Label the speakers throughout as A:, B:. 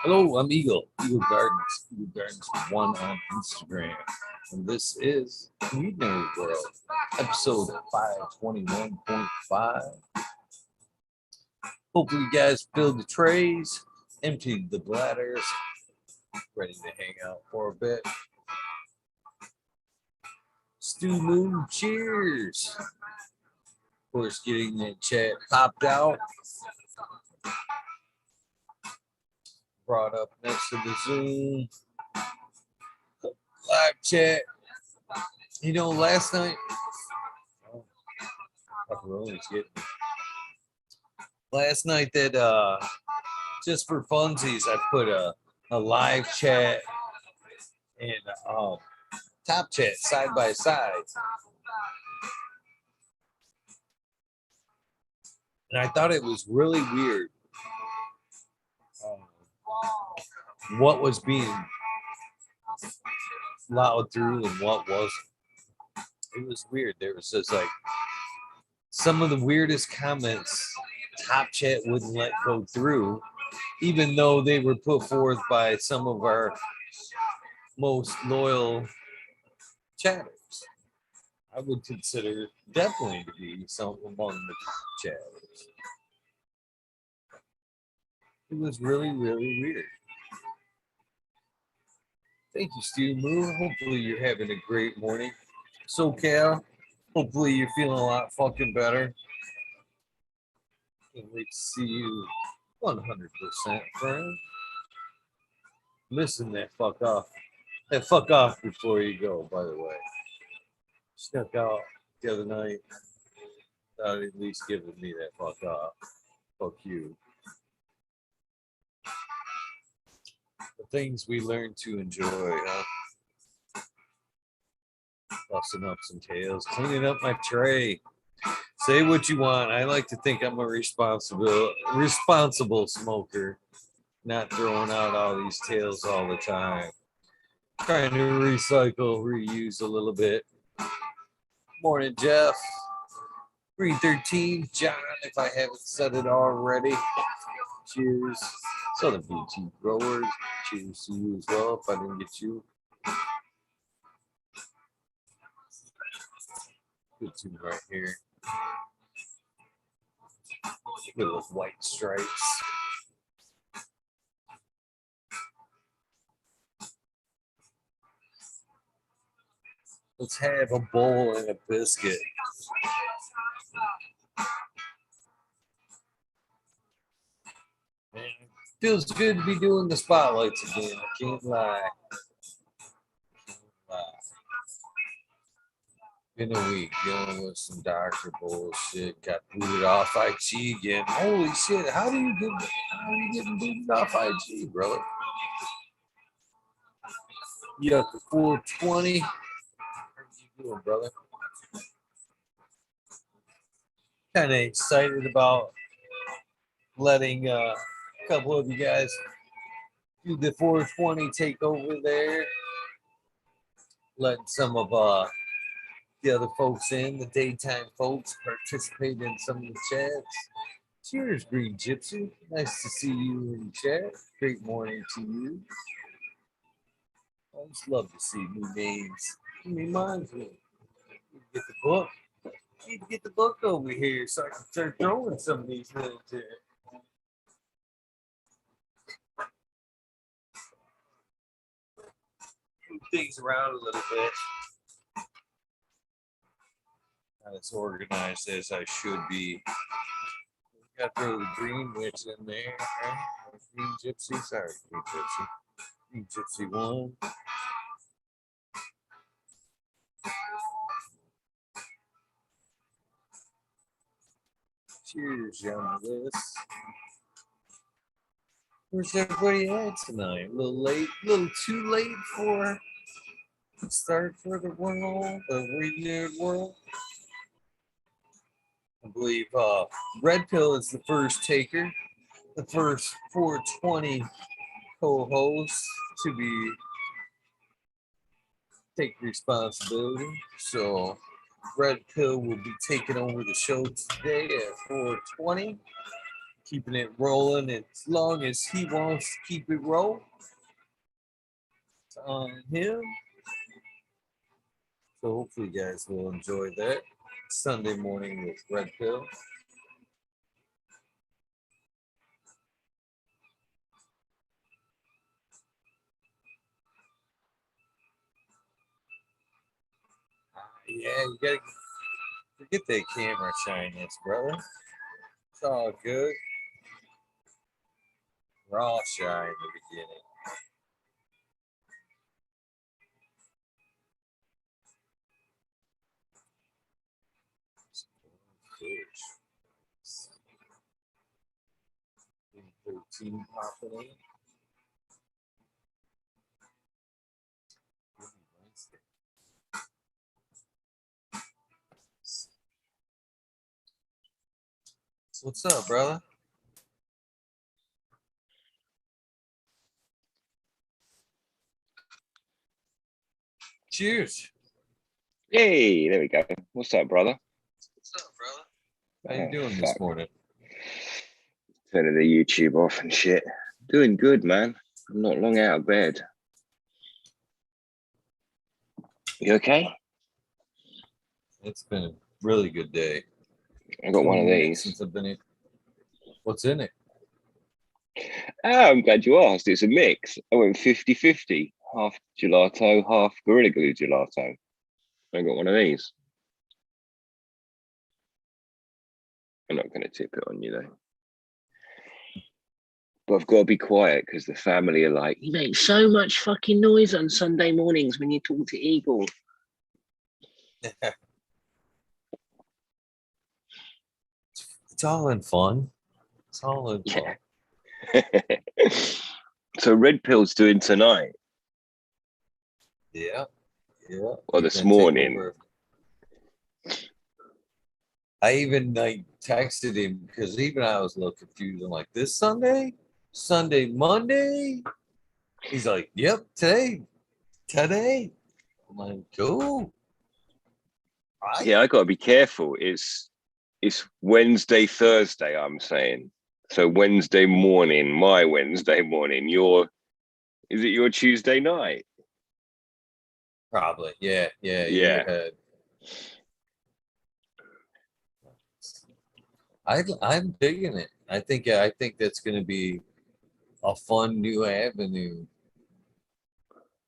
A: Hello, I'm Eagle Gardens 1 on Instagram. And this is WEedNerdWorld, episode 521.5. Hopefully you guys filled the trays, emptied the bladders, ready to hang out for a bit. Stu Moon, cheers! Of course, getting that chat popped out. Brought up next to the Zoom live chat. You know, last night, last night that just for funsies, I put a live chat and top chat side by side, and I thought it was really weird what was being loud through and what wasn't. It was weird. There was just like some of the weirdest comments top chat wouldn't let go through, even though they were put forth by some of our most loyal chatters. I would consider definitely to be some among the chatters. It was really, really weird. Thank you, Steve Moo. Hopefully you're having a great morning. SoCal, hopefully you're feeling a lot fucking better. Can't wait to see you 100%, friend. Missing that fuck off. That fuck off before you go, by the way. Snuck out the other night without at least giving me that fuck off. Fuck you. The things we learn to enjoy, huh? Busting up some tails, cleaning up my tray. Say what you want. I like to think I'm a responsible smoker, not throwing out all these tails all the time. Trying to recycle, reuse a little bit. Morning, Jeff. 313, John, if I haven't said it already. Cheers. Southern BG growers. Cheers to you as well if I didn't get you. Good tune right here. Little white stripes. Let's have a bowl and a biscuit. Man, feels good to be doing the spotlights again. I can't lie. Been a week dealing with some doctor bullshit. Got booted off IG again. Holy shit! How are you getting booted off IG, brother? You up to 420? How you doing, brother? Kind of excited about letting a couple of you guys do the 420 take over there. Letting some of the other folks in, the daytime folks, participate in some of the chats. Cheers, Green Gypsy. Nice to see you in chat. Great morning to you. I just love to see new names. It reminds me. Get the book. Need to get the book over here so I can start throwing some of these names in. Move things around a little bit. Not as organized as I should be. Got to throw the green witch in there. Right? Green Gypsy. Sorry, Green Gypsy. Green Gypsy 1. Cheers, young Liz. Where's everybody at tonight? A little late, a little too late for the start for the world, the WEedNerdWorld world. I believe Red Pill is the first taker, the first 420 co-host to take responsibility. So Red Pill will be taking over the show today at 420. keeping it rolling as long as he wants to keep it rolling. It's on him. So hopefully you guys will enjoy that Sunday morning with Red Pill. Yeah, you gotta forget that camera shyness, brother. It's all good. We're all shy in the beginning. Fish. 13 popping in. What's up, brother? Cheers.
B: Hey, there we go. What's up, brother?
A: What's up, brother? How you doing this morning?
B: Turning the YouTube off and shit. Doing good, man. I'm not long out of bed. You okay?
A: It's been a really good day.
B: I got one of these.
A: Since I've been in. What's in it?
B: Oh, I'm glad you asked. It's a mix. I went 50-50. Half gelato, half Gorilla Glue gelato. I got one of these. I'm not going to tip it on you, though. But I've got to be quiet because the family are like, you make so much fucking noise on Sunday mornings when you talk to Eagle.
A: It's all in fun. It's all in fun.
B: Yeah. So Red Pill's doing tonight.
A: Yeah.
B: Well, this morning.
A: I even texted him because even I was a little confused. I'm like, this Sunday? Monday? He's like, yep, today. I'm like, cool.
B: Yeah, I got to be careful. It's Wednesday, Thursday, I'm saying. So Wednesday morning, my Wednesday morning. Is it your Tuesday night?
A: Probably. Yeah. You're ahead. I'm digging it. I think that's going to be a fun new avenue.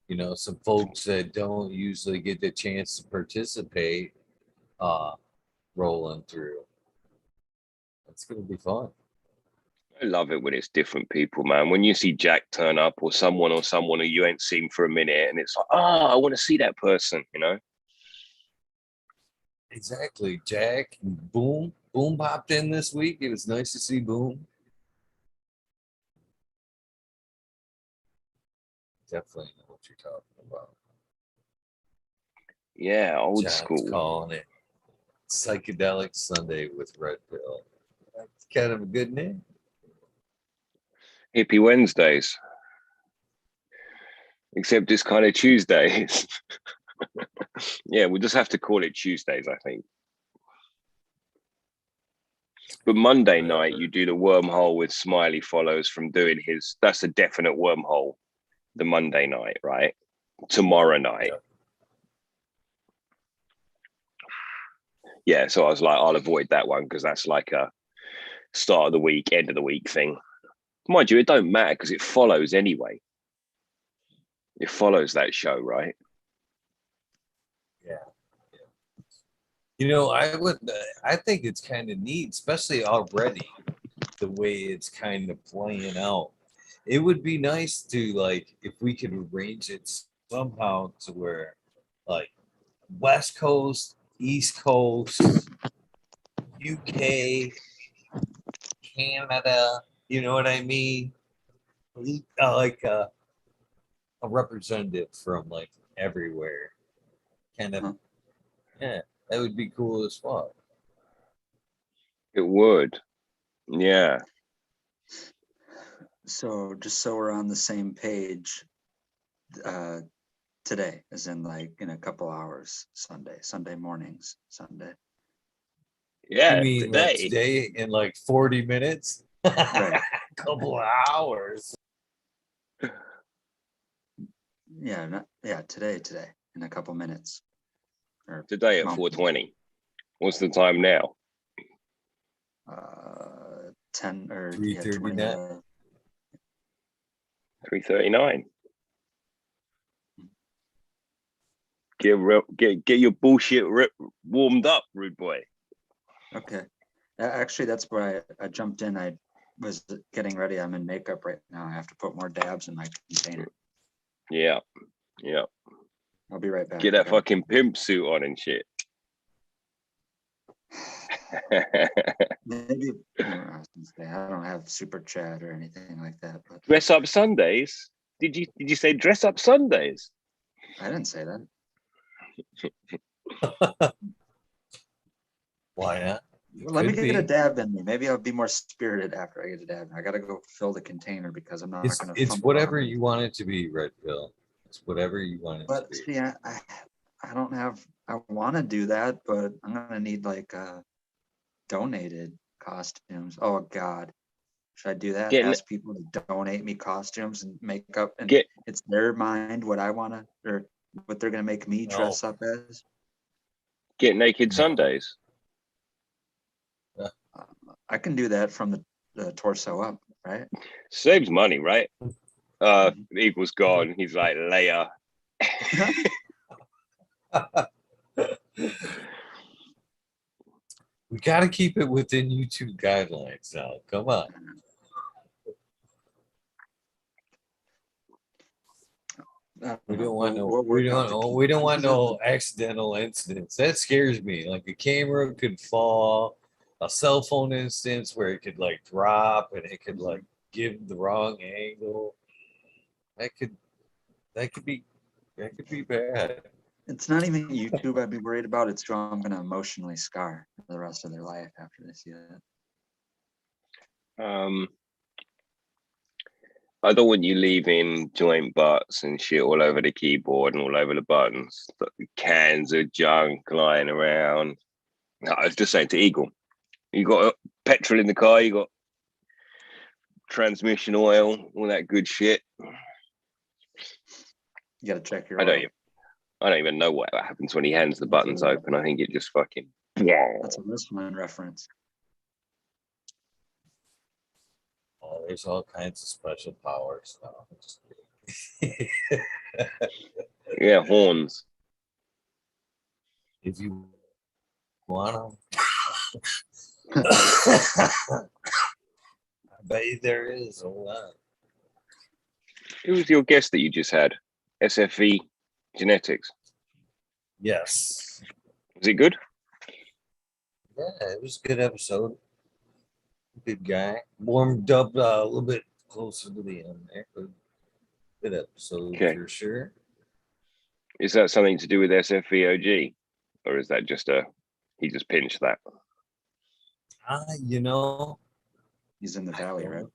A: You know, some folks that don't usually get the chance to participate, rolling through. It's going to be fun.
B: I love it when it's different people, man. When you see Jack turn up or someone who you ain't seen for a minute, and it's like, I want to see that person, you know?
A: Exactly. Jack, Boom popped in this week. It was nice to see Boom. Definitely know what you're talking about.
B: Yeah, old
A: John's
B: school.
A: Calling it Psychedelic Sunday with Red Pill. That's kind of a good name.
B: Hippie Wednesdays. Except it's kind of Tuesdays. Yeah, we'll just have to call it Tuesdays, I think. But Monday night, you do the wormhole with Smiley follows from doing his. That's a definite wormhole. The Monday night, right? Tomorrow night. Yeah, so I was like, I'll avoid that one because that's like a start of the week, end of the week thing. Mind you, it don't matter because it follows anyway. It follows that show, right?
A: Yeah. You know, I think it's kind of neat, especially already the way it's kind of playing out. It would be nice to like if we could arrange it somehow to where like West Coast, East Coast, UK, Canada, you know what I mean? Like a representative from like everywhere. Kind of, yeah, that would be cool as fuck.
B: It would. Yeah.
C: So just so we're on the same page, today, as in like in a couple hours, Sunday mornings, Sunday.
B: Yeah,
A: you mean
B: today.
A: like today in like 40 minutes?
C: Right.
A: Couple of hours.
C: Yeah, today, in a couple minutes. Or
B: Today at
C: moment.
B: 4:20. What's the time now?
C: 10 or
A: 3:39.
B: 3:39. Get your bullshit warmed up, rude boy.
C: Okay. Actually, that's why I jumped in. I was getting ready. I'm in makeup right now. I have to put more dabs in my container.
B: Yeah.
C: I'll be right back.
B: Get that fucking pimp suit on and shit.
C: Maybe I don't have super chat or anything like that. But
B: Dress up Sundays? Did you say dress up Sundays?
C: I didn't say that.
A: Why not?
C: Well, let me
A: Could
C: get a
A: be.
C: dab in me. Maybe I'll be more spirited after I get a dab. I gotta go fill the container because I'm not gonna.
A: It's whatever you want it to be, Red Pill. It's whatever you want it to
C: But
A: be.
C: see, I don't have. I want to do that, but I'm gonna need like donated costumes. Oh God, should I do that? Ask people to donate me costumes and makeup, and it's their mind what I want to or what they're gonna make me dress up as.
B: Get naked Sundays.
C: I can do that from the torso up, right?
B: Saves money, right? Eagle's gone. He's like Leia.
A: We got to keep it within YouTube guidelines now. Come on. We don't want we don't want no accidental incidents. That scares me. Like a camera could fall, a cell phone instance where it could like drop and it could like give the wrong angle. That could be bad.
C: It's not even YouTube I'd be worried about. It's how I'm gonna emotionally scar for the rest of their life after they see that.
B: I don't want you leaving joint butts and shit all over the keyboard and all over the buttons. Cans of junk lying around. No, I was just saying to Eagle, you got petrol in the car, you got transmission oil, all that good shit.
C: You gotta check your
B: oil. I don't even know what happens when he hands the buttons open. I think it just fucking.
C: That's a wrestling reference.
A: Oh, there's all kinds of special powers now.
B: Yeah, horns.
A: If you want them. I bet you there is a lot.
B: Who was your guest that you just had? SFV Genetics.
A: Yes.
B: Was it good?
A: Yeah, it was a good episode. Good guy. Warmed up a little bit closer to the end there, but good episode for sure.
B: Is that something to do with SFVOG? Or is that just he just pinched that?
C: He's in the valley, right?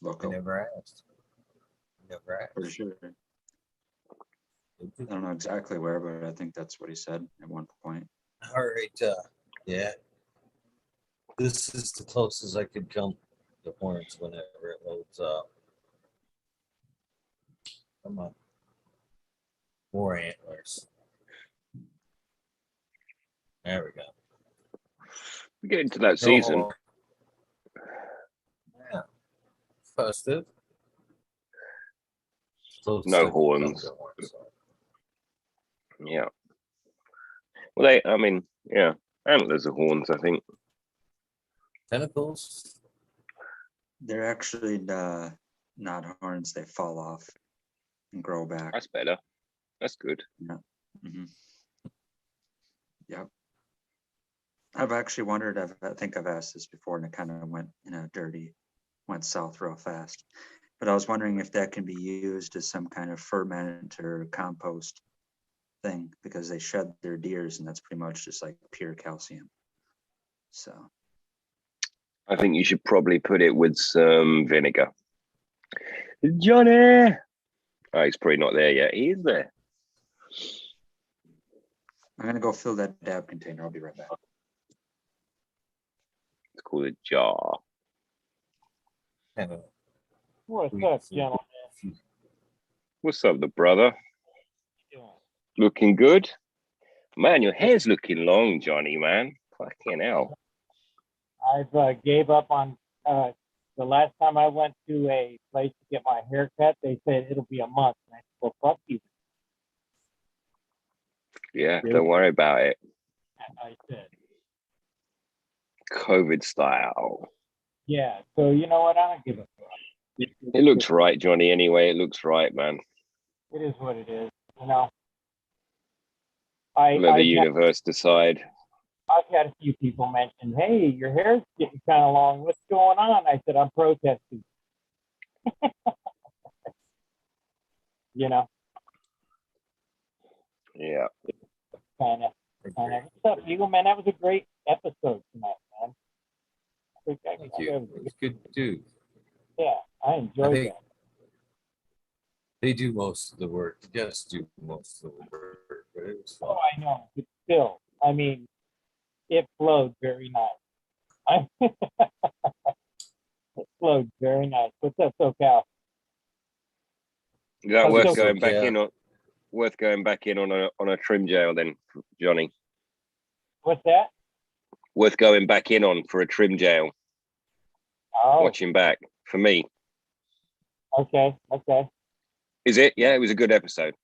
A: Local. I never asked.
C: For sure. I don't know exactly where, but I think that's what he said at one point.
A: All right. Yeah. This is the closest I could come to horns whenever it loads up. Come on. More antlers. There we go.
B: We get into that season.
A: Yeah. Festive.
B: No horns. Yeah. Well, antlers are horns, I think.
A: Tentacles?
C: They're actually not horns. They fall off and grow back.
B: That's better. That's good.
C: Yeah. Mm-hmm. Yep. I've actually wondered, I think I've asked this before and it kind of went south real fast. But I was wondering if that can be used as some kind of ferment or compost thing because they shed their deers and that's pretty much just like pure calcium. So
B: I think you should probably put it with some vinegar. Johnny! Oh, he's probably not there yet. He is there.
C: I'm going to go fill that dab container. I'll be right back.
B: It's called a jar.
A: kind of.
D: What's up, gentlemen?
B: What's up, the brother?
D: Doing?
B: Looking good? Man, your hair's looking long, Johnny, man. Fucking hell.
D: I've gave up on the last time I went to a place to get my hair cut. They said it'll be a month. And I said, well, fuck you.
B: Yeah, don't worry about it.
D: I said,
B: COVID style.
D: yeah. So you know what? I don't give a fuck.
B: It looks right, Johnny, anyway. It looks right, man.
D: It is what it is. You know.
B: Let the universe decide.
D: I've had a few people mention, hey, your hair's getting kind of long. What's going on? I said, I'm protesting. You know,
B: Yeah.
D: kind of. What's up, Eagle? Man, that was a great episode tonight, man.
A: Thank you. It was good too.
D: Yeah, I enjoyed that.
A: They do most of the work. The guests do most of the work, but it was fun.
D: Oh, I know, but still, I mean, it flowed very nice. It flowed very nice. What's up, SoCal?
B: Is that
D: How's
B: worth
D: it
B: going back
A: yeah.
B: in on? Worth going back in on a trim jail then, Johnny?
D: What's that?
B: Worth going back in on for a trim jail.
D: Oh,
B: Watching back for me.
D: okay.
B: Is it? Yeah, it was a good episode.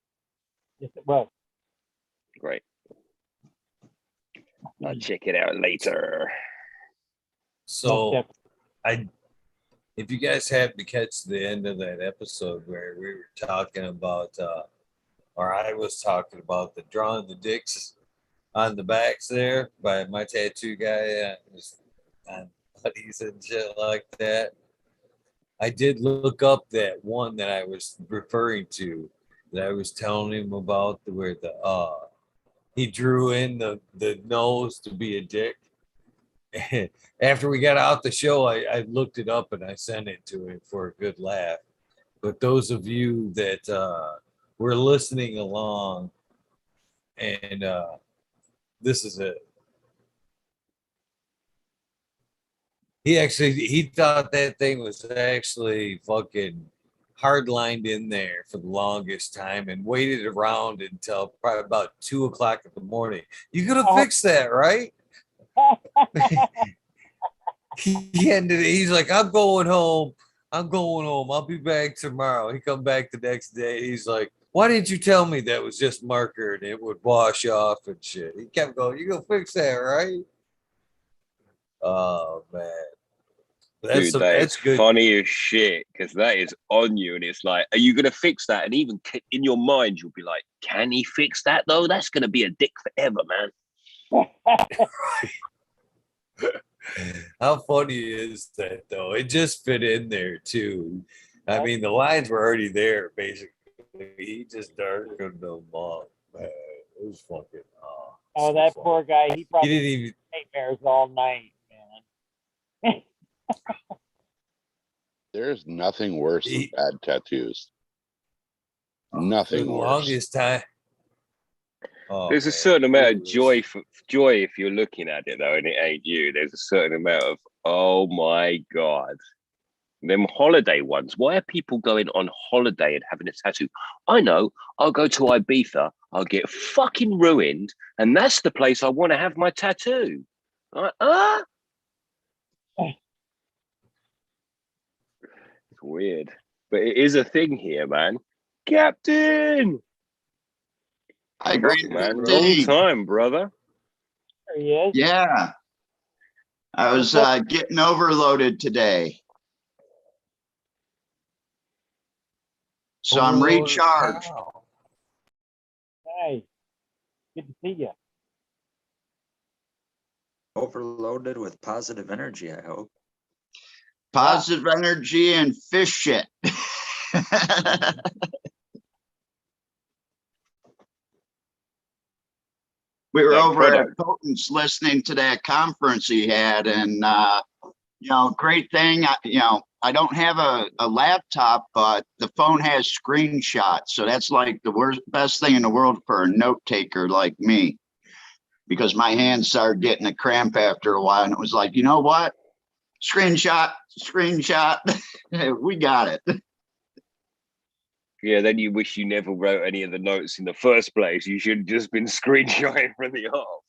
D: Yes, it was.
B: Great. I'll check it out later.
A: So if you guys happen to catch the end of that episode where we were talking about or I was talking about the drawing the dicks on the backs there by my tattoo guy on buddies and shit like that. I did look up that one that I was referring to, that I was telling him about, where he drew in the nose to be a dick. And after we got out the show, I looked it up and I sent it to him for a good laugh. But those of you that were listening along, and this is it. He thought that thing was actually fucking hardlined in there for the longest time and waited around until probably about 2:00 in the morning. You gonna fix that, right? He ended it. He's like, I'm going home. I'll be back tomorrow. He come back the next day. He's like, why didn't you tell me that was just marker and it would wash off and shit? He kept going, you gonna fix that, right? Oh man.
B: Dude, that's
A: good.
B: Funny as shit, because that is on you, and it's like, are you gonna fix that? And even in your mind, you'll be like, can he fix that though? That's gonna be a dick forever, man.
A: How funny is that though? It just fit in there too. I mean, the lines were already there basically. He just darkened them up. Man, it was fucking.
D: Oh, that
A: so
D: poor guy. He probably
A: didn't even
D: nightmares all night, man.
E: There's nothing worse than bad tattoos.
A: for
E: Nothing
A: the
E: worse.
A: longest time. Oh,
B: There's a certain amount of joy if you're looking at it though, and it ain't you. There's a certain amount of, oh my god, them holiday ones. Why are people going on holiday and having a tattoo? I know. I'll go to Ibiza. I'll get fucking ruined, and that's the place I want to have my tattoo. It's weird, but it is a thing here, man. Captain.
F: I agree,
B: man. Long time, brother.
D: There he is.
F: Yeah. I was getting overloaded today. So I'm recharged.
D: Nice. Good to see you.
C: Overloaded with positive energy, I hope.
F: Positive energy and fish shit. We were over at Potence listening to that conference he had, and great thing. I don't have a laptop, but the phone has screenshots, so that's like the best thing in the world for a note taker like me, because my hands started getting a cramp after a while, and it was like, you know what? Screenshot, screenshot. We got it.
B: Yeah, then you wish you never wrote any of the notes in the first place. You should have just been screenshotting from the off.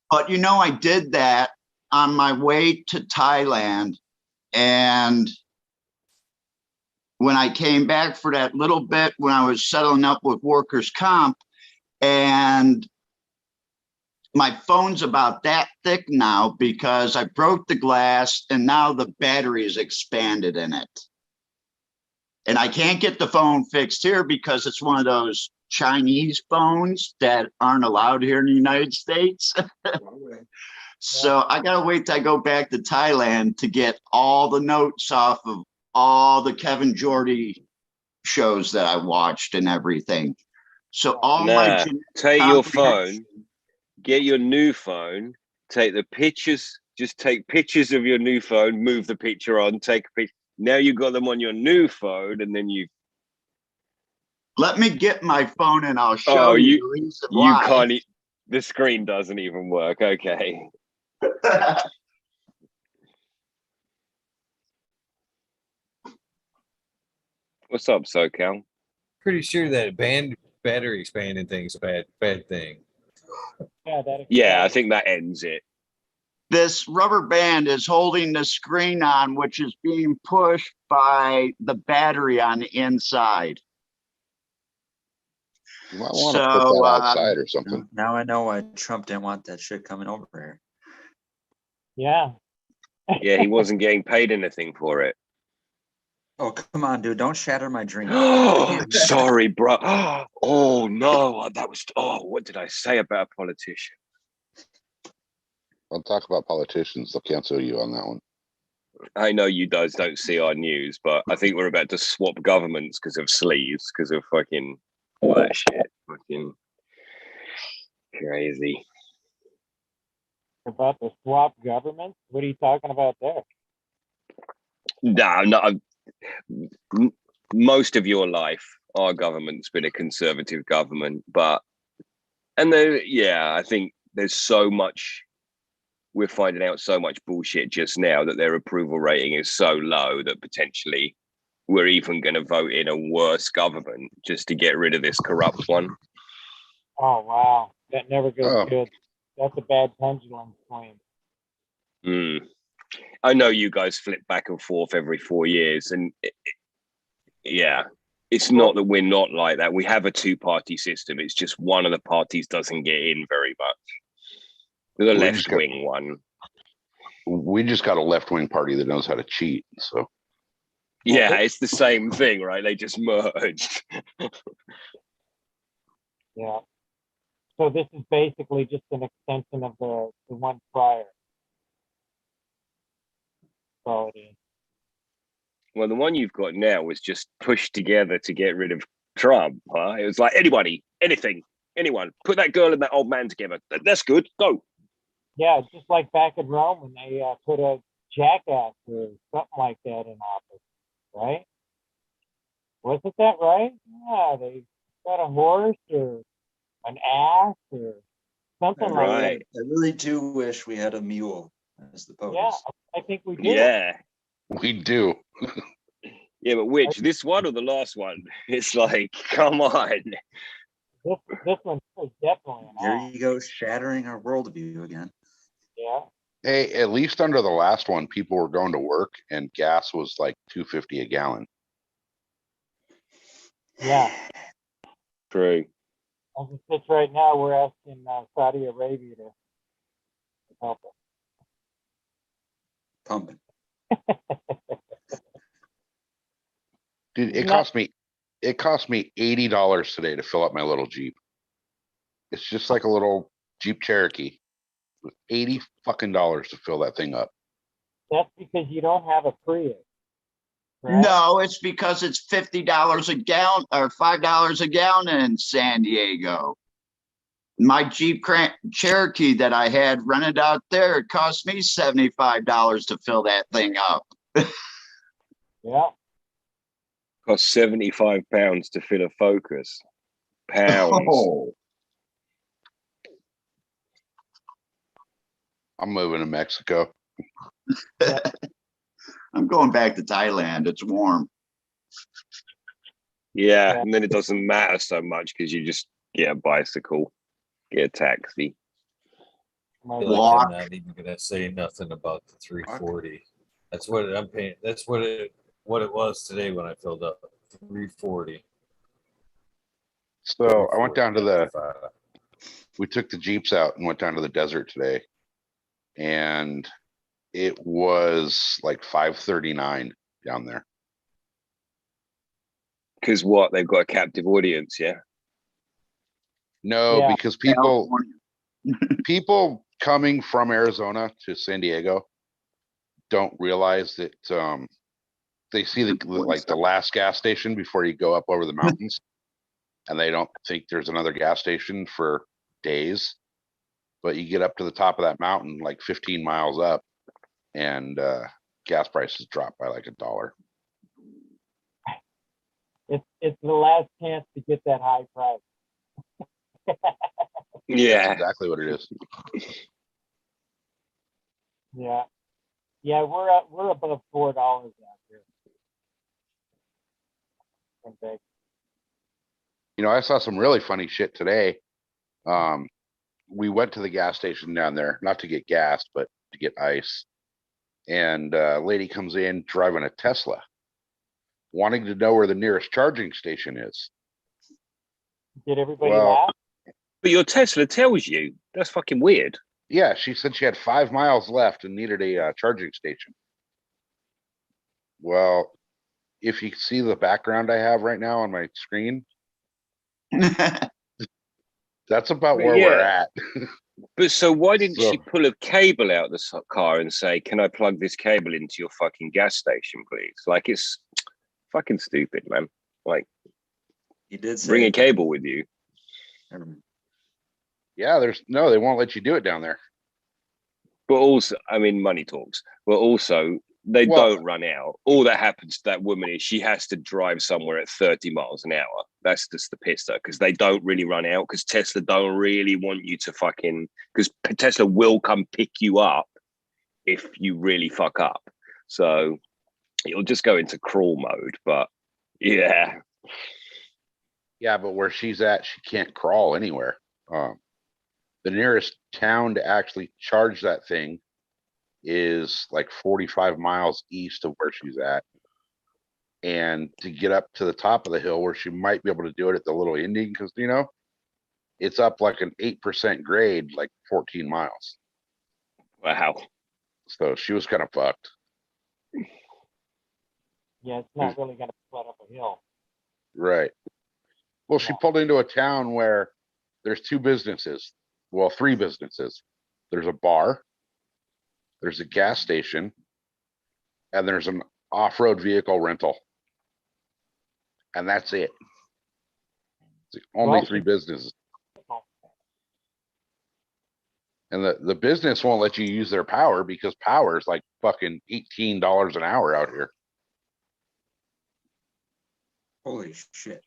F: But you know, I did that on my way to Thailand. And when I came back for that little bit, when I was settling up with workers' comp, and my phone's about that thick now because I broke the glass and now the battery is expanded in it. And I can't get the phone fixed here because it's one of those Chinese phones that aren't allowed here in the United States. So I gotta wait till I go back to Thailand to get all the notes off of all the Kevin Geordie shows that I watched and everything. So all my
B: take your phone, get your new phone, take the pictures, just take pictures of your new phone, move the picture on, take a picture. Now you got them on your new phone, and then you.
F: Let me get my phone and I'll show you the reason why.
B: You can't. The screen doesn't even work. Okay. What's up, SoCal?
A: Pretty sure that battery expanding thing's a bad thing.
D: Yeah,
B: I think that ends it.
F: This rubber band is holding the screen on, which is being pushed by the battery on the inside.
E: You might want to put that outside or something.
C: Now I know why Trump didn't want that shit coming over here.
D: Yeah.
B: Yeah, he wasn't getting paid anything for it.
C: Oh, come on, dude. Don't shatter my dream.
B: Sorry, bro. Oh, no. What did I say about a politician?
E: Don't talk about politicians. They'll cancel you on that one.
B: I know you guys don't see our news, but I think we're about to swap governments because of sleeves, because of fucking all that shit. Fucking crazy.
D: About the swap governments? What are you talking about there?
B: No. Most of your life, our government's been a conservative government, I think there's so much. We're finding out so much bullshit just now that their approval rating is so low that potentially we're even going to vote in a worse government just to get rid of this corrupt one.
D: Oh, wow. That never goes good. That's a bad pendulum swing.
B: I know you guys flip back and forth every 4 years. And it's not that we're not like that. We have a two-party system. It's just one of the parties doesn't get in very much. The left-wing one.
E: We just got a left-wing party that knows how to cheat. So
B: yeah, it's the same thing, right? They just merged.
D: Yeah. So this is basically just an extension of the one prior. So it is.
B: Well, the one you've got now was just pushed together to get rid of Trump. Huh? It was like anybody, anything, anyone. Put that girl and that old man together. That's good. Go.
D: Yeah, just like back in Rome when they put a jackass or something like that in office, right? Wasn't that right? Yeah, they got a horse or an ass or something like that.
C: I really do wish we had a mule as the POTUS.
D: Yeah, I think we do.
B: Yeah.
E: we do.
B: Yeah, but which? This one or the last one? It's like, come on.
D: This one is definitely an
C: Here
D: ass.
C: you go, shattering our worldview again.
D: Yeah.
E: Hey, at least under the last one, people were going to work and gas was like $2.50 a gallon.
D: Yeah.
B: True.
D: As it sits right now, we're asking Saudi Arabia to help us.
C: Pumping.
E: Dude, it cost me $80 today to fill up my little Jeep. It's just like a little Jeep Cherokee with $80 fucking to fill that thing up.
D: That's because you don't have a Prius. Right?
F: No, it's because it's $50 a gallon or $5 a gallon in San Diego. My Jeep Cherokee that I had rented out there, it cost me $75 to fill that thing up.
D: Yeah.
B: Cost 75 pounds to fill a Focus. Pounds.
F: Oh.
E: I'm moving to Mexico.
D: Yeah.
F: going back to Thailand. It's warm.
B: Yeah, and then it doesn't matter so much because you just get a bicycle, get a taxi.
A: I feel like
F: Walk.
A: I'm not even gonna say nothing about the 340. That's what I'm paying. That's what it was today when I filled up 340.
E: So I went down to the,
A: 345.
E: we took the Jeeps out and went down to the desert today. And it was like 539 down there.
B: Because what? They've got a captive audience, yeah?
E: No,
D: Yeah.
E: because people coming from Arizona to San Diego don't realize that they see the last gas station before you go up over the mountains, and they don't think there's another gas station for days. But you get up to the top of that mountain, like 15 miles up, and gas prices drop by like $1.
D: It's the last chance to get that high price.
B: Yeah.
E: That's exactly what it is.
D: Yeah, we're above $4 out here. In Vegas.
E: You know, I saw some really funny shit today. We went to the gas station down there, not to get gas, but to get ice. And a lady comes in driving a Tesla, wanting to know where the nearest charging station is.
D: Did everybody
E: Well,
D: laugh?
B: But your Tesla tells you. That's fucking weird.
E: Yeah, she said she had 5 miles left and needed a charging station. Well, if you see the background I have right now on my screen, that's about where we're at.
B: But so why didn't
E: So-
B: she pull a cable out of the car and say, can I plug this cable into your fucking gas station, please? Like, it's fucking stupid, man. Like,
C: He did say
B: bring a cable with you.
E: Yeah, they won't let you do it down there.
B: But also, I mean, money talks. But also, they
E: Well-
B: don't run out. All that happens to that woman is she has to drive somewhere at 30 miles an hour. That's just the pisser, because they don't really run out, because Tesla don't really want you to fucking, because Tesla will come pick you up if you really fuck up. So you'll just go into crawl mode. But yeah.
E: Yeah, but where she's at, she can't crawl anywhere. The nearest town to actually charge that thing is like 45 miles east of where she's at. And to get up to the top of the hill where she might be able to do it at the little Indian casino, it's up like an 8% grade, like 14 miles.
B: Wow.
E: So she was kind of fucked.
D: Yeah, it's not really going to flood up a hill.
E: Right. Well, she pulled into a town where there's 2 businesses. Well, 3 businesses. There's a bar, there's a gas station, and there's an off-road vehicle rental. And that's it. It's only
D: Well,
E: 3 businesses. And the business won't let you use their power because power is like fucking $18 an hour out here.
C: Holy shit.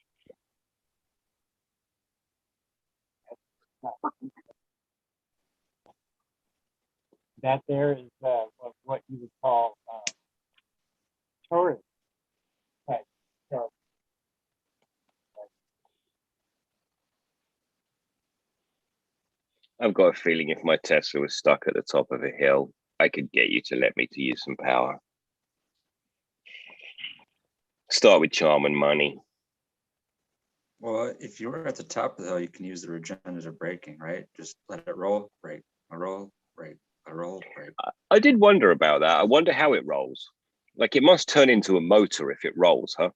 D: That there is what you would call tourist type charge.
B: I've got a feeling if my Tesla was stuck at the top of a hill, I could get you to let me to use some power. Start with charm and money.
C: Well, if you were at the top of the hill, you can use the regenerative braking, right? Just let it roll, brake, roll, brake, roll, brake.
B: I did wonder about that. I wonder how it rolls. Like, it must turn into a motor if it rolls, huh?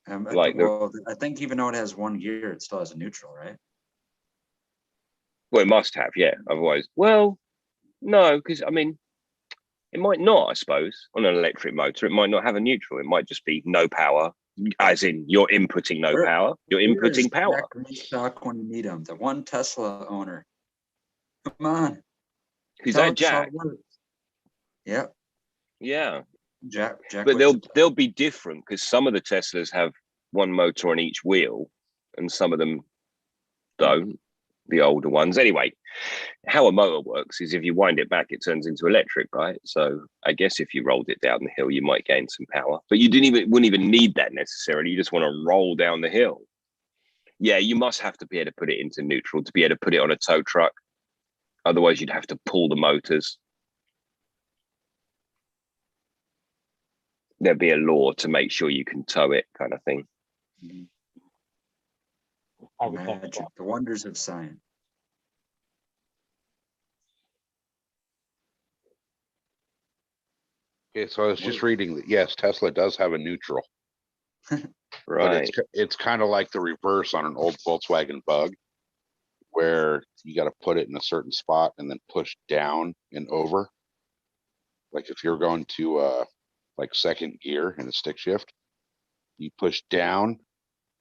C: Well, I think even though it has 1 gear, it still has a neutral, right?
B: Well, it must have, yeah. Otherwise, well, no, because I mean, it might not, I suppose, on an electric motor. It might not have a neutral. It might just be no power, as in you're inputting no power. You're inputting power.
C: Jack Restock when you need him, the one Tesla owner. Come on.
B: Who's
C: Tell
B: that,
C: us how
B: Jack?
C: it works. Yep,
B: Yeah.
C: Jack.
B: But they'll be different because some of the Teslas have 1 motor on each wheel and some of them don't. the older ones. Anyway, how a motor works is if you wind it back, it turns into electric, right? So I guess if you rolled it down the hill, you might gain some power, but you wouldn't even need that necessarily. You just want to roll down the hill. Yeah, you must have to be able to put it into neutral to be able to put it on a tow truck. Otherwise, you'd have to pull the motors. There'd be a law to make sure you can tow it, kind of thing.
D: I would think
C: Magic,
D: so.
C: the wonders of science.
E: Okay, so I was just reading that, yes, Tesla does have a neutral, but
B: Right.
E: it's kind of like the reverse on an old Volkswagen Bug, where you got to put it in a certain spot and then push down and over. Like if you're going to like second gear in a stick shift, you push down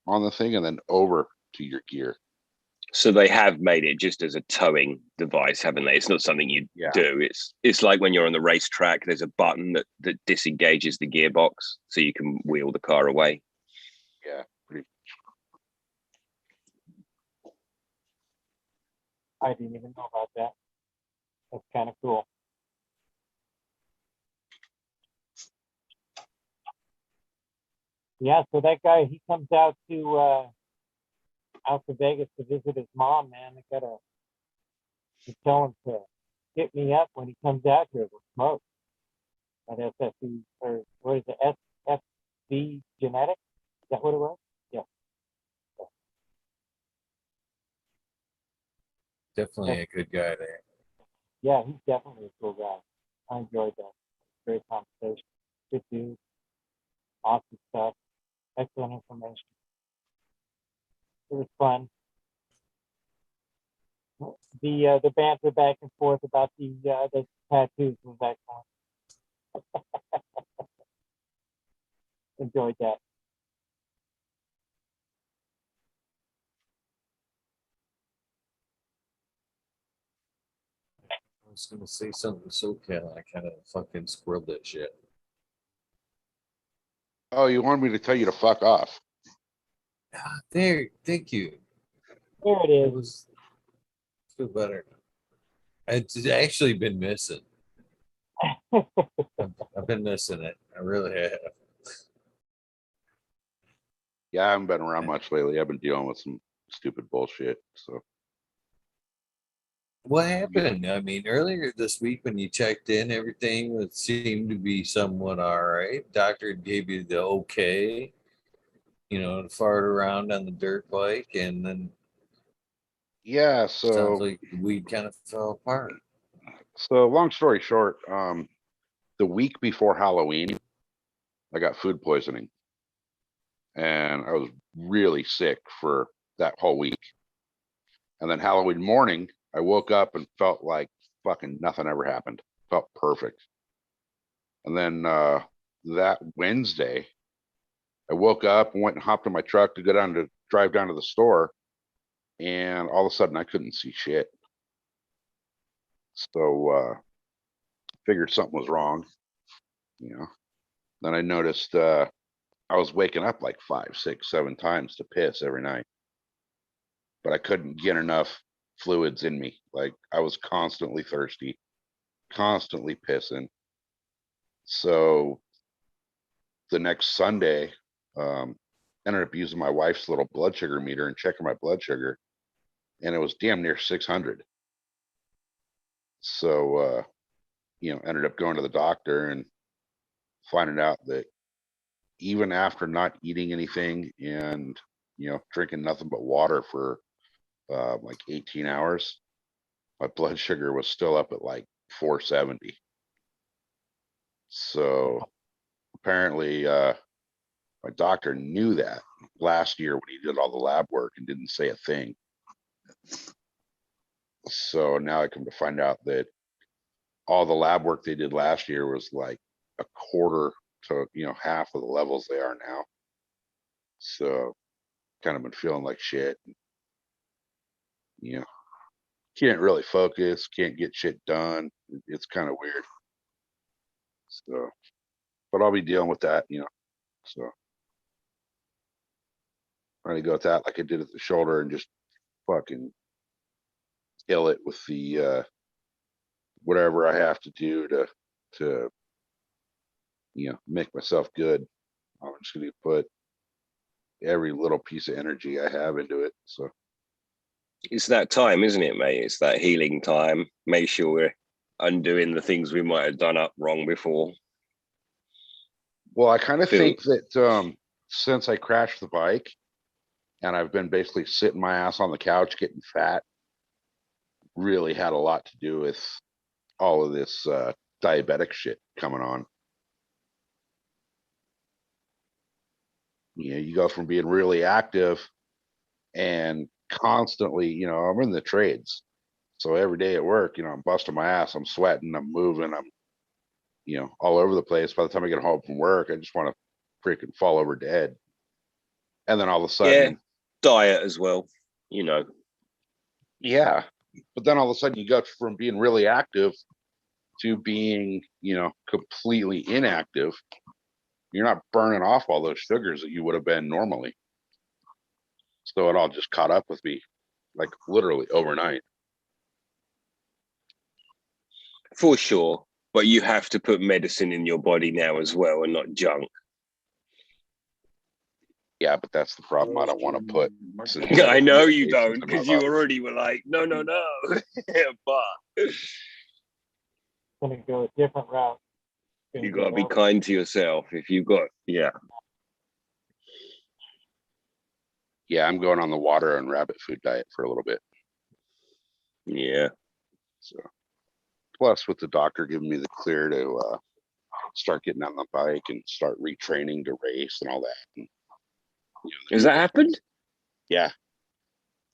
E: on the thing and then over to your gear.
B: So they have made it just as a towing device, haven't they? It's not something you
E: Yeah.
B: do. It's like when you're on the racetrack, there's a button that disengages the gearbox so you can wheel the car away.
E: Yeah, pretty.
D: I didn't even know about that. That's kind of cool. Yeah, so that guy, he comes out to Vegas to visit his mom, man. I gotta tell him to hit me up when he comes out here to smoke at SFB, or what is it, SFB Genetics? Is that what it was? Yeah.
A: Definitely a good guy there.
D: Yeah, he's definitely a cool guy. I enjoyed that. Great conversation. Good dude. Awesome stuff. Excellent information. It was fun. The banter back and forth about the tattoos was excellent. Enjoyed that.
A: I was gonna say something so I kind of fucking squirreled that shit.
E: Oh, you want me to tell you to fuck off?
A: There, thank you.
D: There it
A: It
D: is.
A: was feel better. It's actually been missing. I've been missing it. I really have.
E: Yeah, I haven't been around much lately. I've been dealing with some stupid bullshit. So
A: What happened? I mean, earlier this week when you checked in, everything would seem to be somewhat all right. Doctor gave you the okay, to fart around on the dirt bike, and then
E: yeah,
A: sounds
E: so
A: like we kind of fell apart.
E: long story short, the week before Halloween, I got food poisoning, and I was really sick for that whole week. And then Halloween morning, I woke up and felt like fucking nothing ever happened. Felt perfect. And then that Wednesday, I woke up and went and hopped in my truck to drive down to the store, and all of a sudden I couldn't see shit. So figured something was wrong. Then I noticed I was waking up like 5, 6, 7 times to piss every night, but I couldn't get enough fluids in me. Like I was constantly thirsty, constantly pissing. So the next Sunday, ended up using my wife's little blood sugar meter and checking my blood sugar, and it was damn near 600. So ended up going to the doctor and finding out that even after not eating anything and drinking nothing but water for like 18 hours, my blood sugar was still up at like 470. So apparently my doctor knew that last year when he did all the lab work and didn't say a thing. So now I come to find out that all the lab work they did last year was like a quarter to half of the levels they are now. So kind of been feeling like shit. Can't really focus, can't get shit done. It's kind of weird. So, but I'll be dealing with that. So trying to go with that like I did at the shoulder and just fucking kill it with the whatever I have to do to make myself good. I'm just gonna put every little piece of energy I have into it. So
B: It's that time, isn't it, mate? It's that healing time. Make sure we're undoing the things we might have done up wrong before.
E: well, I kind of
B: Feel-
E: think that since I crashed the bike and I've been basically sitting my ass on the couch getting fat, really had a lot to do with all of this diabetic shit coming on. You go from being really active and constantly, I'm in the trades. So every day at work, I'm busting my ass, I'm sweating, I'm moving, I'm, all over the place. By the time I get home from work, I just want to freaking fall over dead. And then all of a
B: Yeah,
E: sudden,
B: diet as well,
E: yeah. But then all of a sudden you go from being really active to being, completely inactive. You're not burning off all those sugars that you would have been normally. So it all just caught up with me, like literally overnight.
B: For sure. But you have to put medicine in your body now as well, and not junk.
E: Yeah, but that's the problem. I don't want to put.
B: I know you
E: medications
B: don't,
E: in my
B: because you
E: body.
B: already were like, no. But
D: Gonna go a different route.
B: you got to be kind to yourself. If you've got,
E: Yeah, I'm going on the water and rabbit food diet for a little bit.
B: yeah.
E: So, plus with the doctor giving me the clear to start getting on the bike and start retraining to race and all that. And,
B: Has that happened?
E: Yeah.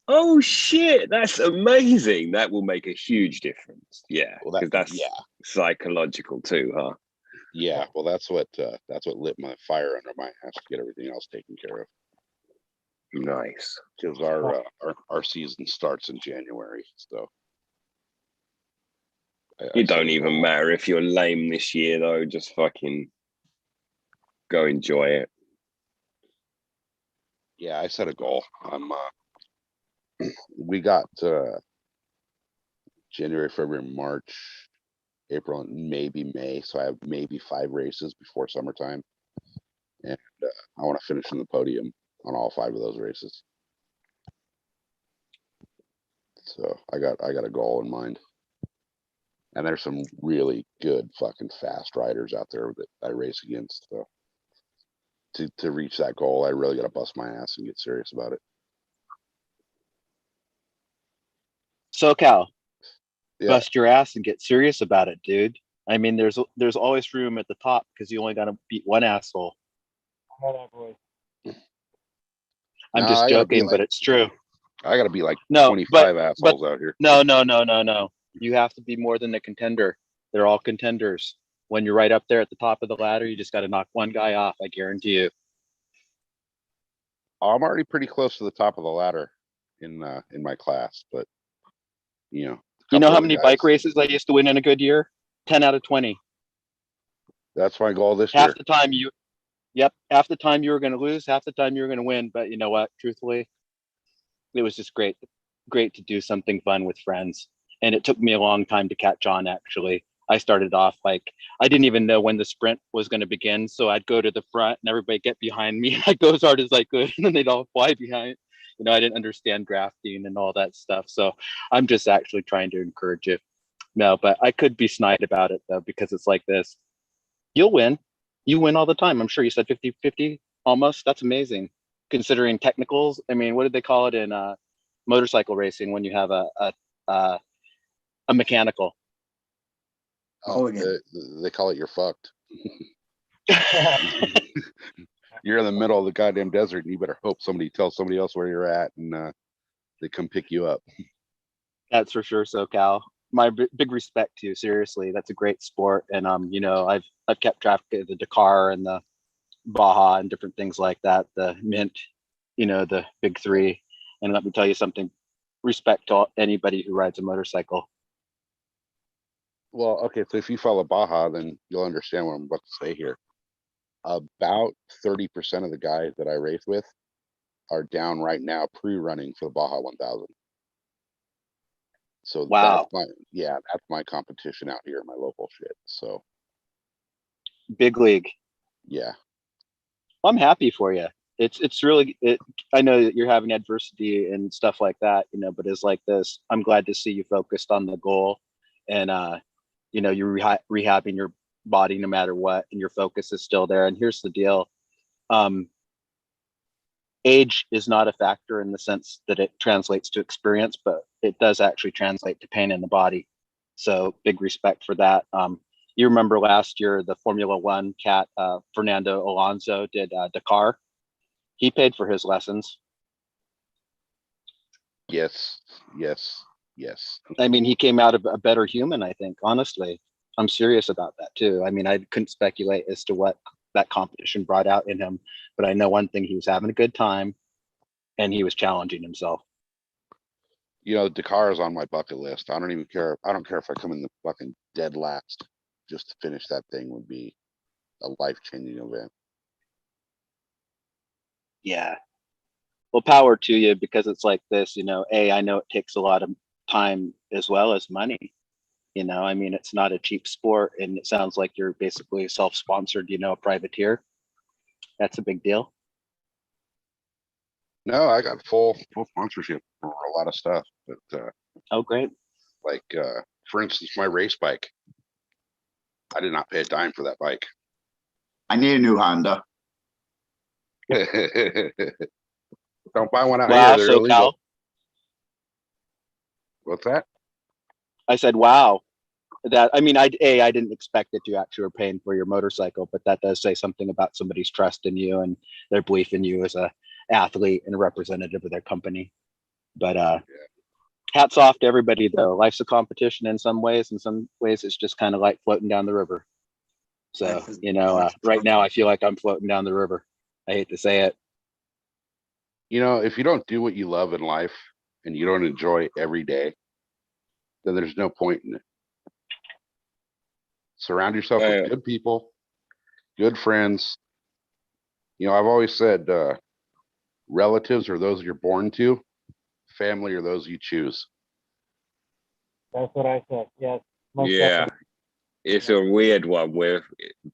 B: Oh shit, that's amazing. That will make a huge difference. Yeah,
E: Well,
B: because that's psychological too, huh?
E: Yeah. Well, that's what lit my fire under my ass to get everything else taken care of.
B: Nice.
E: Because our season starts in January, so
B: It don't even matter if you're lame this year, though. Just fucking go enjoy it.
E: Yeah, I set a goal. We got January, February, March, April, and maybe May. So I have maybe 5 races before summertime, and I want to finish in the podium on all 5 of those races. So I got a goal in mind, and there's some really good fucking fast riders out there that I race against. So to reach that goal, I really got to bust my ass and get serious about it.
G: SoCal,
E: Yeah.
G: bust your ass and get serious about it, dude. I mean, there's always room at the top because you only got to beat one asshole. I'm just joking, but it's true.
E: I got to be like
G: No,
E: 25 assholes out here.
G: No. You have to be more than a contender. They're all contenders. When you're right up there at the top of the ladder, you just got to knock one guy off. I guarantee you.
E: I'm already pretty close to the top of the ladder in my class, but
G: you know how many bike races I used to win in a good year? 10 out of 20.
E: That's my goal this
G: half
E: year.
G: The time you half the time you were going to lose, half the time you were going to win. But you know what? Truthfully, it was just great to do something fun with friends. And it took me a long time to catch on, actually. I started off like, I didn't even know when the sprint was going to begin. So I'd go to the front and everybody get behind me. I'd go as hard as I could and then they'd all fly behind. I didn't understand grafting and all that stuff. So I'm just actually trying to encourage you. No, but I could be snide about it though, because it's like this. You'll win. You win all the time. I'm sure you said 50-50 almost. That's amazing. Considering technicals. I mean, what did they call it in motorcycle racing when you have a mechanical?
E: Oh, they call it you're fucked. You're in the middle of the goddamn desert and you better hope somebody tells somebody else where you're at and they come pick you up.
G: That's for sure, SoCal. My big respect to you. Seriously, that's a great sport, and I've kept track of the Dakar and the Baja and different things like that. The Mint, the big 3. And let me tell you something: respect to anybody who rides a motorcycle.
E: Well, okay, so if you follow Baja, then you'll understand what I'm about to say here. About 30% of the guys that I race with are down right now pre-running for the Baja 1000. So
G: Wow.
E: that's my competition out here, my local shit. So
G: Big league.
E: yeah.
G: I'm happy for you. It's really I know that you're having adversity and stuff like that, you know, but it's like this. I'm glad to see you focused on the goal, and you know, you're rehabbing your body no matter what, and your focus is still there. And here's the deal: age is not a factor in the sense that it translates to experience, but it does actually translate to pain in the body. So big respect for that. You remember last year the Formula One cat Fernando Alonso did Dakar. He paid for his lessons.
E: Yes.
G: I mean, he came out a better human, I think, honestly. I'm serious about that too. I mean, I couldn't speculate as to what that competition brought out in him, but I know one thing: he was having a good time and he was challenging himself.
E: You know, Dakar is on my bucket list. I don't even care. I don't care if I come in the fucking dead last. Just to finish that thing would be a life-changing event.
G: Yeah. Well, power to you, because it's like this, you know, I know it takes a lot of time as well as money. You know, I mean, it's not a cheap sport, and it sounds like you're basically self-sponsored, you know, a privateer. That's a big deal.
E: No, I got full sponsorship for a lot of stuff. But
G: Oh, great.
E: like for instance, my race bike. I did not pay a dime for that bike.
F: I need a new Honda.
E: Don't buy one out
G: Wow,
E: here. They're
G: so
E: illegal.
G: Cal,
E: What's that?
G: I said, wow. That, I mean, I didn't expect that you actually were paying for your motorcycle, but that does say something about somebody's trust in you and their belief in you as a athlete and a representative of their company. But hats off to everybody, though. Life's a competition in some ways. In some ways, it's just kind of like floating down the river. So, you know, right now I feel like I'm floating down the river. I hate to say it.
E: You know, if you don't do what you love in life and you don't enjoy every day, then there's no point in it. Surround yourself with good people, good friends. You know, I've always said relatives are those you're born to, family are those you choose.
D: That's what I said. Yes. Most
B: Yeah.
D: definitely.
B: It's a weird one where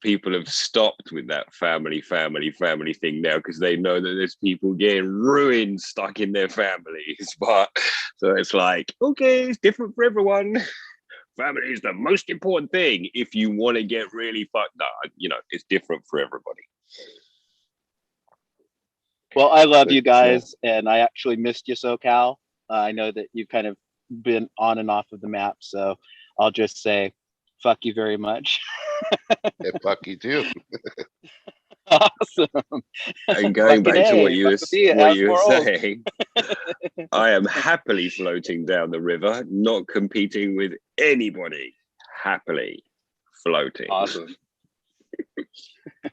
B: people have stopped with that family thing now because they know that there's people getting ruined stuck in their families. But so it's like, okay, it's different for everyone. Family is the most important thing. If you want to get really fucked up, you know, it's different for everybody.
G: Well, I love you guys, and I actually missed you, SoCal. I know that you've kind of been on and off of the map, so I'll just say, fuck you very much.
E: Yeah, fuck you too.
G: Awesome.
B: And going back to what you were
G: saying,
B: saying, I am happily floating down the river, not competing with anybody. Happily floating.
G: Awesome.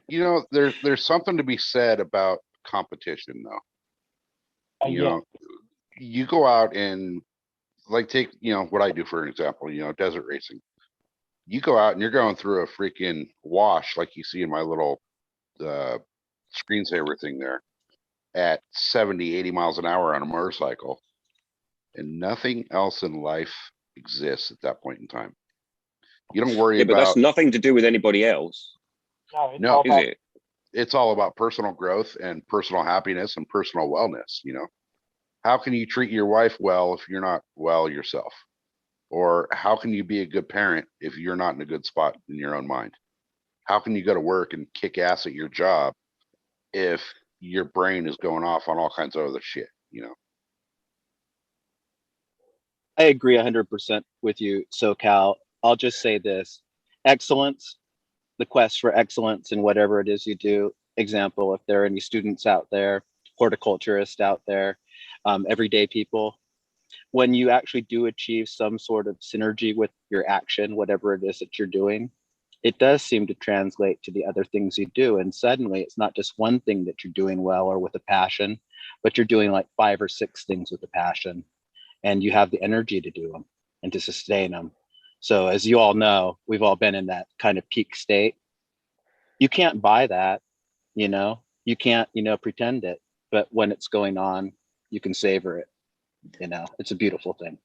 E: You know, there's something to be said about competition, though. You know, you go out and like take, you know, what I do for an example, you know, desert racing. You go out and you're going through a freaking wash like you see in my little screensaver thing there at 70, 80 miles an hour on a motorcycle. And nothing else in life exists at that point in time. You don't worry
B: but
E: about.
B: That's nothing to do with anybody else.
D: No,
B: is it?
E: It's all about personal growth and personal happiness and personal wellness. You know, how can you treat your wife well if you're not well yourself? Or how can you be a good parent if you're not in a good spot in your own mind? How can you go to work and kick ass at your job if your brain is going off on all kinds of other shit, you know?
G: I agree 100% with you, SoCal. I'll just say this: excellence, the quest for excellence in whatever it is you do. Example, if there are any students out there, horticulturists out there, everyday people, when you actually do achieve some sort of synergy with your action, whatever it is that you're doing, it does seem to translate to the other things you do. And suddenly it's not just one thing that you're doing well or with a passion, but you're doing like 5 or 6 things with a passion, and you have the energy to do them and to sustain them. So as you all know, we've all been in that kind of peak state. You can't buy that, you know, you can't, you know, pretend it, but when it's going on, you can savor it. You know, it's a beautiful thing.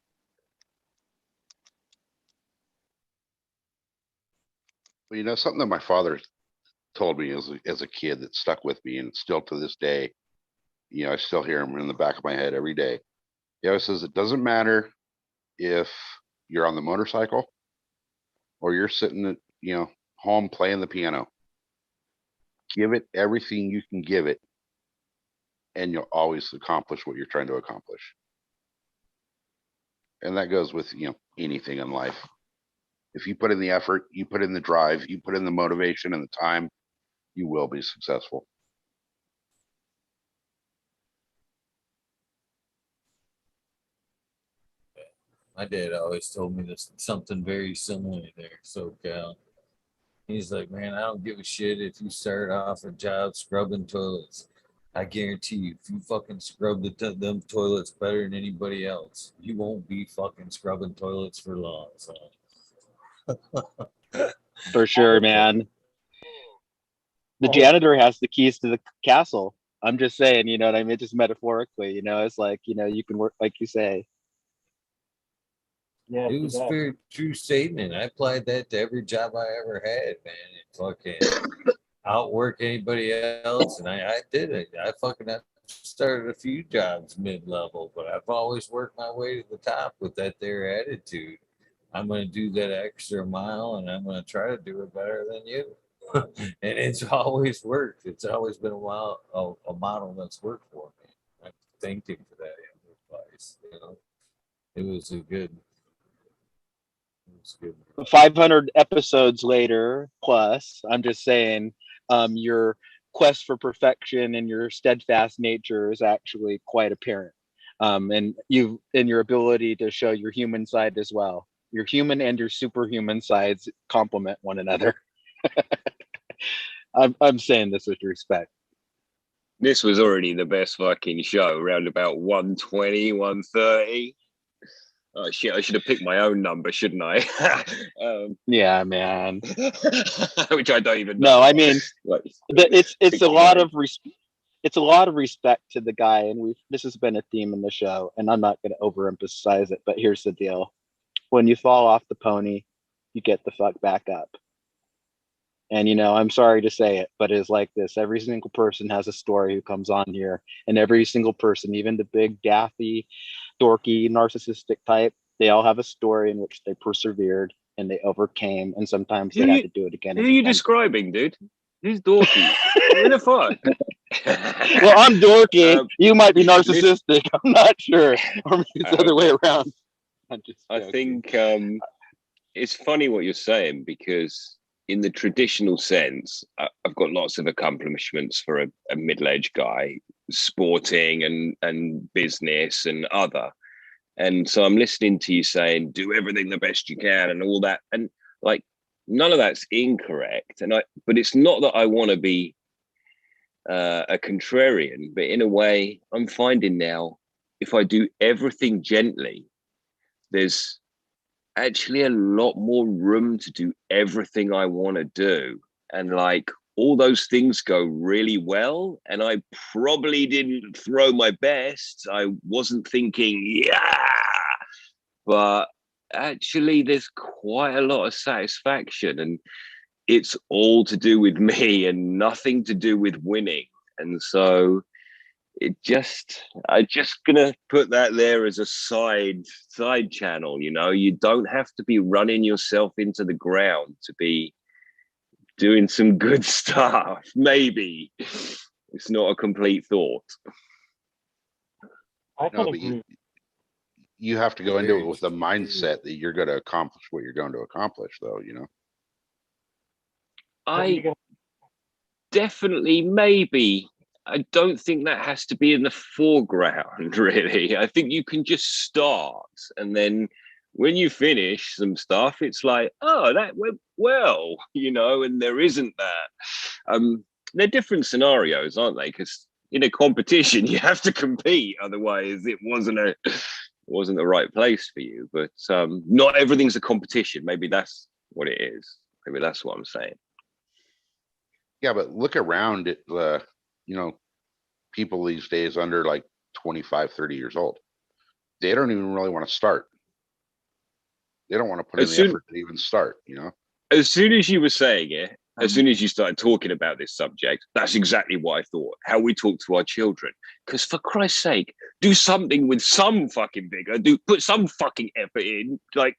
E: But you know, something that my father told me as a kid that stuck with me, and still to this day, you know, I still hear him in the back of my head every day. He always says, it doesn't matter if you're on the motorcycle or you're sitting at, you know, home playing the piano. Give it everything you can give it, and you'll always accomplish what you're trying to accomplish. And that goes with, you know, anything in life. If you put in the effort, you put in the drive, you put in the motivation and the time, you will be successful.
A: My dad always told me this something very similar there. SoCal. He's like, man, I don't give a shit if you start off a job scrubbing toilets. I guarantee you, if you fucking scrub them toilets better than anybody else, you won't be fucking scrubbing toilets for long. So.
G: For sure, man. The janitor has the keys to the castle. I'm just saying, you know what I mean? Just metaphorically, you know, it's like, you know, you can work like you say.
D: Yeah,
A: It was a very true statement. I applied that to every job I ever had, man. It fucking outwork anybody else, and I did it. I fucking started a few jobs mid-level, but I've always worked my way to the top with that there attitude. I'm going to do that extra mile, and I'm going to try to do it better than you. And it's always worked. It's always been a model that's worked for me. I thanked him for that advice. You know, it was a good. It was good.
G: 500 episodes later, plus, I'm just saying, your quest for perfection and your steadfast nature is actually quite apparent. And your ability to show your human side as well. Your human and your superhuman sides complement one another. I'm saying this with respect.
B: This was already the best fucking show, around about 120, 130. Oh shit, I should have picked my own number, shouldn't I?
G: Yeah, man.
B: Which I don't even know.
G: No, I mean,
B: like,
G: it's a lot of it's a lot of respect to the guy, and this has been a theme in the show, and I'm not going to overemphasize it, but here's the deal: when you fall off the pony, you get the fuck back up. And you know, I'm sorry to say it, but it's like this: every single person has a story who comes on here, and every single person, even the big daffy, dorky, narcissistic type, they all have a story in which they persevered and they overcame, and sometimes they had to do it again.
B: Who are you describing, dude? Who's dorky? Who the fuck?
G: Well, I'm dorky. You might be narcissistic. I'm not sure, or maybe it's the other way around.
B: I think it's funny what you're saying, because in the traditional sense, I've got lots of accomplishments for a middle-aged guy, sporting and business and other. And so I'm listening to you saying, do everything the best you can and all that. And like, none of that's incorrect. But it's not that I want to be a contrarian, but in a way, I'm finding now, if I do everything gently, there's actually a lot more room to do everything I want to do. And like, all those things go really well. And I probably didn't throw my best. I wasn't thinking, yeah, but actually there's quite a lot of satisfaction, and it's all to do with me and nothing to do with winning. And so I'm just gonna put that there as a side channel. You know, you don't have to be running yourself into the ground to be doing some good stuff. Maybe it's not a complete thought.
D: I can agree.
E: You have to go into it with the mindset that you're going to accomplish what you're going to accomplish, though. You know,
B: I definitely, maybe. I don't think that has to be in the foreground, really. I think you can just start, and then when you finish some stuff, it's like, oh, that went well, you know, and there isn't that. They're different scenarios, aren't they? Because in a competition, you have to compete, otherwise it wasn't the right place for you. But not everything's a competition. Maybe that's what it is. Maybe that's what I'm saying.
E: Yeah, but look around at you know, people these days under like 25, 30 years old. They don't even really want to start. They don't want to put in the effort to even start, you know?
B: as soon as you were saying it, as soon as you started talking about this subject, that's exactly what I thought. How we talk to our children. Because for Christ's sake, do something with some fucking vigor. Put some fucking effort in. Like,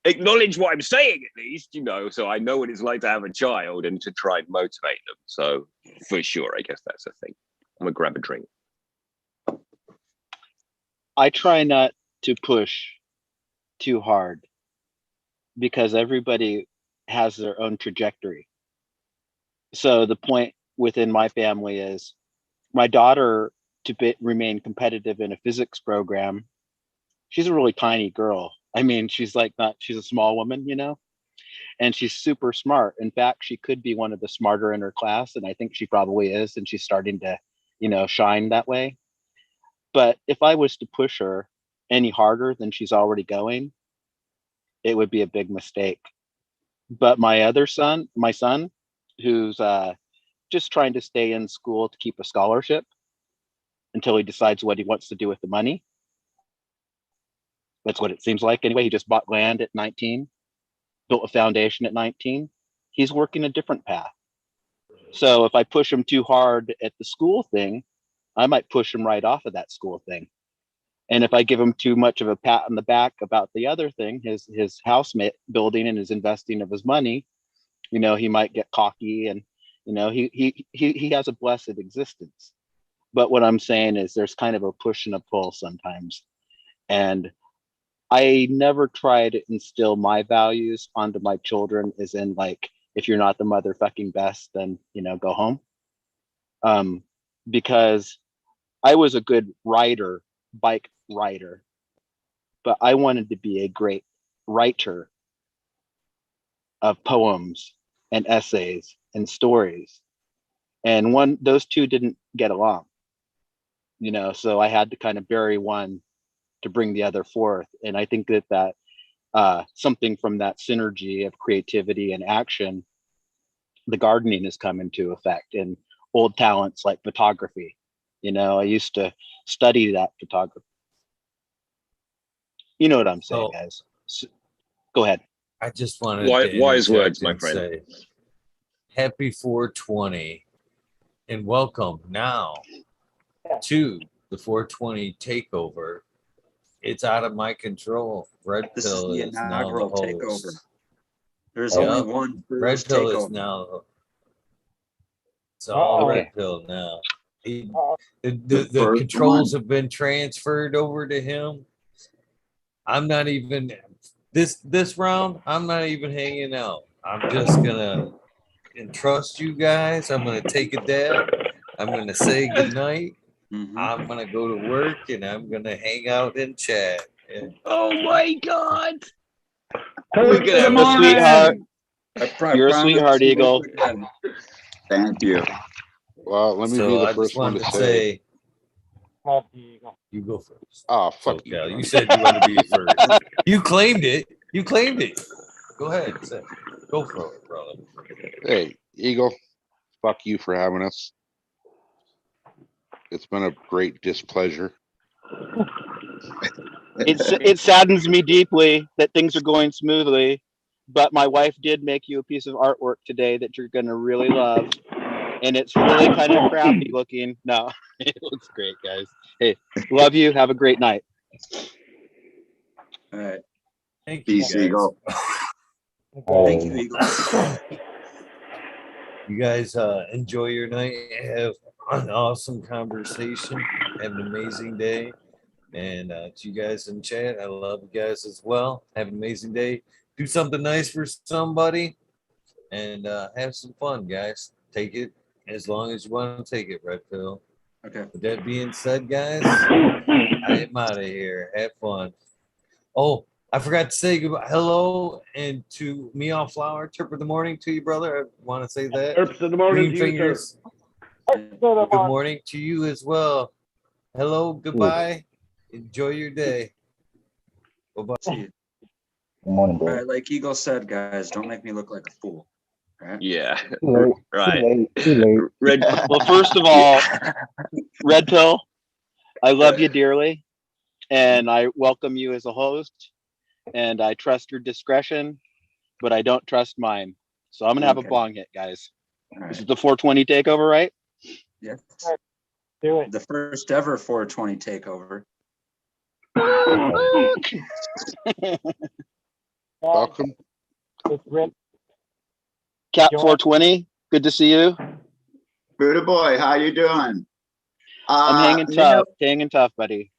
B: acknowledge what I'm saying at least, so I know what it's like to have a child and to try and motivate them. So for sure, I guess that's the thing. I'm gonna grab a drink.
G: I try not to push too hard because everybody has their own trajectory. So the point within my family is my daughter remain competitive in a physics program. She's a really tiny girl. I mean, she's a small woman, and she's super smart. In fact, she could be one of the smarter in her class. And I think she probably is. And she's starting to, shine that way. But if I was to push her any harder than she's already going, it would be a big mistake. But my son, who's just trying to stay in school to keep a scholarship until he decides what he wants to do with the money. That's what it seems like. Anyway, he just bought land at 19, built a foundation at 19. He's working a different path. So if I push him too hard at the school thing, I might push him right off of that school thing. And if I give him too much of a pat on the back about the other thing, his house building and his investing of his money, he might get cocky and, he has a blessed existence. But what I'm saying is there's kind of a push and a pull sometimes. And I never try to instill my values onto my children as in like, if you're not the motherfucking best, then, go home. Because I was a good bike rider, but I wanted to be a great writer of poems and essays and stories. And those two didn't get along, so I had to kind of bury one to bring the other forth. And I think that something from that synergy of creativity and action, the gardening has come into effect in old talents like photography. I used to study that photography. You know what I'm saying, guys. So, go ahead.
A: I just wanted to
B: Wise words,
A: interject
B: my
A: and
B: friend.
A: say, happy 420 and welcome now to the 420 takeover. It's out of my control. Red
C: This is
A: Pill
C: the
A: is now the
C: inaugural
A: host.
C: takeover. There's
A: Yep.
C: only one
A: Red
C: first
A: Pill is
C: takeover.
A: now. It's all
D: Uh-oh.
A: Red Pill now. The
F: first
A: controls
F: one.
A: have been transferred over to him. I'm not even this round. I'm not even hanging out. I'm just gonna entrust you guys. I'm gonna take a dab. I'm gonna say goodnight.
C: Mhm.
A: I'm gonna go to work and I'm gonna hang out and chat. And
B: Oh my God.
G: We're gonna have a sweetheart. You're a sweetheart, Eagle.
F: Thank you.
E: Well, let me be
A: so
E: the
A: I
E: first
A: just
E: one
A: wanted
E: to
A: to
E: say,
A: say, you go first.
E: oh,
A: So,
E: fuck you.
A: Cal,
E: John.
A: you said you wanted to be first. You claimed it. You claimed it. Go ahead. Go for it, brother.
E: Hey, Eagle, fuck you for having us. It's been a great displeasure.
G: It saddens me deeply that things are going smoothly, but my wife did make you a piece of artwork today that you're gonna really love, and it's really kind of crappy looking. No, it looks great, guys. Hey, love you. Have a great night.
C: All right.
A: Thank you,
F: Peace,
A: guys.
F: Eagle.
C: Thank you, Eagle.
A: You guys enjoy your night. Have an awesome conversation. Have an amazing day. And to you guys in chat, I love you guys as well. Have an amazing day. Do something nice for somebody and have some fun, guys. Take it as long as you want to take it, Red Pill.
C: Okay.
A: With that being said, guys, I am out of here. Have fun. Oh, I forgot to say goodbye. Hello, and to Meow Flower, Trip of the Morning to you, brother. I want to say that.
H: Herbs in the morning
A: Green
H: to you, sir.
A: Fingers, good morning to you as well. Hello, goodbye. Enjoy your day. Bye-bye.
C: See you.
I: Good morning,
C: All
I: bro.
C: right, like Eagle said, guys, don't make me look like a fool. All right.
B: Yeah.
I: Too late.
B: Right.
I: Too late.
B: Red.
G: Well, first of all, Red Pill, I love you dearly, and I welcome you as a host, and I trust your discretion. but I don't trust mine. So I'm gonna have a
C: Okay.
G: bong hit, guys.
C: All
G: This is
C: right.
G: the 420 takeover, right?
C: Yes.
D: Do it.
C: The first ever 420 takeover.
E: Welcome.
D: It's Rip.
G: Cat
D: Join.
G: 420. Good to see you.
F: Buddha boy, how you doing?
G: I'm hanging tough. Hanging tough, buddy.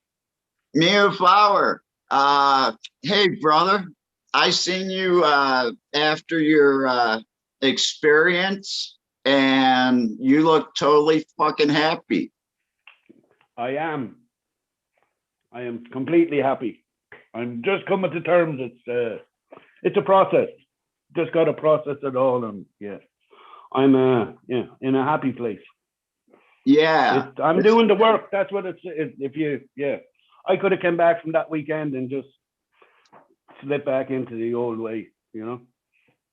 F: Mew Flower. Hey brother, I seen you after your experience, and you look totally fucking happy.
H: I am completely happy. I'm just coming to terms. It's a process. Just got to process it all, and yeah, I'm in a happy place.
F: Yeah,
H: I'm doing the work. That's what it's. I could have come back from that weekend and just slip back into the old way,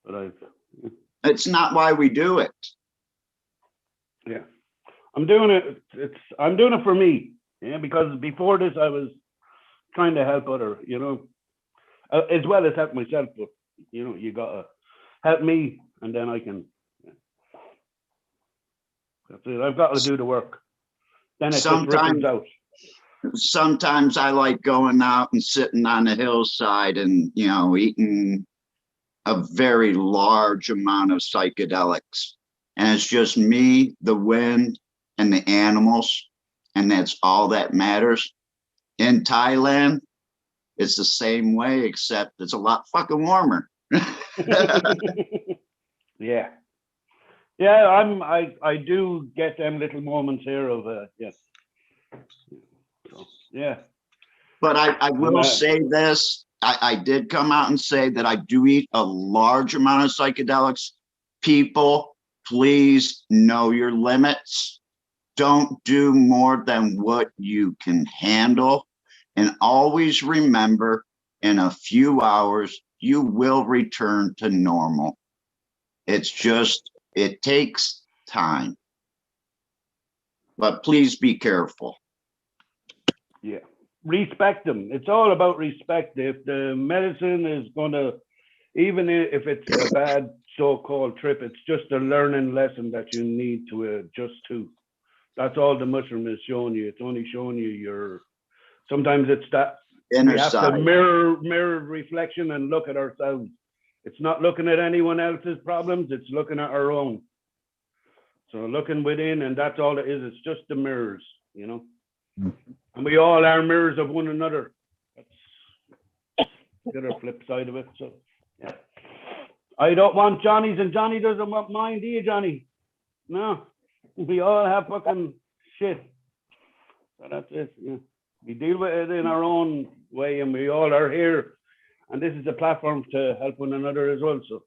H: But
F: it's not why we do it.
H: I'm doing it. I'm doing it for me, because before this I was trying to help other, as well as help myself. But you gotta help me, and then I can. That's it. I've got to do the work. Then it just ripples out.
F: Sometimes I like going out and sitting on the hillside and, eating a very large amount of psychedelics. And it's just me, the wind, and the animals. And that's all that matters. In Thailand, it's the same way, except it's a lot fucking warmer.
H: Yeah. Yeah, I do get them little moments here of yes. So, yeah.
F: But I will say this. I did come out and say that I do eat a large amount of psychedelics. People, please know your limits. Don't do more than what you can handle. And always remember, in a few hours, you will return to normal. It's just, it takes time. But please be careful.
H: Yeah. Respect them. It's all about respect. If the medicine is going to, even if it's a bad so-called trip, it's just a learning lesson that you need to adjust to. That's all the mushroom is showing you. It's only showing you sometimes it's that
F: Inner
H: we have
F: side.
H: to mirror reflection and look at ourselves. It's not looking at anyone else's problems, it's looking at our own. So looking within, and that's all it is. It's just the mirrors, And we all are mirrors of one another. That's the other flip side of it. So yeah. I don't want Johnny's, and Johnny doesn't want mine, do you, Johnny? No. We all have fucking shit. So that's it. Yeah. We deal with it in our own way, and we all are here. And this is a platform to help one another as well. So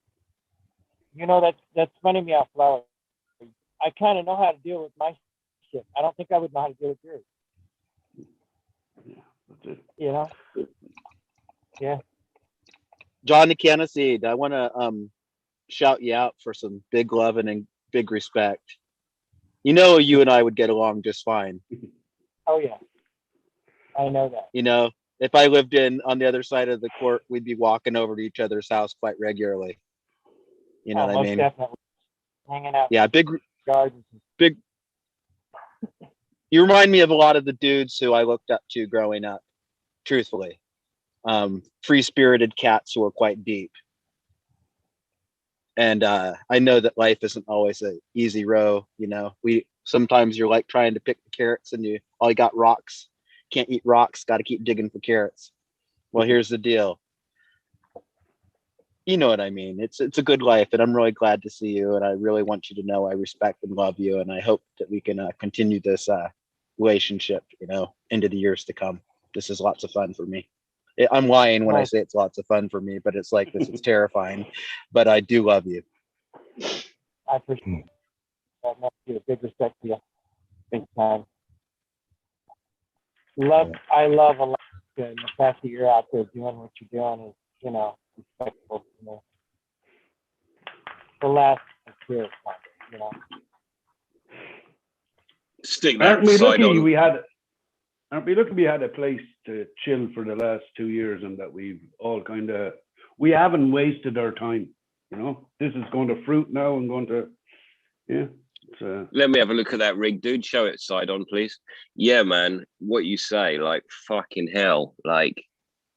D: that's funny, me off Flower. I kind of know how to deal with my shit. I don't think I would know how to deal with yours.
H: yeah, that's it.
D: Yeah.
G: John Nicanseed, I want to shout you out for some big love and big respect. You and I would get along just fine.
D: Oh yeah. I know that.
G: If I lived on the other side of the court, we'd be walking over to each other's house quite regularly. You know what I mean?
D: Definitely. Hanging out.
G: Yeah, big.
D: Gardens.
G: You remind me of a lot of the dudes who I looked up to growing up, truthfully. Free-spirited cats who are quite deep. And I know that life isn't always an easy row. Sometimes you're like trying to pick the carrots and you got rocks. Can't eat rocks, got to keep digging for carrots. Well, here's the deal. You know what I mean? It's a good life, and I'm really glad to see you. And I really want you to know I respect and love you, and I hope that we can continue this relationship, into the years to come. This is lots of fun for me. I'm lying when I say it's lots of fun for me, but it's like this. It's terrifying, but I do love you.
D: I appreciate that. A big respect to you. Big time. I love a lot. And the fact that you're out there doing what you're doing is, respectful to me. The last year,
B: Stick that
H: Aren't we
B: side
H: lucky
B: on.
H: we had a place to chill for the last 2 years, and that we've all kind of we haven't wasted our time. You know, this is going to fruit now and going to, yeah.
B: Let me have a look at that rig, dude. Show it side on, please. Yeah, man. What you say, like fucking hell. Like,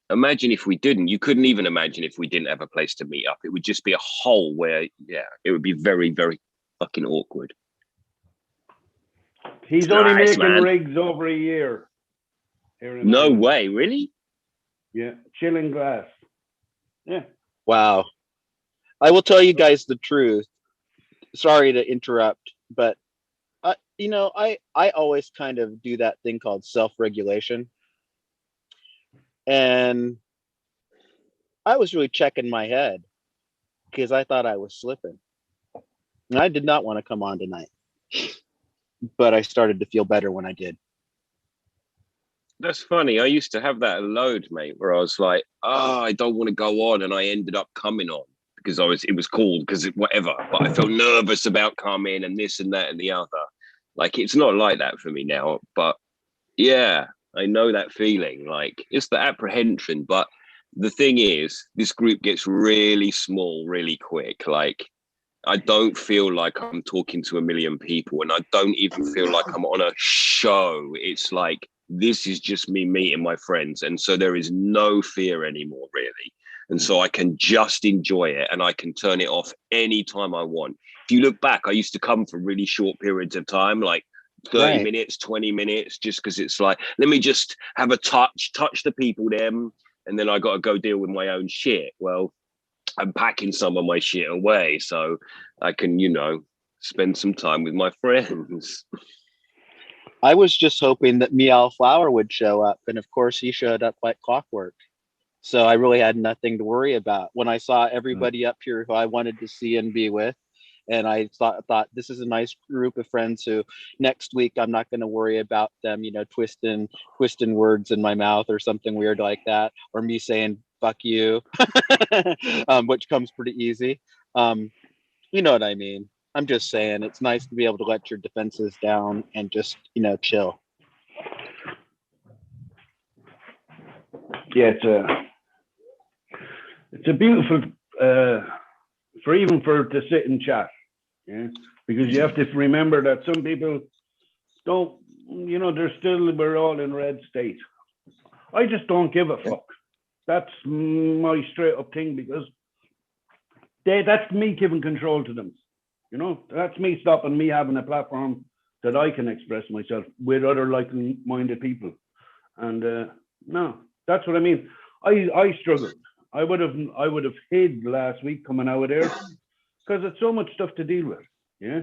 B: imagine if we didn't. You couldn't even imagine if we didn't have a place to meet up. It would just be a hole where, yeah, it would be very, very fucking awkward.
H: He's only
B: Nice,
H: making
B: man.
H: rigs over a year.
B: No
H: Ireland.
B: way, really?
H: Yeah, chilling glass. Yeah.
G: Wow. I will tell you guys the truth. Sorry to interrupt, but you know, I always kind of do that thing called self-regulation. And I was really checking my head because I thought I was slipping. And I did not want to come on tonight. But I started to feel better when I did.
B: That's funny. I used to have that load, mate, where I was like, oh, I don't want to go on. And I ended up coming on because it was cool because whatever. But I felt nervous about coming and this and that and the other. Like, it's not like that for me now. But yeah, I know that feeling. Like, it's the apprehension. But the thing is, this group gets really small really quick. Like, I don't feel like I'm talking to a million people, and I don't even feel like I'm on a show. It's like, this is just me meeting my friends. And so there is no fear anymore, really. And so I can just enjoy it, and I can turn it off anytime I want. If you look back, I used to come for really short periods of time, like 30
G: Right.
B: minutes, 20 minutes, just because it's like, let me just have a touch the people them, and then I got to go deal with my own shit. Well, I'm packing some of my shit away so I can, you know, spend some time with my friends.
G: I was just hoping that Meow Flower would show up. And of course, he showed up like clockwork. So I really had nothing to worry about. When I saw everybody up here who I wanted to see and be with, and I thought this is a nice group of friends who next week I'm not going to worry about them, you know, twisting words in my mouth or something weird like that, or me saying fuck you, which comes pretty easy. You know what I mean? I'm just saying it's nice to be able to let your defenses down and just, you know, chill.
H: Yeah, it's a beautiful to sit and chat. Yeah, because you have to remember that some people don't, you know, we're all in red state. I just don't give a fuck. That's my straight up thing, because that's me giving control to them. You know, that's me stopping me having a platform that I can express myself with other like-minded people. And no, that's what I mean. I struggled. I would have hid last week coming out of there because it's so much stuff to deal with. Yeah.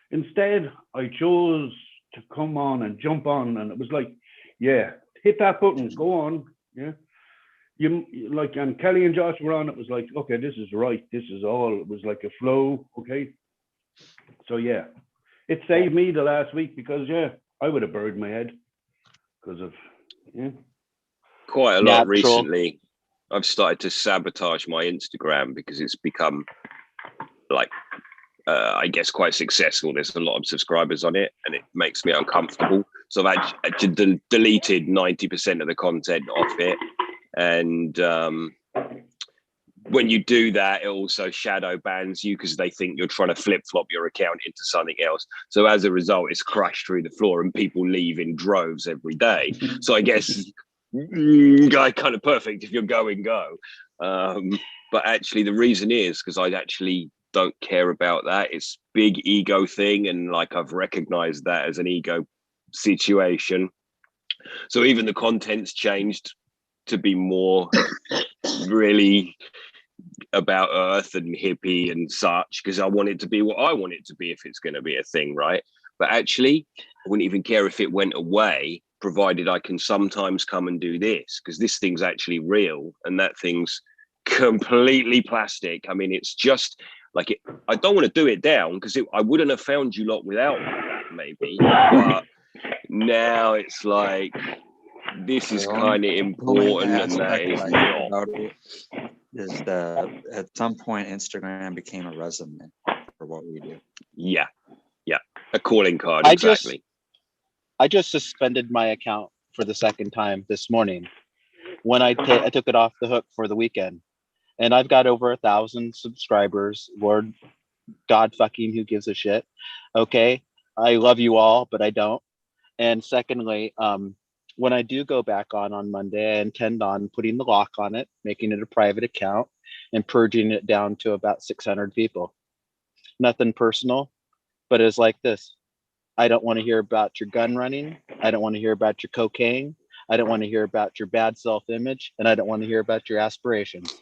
H: Instead, I chose to come on and jump on, and it was like, yeah, hit that button, go on. Yeah. You like, and Kelly and Josh were on. It was like, okay, this is right. This is all. It was like a flow. Okay. So yeah, it saved me the last week, because yeah, I would have buried my head because of
B: Quite a lot
G: Natural.
B: recently. I've started to sabotage my Instagram because it's become like, I guess, quite successful. There's a lot of subscribers on it, and it makes me uncomfortable. So I've actually deleted 90% of the content off it. And when you do that, it also shadow bans you because they think you're trying to flip-flop your account into something else. So as a result, it's crashed through the floor and people leave in droves every day. So I guess kind of perfect if you're go. But actually the reason is because I actually don't care about that. It's big ego thing, and like I've recognized that as an ego situation. So even the content's changed to be more really about Earth and hippie and such, because I want it to be what I want it to be if it's going to be a thing, right? But actually, I wouldn't even care if it went away, provided I can sometimes come and do this, because this thing's actually real and that thing's completely plastic. I mean, it's just like it. I don't want to do it down because I wouldn't have found you lot without that, maybe. But now it's like, this is kind of important, and that is not.
C: Is that at some point Instagram became a resume for what we do.
B: Yeah, a calling card. Exactly.
G: I just suspended my account for the second time this morning when I took it off the hook for the weekend. and I've got over 1,000 subscribers. Lord God fucking who gives a shit. Okay. I love you all, but I don't. And secondly, when I do go back on Monday, I intend on putting the lock on it, making it a private account, and purging it down to about 600 people. Nothing personal, but it's like this. I don't want to hear about your gun running. I don't want to hear about your cocaine. I don't want to hear about your bad self-image, and I don't want to hear about your aspirations.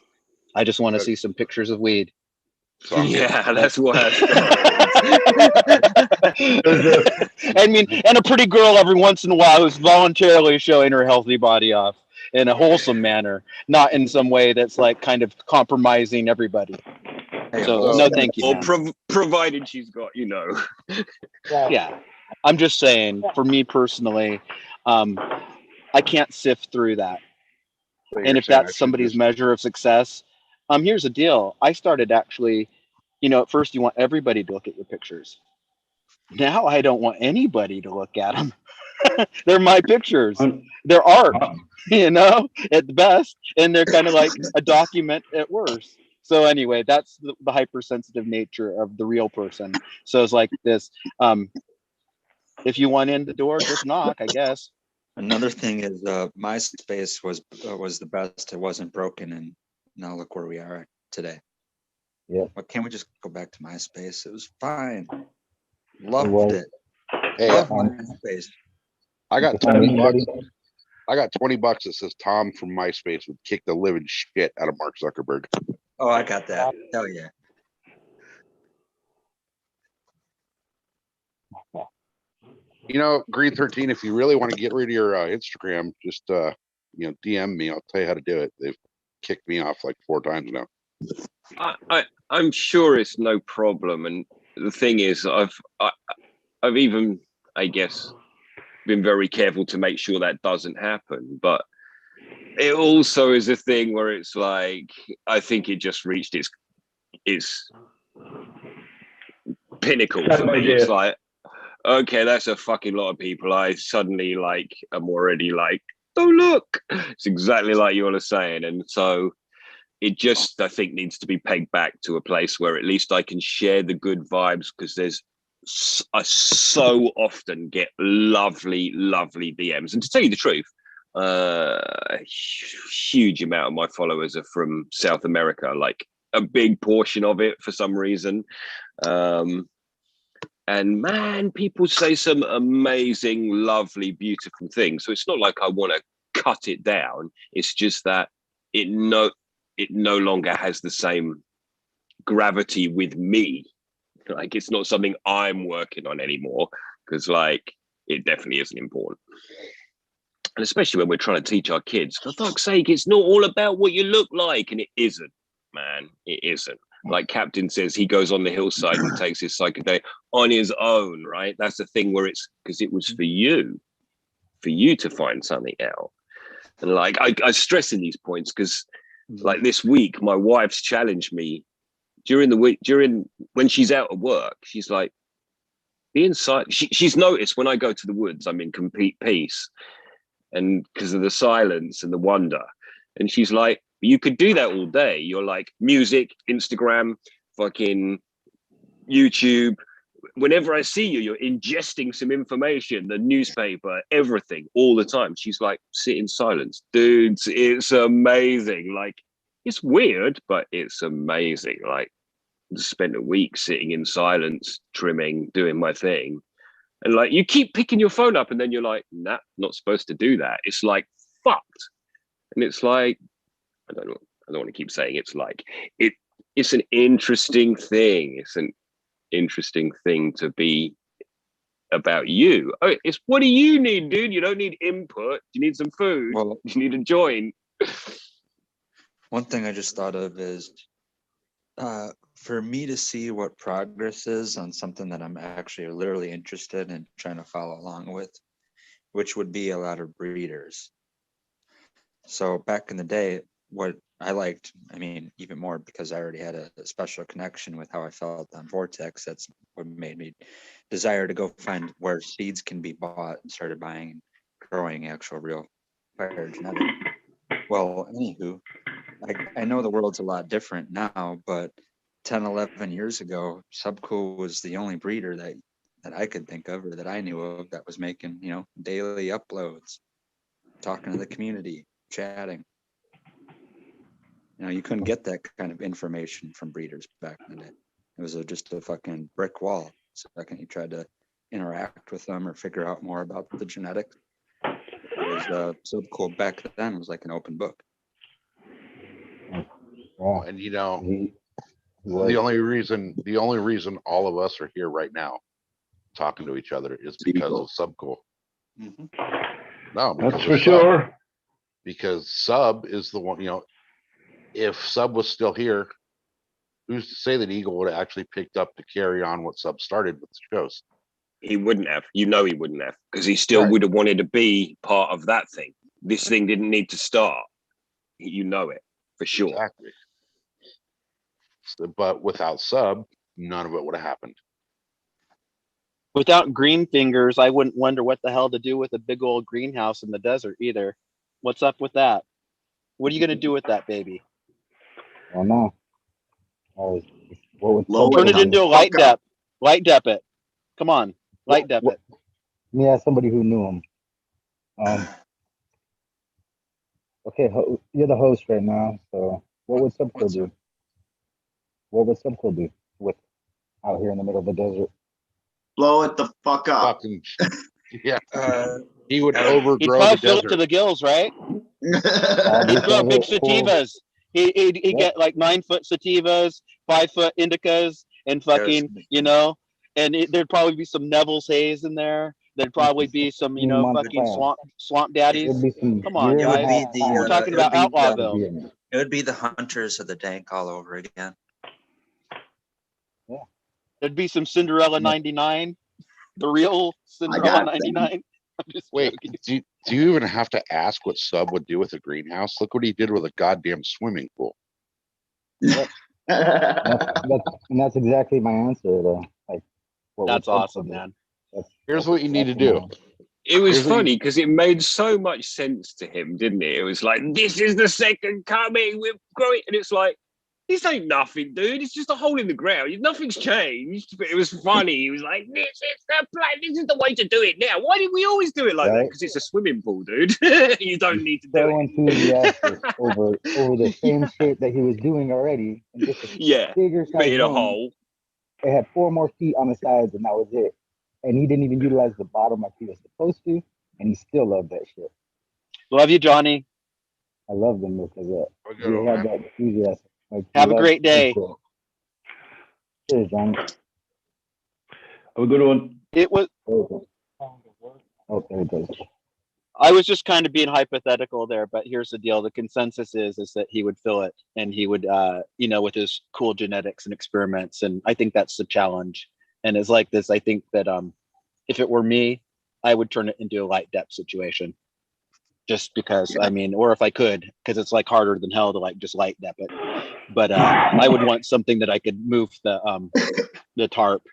G: I just want to see some pictures of weed.
E: So I'm getting-
B: Yeah, that's what I
G: I mean, and a pretty girl every once in a while who's voluntarily showing her healthy body off in a wholesome manner, not in some way that's like kind of compromising everybody.
C: Hey,
G: So
E: so-
G: no, thank you,
B: Or
G: man.
B: provided she's got, you know.
G: Yeah, I'm just saying, for me personally, I can't sift through that.
E: so
G: And
E: you're
G: if
E: saying I
G: that's
E: should
G: somebody's
E: just-
G: measure of success, here's the deal. I started actually, at first you want everybody to look at your pictures. Now I don't want anybody to look at them. They're my pictures.
H: Un-
G: They're art,
H: uh,
G: at the best, and they're kind of like a document at worst. So anyway, that's the hypersensitive nature of the real person. So it's like this. If you want in the door, just knock, I guess.
C: Another thing is MySpace was the best. It wasn't broken, and now look where we are today.
D: Yeah.
C: But can't we just go back to MySpace? It was fine.
D: was.
C: Loved it.
E: Hey,
C: Loved MySpace.
E: I got
D: Time
E: 20
D: anybody?
E: bucks. I got 20 bucks that says Tom from MySpace would kick the living shit out of Mark Zuckerberg.
C: Oh, I got that. Hell yeah.
E: Green 13, if you really want to get rid of your Instagram, just DM me. I'll tell you how to do it. They've kicked me off like 4 times now.
B: I'm sure it's no problem. And the thing is, I've even, I guess, been very careful to make sure that doesn't happen. But it also is a thing where it's like, I think it just reached its pinnacle for me. It's like, okay, that's a fucking lot of people. I suddenly I'm already like, oh look, it's exactly like you were saying. And so it just, I think, needs to be pegged back to a place where at least I can share the good vibes, because I so often get lovely DMs. And to tell you the truth, a huge amount of my followers are from South America, like a big portion of it for some reason. And man, people say some amazing, lovely, beautiful things. So it's not like I want to cut it down. It's just that it no longer has the same gravity with me. Like, it's not something I'm working on anymore, because it definitely isn't important. And especially when we're trying to teach our kids, for fuck's sake, it's not all about what you look like. And it isn't, man. It isn't. Like Captain says, he goes on the hillside and takes his psychedelic on his own, right? That's the thing where it's because it was for you to find something out. And I stress in these points because this week, my wife's challenged me during the week, when she's out of work, she's like, be inside. She's noticed when I go to the woods, I'm in complete peace. And because of the silence and the wonder. And she's like, you could do that all day. You're like, music, Instagram, fucking YouTube. Whenever I see you, you're ingesting some information, the newspaper, everything, all the time. She's like, sit in silence. Dudes, it's amazing. It's weird, but it's amazing. I spent a week sitting in silence, trimming, doing my thing. And you keep picking your phone up and then you're like, nah, not supposed to do that. It's fucked. And it's I don't want to keep saying it's an interesting thing. It's an interesting thing to be about you. Oh, it's what do you need, dude? You don't need input. You need some food.
C: Well,
B: you need a joint.
C: one thing I just thought of is for me to see what progress is on something that I'm actually literally interested in trying to follow along with, which would be a lot of breeders. So back in the day, what I liked, even more because I already had a special connection with how I felt on Vortex. That's what made me desire to go find where seeds can be bought and started buying and growing actual real fire genetic. Well, anywho, I know the world's a lot different now, but 10, 11 years ago, Subcool was the only breeder that I could think of or that I knew of that was making, daily uploads, talking to the community, chatting. You couldn't get that kind of information from breeders back in the day. It was just a fucking brick wall. The second you tried to interact with them or figure out more about the genetics, it was Subcool back then. It was like an open book.
E: Well, and
I: He
E: the
I: was.
E: only reason all of us are here right now talking to each other is because of Subcool.
C: Mhm.
E: No,
H: That's
E: because
H: for
E: of Sub.
H: sure.
E: Because Sub is the one, if Sub was still here, who's to say that Eagle would have actually picked up to carry on what Sub started with the shows?
B: He wouldn't have. He wouldn't have, because he still
E: Right.
B: would have wanted to be part of that thing. This thing didn't need to start. It for sure.
E: Exactly. But without Sub, none of it would have happened.
G: Without green fingers, I wouldn't wonder what the hell to do with a big old greenhouse in the desert either. What's up with that? What are you gonna do with that baby?
I: I don't know. What would
F: Blow
G: Turn it
F: the
G: into a
F: fuck
G: light
F: up.
G: dep. Light dep it. Come on, light dep
I: What-
G: it.
I: Let me ask somebody who knew him. Okay, you're the host right now, so what would Subcool
C: What's
I: do?
C: up?
I: What would Subcool do with out here in the middle of the desert?
F: Blow it the fuck up.
E: Fucking yeah.
C: Uh,
E: He would
C: I would-
G: He'd
E: overgrow
G: probably
E: the
G: fill it to
E: desert.
G: the gills, right?
I: All
G: He'd
I: these
G: throw big
I: desert pools.
G: sativas. He'd
I: Yep.
G: get like 9-foot sativas, 5-foot indicas, and fucking, and there'd probably be some Neville's haze in there. There'd probably be some,
I: 15-month
G: fucking
I: plan.
G: swamp
I: There'd
G: daddies.
I: be some
G: Come on,
I: year and a
C: It would
G: guys.
C: be
I: half
C: the,
G: We're
I: time
G: talking
C: it would
G: about
C: be
I: to
G: Outlawville.
I: be in it.
C: It would be the Hunters of the Dank all over again.
G: There'd be some Cinderella
I: Yeah.
G: 99, the real Cinderella
F: got them.
G: 99. I'm just
E: Wait,
G: joking.
E: do you even have to ask what Sub would do with a greenhouse? Look what he did with a goddamn swimming pool.
I: That's exactly my answer. Like, what would
G: That's
I: Subcool
G: awesome,
I: do?
G: man.
E: Here's what you need to
I: exactly
E: do.
I: my answer.
B: It was
E: Here's what
B: funny because it made so much sense to him, didn't it? It was like, this is the second coming. We're growing. And it's like, this ain't nothing, dude. It's just a hole in the ground. Nothing's changed. But it was funny. He was like, this is the plan. This is the way to do it now. Why did we always do it like that?
I: Right.
B: Because it's a swimming pool, dude. You don't need to do
I: So
B: it.
I: enthusiastic over the same shit that he was doing already, and just a
B: Yeah.
I: bigger
B: Put
I: size
B: in a
I: room.
B: hole.
I: It had 4 more feet on the sides, and that was it. And he didn't even utilize the bottom like he was supposed to, and he still loved that shit.
G: Love you, Johnny.
I: I loved him because
E: We're
I: he
E: good,
I: had
E: man.
I: that enthusiasm. Like, he
G: Have a
I: loved
G: great
I: his
G: day.
I: shit. Cheers, Johnny.
H: Have a good one.
G: It was.
I: Okay, it does.
G: I was just kind of being hypothetical there, but here's the deal: the consensus is that he would fill it, and he would, with his cool genetics and experiments, and I think that's the challenge. And it's like this. I think that if it were me, I would turn it into a light depth situation, just because. I mean, or if I could, because it's like harder than hell to like just light depth it. But I would want something that I could move the tarp,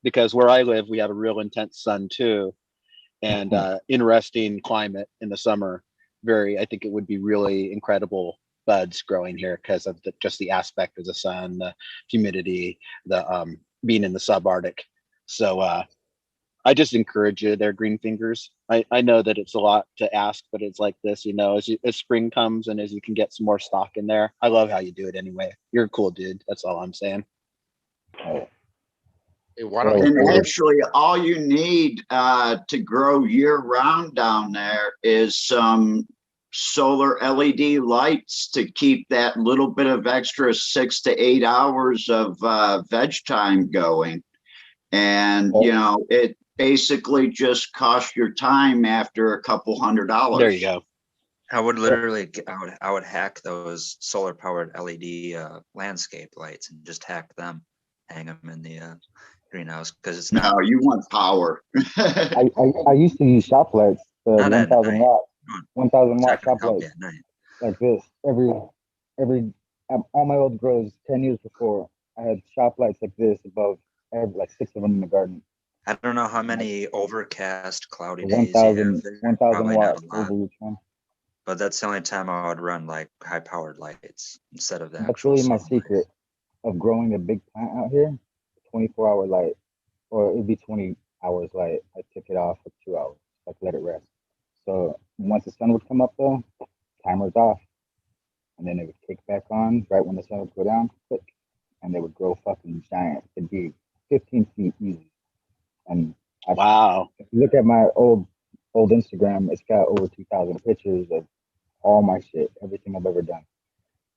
G: because where I live, we have a real intense sun too. And interesting climate in the summer. I think it would be really incredible buds growing here because of just the aspect of the sun, the humidity, the being in the subarctic. So I just encourage you there, green fingers. I know that it's a lot to ask, but it's like this, as spring comes and as you can get some more stock in there. I love how you do it anyway. You're a cool dude. That's all I'm saying.
E: Hey, why don't
F: And
E: you
F: actually, all you need to grow year round down there is some solar LED lights to keep that little bit of extra 6 to 8 hours of veg time going. And, it basically just costs your time after a couple $100.
G: There you go.
C: I would literally, I would hack those solar powered LED landscape lights and just hack them, hang them in the greenhouse, because it's not.
F: No, you want power.
I: I used to use shop lights, the
C: Not at
I: 1,000
C: night.
I: watt,
C: It's
I: 1,000
C: not
I: watt
C: gonna
I: shop
C: help
I: lights
C: you at night.
I: like this. Every all my old grows 10 years before, I had shop lights like this above, like 6 of them in the garden.
C: I don't know how many overcast, cloudy
I: The
C: days you have
I: 1,000
C: there.
I: 1,000
C: Probably not
I: watts
C: a lot.
I: over each one.
C: But that's the only time I would run like high powered lights instead of the
I: That's
C: actual
I: really my
C: solar lights.
I: secret of growing a big plant out here. 24-hour light, or it'd be 20 hours light. I took it off for 2 hours, like let it rest. So once the sun would come up though, timer's off, and then it would kick back on right when the sun would go down, click, and they would grow fucking giant. It'd be 15 feet easy. And
G: Wow.
I: if you look at my old Instagram, it's got over 2,000 pictures of all my shit, everything I've ever done.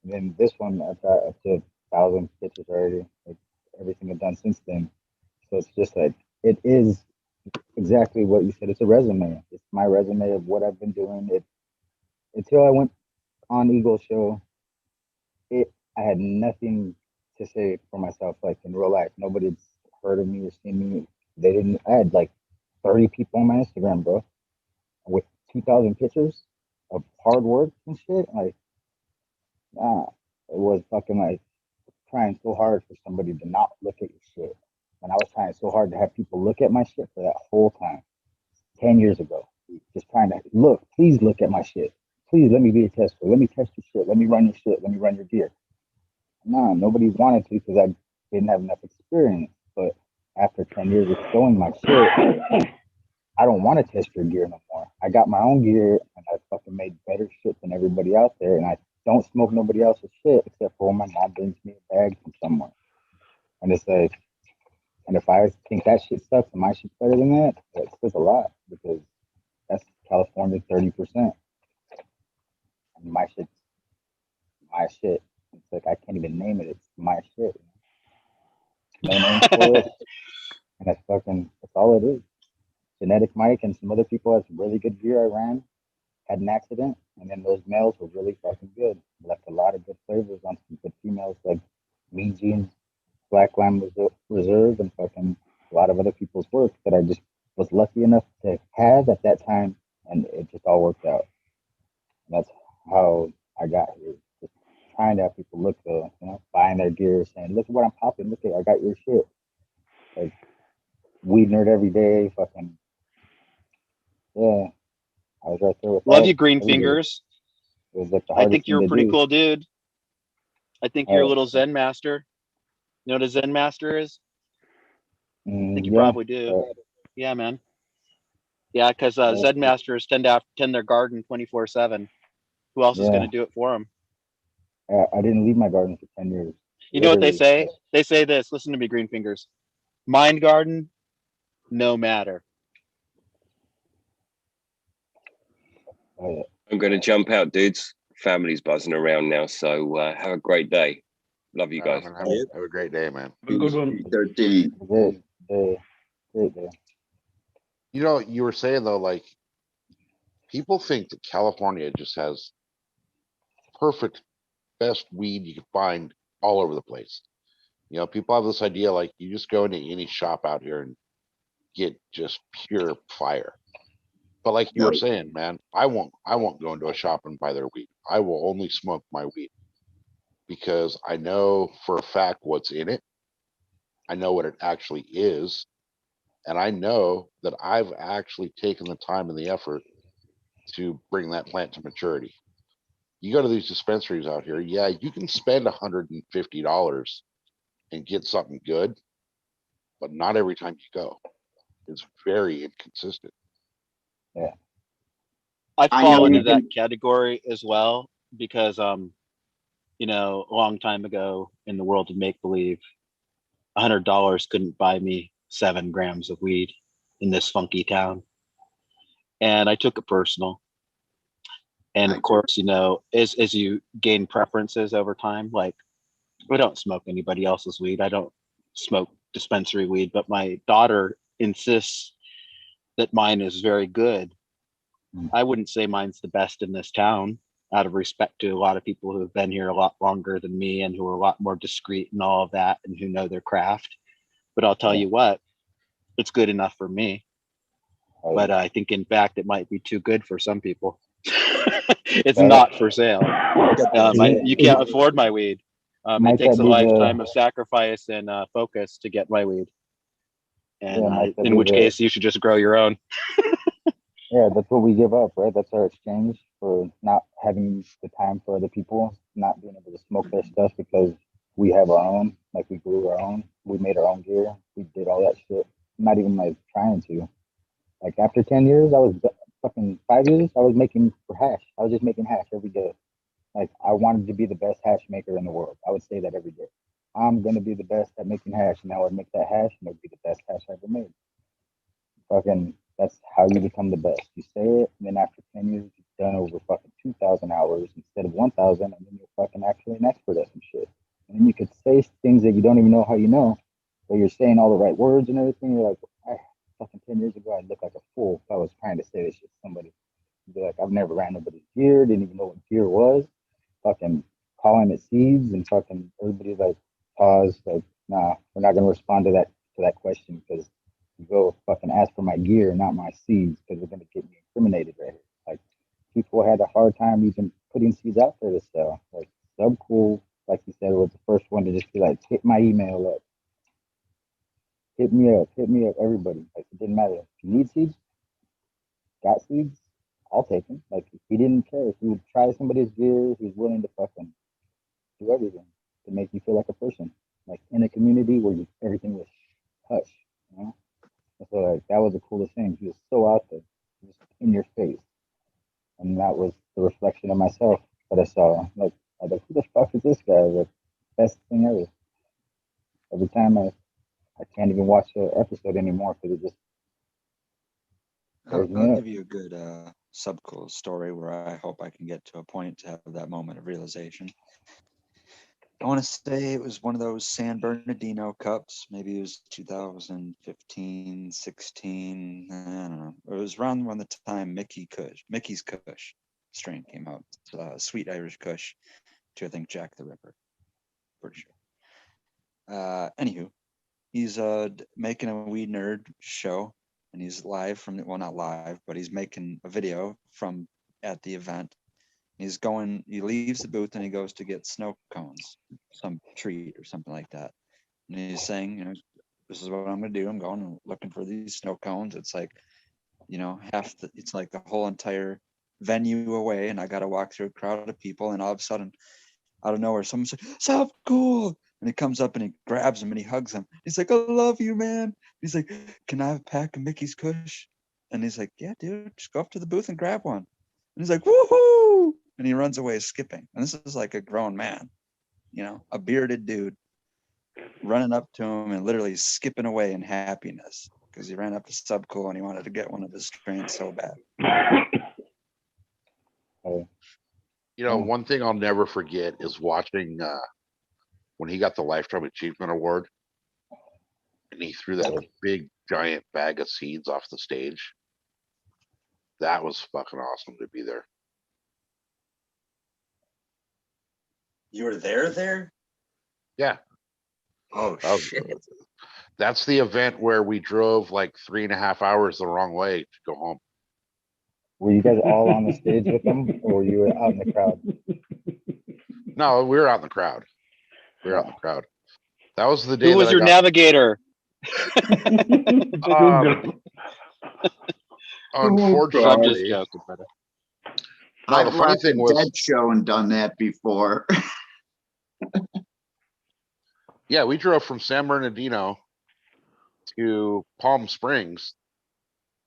I: And then this one, I've got up to 1,000 pictures already, like everything I've done since then. So it's just like, it is exactly what you said. It's a resume. It's my resume of what I've been doing. Until I went on Eagle Show, I had nothing to say for myself, like in real life. Nobody's heard of me or seen me. They didn't. I had like 30 people on my Instagram, bro, with 2,000 pictures of hard work and shit. Like, nah, it was fucking like trying so hard for somebody to not look at your shit. And I was trying so hard to have people look at my shit for that whole time, 10 years ago. Just trying to look, please look at my shit. Please let me be a tester. Let me test your shit. Let me run your shit. Let me run your gear. No, nobody wanted to because I didn't have enough experience. But after 10 years of showing my shit, I don't want to test your gear no more. I got my own gear and I fucking made better shit than everybody out there. And I don't smoke nobody else's shit except for when my mom brings me a bag from somewhere. And it's like, and if I think that shit sucks and my shit's better than that, that says a lot because that's California 30%. And my shit's my shit. It's like I can't even name it. It's my shit. No name for it. And that's all it is. Genetic Mike and some other people had some really good gear I ran, had an accident, and then those males were really fucking good. Left a lot of good flavors on some good females like Mean Jeans, Black Lamb Reserve, and fucking a lot of other people's work that I just was lucky enough to have at that time, and it just all worked out. And that's how I got here. Just trying to have people look though, buying their gear, saying, "Look at what I'm popping. Look at I got your shit." Like weed nerd every day, fucking yeah. I was right there with
G: Love
I: that
G: you, Green
I: every day.
G: Fingers.
I: It was like the
G: I
I: hardest
G: think
I: thing
G: you're a
I: to
G: pretty
I: do.
G: cool dude. I think you're a
I: Oh,
G: little Zen master. You know what a Zen master is? I think you
I: yeah.
G: probably do. Yeah, man. Yeah, because Zen masters tend to tend their garden 24/7. Who else is going to do it for them?
I: I didn't leave my garden for 10 years.
G: You know what they
I: Literally.
G: say? They say this. Listen to me, Green Fingers. Mind garden, no matter.
I: Oh, yeah.
B: I'm going to jump out, dudes. Family's buzzing around now, so have a great day. Love you guys.
E: Man, have a great day, man.
H: Have a good one.
F: 13.
I: Great day.
E: You know, you were saying though, like people think that California just has perfect, best weed you can find all over the place. You know, people have this idea like you just go into any shop out here and get just pure fire. But like you were saying, man, I won't go into a shop and buy their weed. I will only smoke my weed because I know for a fact what's in it. I know what it actually is. And I know that I've actually taken the time and the effort to bring that plant to maturity. You go to these dispensaries out here, yeah, you can spend $150 and get something good, but not every time you go. It's very inconsistent.
I: Yeah.
G: I
F: I
G: fall
F: know
G: into
F: you
G: that
F: can-
G: category as well because you know, a long time ago in the world of make believe, $100 couldn't buy me 7 grams of weed in this funky town. And I took it personal. And of course, you know, as you gain preferences over time, like I don't smoke anybody else's weed. I don't smoke dispensary weed, but my daughter insists that mine is very good. I wouldn't say mine's the best in this town, out of respect to a lot of people who have been here a lot longer than me and who are a lot more discreet and all of that and who know their craft. But I'll tell you what, it's good enough for me. But I think in fact it might be too good for some people. It's not for sale. You can't afford my weed. It takes a lifetime of sacrifice and focus to get my weed. And in which case you should just grow your own.
I: Yeah, that's what we give up, right? That's our exchange. for not having the time for other people, not being able to smoke their stuff because we have our own, like we grew our own, we made our own gear, we did all that shit. Not even like trying to. Like after 10 years, I was fucking 5 years, I was making for hash. I was just making hash every day. Like I wanted to be the best hash maker in the world. I would say that every day. I'm gonna be the best at making hash, and I would make that hash, and it would be the best hash I ever made. Fucking, that's how you become the best. You say it, and then after 10 years, you've done over fucking 2,000 hours instead of 1,000, and then you're fucking actually an expert at some shit. And then you could say things that you don't even know how you know, but you're saying all the right words and everything. You're like, fucking 10 years ago, I'd look like a fool if I was trying to say this shit to somebody. You'd be like, I've never ran nobody's gear, didn't even know what gear was. Fucking calling it seeds, and fucking everybody's like, pause, like, nah, we're not gonna respond to that question because you go fucking ask for my gear, not my seeds, because they're gonna get me incriminated right here. Like people had a hard time even putting seeds out there to sell. Like Subcool, like you said, was the first one to just be like, hit my email up. Hit me up, everybody. Like it didn't matter. If you need seeds, got seeds, I'll take them. Like he didn't care. If he would try somebody's gear, he's willing to fucking do everything to make you feel like a person. Like in a community where everything was hush, you know? So like that was the coolest thing. He was so out there, just in your face. And that was the reflection of myself that I saw. Like I was like, who the fuck is this guy? Like best thing ever. Every time I can't even watch the episode anymore because it just
C: I'll
I: me up.
C: give you a good Subcool story where I hope I can get to a point to have that moment of realization. I want to say it was one of those San Bernardino cups. Maybe it was 2015, 16. I don't know. It was around when the time Mickey's Kush strain came out. Sweet Irish Kush to, I think, Jack the Ripper. Pretty sure. Anywho, he's making a Weed Nerd show, and he's live from, well, not live, but he's making a video from at the event. He leaves the booth and he goes to get snow cones, some treat or something like that. And he's saying, you know, this is what I'm going to do. I'm going and looking for these snow cones. It's like, you know, it's like the whole entire venue away. And I got to walk through a crowd of people. And all of a sudden, out of nowhere, someone's like, "So cool." And he comes up and he grabs him and he hugs him. He's like, "I love you, man." He's like, "Can I have a pack of Mickey's Kush?" And he's like, "Yeah, dude, just go up to the booth and grab one." And he's like, "Woohoo!" And he runs away skipping. And this is like a grown man, you know, a bearded dude running up to him and literally skipping away in happiness because he ran up to Subcool and he wanted to get one of his strains so bad.
E: You know, one thing I'll never forget is watching when he got the Lifetime Achievement Award and he threw that big giant bag of seeds off the stage. That was fucking awesome to be there.
C: You were there?
E: Yeah.
C: Oh, shit.
E: That's the event where we drove like 3.5 hours the wrong way to go home.
I: Were you guys all on the stage with them, or you were out in the crowd?
E: No, we were out in the crowd. That was the day.
G: Who was your navigator?
E: Unfortunately,
G: I'm just joking, brother.
E: No,
F: I've
E: the funny
F: left
E: thing
F: a
E: was,
F: dead show and done that before.
E: yeah, we drove from San Bernardino to Palm Springs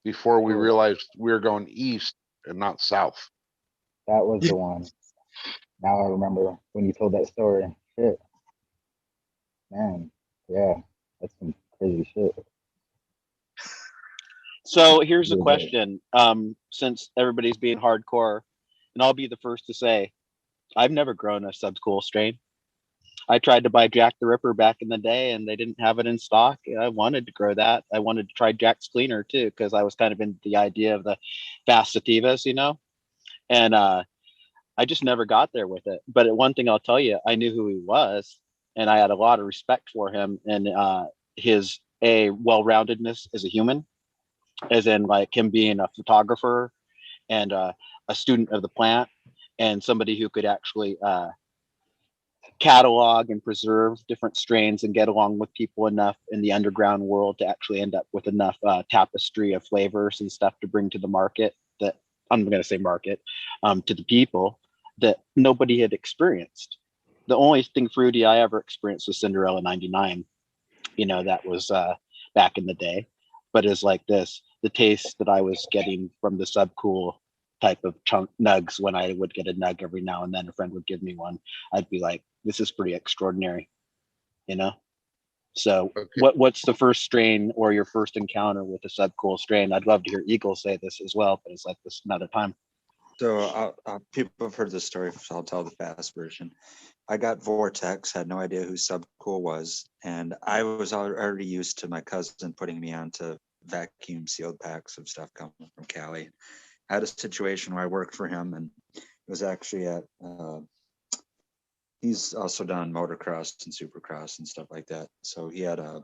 E: before we realized we were going east and not south.
I: That was the one. Now I remember when you told that story. Shit. Man, yeah, that's some crazy shit.
G: So here's a question. Since everybody's being hardcore, and I'll be the first to say, I've never grown a Subcool strain. I tried to buy Jack the Ripper back in the day and they didn't have it in stock. I wanted to grow that. I wanted to try Jack's Cleaner too, because I was kind of in the idea of the fast sativas, you know, and I just never got there with it. But one thing I'll tell you, I knew who he was and I had a lot of respect for him and his well-roundedness as a human, as in like him being a photographer and a student of the plant and somebody who could actually catalog and preserve different strains and get along with people enough in the underground world to actually end up with enough tapestry of flavors and stuff to bring to the market that I'm going to say market, to the people that nobody had experienced. The only thing fruity I ever experienced was Cinderella 99. You know, that was back in the day. But it's like this, the taste that I was getting from the Subcool type of chunk nugs, when I would get a nug every now and then, a friend would give me one, I'd be like, this is pretty extraordinary, you know? So
E: Okay.
G: what's the first strain or your first encounter with a Subcool strain? I'd love to hear Eagle say this as well, but it's like this another time.
C: So people have heard this story, so I'll tell the fast version. I got Vortex, had no idea who Subcool was, and I was already used to my cousin putting me onto vacuum sealed packs of stuff coming from Cali. I had a situation where I worked for him, and it was actually at he's also done motocross and supercross and stuff like that. So he had a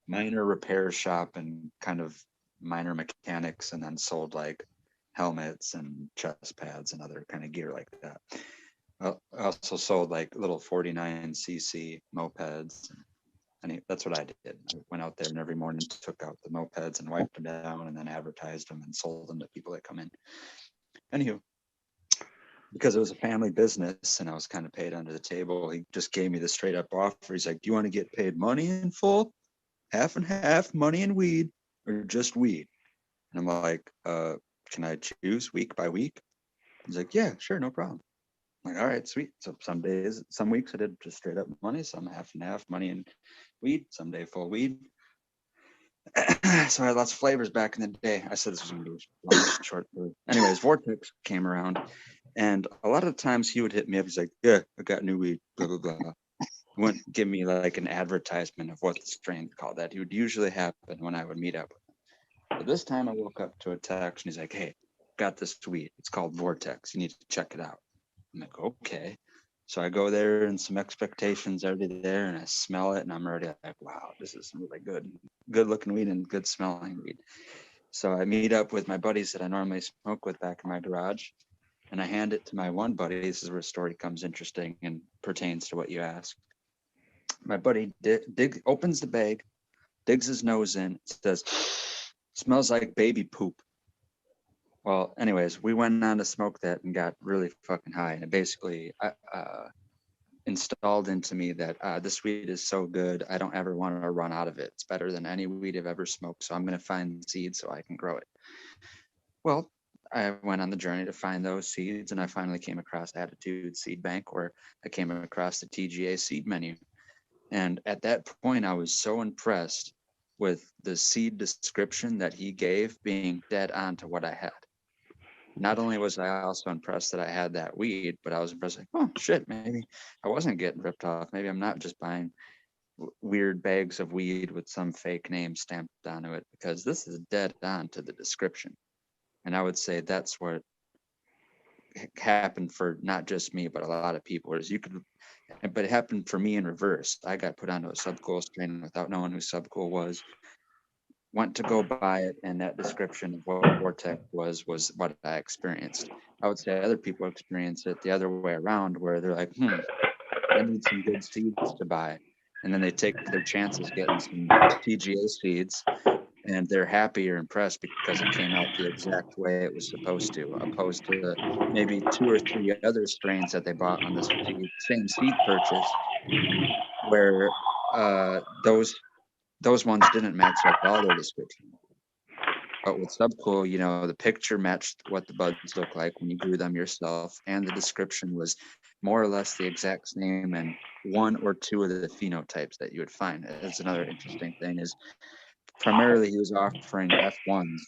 C: minor repair shop and kind of minor mechanics, and then sold like helmets and chest pads and other kind of gear like that. I also sold like little 49cc mopeds. And that's what I did. I went out there and every morning took out the mopeds and wiped them down and then advertised them and sold them to people that come in. Anywho, because it was a family business and I was kind of paid under the table, he just gave me the straight up offer. He's like, do you want to get paid money in full, half and half, money and weed, or just weed? And I'm like, can I choose week by week? He's like, yeah, sure, no problem. I'm like, all right, sweet. So some days, some weeks I did just straight up money, some half and half, money and weed, someday full weed. So I had lots of flavors back in the day. I said this was going to be long, short. Anyways, Vortex came around, and a lot of the times he would hit me up. He's like, yeah, I got new weed, blah, blah, blah. He wouldn't give me like an advertisement of what the strain called. That he would usually happen when I would meet up with him. But this time I woke up to a text, and he's like, hey, got this weed. It's called Vortex. You need to check it out. I'm like, okay. So I go there and some expectations already there, and I smell it, and I'm already like, wow, this is really good looking weed and good smelling weed. So I meet up with my buddies that I normally smoke with back in my garage, and I hand it to my one buddy. This is where the story comes interesting and pertains to what you asked. My buddy opens the bag, digs his nose in, says, smells like baby poop. Well, anyways, we went on to smoke that and got really fucking high. And it basically installed into me that this weed is so good, I don't ever want to run out of it. It's better than any weed I've ever smoked. So I'm going to find seeds so I can grow it. Well, I went on the journey to find those seeds, and I finally came across Attitude Seed Bank, where I came across the TGA seed menu. And at that point, I was so impressed with the seed description that he gave being dead on to what I had. Not only was I also impressed that I had that weed, but I was impressed, like, oh shit, maybe I wasn't getting ripped off. Maybe I'm not just buying weird bags of weed with some fake name stamped onto it, because this is dead on to the description. And I would say that's what happened for not just me, but a lot of people. Is but it happened for me in reverse. I got put onto a Subcool strain without knowing who Subcool was. Went to go buy it, and that description of what Vortex was what I experienced. I would say other people experience it the other way around, where they're like, I need some good seeds to buy. And then they take their chances getting some TGA seeds, and they're happy or impressed because it came out the exact way it was supposed to, opposed to maybe 2 or 3 other strains that they bought on the same seed purchase, where those ones didn't match at all their description. But with Subcool, the picture matched what the buds look like when you grew them yourself, and the description was more or less the exact same, and 1 or 2 of the phenotypes that you would find. That's another interesting thing, is primarily he was offering F1s,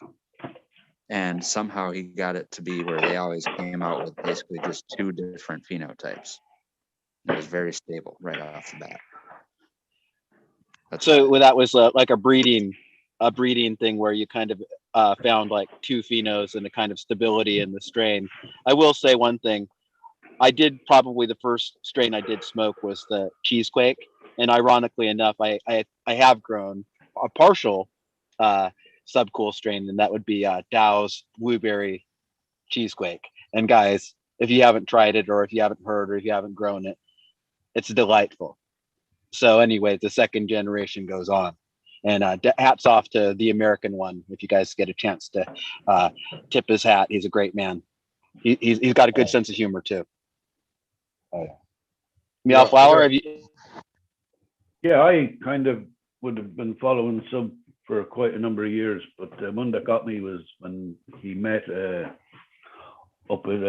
C: and somehow he got it to be where they always came out with basically just 2 different phenotypes. It was very stable right off the bat.
G: So that was like a breeding thing where you kind of found like 2 phenos and a kind of stability in the strain. I will say one thing. I did probably the first strain I did smoke was the Cheesequake, and ironically enough, I have grown a partial Subcool strain, and that would be Dow's Blueberry Cheesequake. And guys, if you haven't tried it, or if you haven't heard, or if you haven't grown it, it's delightful. So anyway, the second generation goes on. And hats off to the American one. If you guys get a chance to tip his hat, he's a great man. He's got a good sense of humor too.
I: Oh,
G: Meow Flower, have you?
H: Yeah, I kind of would have been following Sub for quite a number of years, but the one that got me was when he met up at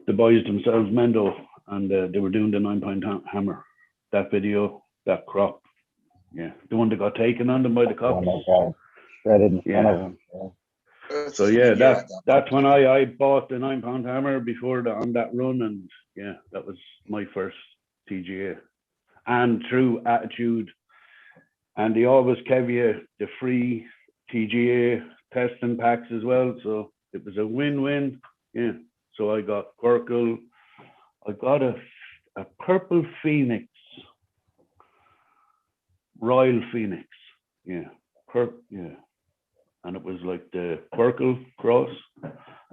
H: the boys themselves, Mendo, and they were doing the 9-pound hammer. That video, that crop, yeah, the one that got taken on them by the cops.
I: one that got shredded in front of
H: Yeah.
I: him. Yeah.
H: So yeah, that's when I bought the 9-pound hammer before on that run, and yeah, that was my first TGA. And through Attitude, and they always gave you the free TGA testing packs as well, so it was a win-win. Yeah, so I got Quirkle, I got a Purple Phoenix, Royal Phoenix, yeah, yeah. And it was like the Quirkle cross,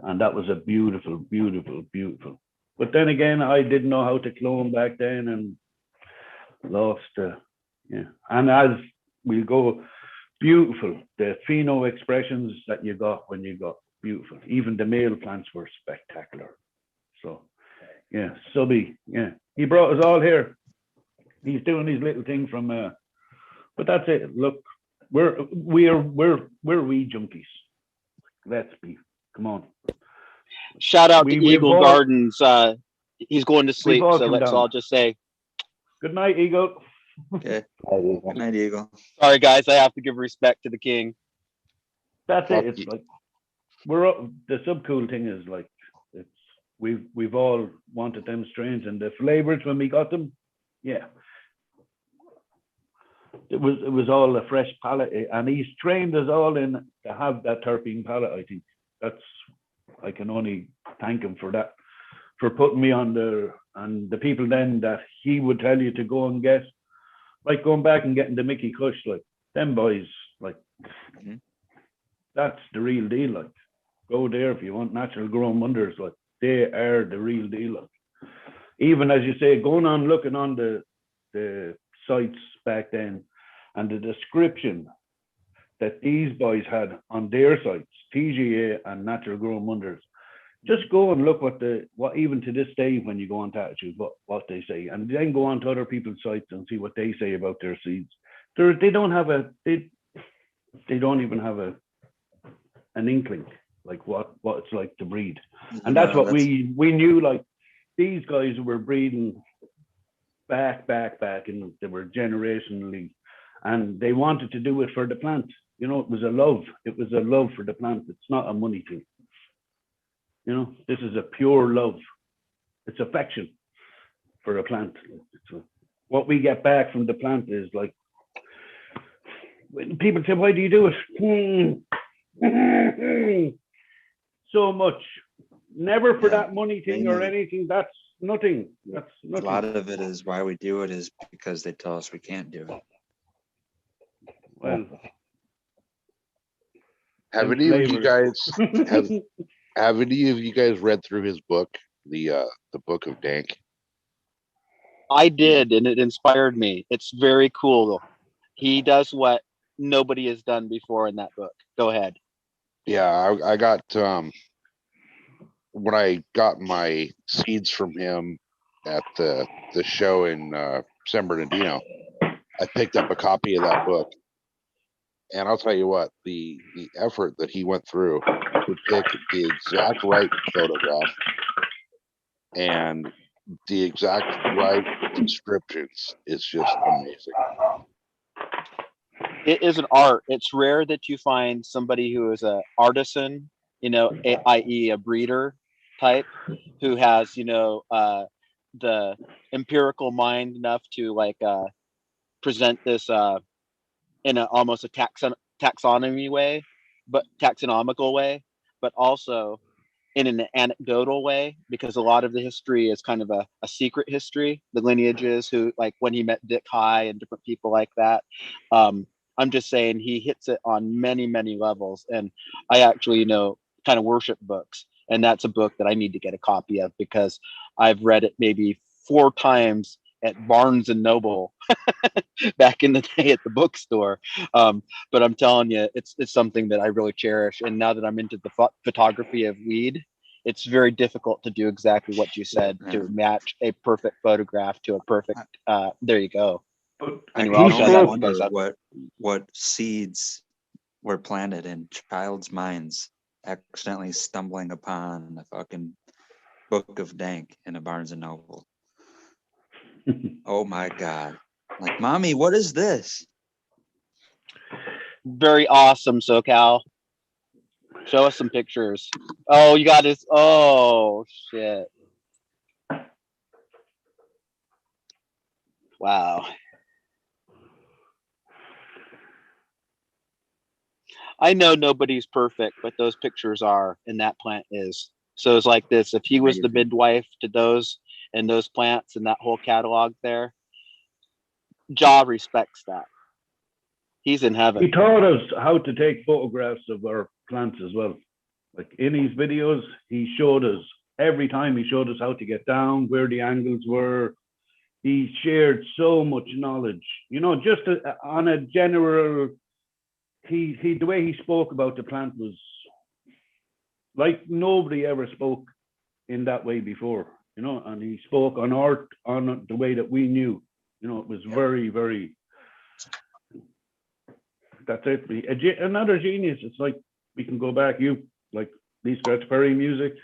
H: and that was a beautiful, beautiful, beautiful. But then again, I didn't know how to clone back then, and lost. Yeah, and as we go, beautiful. The pheno expressions that you got when you got beautiful. Even the male plants were spectacular. So, yeah, Subby. Yeah, he brought us all here. He's doing his little thing from. But that's it. Look. We're weed junkies. Let's be. Come on.
G: Shout out to
H: we've
G: Eagle
H: all,
G: Gardens. He's going to sleep, so let's all just say
H: good night, Eagle.
C: Okay. Good night, Eagle.
G: Sorry, guys. I have to give respect to the king.
H: That's it. It's like the subcool thing is like we've all wanted them strains and the flavors when we got them. Yeah. It was all a fresh palate, and he's trained us all in to have that terpene palate. I think I can only thank him for that, for putting me on the people then that he would tell you to go and get, like going back and getting the Mickey Kush, like them boys, like that's the real deal. Like go there if you want natural grown wonders, like they are the real deal. Like even as you say, going on looking on the sites back then, and the description that these boys had on their sites, TGA and Natural Grown Wonders, just go and look what even to this day when you go on to Attitude, what they say, and then go on to other people's sites and see what they say about their seeds. They don't even have an inkling like what it's like to breed, and that's what we knew. Like these guys were breeding back, and they were generationally. And they wanted to do it for the plant. You know, it was a love. It was a love for the plant. It's not a money thing. You know, this is a pure love. It's affection for a plant. What we get back from the plant is like, when people say, why do you do it? So much. Never for that money thing or anything. That's nothing. That's nothing.
C: A lot of it is why we do it is because they tell us we can't do it.
H: Well,
E: have any of you guys read through his book, the Book of Dank?
G: I did, and it inspired me. It's very cool. He does what nobody has done before in that book. Go ahead.
E: Yeah, I got when I got my seeds from him at the show in San Bernardino, I picked up a copy of that book. And I'll tell you what, the effort that he went through to pick the exact right photograph and the exact right descriptions is just amazing.
G: It is an art. It's rare that you find somebody who is an artisan, you know, i.e. a breeder type, who has, you know, the empirical mind enough to like present this in almost a taxonomy way, but taxonomical way, but also in an anecdotal way, because a lot of the history is kind of a secret history, the lineages, who like when he met Dick High and different people like that. I'm just saying he hits it on many, many levels. And I actually, you know, kind of worship books. And that's a book that I need to get a copy of because I've read it maybe 4 times at Barnes and Noble back in the day at the bookstore. But I'm telling you, it's something that I really cherish. And now that I'm into the photography of weed, it's very difficult to do exactly what you said, to match a perfect photograph to a perfect. There you go.
H: But
G: Anyway,
H: he
G: I'll
C: I
G: shut
C: only
G: up.
H: spoke,
C: wonder what seeds were planted in child's minds, accidentally stumbling upon a fucking book of dank in a Barnes and Noble. Oh my God. Like, mommy, what is this?
G: Very awesome, SoCal. Show us some pictures. Oh, you got this. Oh, shit. Wow. I know nobody's perfect, but those pictures are, and that plant is. So it's like this. If he was the midwife to those and those plants and that whole catalog there, Jah respects that. He's in heaven.
H: he taught us how to take photographs of our plants as well. Like in his videos, he showed us every time. He showed us how to get down, where the angles were. He shared so much knowledge, you know, just on a general. The way he spoke about the plant was like nobody ever spoke in that way before, you know. And he spoke on art, on the way that we knew, you know. It was very, very. That's it. Another genius. It's like we can go back. You like Lee Scratch Perry music.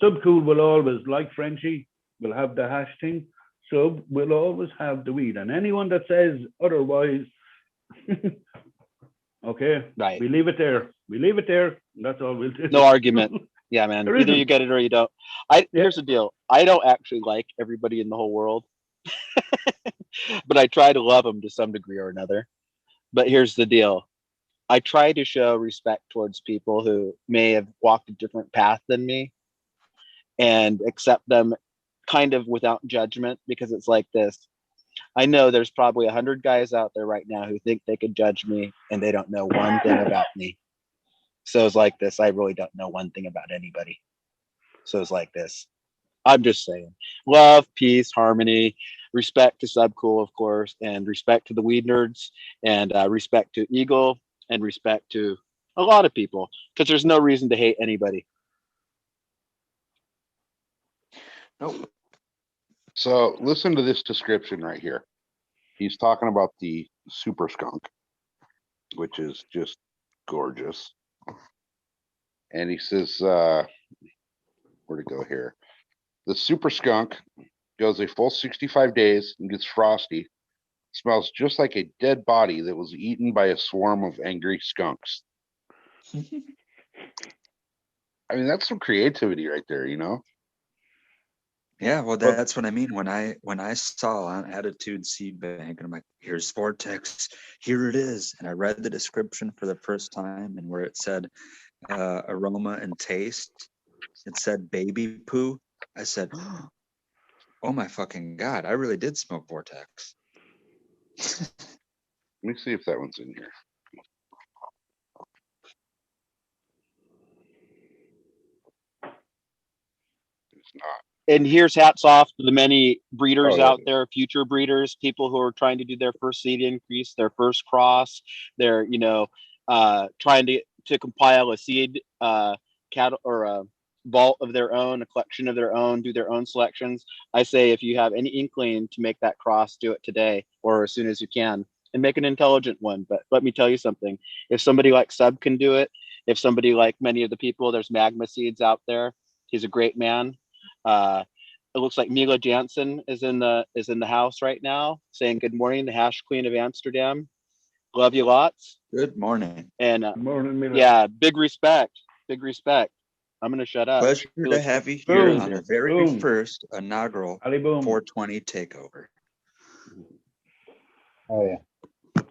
H: Subcool will always, like Frenchie, will have the hash thing. Sub will always have the weed, and anyone that says otherwise, okay,
G: Right.
H: we leave it there. We leave it there. That's all we'll do.
G: No argument. Yeah, man.
H: There
G: Either
H: isn't.
G: you get it or you don't. Here's the deal. I don't actually like everybody in the whole world, but I try to love them to some degree or another. But here's the deal. I try to show respect towards people who may have walked a different path than me and accept them kind of without judgment, because it's like this. I know there's probably 100 guys out there right now who think they could judge me and they don't know one thing about me. So it's like this. I really don't know one thing about anybody. So it's like this. I'm just saying, love, peace, harmony, respect to Subcool, of course, and respect to the Weed Nerds, and respect to Eagle, and respect to a lot of people, because there's no reason to hate anybody.
C: Nope.
E: So listen to this description right here. He's talking about the super skunk, which is just gorgeous. And he says, where to go here? The super skunk goes a full 65 days and gets frosty. Smells just like a dead body that was eaten by a swarm of angry skunks. I mean, that's some creativity right there, you know?
C: Yeah, well, that's what I mean. When I saw on Attitude Seed Bank, and I'm like, here's Vortex, here it is. And I read the description for the first time, and where it said aroma and taste, it said baby poo. I said, oh my fucking God, I really did smoke Vortex.
E: Let me see if that one's in here. It's not.
G: And here's hats off to the many breeders
E: Oh,
G: out there, future breeders, people who are trying to do their first seed increase, their first cross, they're, you know, trying to compile a seed cattle or a vault of their own, a collection of their own, do their own selections. I say, if you have any inkling to make that cross, do it today or as soon as you can, and make an intelligent one. But let me tell you something. If somebody like Sub can do it, if somebody like many of the people, there's Magma Seeds out there. He's a great man. It looks like Mila Jansen is in the house right now, saying good morning, the Hash Queen of Amsterdam. Love you lots.
C: Good morning.
G: And
H: Good morning, Mila.
G: yeah, big respect. Big respect. I'm gonna shut up.
C: Pleasure to have you here
H: Boom.
C: on the very
H: Boom.
C: first inaugural
H: Ali boom.
C: 420 takeover.
I: Oh yeah.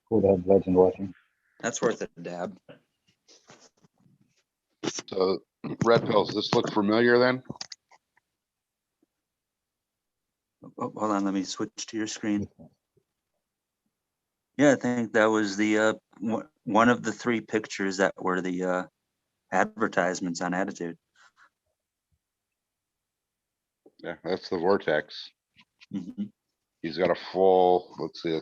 I: Cool to have legend watching.
C: That's worth a dab.
E: So, Red Pills, this look familiar then?
C: Oh, hold on, let me switch to your screen. Yeah, I think that was the one of the 3 pictures that were the advertisements on Attitude.
E: Yeah, that's the Vortex.
C: Mhm.
E: He's got a full, let's see,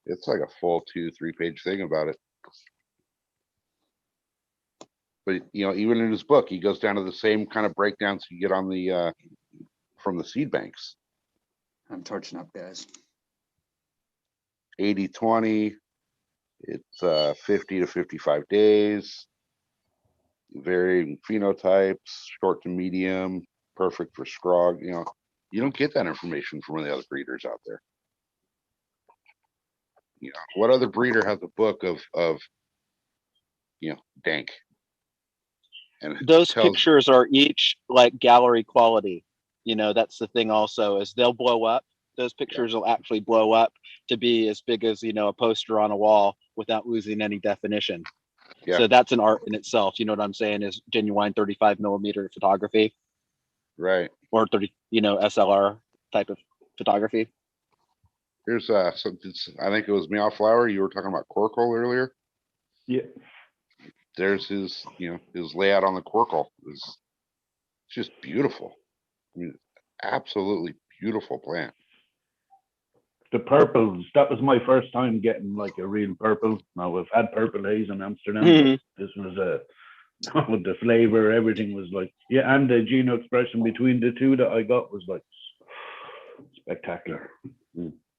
E: it's like a full 2-3 page thing about it. But even in his book, he goes down to the same kind of breakdowns you get on the from the seed banks.
C: I'm torching up, guys.
E: 80-20, it's 50 to 55 days, varying phenotypes, short to medium, perfect for scrog. You don't get that information from the other breeders out there. What other breeder has a book of dank? And
G: Those
E: tells
G: pictures are each like gallery quality. That's the thing also, is they'll blow up. Those pictures will actually blow up to be as big as, a poster on a wall without losing any definition.
E: Yeah.
G: So that's an art in itself. You know what I'm saying? Is genuine 35 millimeter photography,
E: right.
G: or 30, SLR type of photography.
E: Here's something. I think it was Meow Flower. You were talking about Corkle earlier.
H: Yeah.
E: There's his, his layout on the Corkle. It's just beautiful. I mean, absolutely beautiful plant.
H: The purples, that was my first time getting like a real purple. Now we've had purple haze in Amsterdam, but this was the flavor, everything was like, yeah, and the geno expression between the two that I got was like spectacular.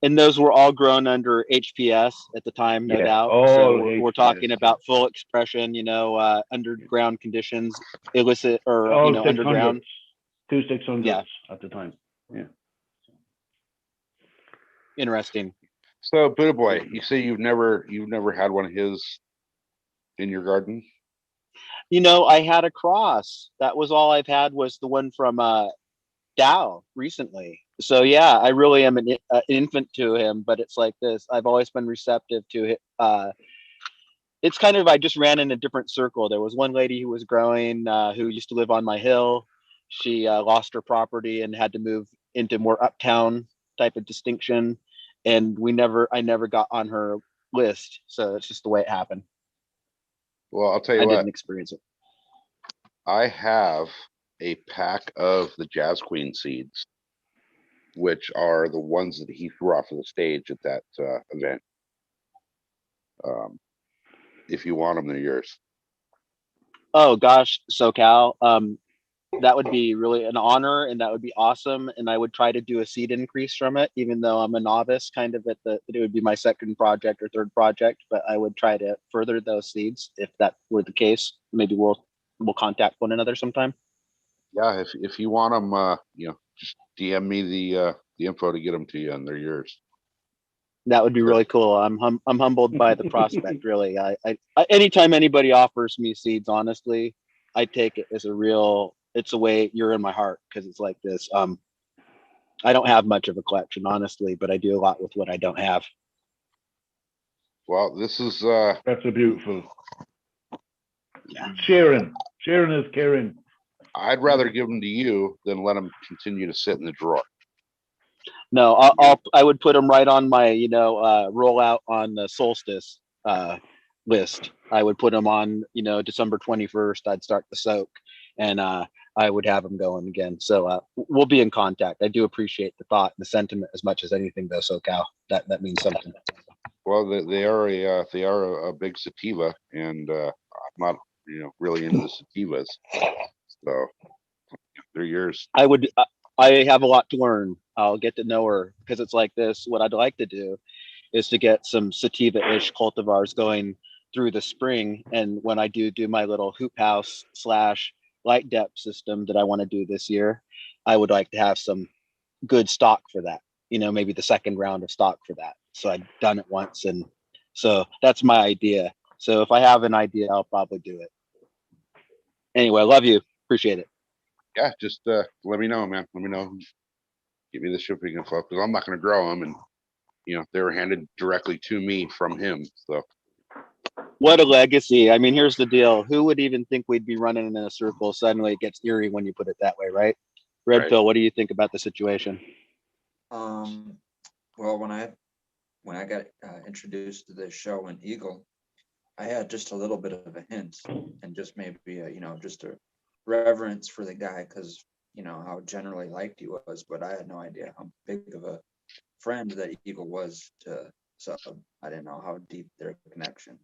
G: And those were all grown under HPS at the time, no doubt.
H: all
G: So we're
H: HPS,
G: talking about full expression, underground conditions, illicit or
H: all
G: underground.
H: 600s
G: Yeah.
H: at the time. Yeah.
G: Interesting.
E: So, Buddha Boy, you say you've never had one of his in your garden?
G: I had a cross. That was all I've had, was the one from Dow recently. So yeah, I really am an infant to him, but it's like this. I've always been receptive to it. It's kind of, I just ran in a different circle. There was one lady who was growing, who used to live on my hill. She lost her property and had to move into more uptown type of distinction. And I never got on her list. So it's just the way it happened.
E: Well, I'll tell you
G: I
E: what.
G: didn't experience it.
E: I have a pack of the Jazz Queen seeds, which are the ones that he threw off of the stage at that event. If you want them, they're yours.
G: Oh gosh, SoCal. That would be really an honor, and that would be awesome. And I would try to do a seed increase from it, even though I'm a novice, kind of it would be my second project or third project. But I would try to further those seeds if that were the case. Maybe we'll contact one another sometime.
E: Yeah, if you want them, just DM me the info to get them to you, and they're yours.
G: That would be really cool. I'm humbled by the prospect. Really, I anytime anybody offers me seeds, honestly, I take it as it's a way you're in my heart, because it's like this. I don't have much of a collection, honestly, but I do a lot with what I don't have.
E: Well, this is
H: that's a beautiful.
G: Yeah.
H: Sharon is caring.
E: I'd rather give them to you than let them continue to sit in the drawer.
G: No, I would put them right on my roll out on the solstice list. I would put them on December 21st. I'd start the soak, and I would have them going again. So we'll be in contact. I do appreciate the thought and the sentiment as much as anything, though. SoCal, that means something.
E: Well, they are a big sativa, and I'm not really into the sativas, so they're yours.
G: I have a lot to learn. I'll get to know her, because it's like this. What I'd like to do is to get some sativa-ish cultivars going through the spring. And when I do my little hoop house / light depth system that I want to do this year, I would like to have some good stock for that, maybe the second round of stock for that. So I've done it once. And so that's my idea. So if I have an idea, I'll probably do it. Anyway, I love you. Appreciate it.
E: Yeah, just let me know, man. Let me know. Give me the shipping info, because I'm not going to grow them, and they were handed directly to me from him. So
G: what a legacy! I mean, here's the deal: who would even think we'd be running in a circle? Suddenly, it gets eerie when you put it that way, right? Red
E: Right.
G: Pill, what do you think about the situation?
C: Well, when I got introduced to this show in Eagle, I had just a little bit of a hint, and just maybe just a reverence for the guy, because you know, how generally liked he was, but I had no idea how big of a friend that Eagle was to Sub. I didn't know how deep their connection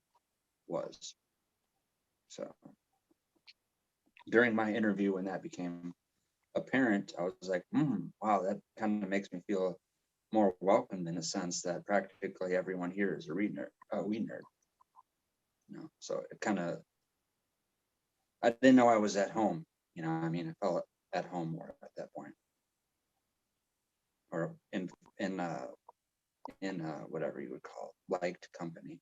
C: was. So during my interview, when that became apparent, I was like, wow, that kind of makes me feel more welcomed in a sense that practically everyone here is a weed nerd. You know, so it kind of, I didn't know I was at home. You know, I mean, I felt at home more at that point, or in whatever you would call it, liked company.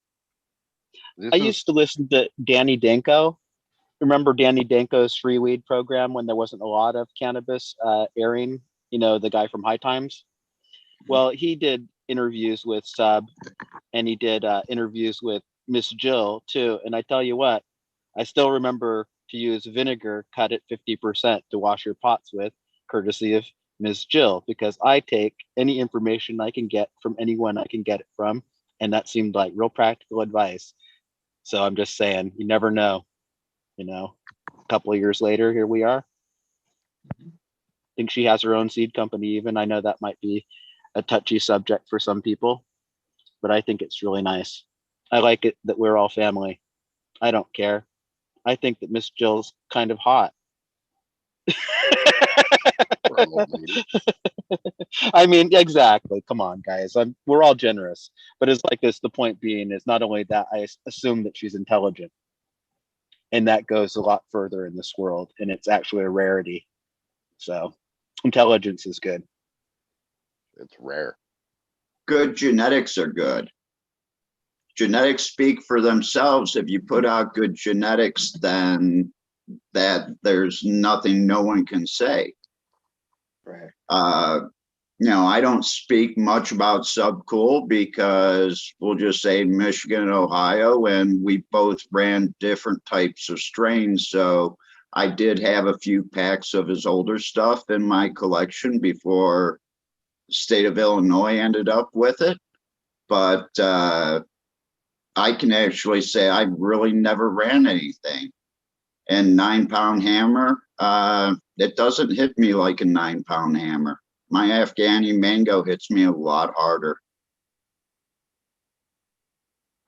G: I used to listen to Danny Danko. Remember Danny Danko's free weed program when there wasn't a lot of cannabis airing? You know, the guy from High Times. Well, he did interviews with Sub, and he did interviews with Miss Jill too. And I tell you what, I still remember to use vinegar cut at 50% to wash your pots with, courtesy of Miss Jill, because I take any information I can get from anyone I can get it from, and that seemed like real practical advice. So I'm just saying, you never know. You know, a couple of years later, here we are. I think she has her own seed company even. I know that might be a touchy subject for some people, but I think it's really nice. I like it that we're all family. I don't care. I think that Miss Jill's kind of hot. I mean, exactly. Come on, guys. We're all generous. But it's like this, the point being is not only that, I assume that she's intelligent. And that goes a lot further in this world. And it's actually a rarity. So intelligence is good.
E: It's rare.
F: Good genetics are good. Genetics speak for themselves. If you put out good genetics, then there's nothing no one can say.
C: Right.
F: You know, I don't speak much about Subcool because we'll just say Michigan and Ohio, and we both ran different types of strains. So I did have a few packs of his older stuff in my collection before the state of Illinois ended up with it. But I can actually say I really never ran anything. And 9-pound hammer, it doesn't hit me like a 9-pound hammer. My Afghani mango hits me a lot harder.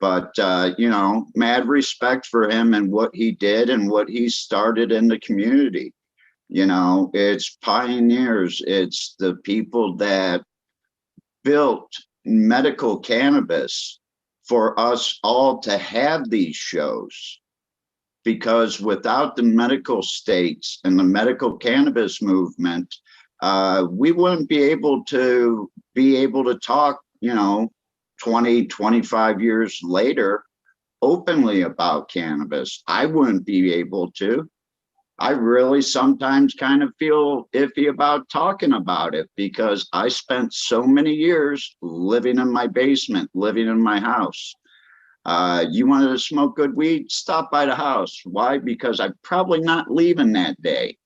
F: But, you know, mad respect for him and what he did and what he started in the community. You know, it's pioneers. It's the people that built medical cannabis for us all to have these shows. Because without the medical states and the medical cannabis movement, we wouldn't be able to talk, you know, 20, 25 years later openly about cannabis. I wouldn't be able to. I really sometimes kind of feel iffy about talking about it because I spent so many years living in my basement, living in my house. You wanted to smoke good weed? Stop by the house. Why? Because I'm probably not leaving that day.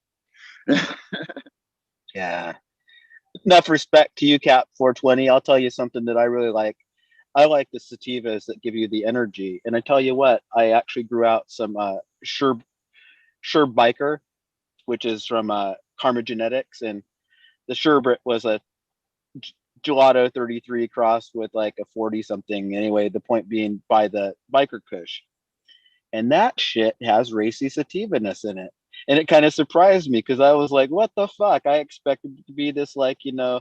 G: Yeah. Enough respect to you, Cap 420. I'll tell you something that I really like. I like the sativas that give you the energy. And I tell you what, I actually grew out some Sure Biker, which is from Karma Genetics. And the Sherbet was a Gelato 33 crossed with like a 40 something. Anyway, the point being by the Biker Kush. And that shit has racy sativa-ness in it. And it kind of surprised me because I was like, what the fuck? I expected it to be this like, you know,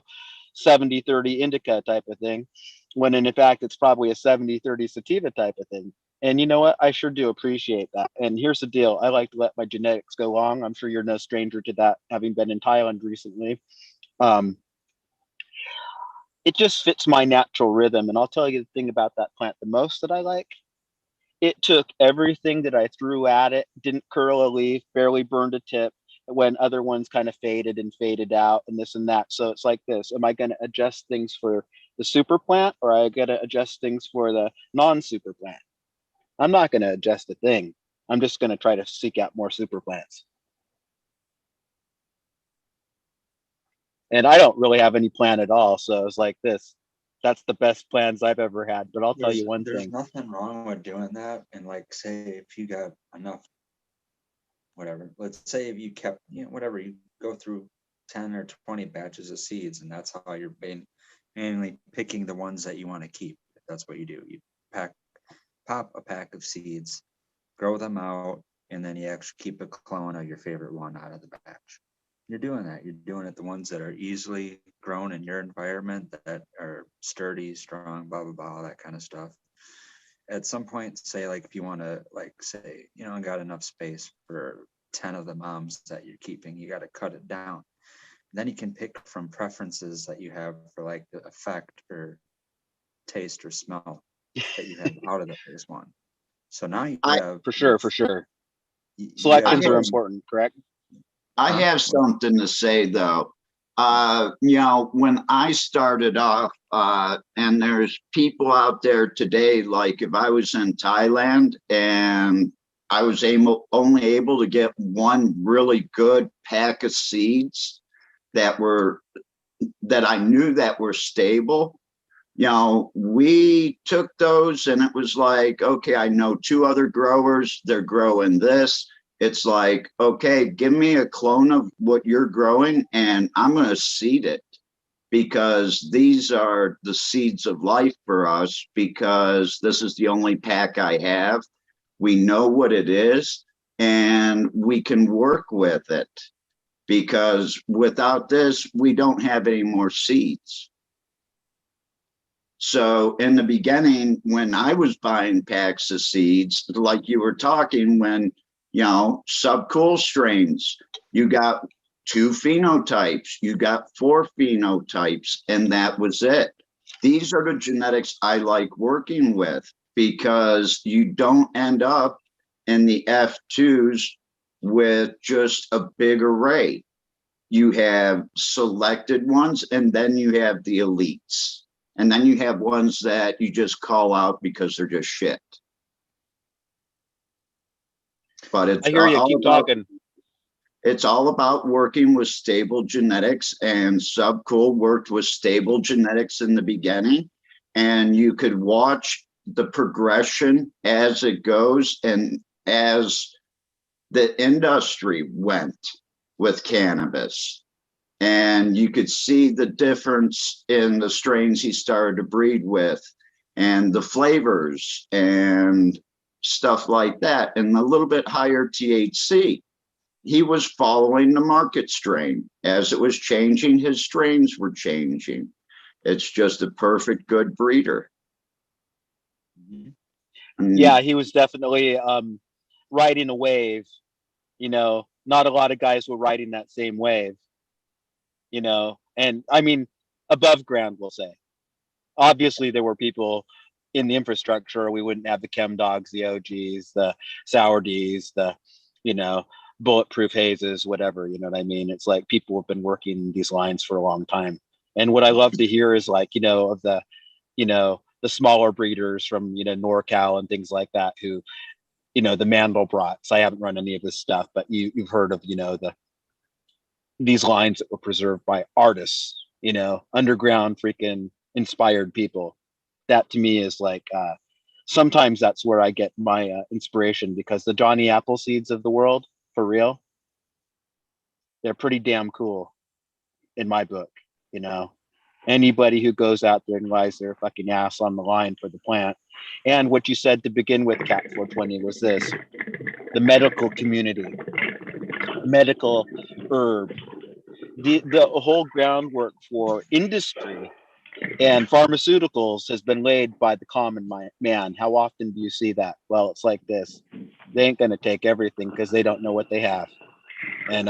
G: 70-30 indica type of thing. When in fact, it's probably a 70-30 sativa type of thing. And you know what? I sure do appreciate that. And here's the deal. I like to let my genetics go long. I'm sure you're no stranger to that, having been in Thailand recently. It just fits my natural rhythm. And I'll tell you the thing about that plant the most that I like. It took everything that I threw at it, didn't curl a leaf, barely burned a tip, when other ones kind of faded and faded out and this and that. So it's like this. Am I going to adjust things for the super plant, or are I going to adjust things for the non-super plant? I'm not going to adjust a thing. I'm just going to try to seek out more super plants. And I don't really have any plan at all. So it's like this. That's the best plans I've ever had. But I'll tell you one
C: there's
G: thing.
C: There's nothing wrong with doing that. And like, say, if you got enough, whatever, let's say if you kept, you know, whatever, you go through 10 or 20 batches of seeds, and that's how you're mainly picking the ones that you want to keep. That's what you do. You pop a pack of seeds, grow them out, and then you actually keep a clone of your favorite one out of the batch. You're doing that. You're doing it the ones that are easily grown in your environment, that are sturdy, strong, blah, blah, blah, that kind of stuff. At some point, say, like, if you want to, like, say, you know, got enough space for 10 of the moms that you're keeping, you got to cut it down. Then you can pick from preferences that you have for, like, the effect or taste or smell that you have out of the first one. So now you have
G: For sure.
C: you have-
G: Selections are important, correct?
F: I have something to say though. You know, when I started off, and there's people out there today, like if I was in Thailand and I was only able to get one really good pack of seeds that I knew that were stable, you know, we took those and it was like, okay, I know 2 other growers, they're growing this. It's like, okay, give me a clone of what you're growing and I'm going to seed it, because these are the seeds of life for us, because this is the only pack I have. We know what it is and we can work with it, because without this, we don't have any more seeds. So in the beginning, when I was buying packs of seeds, like you were talking, when, you know, subcool strains, you got 2 phenotypes, you got 4 phenotypes, and that was it. These are the genetics I like working with, because you don't end up in the F2s with just a big array. You have selected ones, and then you have the elites. And then you have ones that you just call out because they're just shit. But it's
G: I hear you. Keep talking.
F: It's all about working with stable genetics, and Subcool worked with stable genetics in the beginning, and you could watch the progression as it goes and as the industry went with cannabis. And you could see the difference in the strains he started to breed with, and the flavors and stuff like that, and a little bit higher THC. He was following the market strain. As it was changing, his strains were changing. It's just a perfect good breeder.
G: Yeah, he was definitely riding a wave. You know, not a lot of guys were riding that same wave. You know, and I mean, above ground, we'll say. Obviously, there were people in the infrastructure. We wouldn't have the chem dogs, the OGs, the sour Ds, the, you know, bulletproof hazes, whatever. You know what I mean? It's like people have been working these lines for a long time. And what I love to hear is, like, you know, of the, you know, the smaller breeders from, you know, NorCal and things like that, who, you know, the Mandelbrats. I haven't run any of this stuff, but you've heard of, you know, these lines that were preserved by artists, you know, underground freaking inspired people. That to me is like, sometimes that's where I get my inspiration, because the Johnny Appleseeds of the world, for real, they're pretty damn cool in my book. You know, anybody who goes out there and lies their fucking ass on the line for the plant. And what you said to begin with, Cat 420, was this: the medical community, medical herb, the whole groundwork for industry and pharmaceuticals has been laid by the common man. How often do you see that? Well, it's like this: they ain't going to take everything because they don't know what they have. And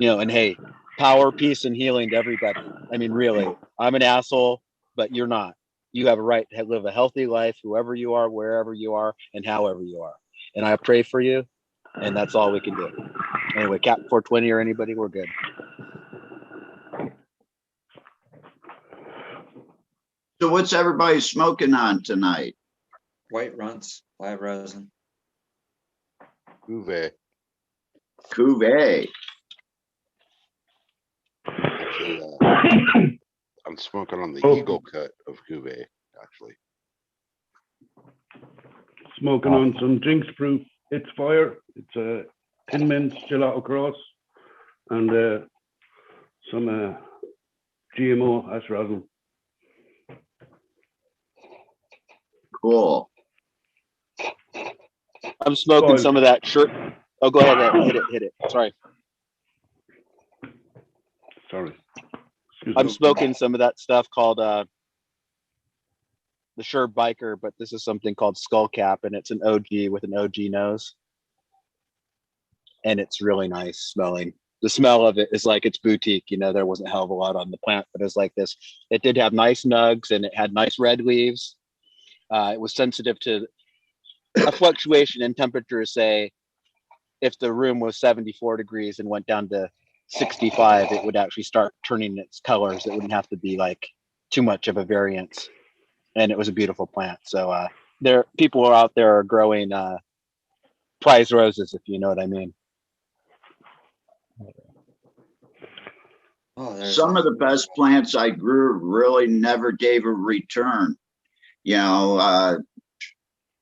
G: you know, and hey, power, peace, and healing to everybody. I mean, really, I'm an asshole, but you're not. You have a right to live a healthy life, whoever you are, wherever you are, and however you are. And I pray for you, and that's all we can do. Anyway, Cap 420 or anybody, we're good.
F: So what's everybody smoking on tonight?
C: White Runts, live resin.
E: Cuvée.
F: Cuvée.
E: Actually, I'm smoking on the
H: Oh.
E: Eagle cut of Cuvée, actually.
H: Smoking on some Jinx Proof. It's fire. It's a Tin Mints Gelato Cross. And some GMO, that's rosin.
F: Cool.
G: I'm smoking
H: Soil.
G: some of that shirt. Oh, go ahead. Hit it. Sorry.
H: Sorry. Excuse
G: I'm
H: me.
G: smoking some of that stuff called the Sure Biker, but this is something called Skull Cap, and it's an OG with an OG nose. And it's really nice smelling. The smell of it is like it's boutique. You know, there wasn't a hell of a lot on the plant, but it's like this. It did have nice nugs and it had nice red leaves. It was sensitive to a fluctuation in temperature, say, if the room was 74 degrees and went down to 65, it would actually start turning its colors. It wouldn't have to be like too much of a variance. And it was a beautiful plant. So people are out there are growing prize roses, if you know what I mean.
C: Oh,
F: Some of the best plants I grew really never gave a return. You know,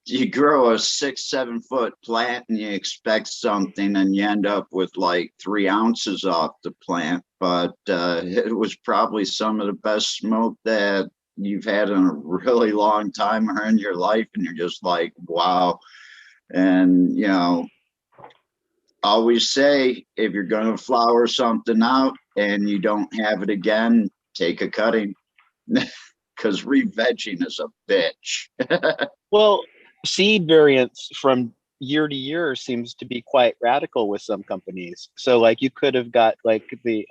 F: you grow a 6-7 foot plant and you expect something and you end up with like 3 ounces off the plant. But it was probably some of the best smoke that you've had in a really long time or in your life. And you're just like, wow. And, you know, always say, if you're going to flower something out and you don't have it again, take a cutting. Because re-vegging is a bitch.
G: Well, seed variance from year to year seems to be quite radical with some companies. So like you could have got like the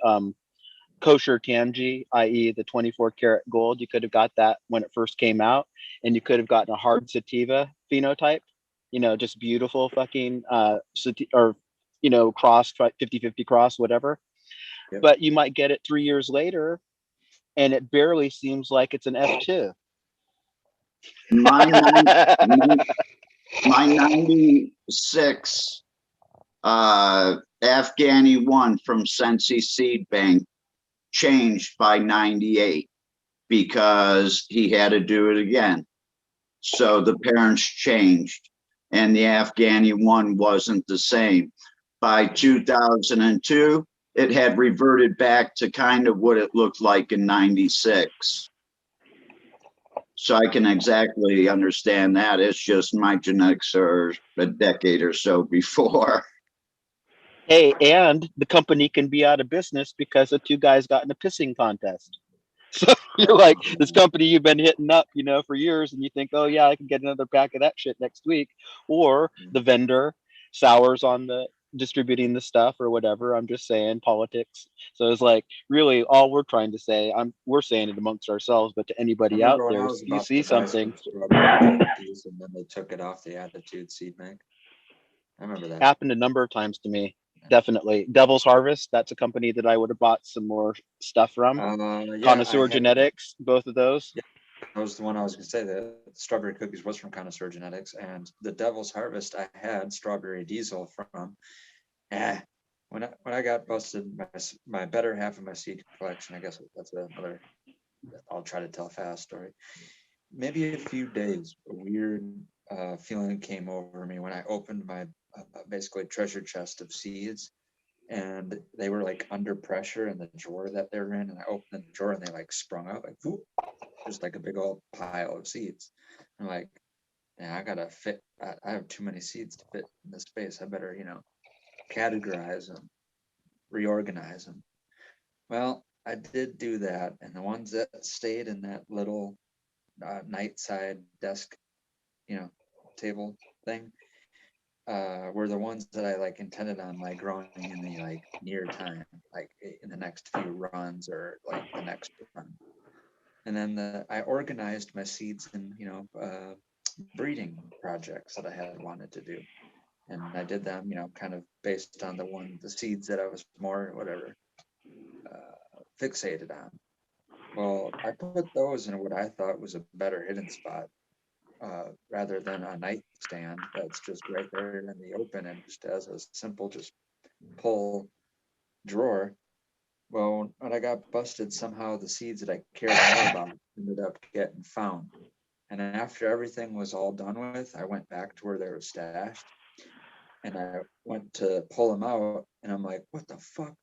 G: kosher Tangy, i.e. the 24 karat gold, you could have got that when it first came out, and you could have gotten a hard sativa phenotype, you know, just beautiful fucking or you know, cross 50-50 cross, whatever.
C: Yep.
G: But you might get it 3 years later and it barely seems like it's an F2.
F: My 96 Afghani 1 from Sensi Seed Bank changed by 98 because he had to do it again. So the parents changed and the Afghani 1 wasn't the same. By 2002, it had reverted back to kind of what it looked like in 96. So I can exactly understand that. It's just my genetics are a decade or so before.
G: Hey, and the company can be out of business because the 2 guys got in a pissing contest. So you're like, this company you've been hitting up, you know, for years, and you think, oh yeah, I can get another pack of that shit next week. Or the vendor sours on the distributing the stuff or whatever. I'm just saying politics. So it's like really all we're trying to say, we're saying it amongst ourselves, but to anybody out there, you see something.
C: And then they took it off the Attitude Seed Bank. I remember that.
G: Happened a number of times to me. Definitely. Devil's Harvest, that's a company that I would have bought some more stuff from. Connoisseur Genetics, both of those.
C: Yeah, that was the one I was going to say. The strawberry cookies was from Connoisseur Genetics, and the Devil's Harvest I had strawberry diesel from. When I got busted, my better half of my seed collection, I guess that's another, I'll try to tell a fast story. Maybe a few days, a weird feeling came over me when I opened my basically treasure chest of seeds, and they were like under pressure in the drawer that they're in, and I opened the drawer and they like sprung out like whoop, just like a big old pile of seeds. I'm like, yeah, I gotta fit. I have too many seeds to fit in this space. I better, you know, categorize them, reorganize them. Well, I did do that, and the ones that stayed in that little night side desk, you know, table thing, were the ones that I like intended on like growing in the like near time, like in the next few runs or like the next run. And then I organized my seeds in, you know, breeding projects that I had wanted to do. And I did them, you know, kind of based on the seeds that I was more, whatever, fixated on. Well, I put those in what I thought was a better hidden spot. Rather than a nightstand that's just right there in the open and just as a simple just pull drawer. Well, when I got busted, somehow the seeds that I cared more about ended up getting found. And after everything was all done with, I went back to where they were stashed, and I went to pull them out, and I'm like, what the fuck?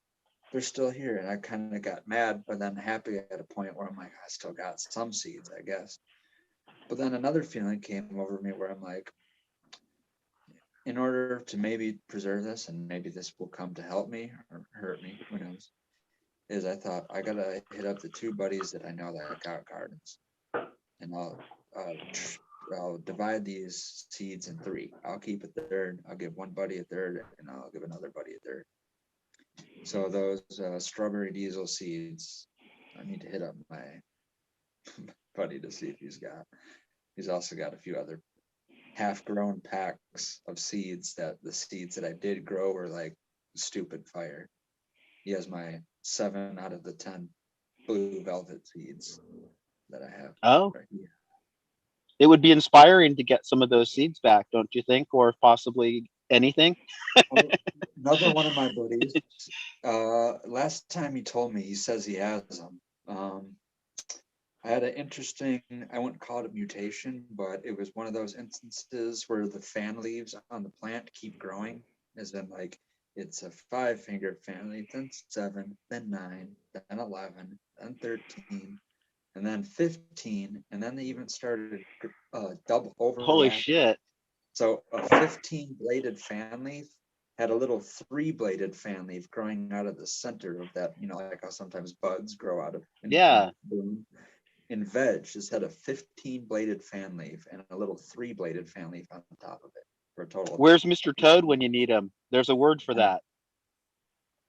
C: they're still here. And I kind of got mad, but then happy at a point where I'm like, I still got some seeds, I guess. But then another feeling came over me where I'm like, in order to maybe preserve this, and maybe this will come to help me or hurt me, who knows, is I thought I gotta hit up the 2 buddies that I know that got gardens, and I'll divide these seeds in 3. I'll keep a third, I'll give one buddy a third, and I'll give another buddy a third. So those strawberry diesel seeds, I need to hit up my buddy to see if he's also got a few other half-grown packs of seeds, that the seeds that I did grow were like stupid fire. He has my 7 out of the 10 blue velvet seeds that I have.
G: Oh,
C: right here.
G: it would be inspiring to get some of those seeds back, don't you think? Or possibly anything?
C: Another one of my buddies, last time he told me, he says he has them. I had an interesting, I wouldn't call it a mutation, but it was one of those instances where the fan leaves on the plant keep growing, as in like it's a 5-finger fan leaf, then 7, then 9, then 11, then 13, and then 15, and then they even started double
G: Holy
C: overlap.
G: shit.
C: So a 15-bladed fan leaf had a little 3-bladed fan leaf growing out of the center of that, like how sometimes buds grow out of
G: Yeah.
C: bloom. In veg, just had a 15-bladed fan leaf and a little 3-bladed fan leaf on top of it for a total.
G: Where's Mr. Toad when you need him? There's a word for that.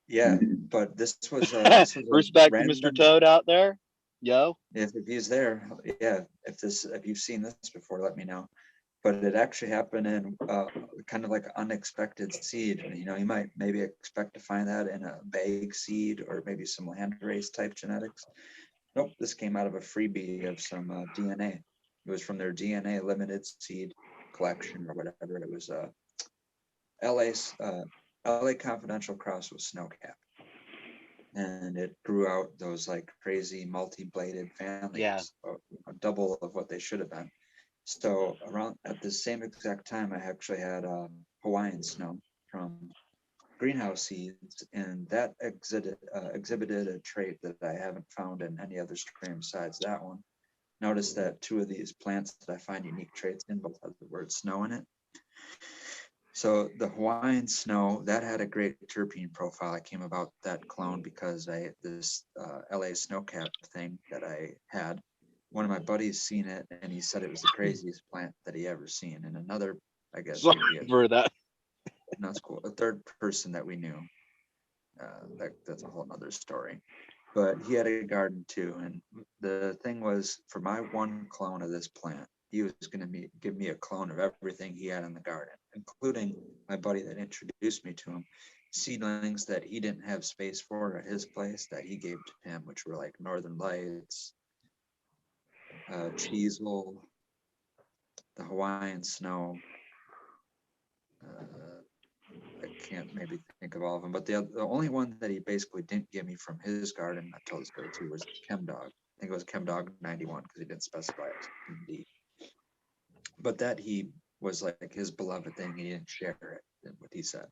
C: Yeah, but this was
G: Respect to Mr. Toad out there. Yo.
C: If he's there, yeah. If you've seen this before, let me know. But it actually happened in kind of like an unexpected seed. You might maybe expect to find that in a bag seed or maybe some landrace type genetics. Nope, this came out of a freebie of some DNA. It was from their DNA limited seed collection or whatever. It was LA Confidential cross with Snowcap. And it grew out those like crazy multi-bladed families,
G: Yeah.
C: double of what they should have been. So around at the same exact time, I actually had Hawaiian snow from greenhouse seeds, and that exhibited a trait that I haven't found in any other strain besides that one. Notice that 2 of these plants that I find unique traits in both have the word snow in it. So the Hawaiian snow, that had a great terpene profile. I came about that clone because this LA snowcap thing that I had, one of my buddies seen it and he said it was the craziest plant that he ever seen. And another, I guess,
G: Sorry for that.
C: No, it's cool. A third person that we knew. That's a whole nother story. But he had a garden too. And the thing was, for my one clone of this plant, he was going to give me a clone of everything he had in the garden, including my buddy that introduced me to him, seedlings that he didn't have space for at his place that he gave to him, which were like Northern Lights, Cheezel, the Hawaiian snow. I can't maybe think of all of them, but the only one that he basically didn't give me from his garden, I told this story too, was Chem Dog. I think it was Chem Dog 91 because he didn't specify it indeed. But that he was like his beloved thing. He didn't share it, what he said.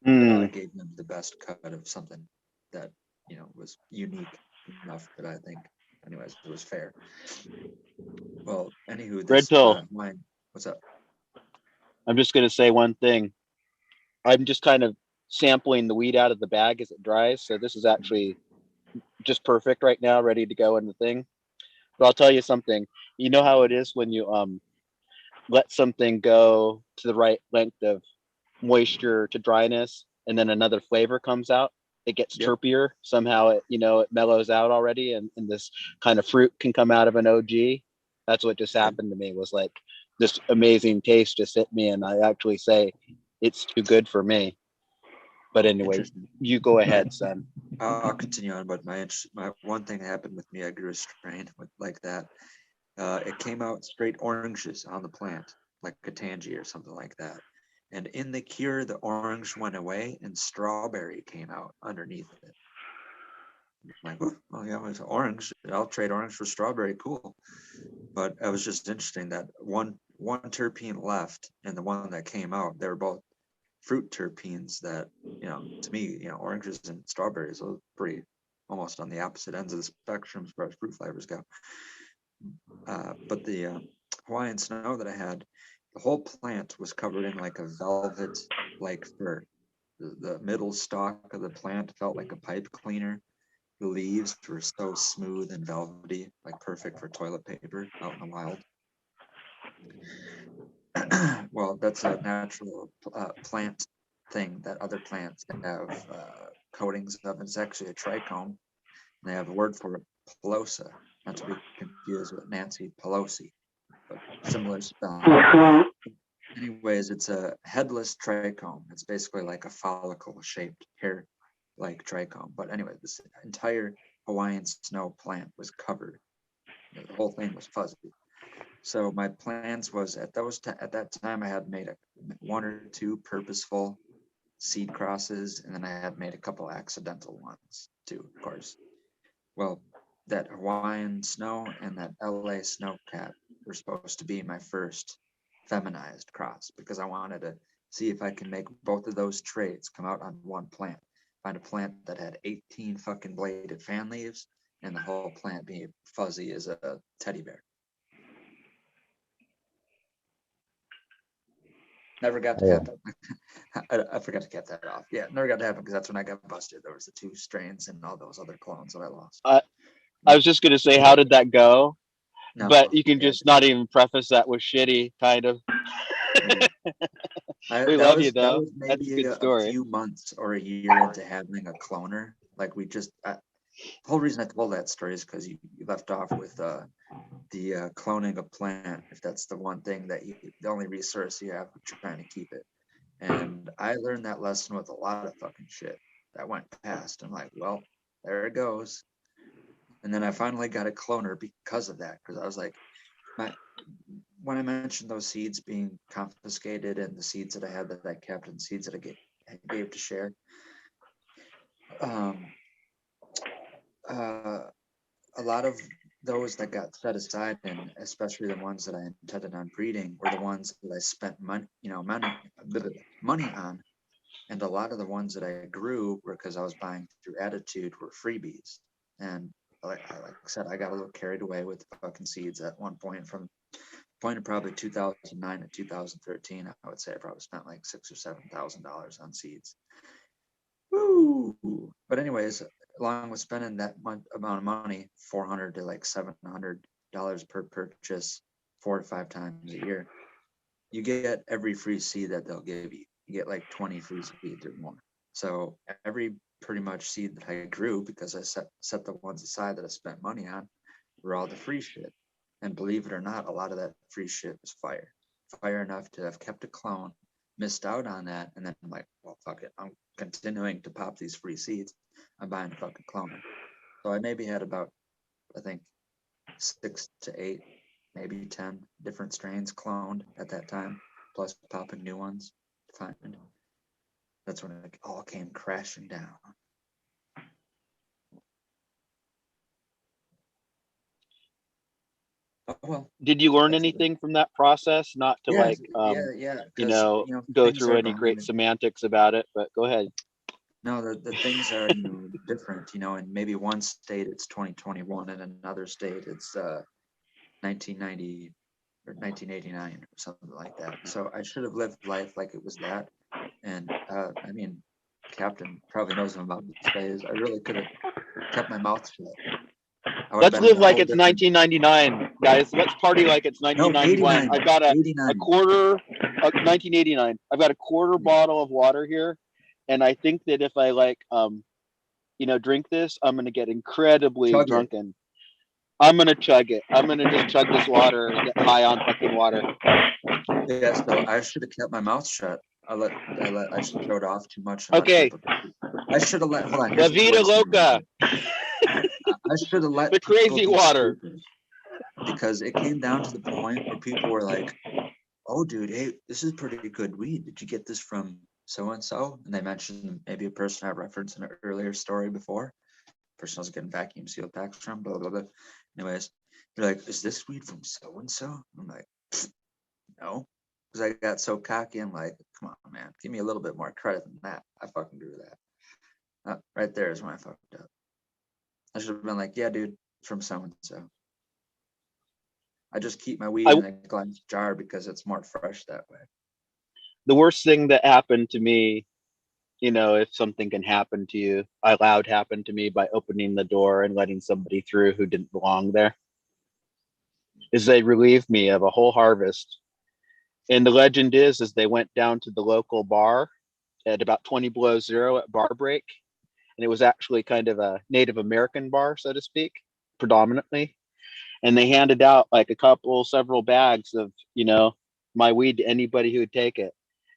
C: I gave him the best cut of something that, was unique enough that I think, anyways, it was fair. Well, anywho,
G: Red Pill.
C: What's up?
G: I'm just going to say one thing. I'm just kind of sampling the weed out of the bag as it dries. So this is actually just perfect right now, ready to go in the thing. But I'll tell you something. You know how it is when you let something go to the right length of moisture to dryness, and then another flavor comes out. It gets terpier. Somehow it mellows out already, and this kind of fruit can come out of an OG. That's what just happened to me. Was like this amazing taste just hit me, and I actually say it's too good for me. But anyway, you go ahead, son.
C: I'll continue on, but my one thing that happened with me, I grew a strain like that. It came out straight oranges on the plant, like a tangy or something like that. And in the cure, the orange went away and strawberry came out underneath it. I'm like, oh yeah, it's orange. I'll trade orange for strawberry. Cool. But it was just interesting that one terpene left and the one that came out, they were both fruit terpenes that, to me, oranges and strawberries are pretty almost on the opposite ends of the spectrum as far as fruit flavors go. But the Hawaiian snow that I had, the whole plant was covered in like a velvet like fur. The middle stalk of the plant felt like a pipe cleaner. The leaves were so smooth and velvety, like perfect for toilet paper out in the wild. Well, that's a natural plant thing that other plants have coatings of. It's actually a trichome. They have a word for it, pelosa, not to be confused with Nancy Pelosi, but similar spelling. Anyways, it's a headless trichome. It's basically like a follicle-shaped hair-like trichome. But anyway, this entire Hawaiian snow plant was covered. The whole thing was fuzzy. So my plans was at that time I had made one or two purposeful seed crosses, and then I had made a couple accidental ones too, of course. Well, that Hawaiian snow and that LA snowcat were supposed to be my first feminized cross, because I wanted to see if I can make both of those traits come out on one plant. Find a plant that had 18 fucking bladed fan leaves and the whole plant being fuzzy as a teddy bear. Never got to happen. I forgot to get that off. Yeah, never got to happen because that's when I got busted. There was the 2 strains and all those other clones that I lost.
G: I was just gonna say, how did that go?
C: No,
G: But you can just not even preface that with shitty, kind of. We love you though. That's a good story.
C: A few months or a year into having a cloner. Like the whole reason I told that story is because you left off with the cloning a plant. If that's the one thing that the only resource you have, trying to keep it. And I learned that lesson with a lot of fucking shit that went past. I'm like, well, there it goes. And then I finally got a cloner because of that, because I was like, when I mentioned those seeds being confiscated and the seeds that I had that I kept and seeds that I gave to share, a lot of those that got set aside, and especially the ones that I intended on breeding, were the ones that I spent money on. And a lot of the ones that I grew were because I was buying through Attitude were freebies. And like I said, I got a little carried away with the fucking seeds at one point. From point of probably 2009 to 2013, I would say I probably spent like $6,000 or $7,000 on seeds. Woo! But anyways, along with spending that amount of money, $400 to like $700 per purchase, 4 to 5 times a year, you get every free seed that they'll give you. You get like 20 free seeds or more. So every pretty much seed that I grew, because I set the ones aside that I spent money on, were all the free shit. And believe it or not, a lot of that free shit was fire enough to have kept a clone, missed out on that, and then I'm like, well, fuck it, I'm continuing to pop these free seeds. I'm buying a fucking cloner. So I maybe had about, I think, 6 to 8, maybe 10 different strains cloned at that time, plus popping new ones to find. That's when it all came crashing down. Oh, well.
G: Did you learn anything from that process? Not to go through any great semantics about it, but go ahead.
C: No, the things are different. In maybe one state it's 2021, and another state it's 1990 or 1989 or something like that. So I should have lived life like it was that. And I mean, Captain probably knows about this phase. I really could have kept my mouth shut.
G: Let's live like it's 1999, guys. Let's party like it's 1991. I've got a quarter, 1989. I've got a quarter bottle of water here, and I think that if I drink this, I'm gonna get incredibly drunken. I'm gonna chug it. I'm gonna just chug this water and get high on fucking water.
C: Yeah, so I should have kept my mouth shut. I showed off too much.
G: Okay.
C: I should have let. Hold on.
G: La vida loca.
C: I should have let
G: the crazy water.
C: Because it came down to the point where people were like, "Oh, dude, hey, this is pretty good weed. Did you get this from so and so?" And they mentioned maybe a person I referenced in an earlier story before. Person I was getting vacuum sealed packs from. Blah blah blah. Anyways, they're like, "Is this weed from so and so?" I'm like, "No," because I got so cocky. I'm like, Come on, man. Give me a little bit more credit than that. I fucking agree with that. Right there is when I fucked up. I should have been like, yeah, dude, it's from so and so. I just keep my weed in a glass jar because it's more fresh that way.
G: The worst thing that happened to me, you know, if something can happen to you, I allowed happen to me by opening the door and letting somebody through who didn't belong there, is they relieved me of a whole harvest. And the legend is they went down to the local bar at about 20 below zero at bar break. And it was actually kind of a Native American bar, so to speak, predominantly. And they handed out like several bags of, you know, my weed to anybody who would take it.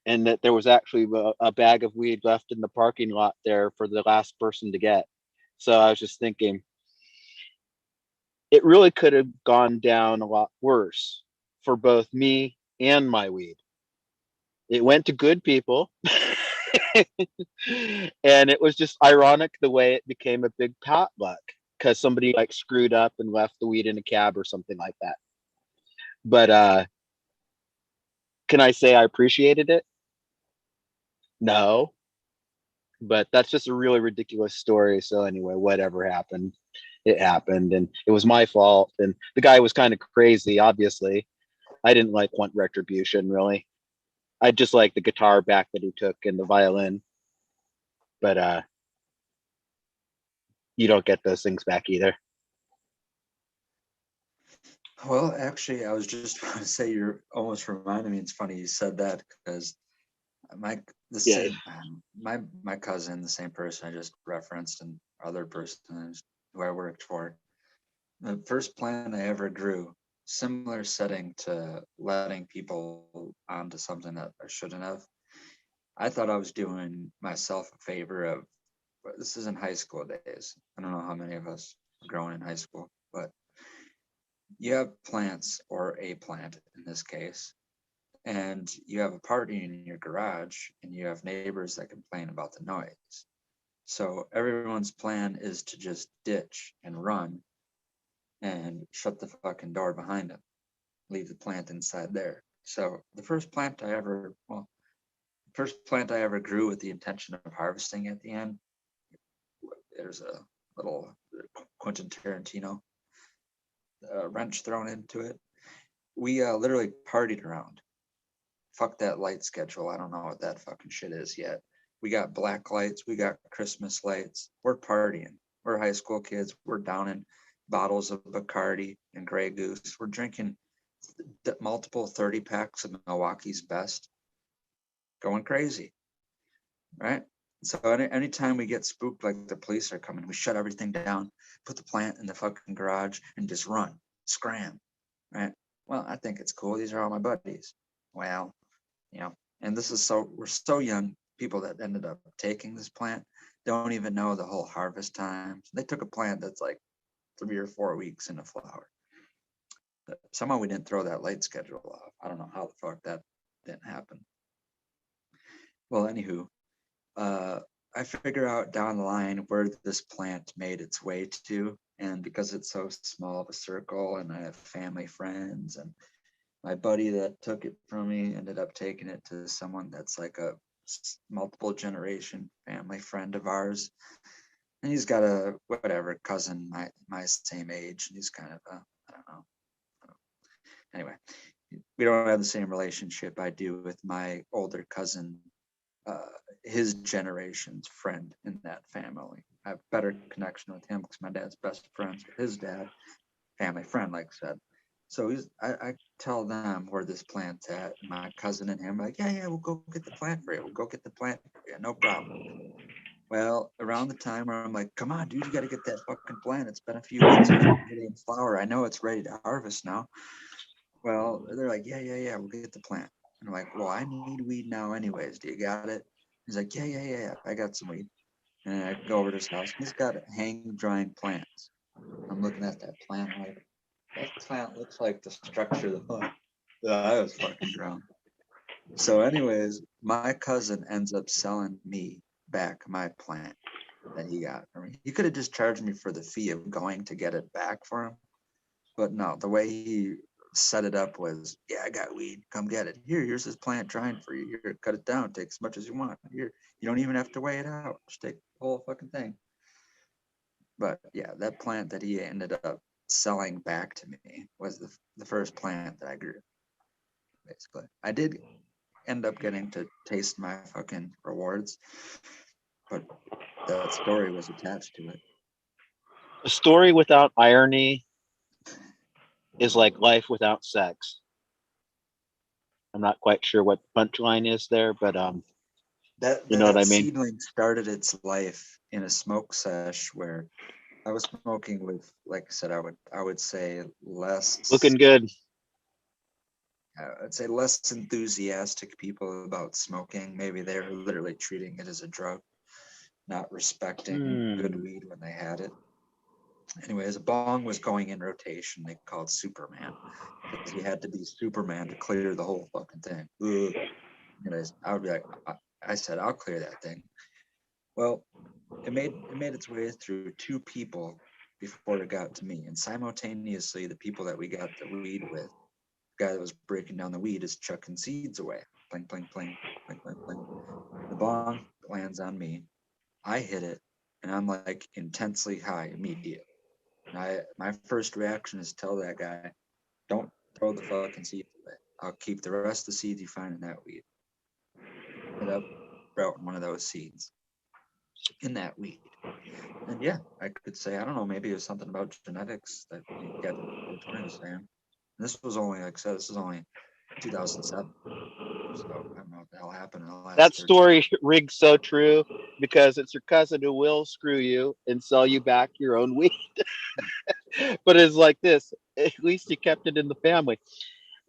G: And that there was actually a bag of weed left in the parking lot there for the last person to get. So I was just thinking, it really could have gone down a lot worse for both me and my weed. It went to good people. And it was just ironic the way it became a big potluck because somebody like screwed up and left the weed in a cab or something like that. But can I say I appreciated it? No. But that's just a really ridiculous story. So anyway, whatever happened, it happened, and it was my fault. And the guy was kind of crazy, obviously. I didn't want retribution, really. I just like the guitar back that he took and the violin. But you don't get those things back either.
C: Well, actually, I was just about to say, you're almost reminding me. It's funny you said that because my cousin, the same person I just referenced, and other person who I worked for, the first plant I ever grew, similar setting to letting people onto something that I shouldn't have. I thought I was doing myself a favor of, but this is in high school days. I don't know how many of us were growing in high school, but you have plants, or a plant in this case, and you have a party in your garage and you have neighbors that complain about the noise. So everyone's plan is to just ditch and run and shut the fucking door behind them, leave the plant inside there. So the first plant I ever grew with the intention of harvesting at the end, there's a little Quentin Tarantino wrench thrown into it. We literally partied around. Fuck that light schedule. I don't know what that fucking shit is yet. We got black lights. We got Christmas lights. We're partying. We're high school kids. We're downing bottles of Bacardi and Grey Goose. We're drinking multiple 30 packs of Milwaukee's Best. Going crazy, right? So anytime we get spooked like the police are coming, we shut everything down, put the plant in the fucking garage, and just run, scram, right? Well, I think it's cool. These are all my buddies. Well, you know, and we're so young. People that ended up taking this plant don't even know the whole harvest time. They took a plant that's like 3 or 4 weeks in a flower. Somehow we didn't throw that light schedule off. I don't know how the fuck that didn't happen. Well, anywho, I figure out down the line where this plant made its way to, and because it's so small of a circle, and I have family friends, and my buddy that took it from me ended up taking it to someone that's like a multiple generation family friend of ours, and he's got a cousin my same age, and he's kind of I don't know. Anyway, we don't have the same relationship I do with my older cousin, his generation's friend in that family. I have better connection with him because my dad's best friends with his dad, family friend, like I said. So I tell them where this plant's at. My cousin and him like, yeah, we'll go get the plant for you. We'll go get the plant for you. No problem. Well, around the time where I'm like, come on, dude, you got to get that fucking plant. It's been a few weeks in flower. I know it's ready to harvest now. Well, they're like, yeah, we'll get the plant. And I'm like, well, I need weed now anyways. Do you got it? He's like, yeah, I got some weed. And I go over to his house. He's got hang drying plants. I'm looking at that plant like, that plant looks like the structure of the plant. I was fucking drunk. So anyways, my cousin ends up selling me back my plant that he got for me. He could have just charged me for the fee of going to get it back for him. But no, the way he set it up was, yeah, I got weed, come get it. Here's this plant drying for you. Here, cut it down, take as much as you want. Here, you don't even have to weigh it out. Just take the whole fucking thing. But yeah, that plant that he ended up selling back to me was the first plant that I grew. Basically, I did end up getting to taste my fucking rewards, but that story was attached to it.
G: A story without irony is like life without sex. I'm not quite sure what the punchline is there, but
C: that
G: you know what I mean?
C: Seedling started its life in a smoke sesh where I was smoking with, like I said, I would say less
G: Looking good.
C: I'd say less enthusiastic people about smoking. Maybe they're literally treating it as a drug, not respecting good weed when they had it. Anyways, a bong was going in rotation. They called Superman because you had to be Superman to clear the whole fucking thing. Ugh. Anyways, I would be like, I said, I'll clear that thing. Well, it made its way through two people before it got to me, and simultaneously, the people that we got the weed with, the guy that was breaking down the weed is chucking seeds away. Pling, pling, pling, pling, pling, pling. The bong lands on me. I hit it, and I'm like intensely high immediately. And my first reaction is tell that guy, don't throw the fucking seeds away. I'll keep the rest of the seeds you find in that weed. Ended up sprouting one of those seeds in that weed. And yeah, I could say, I don't know, maybe it was something about genetics that you get Tony was saying. And this was only, like I said, this was only 2007. So I don't know what the hell happened in the last
G: That
C: 13
G: story rings so true because it's your cousin who will screw you and sell you back your own weed. But it's like this, at least you kept it in the family.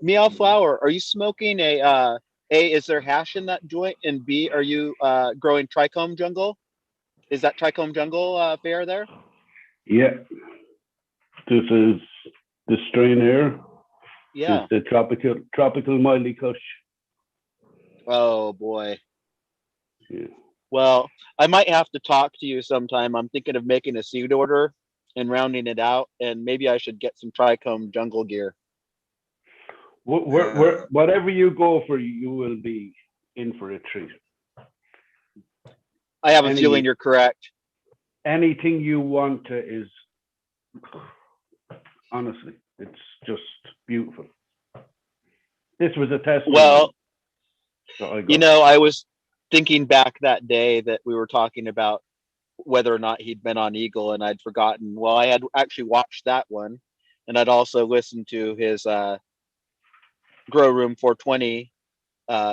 G: Meow Flower, are you smoking A, is there hash in that joint? And B, are you growing trichome jungle? Is that trichome jungle fair there?
H: Yeah. This is the strain here.
G: Yeah.
H: It's the tropical mildly kush.
G: Oh boy.
H: Yeah.
G: Well, I might have to talk to you sometime. I'm thinking of making a seed order and rounding it out, and maybe I should get some trichome jungle gear.
H: Whatever you go for, you will be in for a treat.
G: I have a feeling you're correct.
H: Anything you want is, honestly, it's just beautiful. This was a test.
G: Well, you know, I was thinking back that day that we were talking about whether or not he'd been on Eagle, and I'd forgotten. Well, I had actually watched that one, and I'd also listened to his Grow Room 420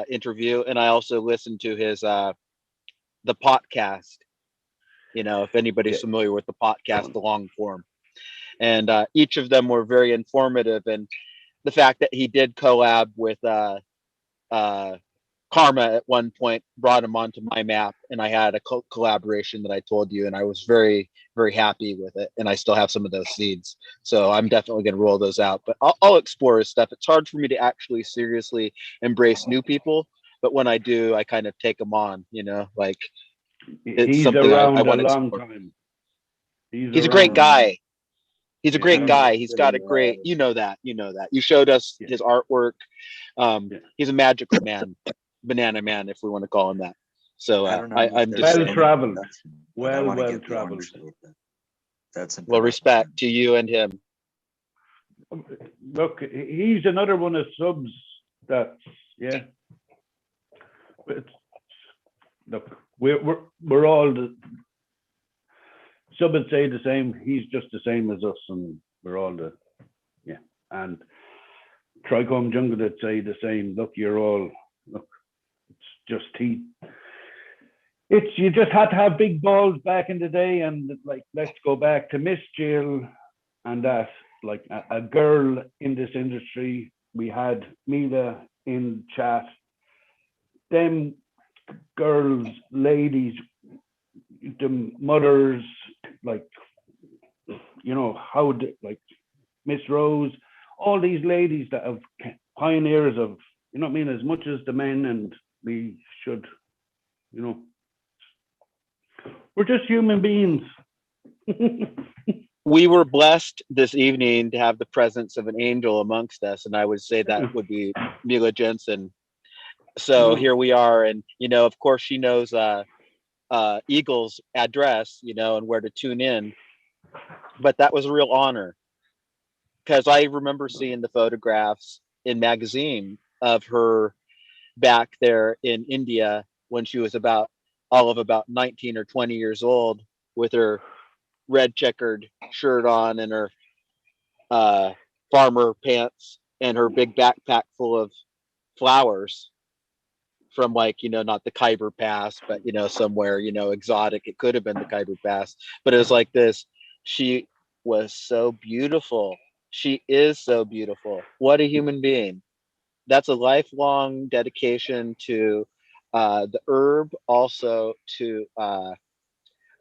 G: interview, and I also listened to his the podcast. You know, if anybody's familiar with the podcast, the long form, and each of them were very informative. And the fact that he did collab with Karma at one point brought him onto my map, and I had a collaboration that I told you, and I was very, very happy with it. And I still have some of those seeds, so I'm definitely going to roll those out. But I'll explore his stuff. It's hard for me to actually seriously embrace new people, but when I do, I kind of take them on. You know, like it's something I want to explore. He's a great guy. He's a great guy. He's got a great, you know that. You showed us his artwork. He's a magical man, banana man, if we want to call him that. So I'm just
H: well-traveled.
C: Well-traveled. That's
G: well, respect to you and him.
H: Look, he's another one of subs that, yeah. Look, we're all the sub would say the same. He's just the same as us, and we're all the And Trichome Jungle would say the same. Look, it's just you just had to have big balls back in the day, and like let's go back to Miss Jill and that, like a girl in this industry. We had Mila in chat. Them girls, ladies, the mothers, like, you know, like Miss Rose, all these ladies that have pioneers of, you know what I mean, as much as the men, and we should, you know, we're just human beings.
G: we were blessed this evening to have the presence of an angel amongst us, and I would say that would be Mila Jensen. So here we are, and of course, she knows Eagle's address, and where to tune in. But that was a real honor, because I remember seeing the photographs in magazine of her back there in India when she was about 19 or 20 years old, with her red checkered shirt on and her farmer pants and her big backpack full of flowers from, like, not the Khyber Pass, but somewhere exotic. It could have been the Khyber Pass, but it was like this. She was so beautiful. She is so beautiful. What a human being. That's a lifelong dedication to the herb, also to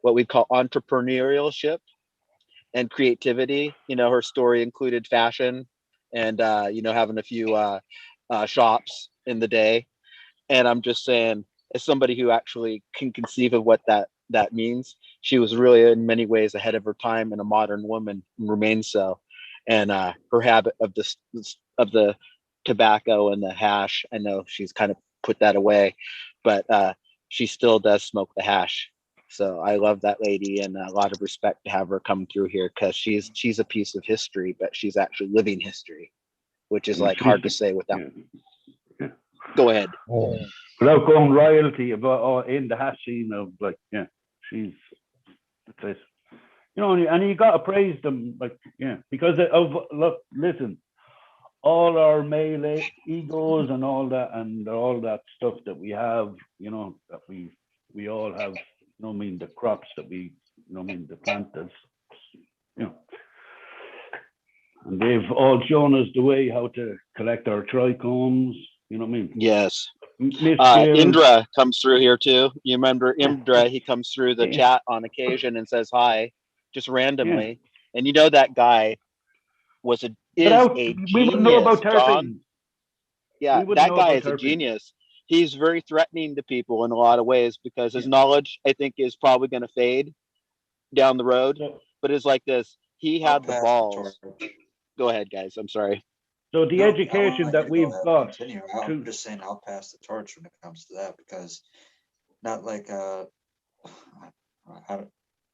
G: what we call entrepreneurship and creativity. Her story included fashion and having a few shops in the day. And I'm just saying, as somebody who actually can conceive of what that means, she was really in many ways ahead of her time, and a modern woman, and remains so. And her habit of the tobacco and the hash, I know she's kind of put that away, but she still does smoke the hash. So I love that lady, and a lot of respect to have her come through here, because she's a piece of history, but she's actually living history, which is like hard to say without.
H: Yeah.
G: Go ahead.
H: Without going royalty about in the hash scene of, like, she's, that's it. And you gotta praise them, like, because look, listen, all our male egos and all that stuff that we have, that we all have, the crops that we, the planters, and they've all shown us the way how to collect our trichomes,
G: Yes.
H: Miss
G: Indra comes through here too. You remember Indra? He comes through the chat on occasion and says hi, just randomly. And that guy is a genius,
H: we wouldn't know about
G: John. Yeah, that guy is a
H: terpenes.
G: genius. He's very threatening to people in a lot of ways, because his knowledge, I think, is probably going to fade down the road. But it's like this. He had the balls. Go ahead, guys. I'm sorry.
H: So the education that we've got.
C: I'm just saying, I'll pass the torch when it comes to that, because not like I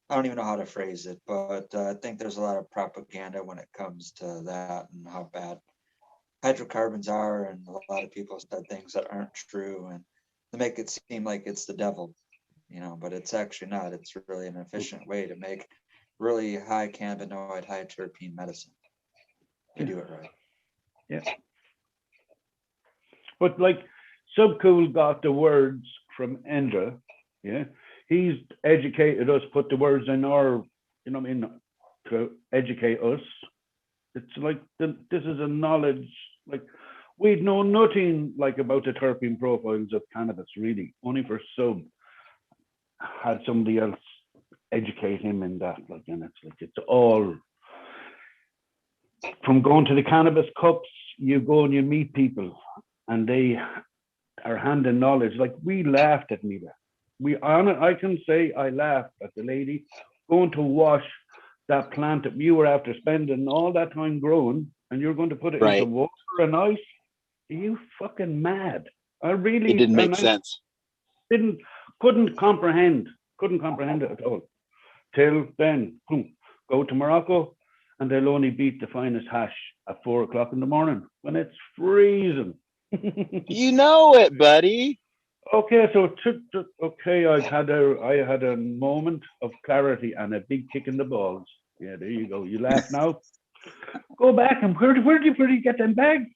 C: don't even know how to phrase it, but I think there's a lot of propaganda when it comes to that, and how bad hydrocarbons are, and a lot of people said things that aren't true, and to make it seem like it's the devil, but it's actually not. It's really an efficient way to make really high cannabinoid, high terpene medicine. You do it right.
H: Yeah. But like Subcool got the words from Indra, he's educated us, put the words in our, to educate us. It's like this is a knowledge, like we'd know nothing like about the terpene profiles of cannabis, really. Only for Sub had somebody else educate him in that, like, and it's all from going to the cannabis cups. You go and you meet people, and they are handing knowledge. Like, we laughed at Mila. I can say I laughed at the lady going to wash that plant that you were after spending all that time growing, and you're going to put it into water and ice. Are you fucking mad? It
G: didn't make sense.
H: Couldn't comprehend it at all. Till then, go to Morocco, and they'll only beat the finest hash at 4 o'clock in the morning when it's freezing.
G: You know it, buddy.
H: Okay, so I had a moment of clarity and a big kick in the balls. Yeah, there you go. You laugh now. Go back and where did you get them bags?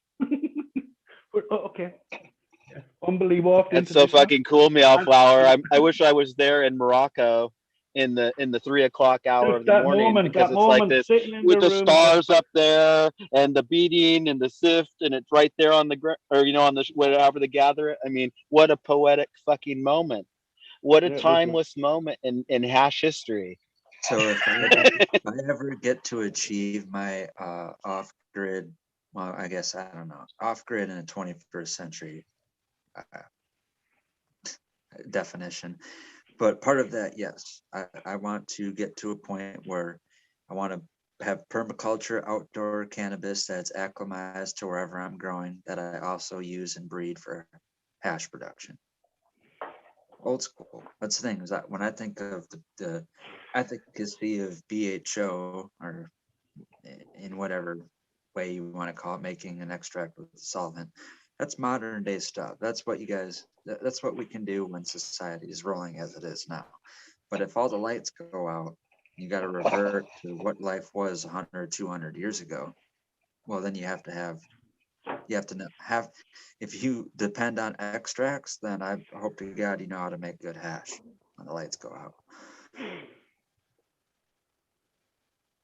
H: Okay. Yeah. Unbelievable.
G: That's so fucking cool, Meowflower. I wish I was there in Morocco in the 3 o'clock hour of the morning, because it's like this with the stars up there and the beating and the sift, and it's right there on the ground, or on the whatever they gather it. I mean, what a poetic fucking moment! What a timeless moment in hash history.
C: So if I ever get to achieve my off-grid, well, I guess, I don't know, off-grid in the 21st century definition, but part of that, yes, I want to get to a point where I want to have permaculture outdoor cannabis that's acclimatized to wherever I'm growing, that I also use and breed for hash production. Old school. That's the thing, is that when I think of the efficacy of BHO, or in whatever way you want to call it, making an extract with a solvent, that's modern day stuff. That's what that's what we can do when society is rolling as it is now. But if all the lights go out, you got to revert to what life was 100, 200 years ago. Well, then you have to have, if you depend on extracts, then I hope to God you know how to make good hash when the lights go out.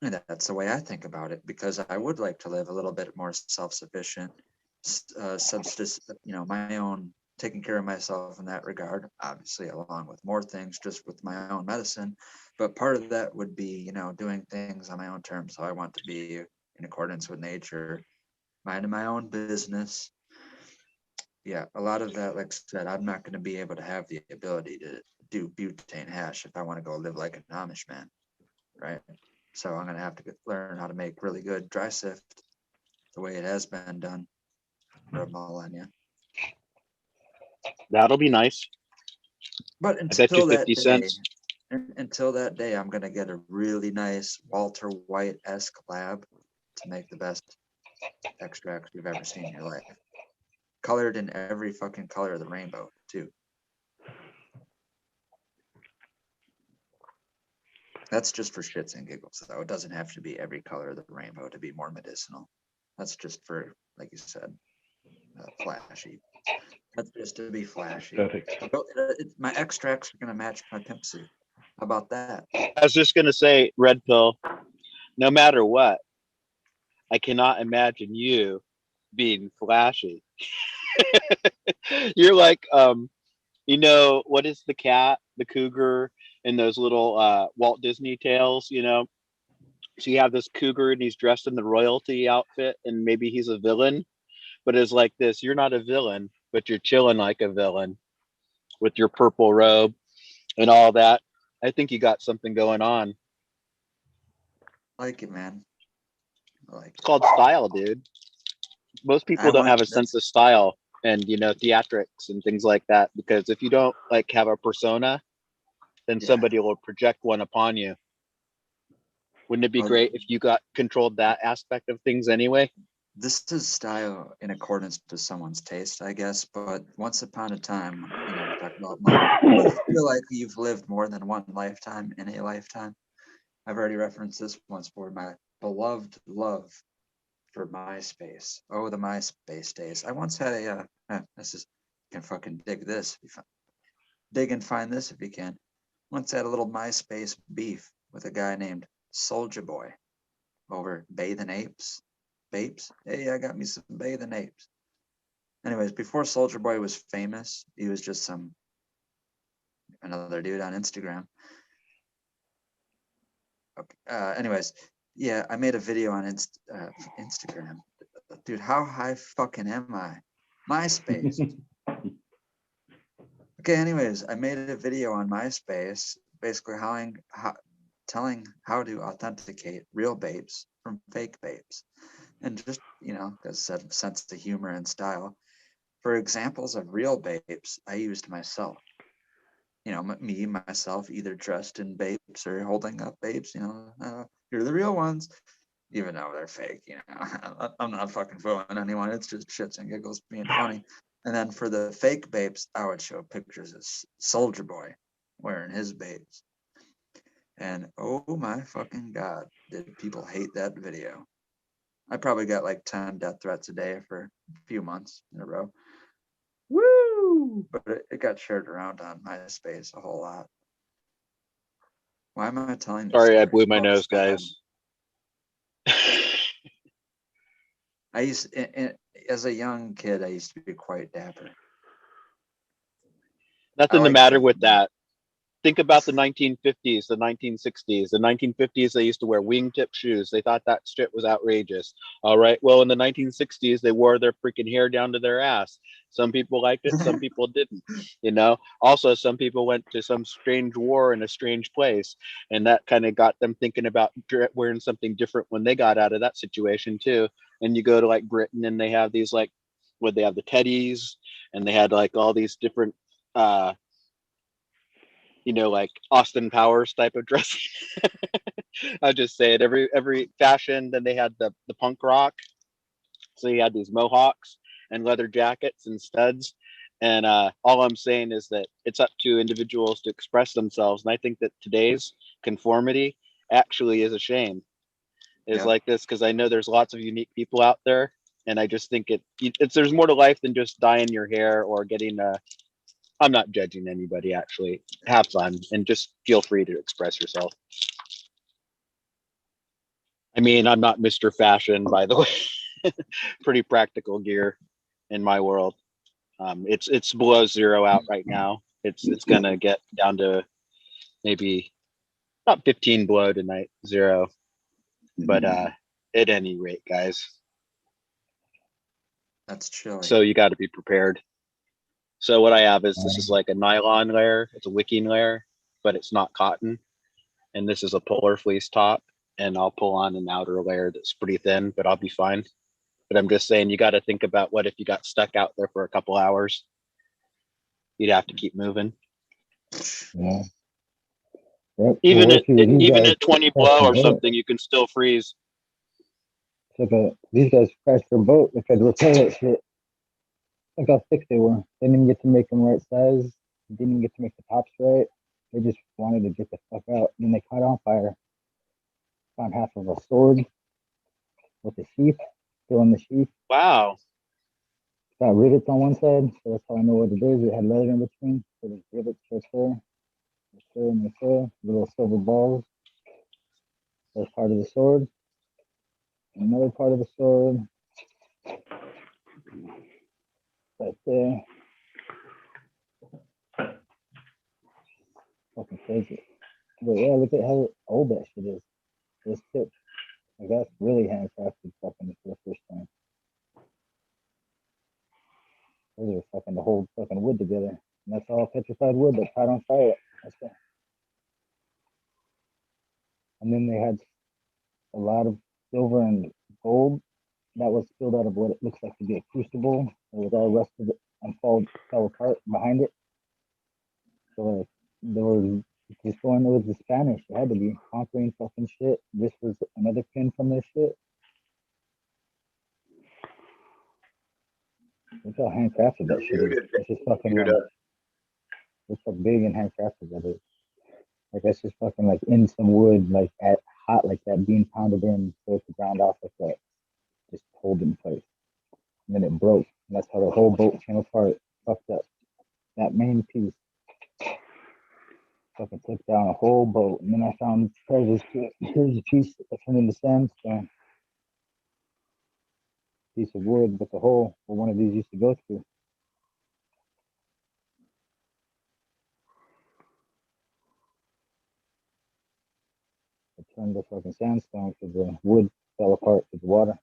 C: And that's the way I think about it, because I would like to live a little bit more self-sufficient, subsistence, my own, taking care of myself in that regard, obviously, along with more things, just with my own medicine. But part of that would be, doing things on my own terms. So I want to be in accordance with nature, minding my own business. Yeah, a lot of that, like I said, I'm not going to be able to have the ability to do butane hash if I want to go live like an Amish man, right? So I'm going to have to learn how to make really good dry sift the way it has been done for a millennia.
G: That'll be nice.
C: But
G: I bet you
C: until that
G: 50
C: day,
G: cents.
C: I'm going to get a really nice Walter White-esque lab to make the best extracts you've ever seen in your life. Colored in every fucking color of the rainbow, too. That's just for shits and giggles, though. It doesn't have to be every color of the rainbow to be more medicinal. That's just for, like you said, flashy. That's just to be flashy.
H: Perfect.
C: My extracts are going to match my pimp suit. How about that?
G: I was just going to say, Red Pill, no matter what, I cannot imagine you being flashy. You're like, what is the cat, the cougar, and those little Walt Disney tales, So you have this cougar and he's dressed in the royalty outfit and maybe he's a villain, but it's like this, you're not a villain, but you're chilling like a villain with your purple robe and all that. I think you got something going on.
C: I like it, man. I like it.
G: It's called style, dude. Most people don't have a sense of style and, theatrics and things like that, because if you don't like have a persona, then somebody will project one upon you. Wouldn't it be great if you controlled that aspect of things anyway?
C: This is style in accordance to someone's taste, I guess. But once upon a time, talk about you feel like you've lived more than one lifetime in a lifetime. I've already referenced this once for my beloved love for MySpace. Oh, the MySpace days. I once had you can fucking dig this. Dig and find this if you can. Once had a little MySpace beef with a guy named Soulja Boy over Bathing Apes. Babes? Hey, I got me some Bathing Apes. Anyways, before Soulja Boy was famous, he was just another dude on Instagram. Okay. Anyways, yeah, I made a video on Instagram. Dude, how high fucking am I? MySpace. Okay, anyways, I made a video on MySpace, basically telling how to authenticate real babes from fake babes. And just, because I said sense of humor and style. For examples of real babes, I used myself. Myself, either dressed in babes or holding up babes, you're the real ones, even though they're fake, I'm not fucking fooling anyone. It's just shits and giggles being funny. And then for the fake babes, I would show pictures of Soulja Boy wearing his babes. And oh my fucking God, did people hate that video. I probably got like 10 death threats a day for a few months in a row. Woo! But it got shared around on MySpace a whole lot. Why am I telling this
G: Sorry,
C: story?
G: I blew my nose, guys.
C: As a young kid, I used to be quite dapper.
G: Nothing the matter with that. think about the 1950s, the 1960s. The 1950s, they used to wear wingtip shoes. They thought that shit was outrageous. All right. Well, in the 1960s, they wore their freaking hair down to their ass. Some people liked it, some people didn't. You know. Also, some people went to some strange war in a strange place, and that kind of got them thinking about wearing something different when they got out of that situation too. And you go to like Britain, and they have these like, what they have the teddies, and they had like all these different you know, like Austin Powers type of dressing. I'll just say it. Every fashion. Then they had the punk rock. So you had these mohawks and leather jackets and studs. And all I'm saying is that it's up to individuals to express themselves. And I think that today's conformity actually is a shame. Is
C: Yeah.
G: like this because I know there's lots of unique people out there, and I just think it's there's more to life than just dyeing your hair or getting a. I'm not judging anybody, actually. Have fun and just feel free to express yourself. I mean, I'm not Mr. Fashion, by the way. Pretty practical gear in my world. It's below zero out right now. It's gonna get down to maybe not 15 below tonight, zero. But at any rate, guys.
C: That's chilly.
G: So you got to be prepared. So what I have is this is like a nylon layer. It's a wicking layer, but it's not cotton. And this is a polar fleece top. And I'll pull on an outer layer that's pretty thin, but I'll be fine. But I'm just saying, you got to think about what if you got stuck out there for a couple hours. You'd have to keep moving.
I: Yeah. Yep.
G: Even
I: Well,
G: at even at 20 below or something, you can still freeze.
I: These guys crashed their boat. They tried to repair that shit. Look how thick they were. They didn't even get to make them right size. Didn't even get to make the tops right. They just wanted to get the fuck out. Then they caught on fire. Found half of a sword with the sheath still in the sheath.
G: Wow.
I: Got rivets on one side, so that's how I know what it is. It had leather in between, so there's rivets right there, and there, little silver balls. That's part of the sword. Another part of the sword, right there. Fucking crazy. But yeah, look at how old that shit is. This tip. Like that's really handcrafted fucking for the first time. Those are fucking the whole fucking wood together. And that's all petrified wood that caught on fire. That's it. And then they had a lot of silver and gold that was spilled out of what it looks like to be a crucible. It was all rusted and fell apart behind it. So like they were just going with the Spanish. It had to be conquering fucking shit. This was another pin from their shit. Look how handcrafted that shit is. It's just fucking like, look how big and handcrafted that is. Like that's just fucking like in some wood, like at hot like that, being pounded in so it's ground off like that, just hold in place. And then it broke. And that's how the whole boat came apart, fucked up. That main piece fucking took down a whole boat. And then I found here's a piece that turned into sandstone. Piece of wood with the hole where one of these used to go through. It turned to fucking sandstone because the wood fell apart with the water.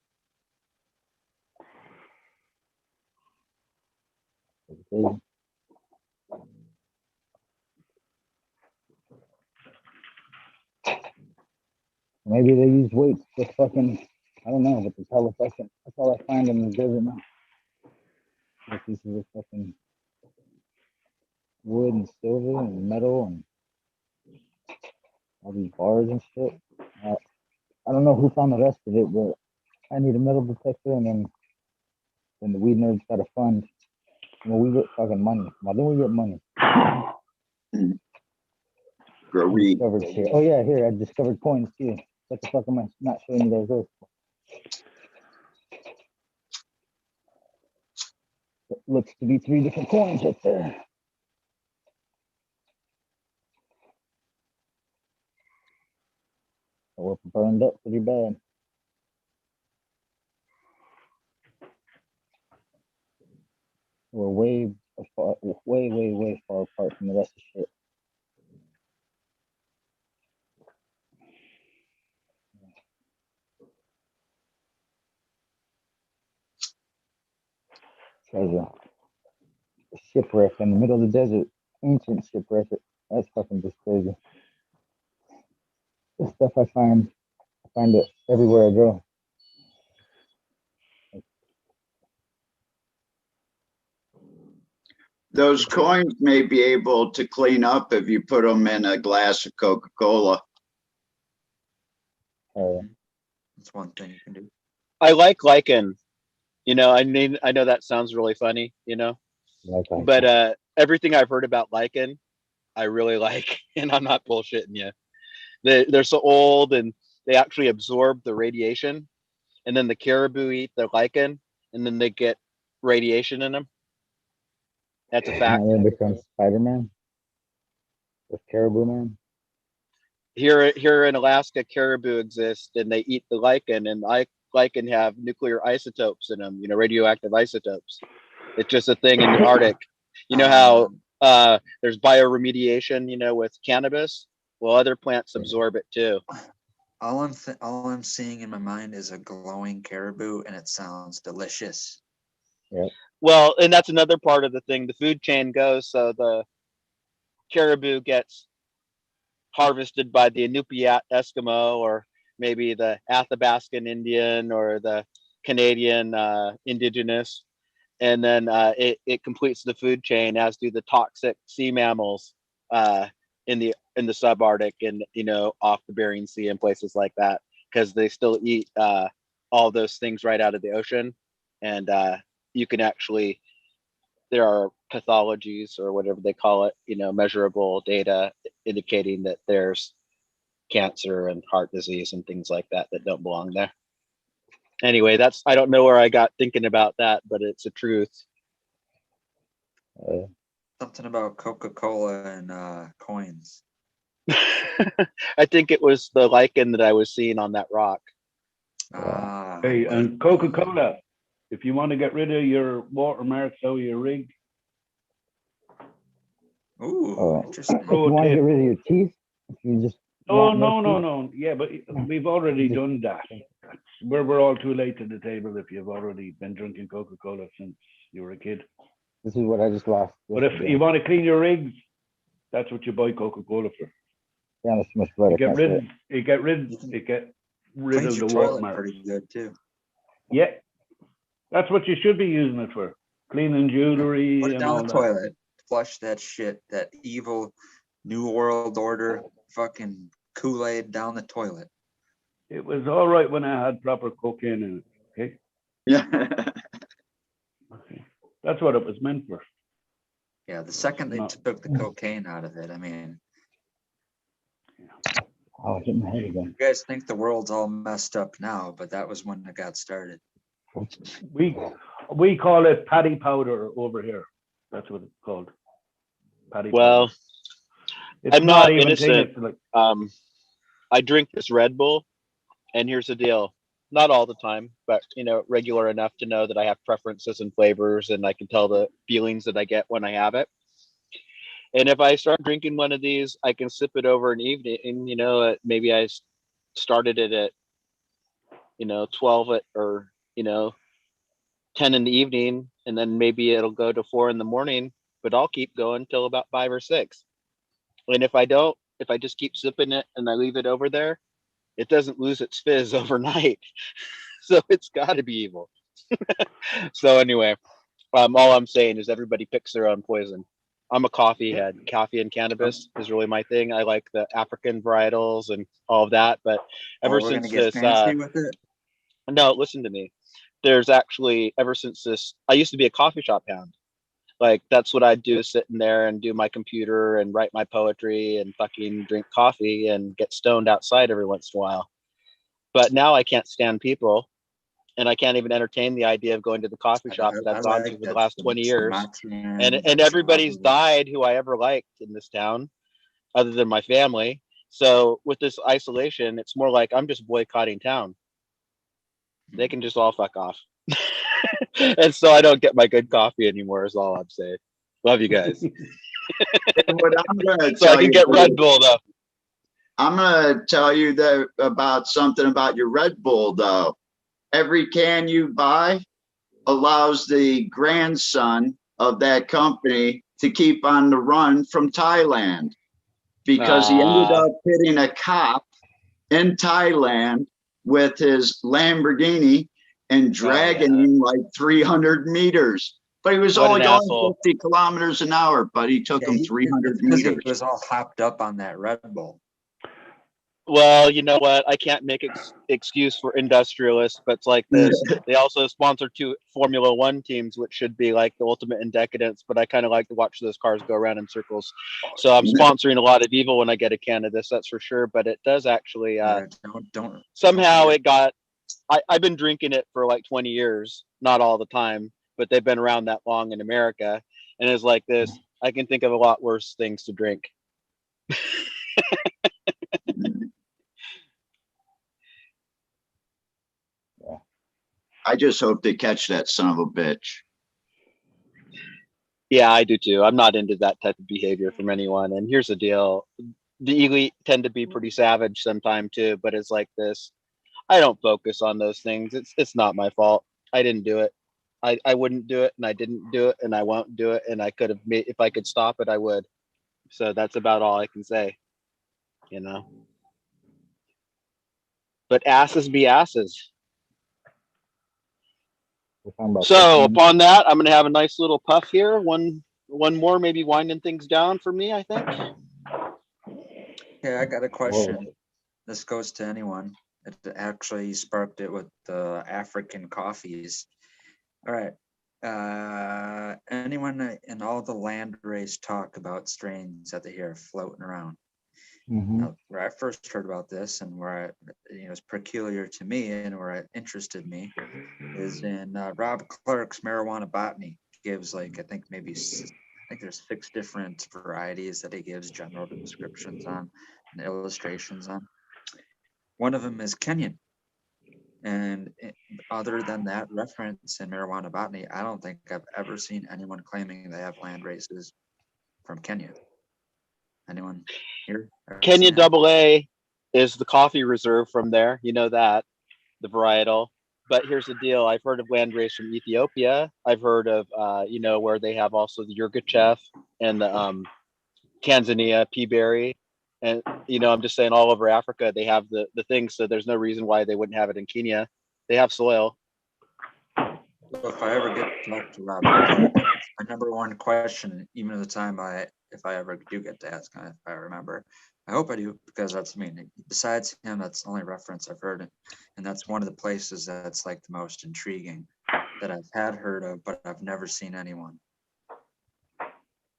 I: It was crazy. Maybe they use weights to fucking, I don't know, but it's hella fucking, that's all I find in the desert now. Like pieces of fucking wood and silver and metal and all these bars and shit. I don't know who found the rest of it, but I need a metal detector and then the weed nerds got a fund. Well, we get fucking money. Now then we get money.
F: Grow weed.
I: Discovered shit. Oh yeah, here I discovered coins too. What the fuck am I not showing you guys those? It looks to be 3 different coins right there. So we're burned up pretty bad. We're way far apart from the rest of shit. shipwreck in the middle of the desert. Ancient shipwreck. That's fucking just crazy. The stuff I find it everywhere I go.
F: Those coins may be able to clean up if you put them in a glass of Coca-Cola.
C: That's one thing you can do.
G: I like lichen. You know, I mean, I know that sounds really funny, you know, but everything I've heard about lichen, I really like, and I'm not bullshitting you. They're so old, and they actually absorb the radiation, and then the caribou eat the lichen, and then they get radiation in them. That's a fact.
I: And then becomes Spider-Man with Caribou Man.
G: Here in Alaska, caribou exist, and they eat the lichen, and lichen have nuclear isotopes in them, you know, radioactive isotopes. It's just a thing in the Arctic. You know how there's bioremediation, you know, with cannabis? Well, other plants absorb it too.
C: All I'm seeing in my mind is a glowing caribou, and it sounds delicious.
I: Yeah.
G: Well, and that's another part of the thing. The food chain goes, so the caribou gets harvested by the Inupiat Eskimo, or maybe the Athabascan Indian, or the Canadian indigenous, and then it completes the food chain, as do the toxic sea mammals in the subarctic, and, you know, off the Bering Sea and places like that, because they still eat all those things right out of the ocean. And you can actually, there are pathologies, or whatever they call it, you know, measurable data indicating that there's cancer and heart disease and things like that that don't belong there. Anyway, I don't know where I got thinking about that, but it's a truth.
C: Something about Coca-Cola and coins.
G: I think it was the lichen that I was seeing on that rock.
H: Hey, and Coca-Cola, if you want to get rid of your watermarks out of your rig.
C: Ooh, interesting.
I: If you want to get rid of your teeth, if you just
H: No. Yeah, but we've already done that. We're all too late to the table if you've already been drinking Coca-Cola since you were a kid.
I: This is what I just lost.
H: But if you want to clean your rigs, that's what you buy Coca-Cola for.
I: Yeah, that's much better.
H: You get rid of the watermarks.
C: Pretty good too.
H: Yeah, that's what you should be using it for. Cleaning jewelry.
C: Put it
H: and
C: down
H: all
C: the
H: that.
C: toilet. Flush that shit, that evil New World Order fucking Kool-Aid down the toilet.
H: It was all right when I had proper cocaine in it. Okay.
F: Yeah.
H: Okay. That's what it was meant for.
C: Yeah, the second they took the cocaine out of it, I mean.
I: Oh, hit my head again.
C: You guys think the world's all messed up now, but that was when it got started.
H: We call it paddy powder over here. That's what it's called. Paddy
G: well,
H: powder. It's
G: I'm not
H: even
G: innocent.
H: like,
G: I drink this Red Bull, and here's the deal. Not all the time, but, you know, regular enough to know that I have preferences and flavors, and I can tell the feelings that I get when I have it. And if I start drinking one of these, I can sip it over an evening. And, you know, maybe I started it at, you know, 12 or, you know, 10 in the evening, and then maybe it'll go to 4 in the morning, but I'll keep going till about 5 or 6. And if I just keep sipping it and I leave it over there, it doesn't lose its fizz overnight. So it's got to be evil. So anyway, all I'm saying is everybody picks their own poison. I'm a coffee head. Coffee and cannabis is really my thing. I like the African varietals and all of that. But ever since this,
C: with it?
G: no, listen to me. There's actually, ever since this, I used to be a coffee shop hound. Like, that's what I'd do, sitting there and do my computer and write my poetry and fucking drink coffee and get stoned outside every once in a while. But now I can't stand people, and I can't even entertain the idea of going to the coffee shop that I've gone to for the last 20 years. And everybody's died who I ever liked in this town, other than my family. So with this isolation, it's more like I'm just boycotting town. They can just all fuck off. And so I don't get my good coffee anymore, is all I'm saying. Love you guys.
F: What I'm gonna
G: So
F: tell
G: I can
F: you,
G: get Red Bull though.
F: I'm gonna tell you that about something about your Red Bull though. Every can you buy allows the grandson of that company to keep on the run from Thailand because he ended up hitting a cop in Thailand with his Lamborghini and dragging him like 300 meters. But he was
G: What
F: only
G: an
F: going
G: asshole.
F: 50 kilometers an hour, but he took him 300
C: Because he
F: meters.
C: was all hopped up on that Red Bull.
G: Well, you know what? I can't make excuse for industrialists, but it's like this. They also sponsor 2 Formula One teams, which should be like the ultimate in decadence. But I kind of like to watch those cars go around in circles. So I'm sponsoring a lot of evil when I get a can of this, that's for sure. But it does actually.
C: Don't
G: Somehow it got. I've been drinking it for like 20 years, not all the time, but they've been around that long in America. And it's like this. I can think of a lot worse things to drink.
F: I just hope they catch that son of a bitch.
G: Yeah, I do too. I'm not into that type of behavior from anyone. And here's the deal. The elite tend to be pretty savage sometime too, but it's like this. I don't focus on those things. It's not my fault. I didn't do it. I wouldn't do it, and I didn't do it, and I won't do it, and I could have made, if I could stop it, I would. So that's about all I can say, you know. But asses be asses.
I: We're talking about
G: So
I: 15.
G: upon that, I'm gonna have a nice little puff here. One more, maybe winding things down for me, I think.
C: Yeah, I got a
I: Whoa.
C: question. This goes to anyone. It actually sparked it with the African coffees. All right. Anyone in all the land race talk about strains that they hear floating around?
I: Mhm.
C: Where I first heard about this and where it's peculiar to me and where it interested me is in Rob Clark's Marijuana Botany. He gives like, I think there's 6 different varieties that he gives general descriptions on and illustrations on. One of them is Kenyan. And other than that reference in Marijuana Botany, I don't think I've ever seen anyone claiming they have land races from Kenya. Anyone here?
G: Kenya AA is the coffee reserve from there. You know that, the varietal. But here's the deal. I've heard of landrace from Ethiopia. I've heard of, where they have also the Yirgacheffe and the Tanzania peaberry. And, I'm just saying all over Africa, they have the things. So there's no reason why they wouldn't have it in Kenya. They have soil.
C: Well, if I ever get to talk to Rob Clark, my number one question, even at the time if I ever do get to ask him, if I remember, I hope I do, because that's besides him, that's the only reference I've heard. And that's one of the places that's like the most intriguing that I've had heard of, but I've never seen anyone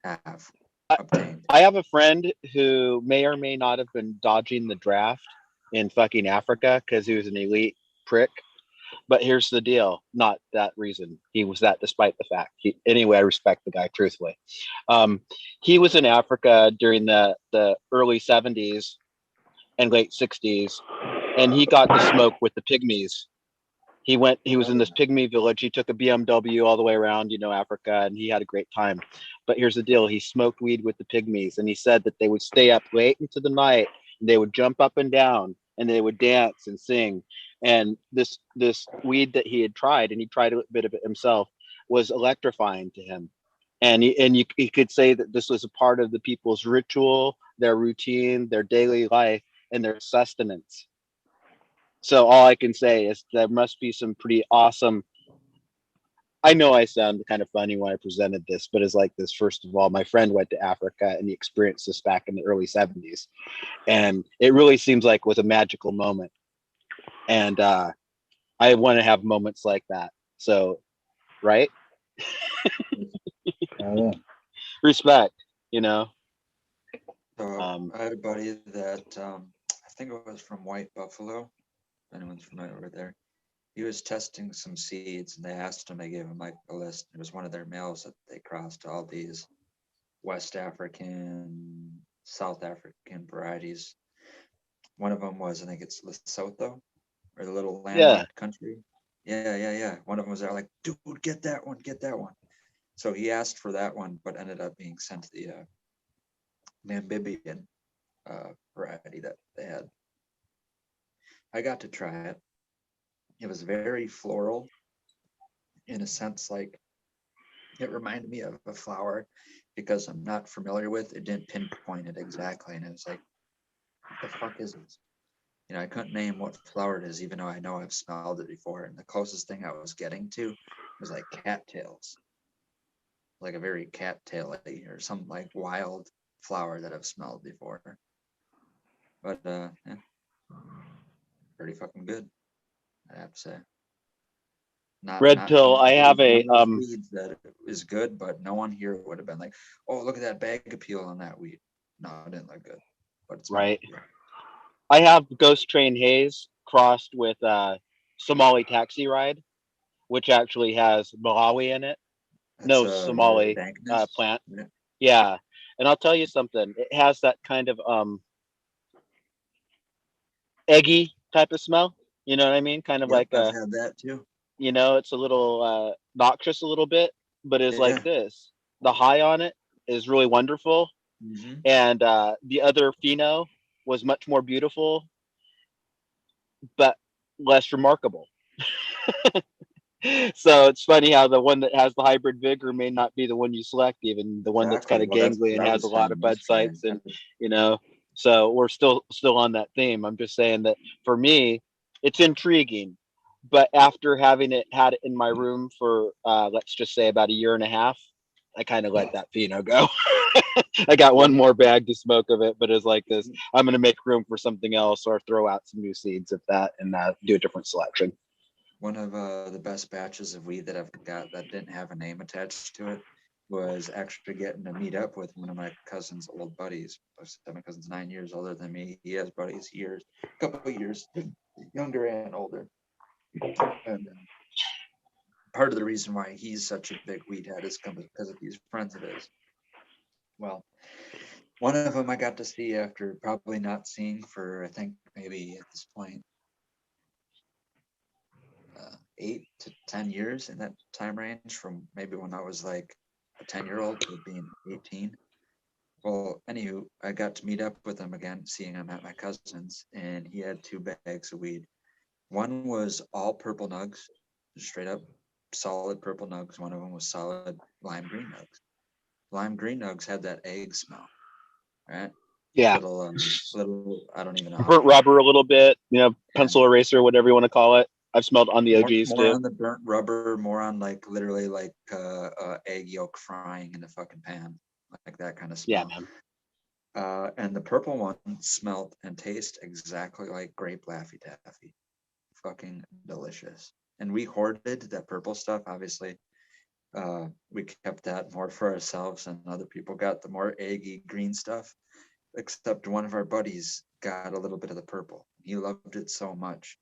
C: have obtained.
G: I have a friend who may or may not have been dodging the draft in fucking Africa because he was an elite prick. But here's the deal, not that reason. He was that despite the fact. Anyway, I respect the guy, truthfully. He was in Africa during the early 70s and late 60s, and he got to smoke with the pygmies. He was in this pygmy village. He took a BMW all the way around, Africa, and he had a great time. But here's the deal. He smoked weed with the pygmies, and he said that they would stay up late into the night, and they would jump up and down, and they would dance and sing. And this weed that he had tried, and he tried a bit of it himself, was electrifying to him. And he could say that this was a part of the people's ritual, their routine, their daily life, and their sustenance. So all I can say is there must be some pretty awesome. I know I sound kind of funny when I presented this, but it's like this. First of all, my friend went to Africa and he experienced this back in the early 70s. And it really seems like it was a magical moment. And I want to have moments like that. So, right? Respect,
C: So I had a buddy that I think it was from White Buffalo. If anyone's familiar with there. He was testing some seeds and they asked him, they gave him like a list. It was one of their males that they crossed all these West African, South African varieties. One of them was, I think it's Lesotho, or the little landlocked country. Yeah. One of them was there like, dude, get that one. So he asked for that one, but ended up being sent the Namibian variety that they had. I got to try it. It was very floral in a sense, like it reminded me of a flower because I'm not familiar with it. Didn't pinpoint it exactly, and it was like, what the fuck is this? You know, I couldn't name what flower it is, even though I know I've smelled it before. And the closest thing I was getting to was like cattails, like a very cattail-y or some like wild flower that I've smelled before. But yeah, pretty fucking good, I have to say.
G: Red Pill, I have a
C: weeds that is good, but no one here would have been like, oh, look at that bag appeal on that weed. No, it didn't look good. But it's
G: right. I have Ghost Train Haze crossed with Somali Taxi Ride, which actually has Malawi in it. No Somali plant. Yeah. And I'll tell you something. It has that kind of eggy type of smell. You know what I mean? Kind of like
C: I've had that too.
G: You know, it's a little noxious a little bit, but it's like this. The high on it is really wonderful.
C: Mm-hmm.
G: And the other pheno was much more beautiful, but less remarkable. So it's funny how the one that has the hybrid vigor may not be the one you select, even the one that's kind of gangly and has a lot of bud sites, and you know. So we're still on that theme. I'm just saying that for me, it's intriguing, but after having had it in my room for let's just say about a year and a half, I kind of let that pheno go. I got one more bag to smoke of it, but it's like this. I'm going to make room for something else or throw out some new seeds of that and do a different selection.
C: One of the best batches of weed that I've got that didn't have a name attached to it was actually getting to meet up with one of my cousin's old buddies. My cousin's 9 years older than me. He has buddies a couple of years younger and older. And part of the reason why he's such a big weed head is because of these friends of his. Well, one of them I got to see after probably not seeing for, I think, maybe at this point, 8 to 10 years in that time range, from maybe when I was like a 10-year-old to being 18. Well, anywho, I got to meet up with him again, seeing him at my cousin's, and he had 2 bags of weed. One was all purple nugs, straight up solid purple nugs. One of them was solid lime green nugs. Lime green nugs had that egg smell, right?
G: Yeah.
C: Little, I don't even know.
G: Burnt rubber a little bit, you know, pencil eraser, whatever you want to call it. I've smelled on the OGs
C: more
G: too.
C: On the burnt rubber, more on like literally like egg yolk frying in a fucking pan, like that kind of smell.
G: Yeah, man.
C: And the purple one smelled and tastes exactly like grape Laffy Taffy. Fucking delicious. And we hoarded that purple stuff, obviously. We kept that more for ourselves, and other people got the more eggy green stuff, except one of our buddies got a little bit of the purple. He loved it so much.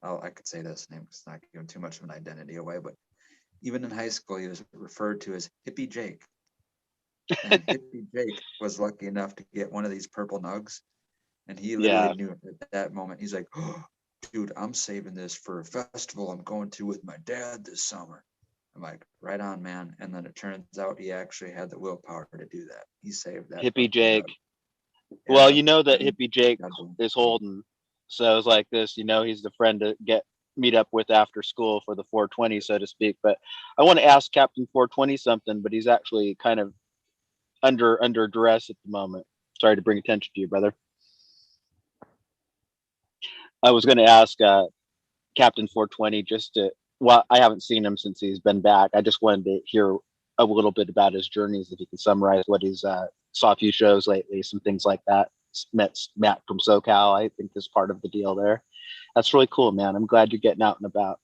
C: I could say this name because it's not giving too much of an identity away, but even in high school, he was referred to as Hippie Jake. And Hippie Jake was lucky enough to get one of these purple nugs, and he literally knew at that moment. He's like, oh, dude, I'm saving this for a festival I'm going to with my dad this summer. I'm like, right on, man. And then it turns out he actually had the willpower to do that. He saved that.
G: Hippie Jake. Well, you know that Hippie Jake is holding. So it's like this, you know, he's the friend to meet up with after school for the 420, so to speak. But I want to ask Captain 420 something, but he's actually kind of under duress at the moment. Sorry to bring attention to you, brother. I was going to ask Captain 420 well, I haven't seen him since he's been back. I just wanted to hear a little bit about his journeys, if he can summarize what he's saw a few shows lately, some things like that. Met Matt from SoCal, I think, is part of the deal there. That's really cool, man. I'm glad you're getting out and about.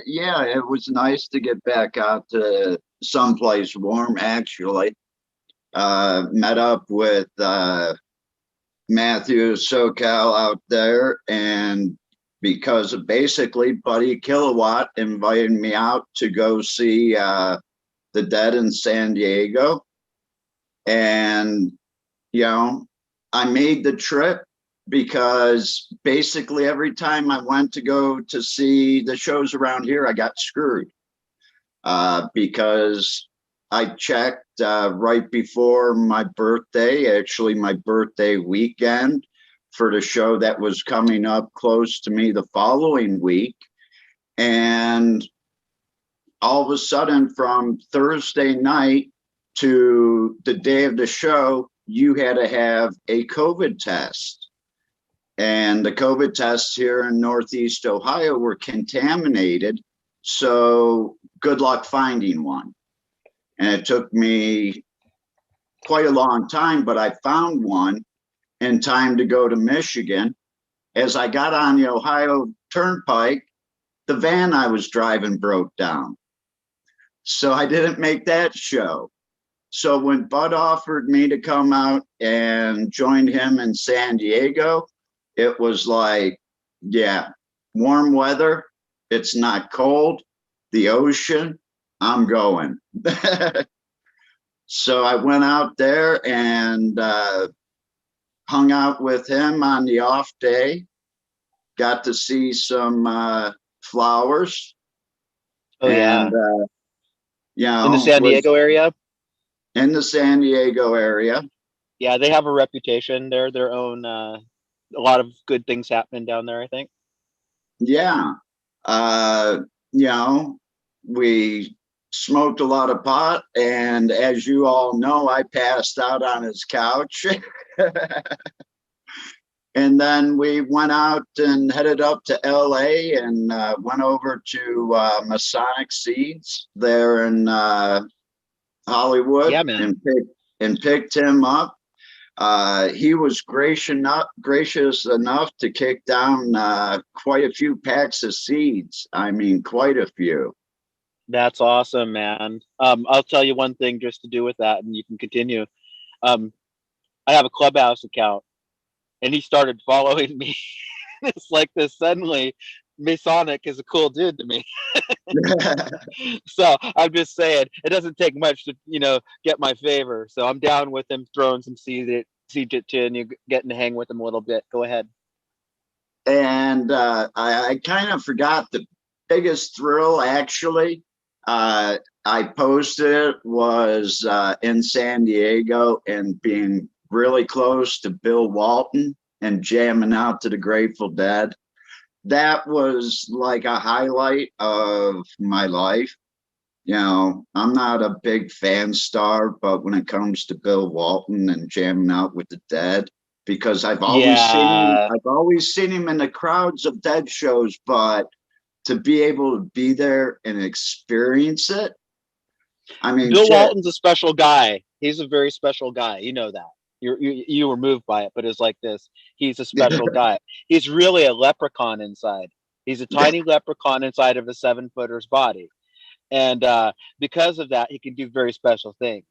F: Yeah, it was nice to get back out to someplace warm, actually. Met up with Matthew SoCal out there, and because of basically Buddy Kilowatt invited me out to go see the Dead in San Diego. And, you know, I made the trip because basically every time I went to go to see the shows around here, I got screwed because I checked right before my birthday, actually my birthday weekend, for the show that was coming up close to me the following week. And all of a sudden from Thursday night to the day of the show, you had to have a COVID test. And the COVID tests here in Northeast Ohio were contaminated. So good luck finding one. And it took me quite a long time, but I found one in time to go to Michigan. As I got on the Ohio Turnpike, the van I was driving broke down. So I didn't make that show. So when Bud offered me to come out and join him in San Diego, it was like, yeah, warm weather. It's not cold. The ocean, I'm going. So I went out there and hung out with him on the off day. Got to see some flowers.
G: Oh yeah.
F: And, you know,
G: In the San Diego area.
F: In the San Diego area.
G: Yeah, they have a reputation. They're their own. A lot of good things happening down there, I think.
F: Yeah. You know, we smoked a lot of pot, and as you all know, I passed out on his couch. And then we went out and headed up to LA and went over to Masonic Seeds there in Hollywood.
G: Yeah, man.
F: And picked him up. He was gracious enough to kick down quite a few packs of seeds. I mean, quite a few.
G: That's awesome, man. I'll tell you one thing just to do with that, and you can continue. I have a Clubhouse account, and he started following me. It's like this suddenly. Masonic is a cool dude to me. So I'm just saying, it doesn't take much to, get my favor. So I'm down with him throwing some seed at you, and you're getting to hang with him a little bit. Go ahead.
F: And I kind of forgot the biggest thrill, actually. I posted it was in San Diego and being really close to Bill Walton and jamming out to the Grateful Dead. That was like a highlight of my life. I'm not a big fan star, but when it comes to Bill Walton and jamming out with the Dead, because I've always seen him in the crowds of Dead shows, but to be able to be there and experience it, I mean,
G: Bill Walton's a special guy. He's a very special guy. You know that. You were moved by it, but it's like this. He's a special guy. He's really a leprechaun inside. He's a tiny leprechaun inside of a 7-footer's body. And because of that, he can do very special things.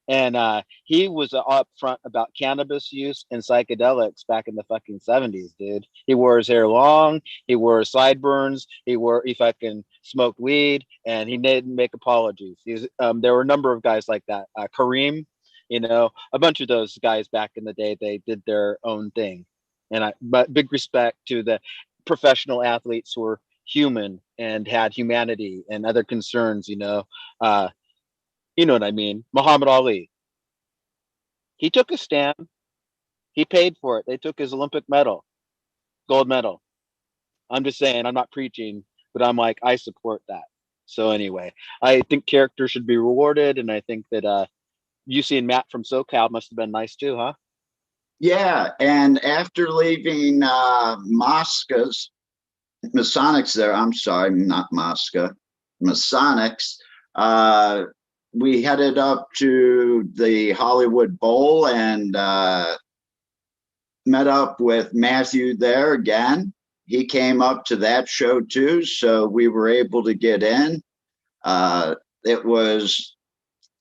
G: And he was up front about cannabis use and psychedelics back in the fucking 70s, dude. He wore his hair long. He wore his sideburns. He fucking smoked weed, and he didn't make apologies. There were a number of guys like that. Kareem, a bunch of those guys back in the day, they did their own thing. But big respect to the professional athletes who were human and had humanity and other concerns, you know what I mean? Muhammad Ali. He took a stand. He paid for it. They took his Olympic medal, gold medal. I'm just saying, I'm not preaching, but I'm like, I support that. So anyway, I think character should be rewarded. And I think that you seeing Matt from SoCal must have been nice too, huh?
F: Yeah. And after leaving Masonics there, I'm sorry, not Mosca, Masonics, we headed up to the Hollywood Bowl and met up with Matthew there again. He came up to that show too, so we were able to get in. It was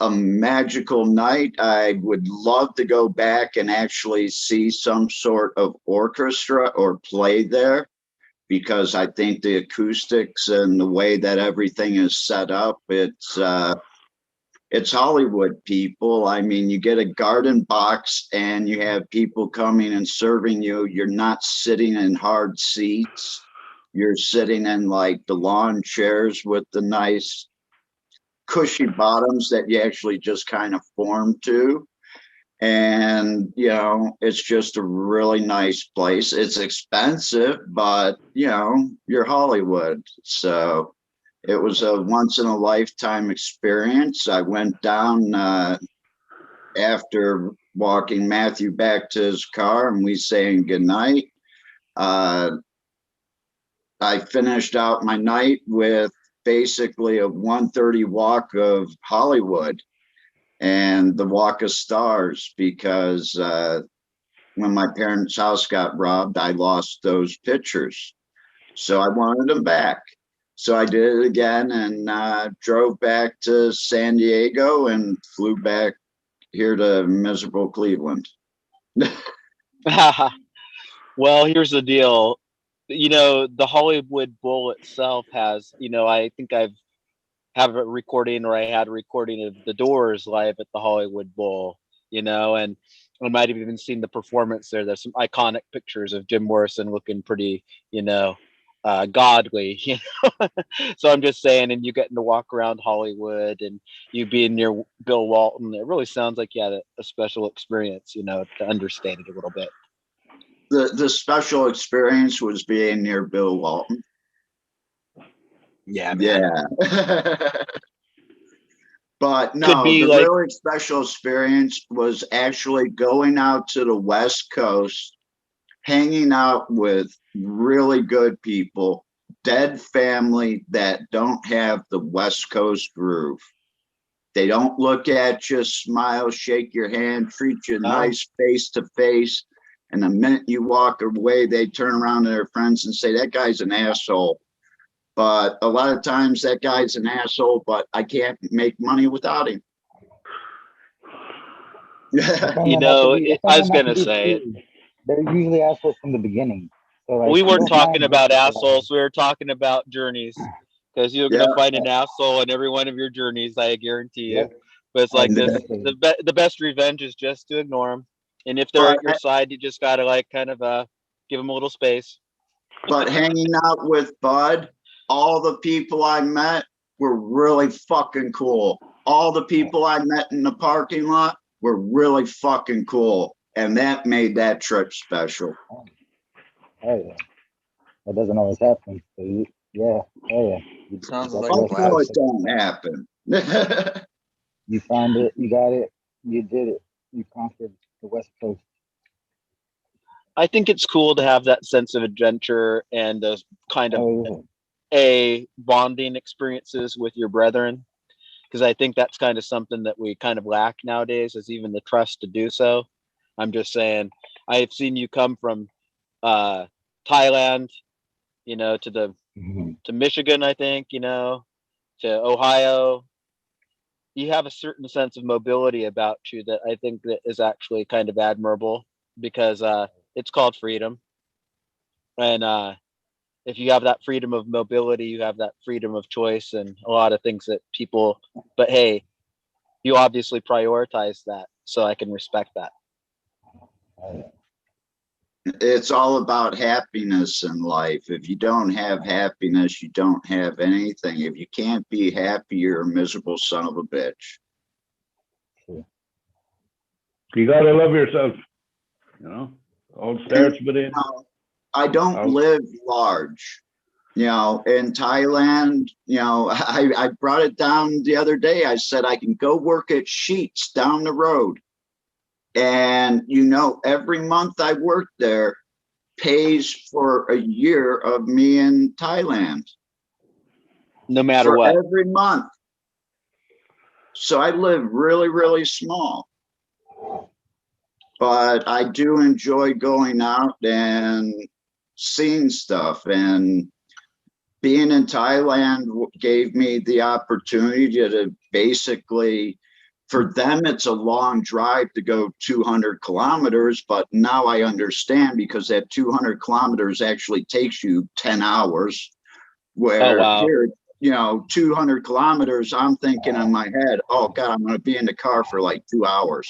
F: a magical night. I would love to go back and actually see some sort of orchestra or play there, because I think the acoustics and the way that everything is set up, it's Hollywood, people. I mean, you get a garden box and you have people coming and serving you. You're not sitting in hard seats. You're sitting in like the lawn chairs with the nice cushy bottoms that you actually just kind of form to. And, it's just a really nice place. It's expensive, but, you're Hollywood. So It was a once in a lifetime experience. I went down after walking Matthew back to his car and we saying goodnight. I finished out my night with basically a 1:30 walk of Hollywood and the Walk of Stars, because when my parents' house got robbed, I lost those pictures. So I wanted them back. So I did it again and drove back to San Diego and flew back here to miserable Cleveland.
G: Well, here's the deal. The Hollywood Bowl itself has, I think have a recording, or I had a recording of the Doors live at the Hollywood Bowl, and I might have even seen the performance there. There's some iconic pictures of Jim Morrison looking pretty, godly, So I'm just saying, and you getting to walk around Hollywood and you being near Bill Walton, it really sounds like you had a special experience, to understand it a little bit.
F: The special experience was being near Bill Walton.
G: Yeah, man.
F: Yeah. But no, the really special experience was actually going out to the West Coast, hanging out with really good people, dead family that don't have the West Coast groove. They don't look at you, smile, shake your hand, treat you nice face to face. And the minute you walk away, they turn around to their friends and say, that guy's an asshole. But a lot of times that guy's an asshole, but I can't make money without him.
G: I was going to say,
I: they're usually assholes from the beginning. So like,
G: we weren't talking about assholes. We were talking about journeys, because you're going to find an asshole in every one of your journeys, I guarantee you. But it's like this, the best revenge is just to ignore them. And if they're at your side, you just got to give them a little space.
F: But hanging out with Bud, all the people I met were really fucking cool. All the people I met in the parking lot were really fucking cool. And that made that trip special.
I: Oh yeah. That doesn't always happen. So
J: Sounds like
F: no, it don't happen.
I: You found it, you got it, you did it, you conquered the West Coast.
G: I think it's cool to have that sense of adventure and those kind of bonding experiences with your brethren, because I think that's kind of something that we kind of lack nowadays, is even the trust to do so. I'm just saying, I've seen you come from Thailand, to Michigan, I think, to Ohio. You have a certain sense of mobility about you that I think that is actually kind of admirable, because it's called freedom. And if you have that freedom of mobility, you have that freedom of choice and a lot of things that but hey, you obviously prioritize that, so I can respect that.
F: It's all about happiness in life. If you don't have happiness, you don't have anything. If you can't be happy, you're a miserable son of a bitch.
H: You gotta love yourself. All starts within.
F: I don't live large. In Thailand, I brought it down the other day. I said I can go work at Sheets down the road. And, every month I work there pays for a year of me in Thailand.
G: No matter what.
F: Every month. So I live really, really small. But I do enjoy going out and seeing stuff. And being in Thailand gave me the opportunity to basically, for them, it's a long drive to go 200 kilometers, but now I understand, because that 200 kilometers actually takes you 10 hours, where here, 200 kilometers, I'm thinking in my head, oh God, I'm going to be in the car for like 2 hours.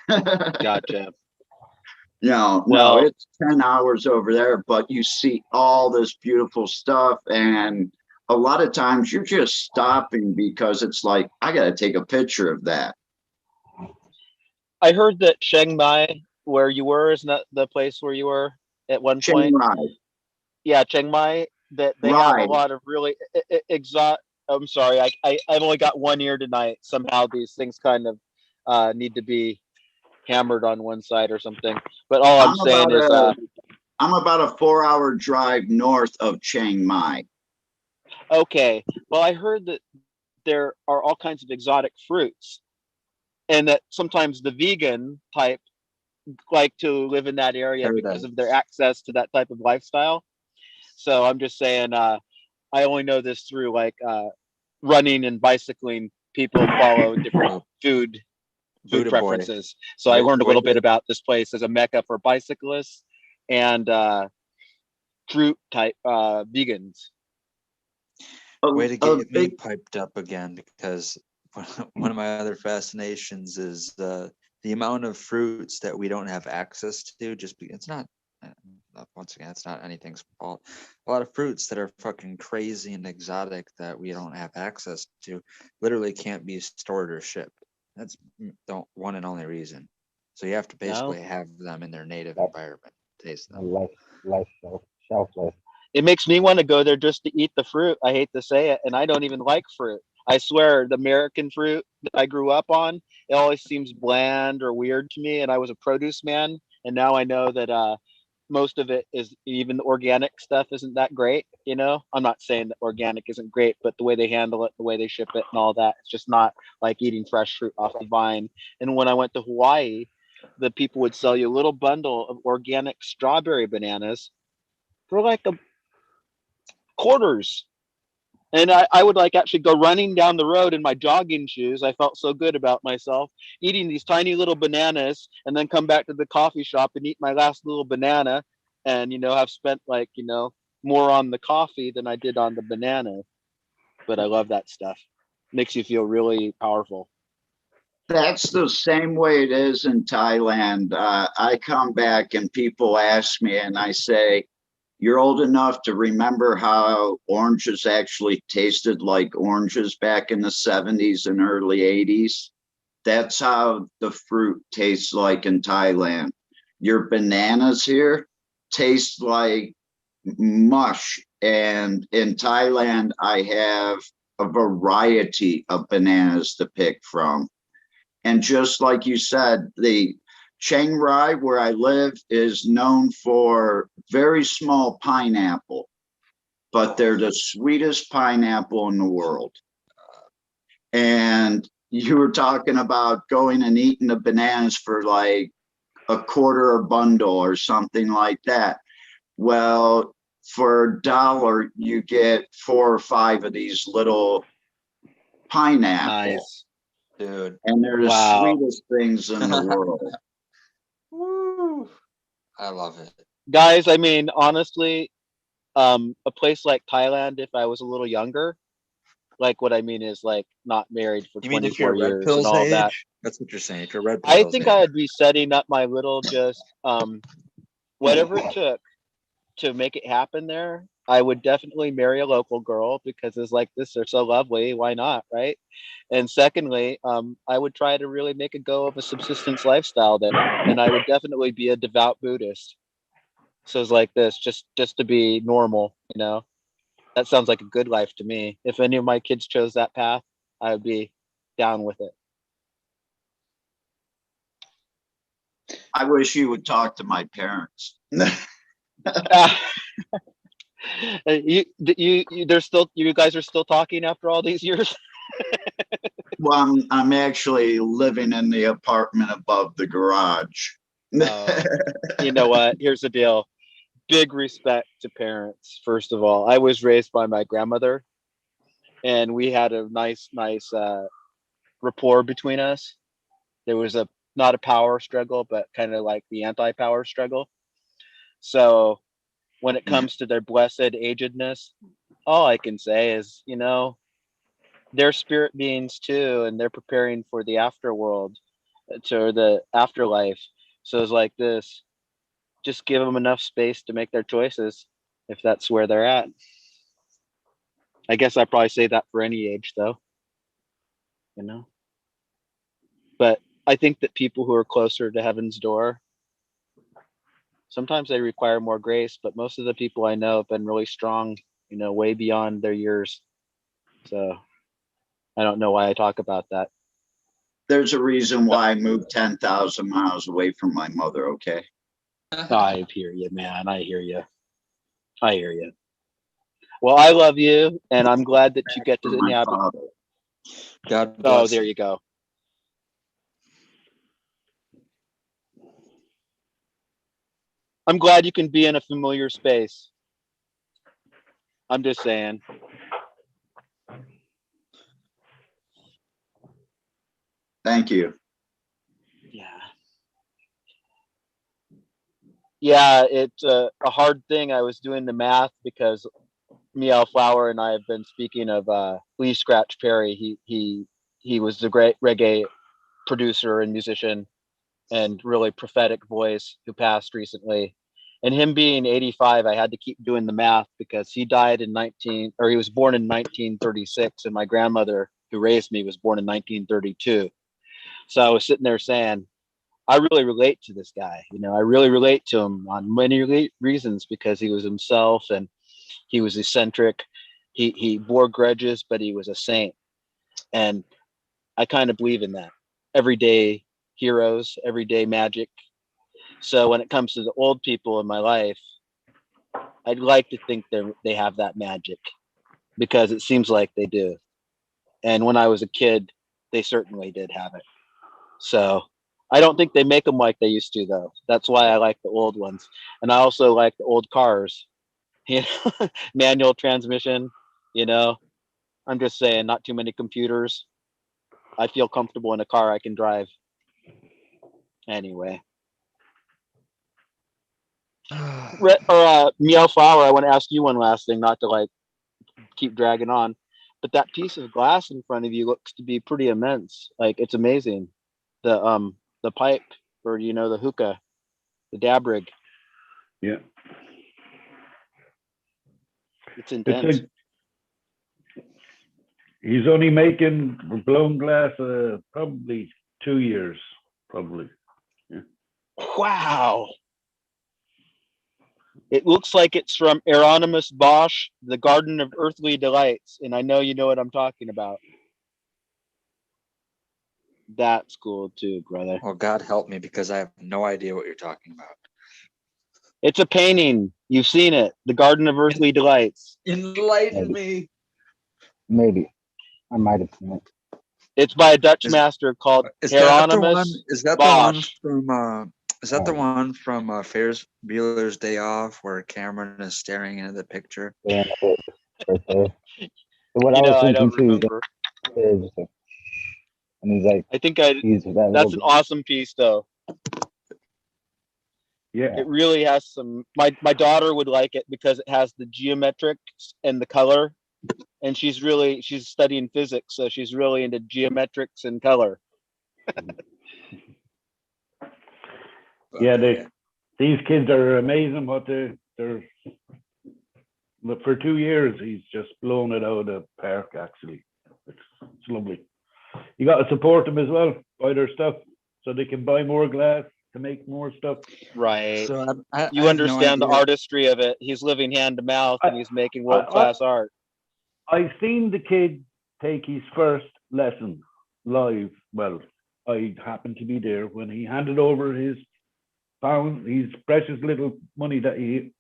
G: Gotcha.
F: No, it's 10 hours over there, but you see all this beautiful stuff. And a lot of times you're just stopping because it's like, I got to take a picture of that.
G: I heard that Chiang Mai, where you were, is not the place where you were at one point.
F: Chiang Mai.
G: Yeah, Chiang Mai that they have a
F: Right.
G: lot of really exotic. I'm sorry, I've only got one ear tonight. Somehow these things kind of need to be hammered on one side or something. But all I'm saying is,
F: I'm about a 4-hour drive north of Chiang Mai.
G: okay. Well, I heard that there are all kinds of exotic fruits, and that sometimes the vegan type like to live in that area because of their access to that type of lifestyle. So I'm just saying, I only know this through like running and bicycling. People follow different food
C: Buddha boy.
G: preferences. So I learned a little bit about this place as a mecca for bicyclists and fruit type vegans.
C: Way to get me piped up again, because one of my other fascinations is the amount of fruits that we don't have access to. It's not, once again, it's not anything's fault. A lot of fruits that are fucking crazy and exotic that we don't have access to literally can't be stored or shipped. That's the one and only reason. So you have to basically have them in their native environment, taste them.
I: Shelf life.
G: It makes me want to go there just to eat the fruit. I hate to say it, and I don't even like fruit. I swear, the American fruit that I grew up on, it always seems bland or weird to me. And I was a produce man, and now I know that most of it is, even the organic stuff isn't that great. You know, I'm not saying that organic isn't great, but the way they handle it, the way they ship it, and all that, it's just not like eating fresh fruit off the vine. And when I went to Hawaii, the people would sell you a little bundle of organic strawberry bananas for like a quarters. And I would like actually go running down the road in my jogging shoes. I felt so good about myself eating these tiny little bananas, and then come back to the coffee shop and eat my last little banana, and have spent like more on the coffee than I did on the banana. But I love that stuff. Makes you feel really powerful.
F: That's the same way it is in Thailand. I come back and people ask me, and I say, you're old enough to remember how oranges actually tasted like oranges back in the 70s and early 80s. That's how the fruit tastes like in Thailand. Your bananas here taste like mush. And in Thailand, I have a variety of bananas to pick from. And just like you said, the Chiang Rai, where I live, is known for very small pineapple, but they're the sweetest pineapple in the world. And you were talking about going and eating the bananas for like a quarter a bundle or something like that. Well, for $1, you get 4 or 5 of these little pineapples.
G: Nice.
C: Dude.
F: And they're the sweetest things in the world.
C: Woo. I love it.
G: Guys, I mean, honestly, a place like Thailand, if I was a little younger, like what I mean is like not married for 24 years and all that.
C: That's what you're saying. If you're red
G: I
C: pills
G: think
C: age.
G: I'd be setting up my little just whatever it took to make it happen there. I would definitely marry a local girl because it's like this, they're so lovely. Why not, right? And secondly, I would try to really make a go of a subsistence lifestyle there, and I would definitely be a devout Buddhist. So it's like this, just to be normal, That sounds like a good life to me. If any of my kids chose that path, I would be down with it.
F: I wish you would talk to my parents.
G: You guys are still talking after all these years?
F: Well, I'm actually living in the apartment above the garage.
G: You know what? Here's the deal. Big respect to parents, first of all. I was raised by my grandmother, and we had a nice rapport between us. There was not a power struggle, but kind of like the anti-power struggle. So when it comes to their blessed agedness, all I can say is, they're spirit beings too, and they're preparing for the afterworld, to the afterlife. So it's like this, just give them enough space to make their choices if that's where they're at. I guess I probably say that for any age though, but I think that people who are closer to heaven's door, sometimes they require more grace, but most of the people I know have been really strong you know, way beyond their years. So I don't know why I talk about that.
F: There's a reason why I moved 10,000 miles away from my mother, okay?
G: I hear you, man. I hear you. I hear you. Well, I love you, and I'm glad that you get to
F: For my
G: inhabit.
F: father.
J: God
G: Oh,
J: bless.
G: there you go. I'm glad you can be in a familiar space. I'm just saying.
F: Thank you.
G: Yeah. Yeah, it's a hard thing. I was doing the math because Meow Flower and I have been speaking of Lee Scratch Perry. He was a great reggae producer and musician and really prophetic voice who passed recently. And him being 85, I had to keep doing the math because he died in he was born in 1936, and my grandmother who raised me was born in 1932. So I was sitting there saying, I really relate to this guy. You know, I really relate to him on many reasons because he was himself and he was eccentric. He bore grudges, but he was a saint. And I kind of believe in that. Everyday heroes, everyday magic. So when it comes to the old people in my life, I'd like to think they have that magic because it seems like they do. And when I was a kid, they certainly did have it. So I don't think they make them like they used to, though. That's why I like the old ones. And I also like the old cars, you know, manual transmission, you know. I'm just saying, not too many computers. I feel comfortable in a car I can drive. Anyway. Meow Flower, I want to ask you one last thing, not to like keep dragging on, but that piece of glass in front of you looks to be pretty immense. Like, it's amazing. The pipe, or you know, the hookah, the dab rig.
H: Yeah.
G: It's intense.
H: He's only making blown glass probably 2 years, probably. Yeah.
G: Wow. It looks like it's from Hieronymus Bosch, The Garden of Earthly Delights, and I know you know what I'm talking about. That's cool too, brother.
J: Well, God help me because I have no idea what you're talking about.
G: It's a painting. You've seen it. The Garden of Earthly Delights.
J: Enlighten me.
I: Maybe. I might have seen it.
G: It's by a Dutch master called
J: Is that the one?
G: Hieronymus
J: Is that the one
G: Bosch.
J: from? Is that the
I: Oh.
J: one from Ferris Bueller's Day Off, where Cameron is staring into the picture?
I: Yeah, right there. So what
G: You
I: I was
G: know, I
I: thinking
G: don't
I: too is
G: remember.
I: just like, and he's like,
G: I think
I: he's that little
G: that's an awesome piece, though.
H: Yeah.
G: It really has some. My daughter would like it because it has the geometrics and the color, and she's studying physics, so she's really into geometrics and color.
H: Yeah, these kids are amazing. What they're for 2 years, he's just blown it out of the park. Actually, it's lovely. You got to support them as well, buy their stuff so they can buy more glass to make more stuff.
G: Right.
J: So
G: You
J: I
G: understand
J: no
G: the artistry of it. He's living hand to mouth, and he's making world-class art.
H: I've seen the kid take his first lesson live. Well, I happened to be there when he handed over his precious little money that he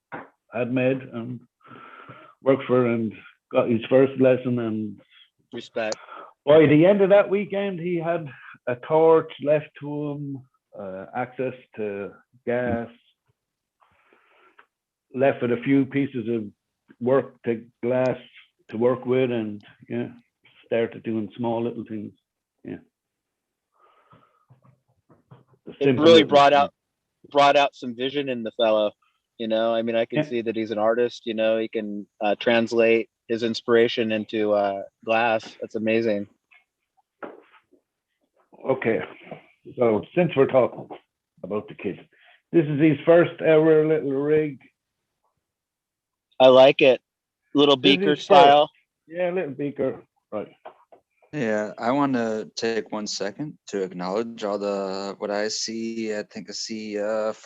H: had made and worked for, and got his first lesson. And
G: respect.
H: By the end of that weekend, he had a torch left to him, access to gas, left with a few pieces of glass to work with, and yeah, started doing small little things. Yeah,
G: It really brought out some vision in the fellow. You know, I mean, I can see that he's an artist. You know, he can translate his inspiration into glass. That's amazing.
H: Okay, so since we're talking about the kid, this is his first ever little rig.
G: I like it. Little beaker style.
H: Yeah, little beaker. Right.
J: Yeah, I want to take 1 second to acknowledge all the what I see. I think I see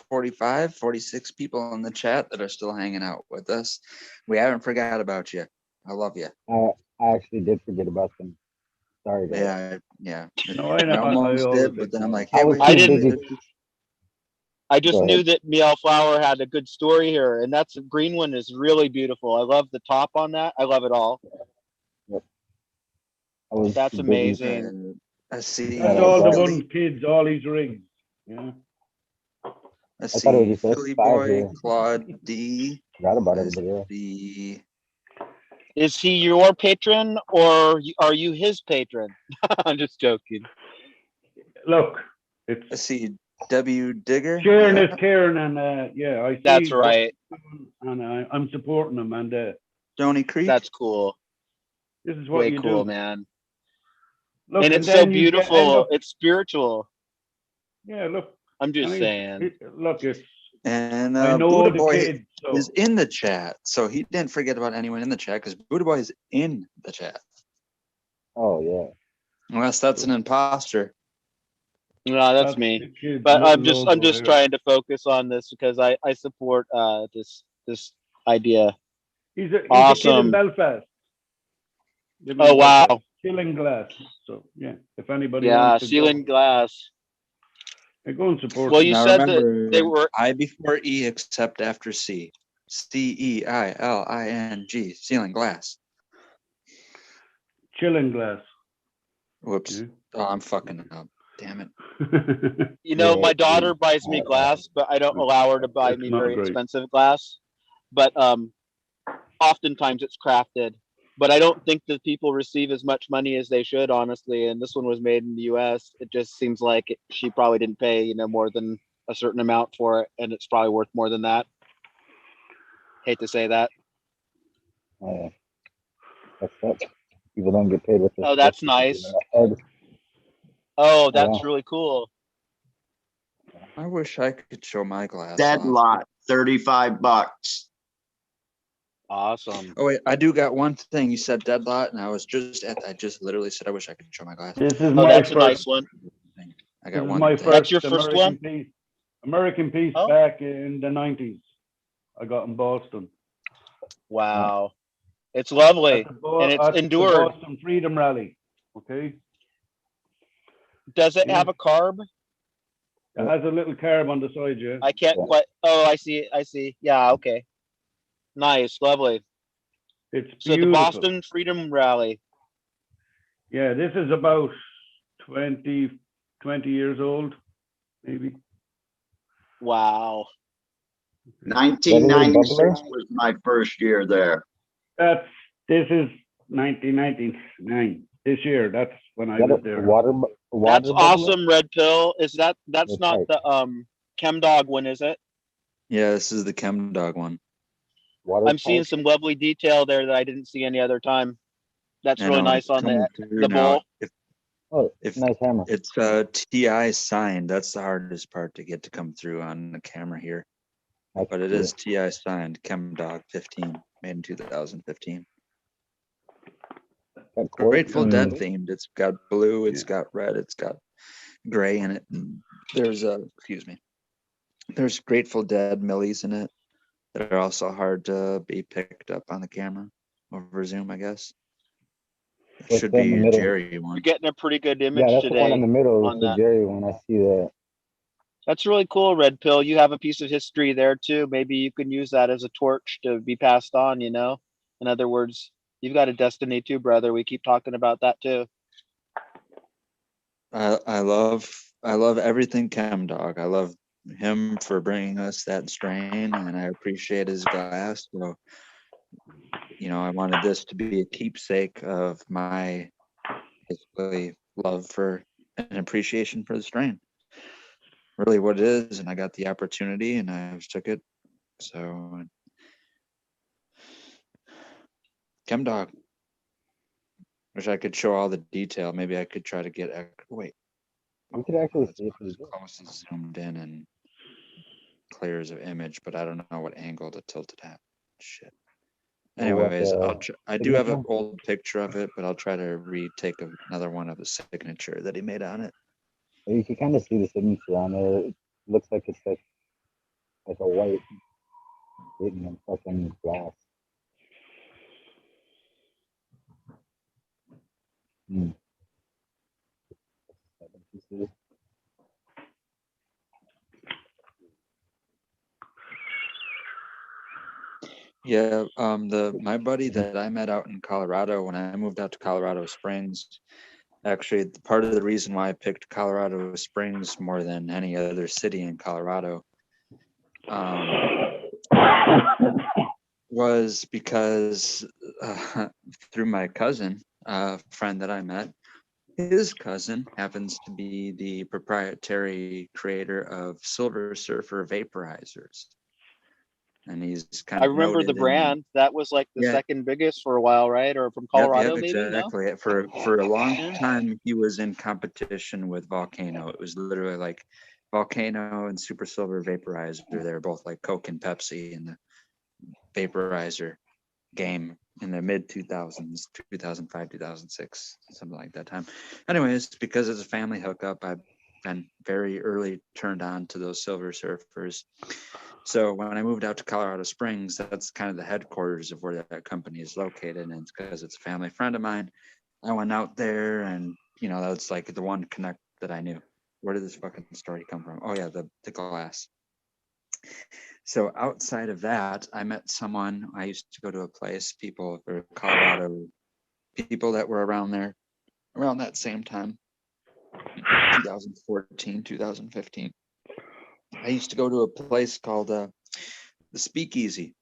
J: 45, 46 people in the chat that are still hanging out with us. We haven't forgot about you. I love you.
I: I actually did forget about them. Sorry, guys.
J: Yeah.
H: No, I know.
J: I
H: I
J: almost
H: always
J: did, but then I'm
H: ignore.
J: like, hey,
I: I was
J: wait.
I: too
G: didn't-
I: busy.
G: I just
I: Go
G: knew
I: ahead.
G: that Meow Flower had a good story here, and that's green one is really beautiful. I love the top on that. I love it all.
I: Yep. I was
G: That's
I: too busy.
G: amazing.
J: I see.
H: That's
I: Yeah,
H: all the
I: right.
H: ones kids, all these rigs. Yeah.
J: I
I: thought it was
J: see
I: just us
J: Philly
I: five
J: Boy,
I: here.
J: Claude D.
I: Forgot about
J: I
I: everybody else.
J: see.
G: Is he your patron or are you his patron? I'm just joking.
H: Look,
J: I
H: it's
J: see W Digger.
H: sharing
J: Yeah.
H: is caring, and yeah, I see.
G: That's right.
H: And I'm supporting them, and
J: Joni Creek.
G: That's cool.
H: this is what
G: Way
H: you
G: cool,
H: do.
G: man.
H: Look,
G: And it's so
H: then you end
G: beautiful.
H: up.
G: It's spiritual.
H: Yeah, look.
G: I'm just
H: I mean,
G: saying.
H: Look, it's.
J: And
H: I know
J: Buddha
H: the
J: Boy
H: kids. So.
J: is in the chat, so he didn't forget about anyone in the chat because Buddha Boy is in the chat.
I: Oh yeah.
J: Unless that's an imposter.
G: No, that's
H: the
G: me.
H: kid's
G: But I'm
H: little
G: just
H: logo there.
G: trying to focus on this because I support this idea.
H: He's a kid in
G: Awesome.
H: Belfast.
G: Oh wow.
H: Killing glass. So yeah, if anybody
G: Yeah,
H: wants to
G: ceiling glass.
H: go and support.
G: Well,
H: them.
G: you
J: Now
G: said
J: remember,
G: that they were
J: I before E except after C. CEILING. Ceiling glass.
H: Chilling glass.
J: Whoops.
H: Yeah.
J: Oh, I'm fucking up. Damn it.
G: you know,
I: Yeah,
G: my daughter buys me glass, but I don't allow her to buy
H: It's
G: me
H: not
G: very
H: great.
G: expensive glass. But oftentimes it's crafted. But I don't think that people receive as much money as they should, honestly. And this one was made in the U.S. It just seems like she probably didn't pay, more than a certain amount for it, and it's probably worth more than that. Hate to say that.
I: That sucks. People don't get paid with this.
G: Oh, that's nice. Oh, that's really cool.
J: I wish I could show my glass
F: Dead
J: off.
F: lot, $35.
G: Awesome.
J: Oh wait, I do got one thing. You said dead lot, and I just literally said I wish I could show my glass.
H: This is
G: Oh,
H: my
G: that's
H: first.
G: a nice one.
J: I
H: This
J: got
H: is
J: one.
H: my
J: thing.
H: first
G: That's your first
H: American
G: one?
H: piece. American piece
G: Oh.
H: back in the 90s. I got in Boston.
G: Wow. It's lovely. And it's
H: At the
G: endured.
H: Boston Freedom Rally. Okay.
G: Does it
H: Yeah.
G: have a carb?
H: It has a little carb on the side, yeah.
G: I can't quite. Oh, I see. Yeah, okay. Nice, lovely.
H: It's
G: So the
H: beautiful.
G: Boston Freedom Rally.
H: Yeah, this is about 20 years old, maybe.
G: Wow.
F: 1996 was my first year there.
H: This is 1999. This year, that's when I was there.
I: Water
G: That's
I: bubbler?
G: awesome, Red Pill. That's
I: That's
G: not
I: right.
G: the Chem Dog one, is it?
J: Yeah, this is the Chem Dog one.
I: Water
G: I'm seeing
I: pipe?
G: some lovely detail there that I didn't see any other time. That's
J: I
G: really
J: know,
G: nice
J: it's
G: on
J: coming
G: the
J: through now.
G: bowl.
I: Oh,
J: If
I: nice hammer.
J: it's TI signed, that's the hardest part to get to come through on the camera here.
I: That's
J: But it
I: cool.
J: is TI signed, Chem Dog 15, made in 2015.
I: Got quartz
J: Grateful
I: in
J: Dead
I: it.
J: themed. It's got blue, it's got red, it's got gray in it. And there's there's Grateful Dead millies in it that are also hard to be picked up on the camera over Zoom, I guess. It
I: What's
J: should
I: that in
J: be
I: the
J: a
I: middle?
J: Jerry one.
G: You're getting a pretty good
I: Yeah,
G: image
I: that's the one in
G: today
I: the middle.
G: on
I: It's the
G: that.
I: Jerry one. I see that.
G: That's really cool, Red Pill. You have a piece of history there too. Maybe you can use that as a torch to be passed on, In other words, you've got a destiny too, brother. We keep talking about that too.
J: I love everything Chem Dog. I love him for bringing us that strain, and I appreciate his glass. So, I wanted this to be a keepsake of my basically love for and appreciation for the strain. Really, what it is, and I got the opportunity, and I just took it. So, Chem Dog. Wish I could show all the detail. Maybe I could try to get. Wait.
I: We could actually
J: It's
I: see if
J: not as
I: it's
J: close as zoomed in and clear as an image, but I don't know what angle to tilt it at. Shit. Anyways, I do have an
I: signature?
J: old picture of it, but I'll try to retake another one of the signature that he made on it.
I: You can kind of see the signature on there. It looks like it's like a white written in fucking glass. Hmm. You see?
J: Yeah, my buddy that I met out in Colorado when I moved out to Colorado Springs, actually part of the reason why I picked Colorado Springs more than any other city in Colorado was because through my cousin, friend that I met, his cousin happens to be the proprietary creator of Silver Surfer vaporizers. And he's kind
G: I
J: of
G: remember the
J: noted in
G: brand. That was like the
J: Yeah.
G: second biggest for a while, right? Or from
J: Yep,
G: Colorado,
J: yep,
G: maybe? No?
J: exactly. For a long
G: Yeah.
J: time, he was in competition with Volcano. It was literally like Volcano and Super Silver Vaporizer. They were both like Coke and Pepsi in the vaporizer game in the mid 2000s, 2005, 2006, something like that time. Anyways, because it's a family hookup, I've been very early turned on to those Silver Surfers. So when I moved out to Colorado Springs, that's kind of the headquarters of where that company is located. And it's because it's a family friend of mine. I went out there and, that's like the one connect that I knew. Where did this fucking story come from? Oh yeah, the glass. So outside of that, I met someone. I used to go to a place, people or Colorado people that were around there around that same time, 2014, 2015. I used to go to a place called the Speakeasy.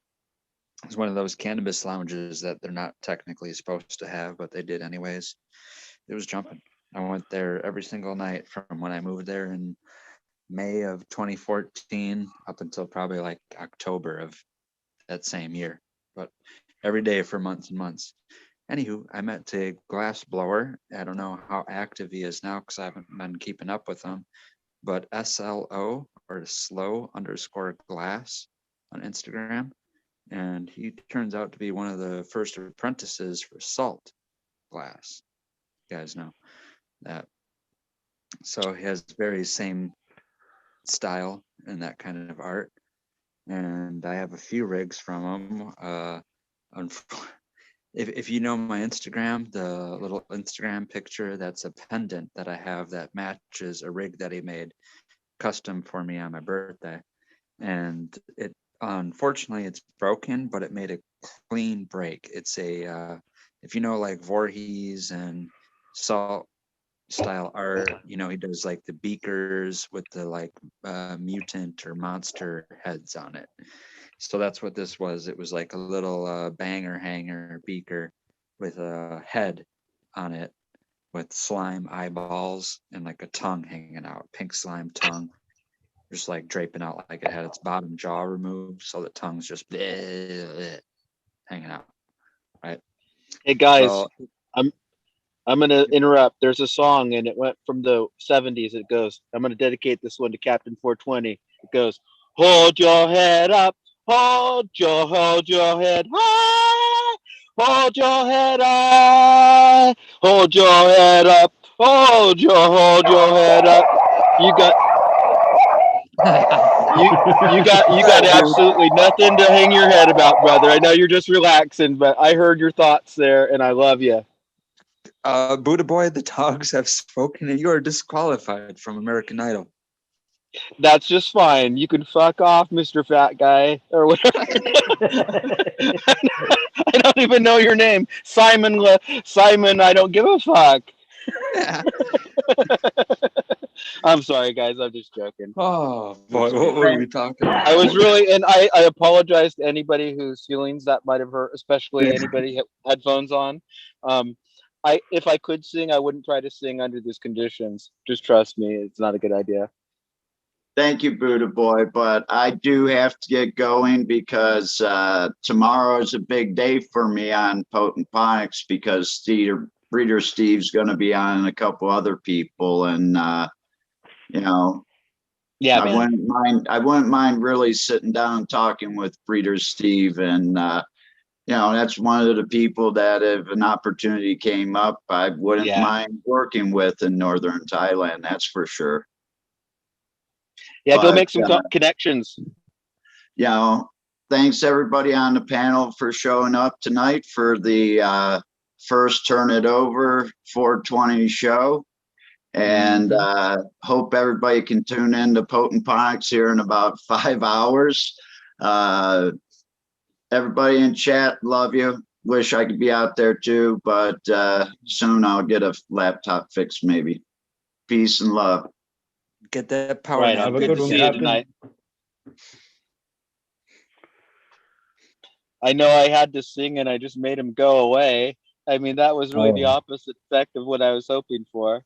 J: It's one of those cannabis lounges that they're not technically supposed to have, but they did anyways. It was jumping. I went there every single night from when I moved there in May of 2014 up until probably like October of that same year, but every day for months and months. Anywho, I met a glass blower. I don't know how active he is now because I haven't been keeping up with him, but SLO or slow_glass on Instagram. And he turns out to be one of the first apprentices for salt glass. You guys know that. So he has very same style and that kind of art. And I have a few rigs from him. If you know my Instagram, the little Instagram picture, that's a pendant that I have that matches a rig that he made custom for me on my birthday. And it unfortunately it's broken, but it made a clean break. It's a if you know like Voorhees and salt style art, he does like the beakers with the like mutant or monster heads on it. So that's what this was. It was like a little banger hanger beaker with a head on it with slime eyeballs and like a tongue hanging out, pink slime tongue, just like draping out like it had its bottom jaw removed. So the tongue's just hanging out, right?
G: Hey guys,
J: Well,
G: I'm gonna interrupt. There's a song and it went from the 70s. It goes, I'm gonna dedicate this one to Captain 420. It goes, hold your head up, hold your head high, hold your head high, hold your head up, hold your head up. You got you got absolutely nothing to hang your head about, brother. I know you're just relaxing, but I heard your thoughts there and I love you.
J: Buddha Boy, the dogs have spoken and you are disqualified from American Idol.
G: That's just fine. You can fuck off, Mr. Fat Guy, or whatever. I don't even know your name. Simon, I don't give a fuck.
J: Yeah.
G: I'm sorry, guys. I'm just joking.
J: Oh, boy. What were we talking about?
G: I was really, and I apologize to anybody whose feelings that might have hurt, especially anybody had headphones on. If I could sing, I wouldn't try to sing under these conditions. Just trust me, it's not a good idea.
F: Thank you, Buddha Boy, but I do have to get going because tomorrow is a big day for me on Potent Phonics because Breeder Steve's going to be on and a couple other people, and
G: yeah,
F: I wouldn't mind really sitting down and talking with Breeder Steve and you know, that's one of the people that if an opportunity came up, I wouldn't
G: Yeah.
F: mind working with in Northern Thailand. That's for sure.
G: Yeah, go
F: But,
G: make some connections.
F: You know, thanks everybody on the panel for showing up tonight for the first Turn It Over 420 show. And hope everybody can tune in to Potent Ponics here in about 5 hours. Everybody in chat, love you. Wish I could be out there too, but soon I'll get a laptop fixed maybe. Peace and love.
J: Get that power
G: Right
J: nap.
G: on.
H: Have a
G: Good
H: good
G: to
H: one,
G: see you
H: Captain.
G: tonight. I know I had to sing and I just made him go away. I mean, that was really the opposite effect of what I was hoping for.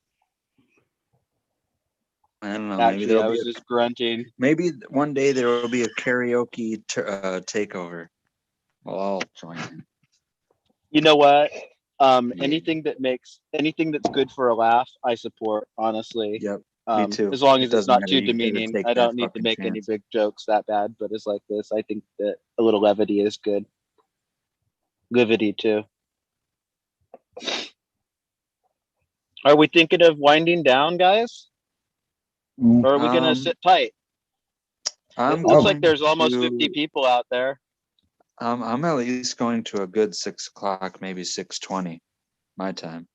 J: I don't know.
G: Actually, I was just grunting.
J: Maybe one day there will be a karaoke takeover. We'll all join in.
G: You know what? Anything that's good for a laugh, I support, honestly.
J: Yep. Me too.
G: As long
J: It
G: as it's
J: doesn't
G: not
J: matter.
G: too
J: You gotta
G: demeaning.
J: take
G: I
J: that
G: don't need to
J: fucking
G: make any
J: chance.
G: big jokes that bad, but it's like this. I think that a little levity is good. Livity too. Are we thinking of winding down, guys? Or are we gonna sit tight? It looks like there's almost 50 people out there.
J: I'm at least going to a good 6 o'clock, maybe 6:20, my time.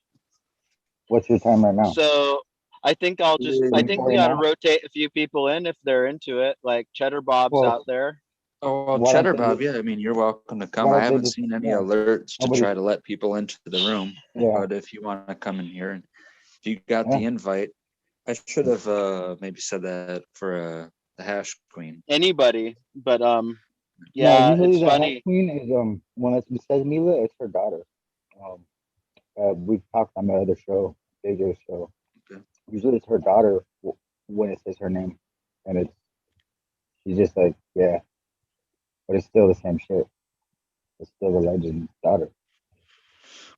I: What's your time right now?
G: So I think I think we ought to rotate a few people in if they're into it. Like Cheddar Bob's out there.
J: Oh, well, Cheddar Bob, yeah, I mean, you're welcome to come. I haven't seen any alerts to try to let people into the room. But if you want to come in here, and if you got the invite, I should have maybe said that for the Hash Queen.
G: Anybody, but
I: yeah,
G: it's
I: the
G: funny.
I: Hash Queen is when it's besides Mila, it's her daughter. We've talked on the other show, bigger show.
J: Okay.
I: Usually it's her daughter when it says her name, and she's just like, yeah, but it's still the same shit. It's still the legend's daughter.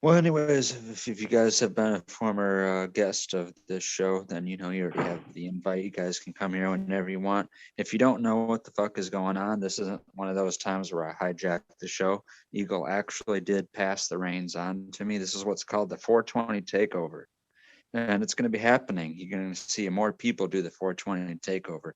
J: Well, anyways, if you guys have been a former guest of this show, then you know you already have the invite. You guys can come here whenever you want. If you don't know what the fuck is going on, this isn't one of those times where I hijacked the show. Eagle actually did pass the reins on to me. This is what's called the 420 takeover. And it's going to be happening. You're going to see more people do the 420 takeover.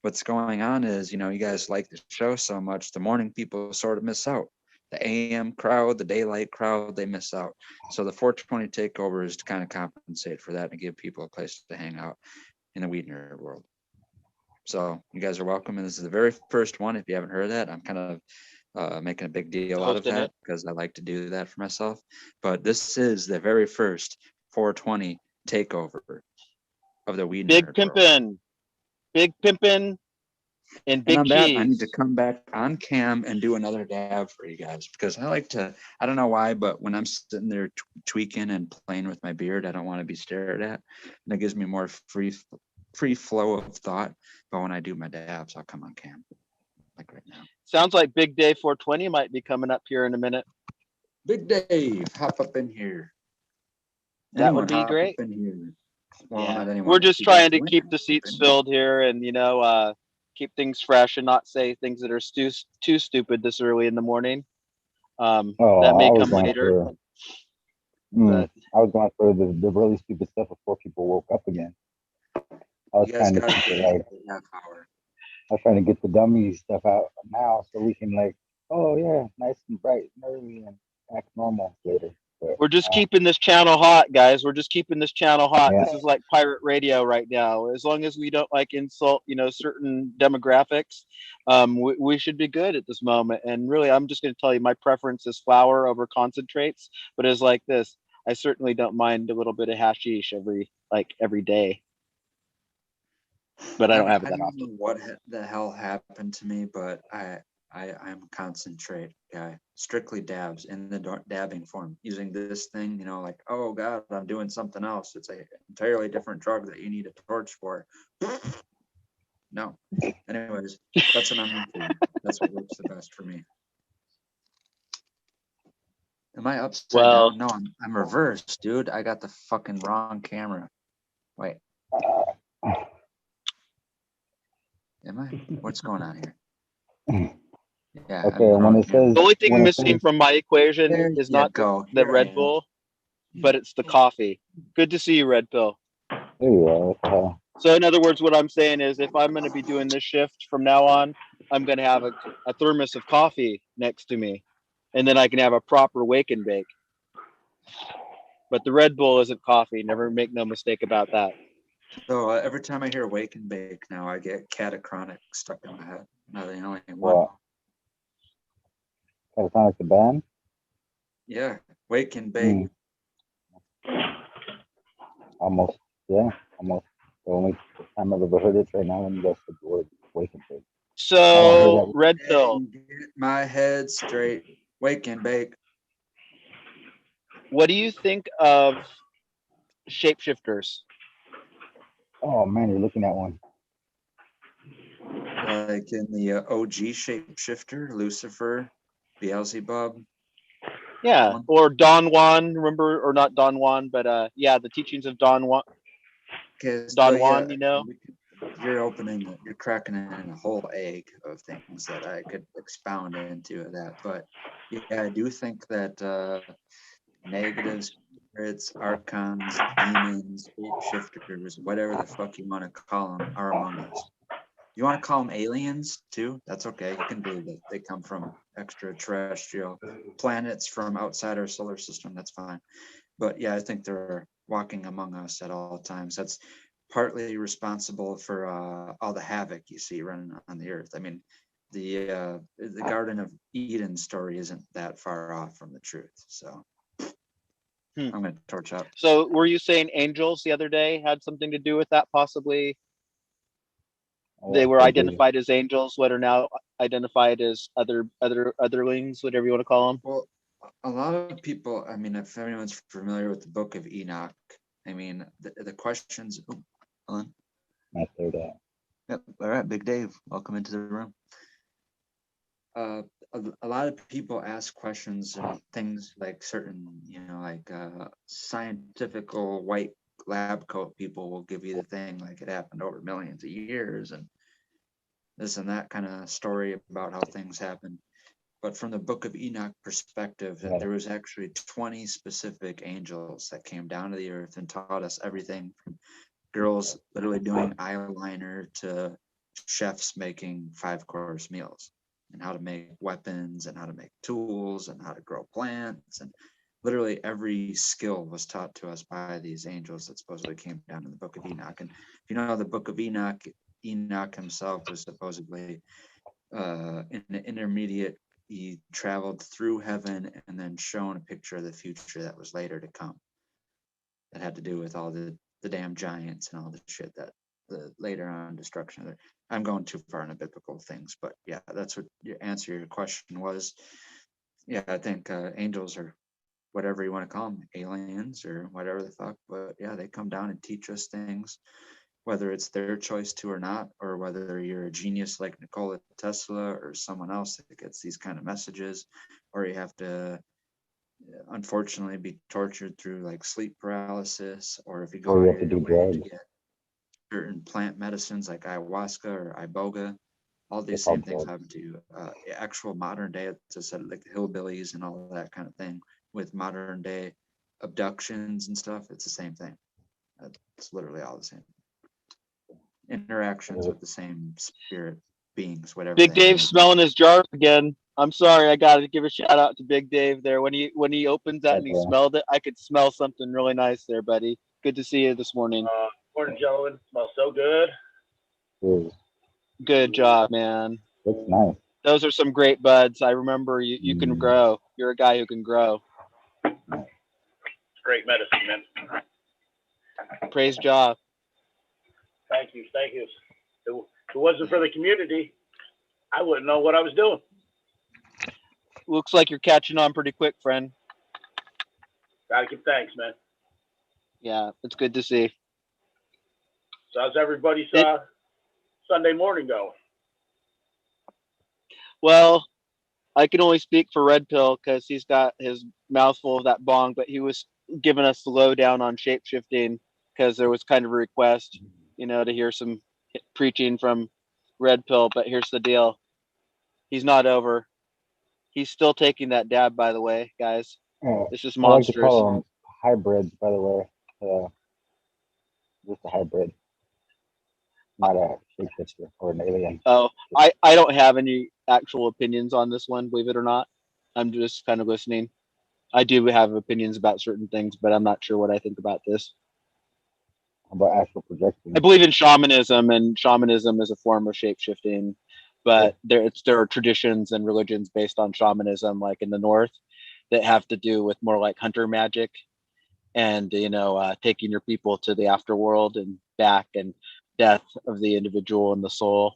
J: What's going on is, you know, you guys like the show so much, the morning people sort of miss out. The AM crowd, the daylight crowd, they miss out. So the 420 takeover is to kind of compensate for that and give people a place to hang out in the WEedNerdWorld. So you guys are welcome. And this is the very first one. If you haven't heard that, I'm kind of making a big deal out of that because I like to do that for myself. But this is the very first 420 takeover of the WEedNerdWorld.
G: Big pimpin'. And big
J: on
G: cheese.
J: That, I need to come back on cam and do another dab for you guys because I like to, I don't know why, but when I'm sitting there tweaking and playing with my beard, I don't want to be stared at. And it gives me more free flow of thought. But when I do my dabs, I'll come on cam like right now.
G: Sounds like Big Day 420 might be coming up here in a minute.
J: Big Dave, hop up in here.
G: That would be great.
J: In here. Well,
G: yeah.
J: not anyone.
G: We're just trying to keep the seats filled here and, you know, keep things fresh and not say things that are too stupid this early in the morning. That may come later.
I: I was going for the really stupid stuff before people woke up again. I was trying to keep it like I was trying to get the dummy stuff out now so we can like, oh yeah, nice and bright and early and act normal later. But,
G: we're just keeping this channel hot, guys. We're just keeping this channel hot.
I: Yeah.
G: This is like pirate radio right now. As long as we don't like insult, you know, certain demographics, we should be good at this moment. And really, I'm just going to tell you, my preference is flour over concentrates. But it's like this: I certainly don't mind a little bit of hashish every day. But I don't have it that often.
J: I don't know what the hell happened to me, but I'm a concentrate guy. Strictly dabs in the dabbing form. Using this thing, you know, like, oh God, I'm doing something else. It's an entirely different drug that you need a torch for. No. Anyways, that's what I'm into. That's what works the best for me. Am I upside down? No, I'm reversed, dude. I got the fucking wrong camera. Wait. Am I? What's going on here?
C: Yeah.
I: Okay,
C: I'm
I: and when
C: growing
I: it
C: here.
I: says
G: The only thing
I: when it
G: missing
I: says
G: from my equation
C: There
G: is
C: you
G: not
C: go.
G: the
C: Here I
G: Red
C: am.
G: Bull, but it's the coffee. Good to see you, Red Pill.
I: there you are. What the hell?
G: So in other words, what I'm saying is if I'm going to be doing this shift from now on, I'm going to have a thermos of coffee next to me, and then I can have a proper wake and bake. But the Red Bull isn't coffee. Never make no mistake about that.
C: So every time I hear wake and bake now, I get catatonic stuck in my head. No, the only one.
I: What? Kind of sound like the band?
C: Yeah, wake and bake.
I: Almost. Yeah, almost. The only time I've ever heard it right now when you guys said the word wake and bake.
G: So Red Pill,
C: And get my head straight. Wake and bake.
G: what do you think of shapeshifters?
I: Oh man, you're looking at one.
C: Like in the OG shapeshifter, Lucifer, Beelzebub.
G: Yeah, or Don Juan, remember, or not Don Juan, but yeah, the teachings of Don Juan.
C: Okay,
G: Don
C: so
G: Juan,
C: yeah,
G: you know.
C: you're cracking in a whole egg of things that I could expound into that. But yeah, I do think that negative spirits, archons, demons, shapeshifters, whatever the fuck you want to call them, are among us. You want to call them aliens too? That's okay. You can believe that they come from extraterrestrial planets from outside our solar system. That's fine. But yeah, I think they're walking among us at all times. That's partly responsible for all the havoc you see running on the earth. I mean, the Garden of Eden story isn't that far off from the truth. So I'm gonna torch up.
G: So were you saying angels the other day had something to do with that? Possibly they were identified as angels, what are now identified as otherlings, whatever you want to call them.
C: Well, a lot of people, I mean, if anyone's familiar with the Book of Enoch, I mean, the questions. Oh, hold on.
I: My third eye.
C: Yep. All right, Big Dave, welcome into the room. A lot of people ask questions and things like certain, like scientifical white lab coat people will give you the thing like it happened over millions of years and this and that kind of story about how things happen. But from the Book of Enoch perspective, that there was actually 20 specific angels that came down to the earth and taught us everything from girls literally doing eyeliner to chefs making 5-course meals and how to make weapons and how to make tools and how to grow plants. And literally every skill was taught to us by these angels that supposedly came down in the Book of Enoch. And if you know the Book of Enoch, Enoch himself was supposedly in an intermediate. He traveled through heaven and then shown a picture of the future that was later to come. That had to do with all the damn giants and all the shit that the later on destruction. I'm going too far into biblical things, but yeah, that's what your answer to your question was. Yeah, I think angels are whatever you want to call them, aliens or whatever the fuck. But yeah, they come down and teach us things, whether it's their choice to or not, or whether you're a genius like Nikola Tesla or someone else that gets these kind of messages, or you have to unfortunately be tortured through like sleep paralysis, or if you go out of your way to get certain plant medicines like ayahuasca or iboga, all these same things happen to you. Actual modern day, as I said, like the hillbillies and all that kind of thing with modern day abductions and stuff, it's the same thing. It's literally all the same. Interactions with the same spirit beings, whatever.
G: Big Dave smelling his jar again. I'm sorry, I gotta give a shout out to Big Dave there. When he opens that and he smelled it, I could smell something really nice there, buddy. Good to see you this morning.
K: Morning, gentlemen. Smells so good.
G: Good job, man.
I: Looks nice.
G: Those are some great buds. I remember you can grow. You're a guy who can grow.
K: It's great medicine, man.
G: Praise job.
K: Thank you. If it wasn't for the community, I wouldn't know what I was doing.
G: Looks like you're catching on pretty quick, friend.
K: Gotta give thanks, man.
G: Yeah, it's good to see.
K: So how's everybody's Sunday morning going?
G: Well, I can only speak for Red Pill because he's got his mouth full of that bong, but he was giving us the lowdown on shape shifting because there was kind of a request, to hear some preaching from Red Pill. But here's the deal. He's not over. He's still taking that dab, by the way, guys. It's just
I: I like to
G: monstrous.
I: call them hybrids, by the way. Just a hybrid, not a shapeshifter or an alien.
G: Oh, I don't have any actual opinions on this one, believe it or not. I'm just kind of listening. I do have opinions about certain things, but I'm not sure what I think about this.
I: About astral projection.
G: I believe in shamanism, and shamanism is a form of shape-shifting, but there are traditions and religions based on shamanism, like in the North, that have to do with more like hunter magic and, taking your people to the afterworld and back, and death of the individual and the soul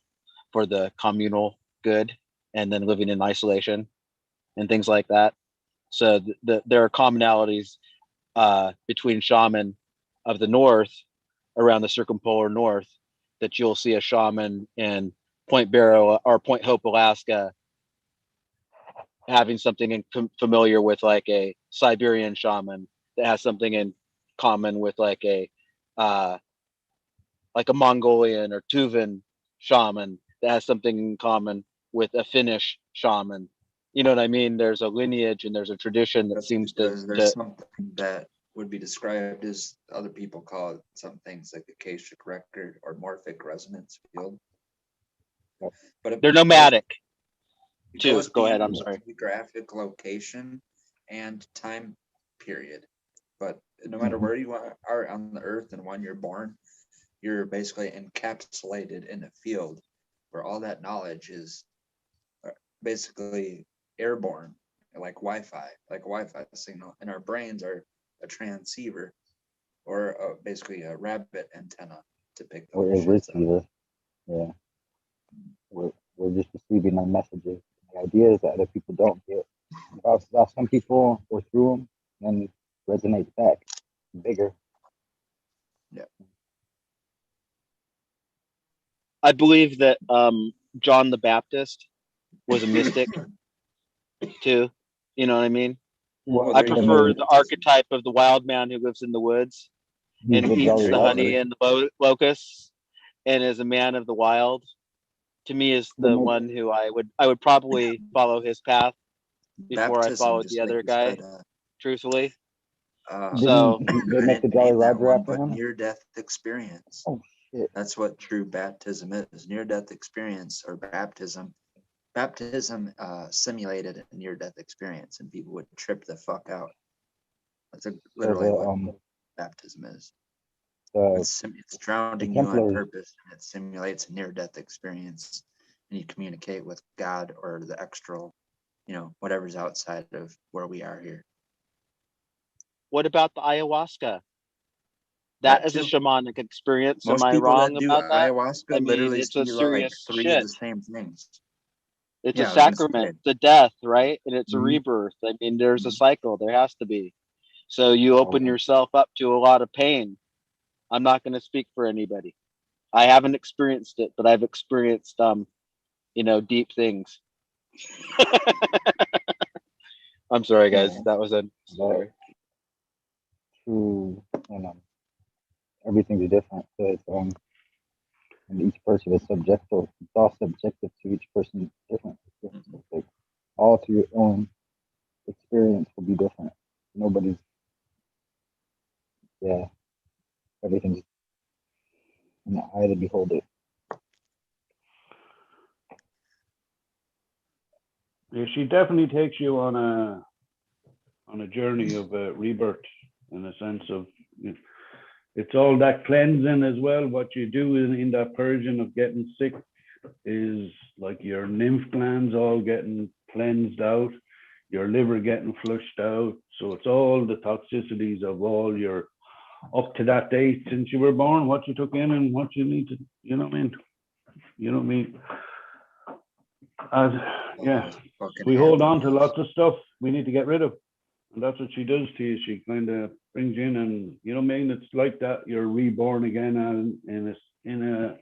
G: for the communal good, and then living in isolation and things like that. So there are commonalities between shaman of the North around the circumpolar North that you'll see a shaman in Point Barrow or Point Hope, Alaska, having something familiar with like a Siberian shaman that has something in common with like a Mongolian or Tuvan shaman that has something in common with a Finnish shaman. You know what I mean? There's a lineage and there's a tradition that seems
J: because there's something that would be described as other people call it some things like akashic record or morphic resonance field. But
G: they're nomadic. Too. Go ahead. I'm
J: beyond
G: sorry.
J: Geographic location and time period. But no matter where you are on the earth and when you're born, you're basically encapsulated in a field where all that knowledge is basically airborne, like Wi-Fi signal, and our brains are a transceiver or basically a rabbit antenna to pick those
I: Or a
J: shits up.
I: receiver. Yeah. We're just receiving our messages, the ideas that other people don't get. About some people go through them and resonate back bigger.
J: Yeah.
G: I believe that John the Baptist was a mystic too. You know what I mean?
I: Well,
G: I prefer the archetype of the wild man who lives in the woods and eats the honey and the locusts, and is a man of the wild. To me, is the one who I would probably follow his path before I followed the other guy. Truthfully. So
I: they make the Jolly Roger after him.
J: Near-death experience.
I: Oh shit!
J: That's what true baptism is. Near-death experience or baptism. Baptism simulated a near-death experience, and people would trip the fuck out. That's literally what baptism is. It's drowning you on purpose, and it simulates a near-death experience, and you communicate with God or the external, whatever's outside of where we are here.
G: What about the ayahuasca? That is a shamanic experience. Am I wrong about that?
J: Ayahuasca literally
G: it's a serious
J: like 3
G: shit.
J: of the same things.
G: It's a sacrament, the death, right? And it's a rebirth. I mean, there's a cycle. There has to be. So you open yourself up to a lot of pain. I'm not going to speak for anybody. I haven't experienced it, but I've experienced, deep things. I'm sorry, guys. That was a story.
I: True, everything's different. So it's, and each person is subjective. It's all subjective to each person. Different. It's like all to your own experience will be different. Nobody's. Yeah. Everything's in the eye of the beholder.
H: Yeah, she definitely takes you on a journey of rebirth, in a sense of, it's all that cleansing as well. What you do in that purging of getting sick is like your lymph glands all getting cleansed out, your liver getting flushed out. So it's all the toxicities of all your, up to that date since you were born, what you took in and what you need to, you know what I mean? You know what I mean? Yeah, we hold on to lots of stuff we need to get rid of. And that's what she does to you. She kind of brings you in, and you know what I mean? It's like that you're reborn again in a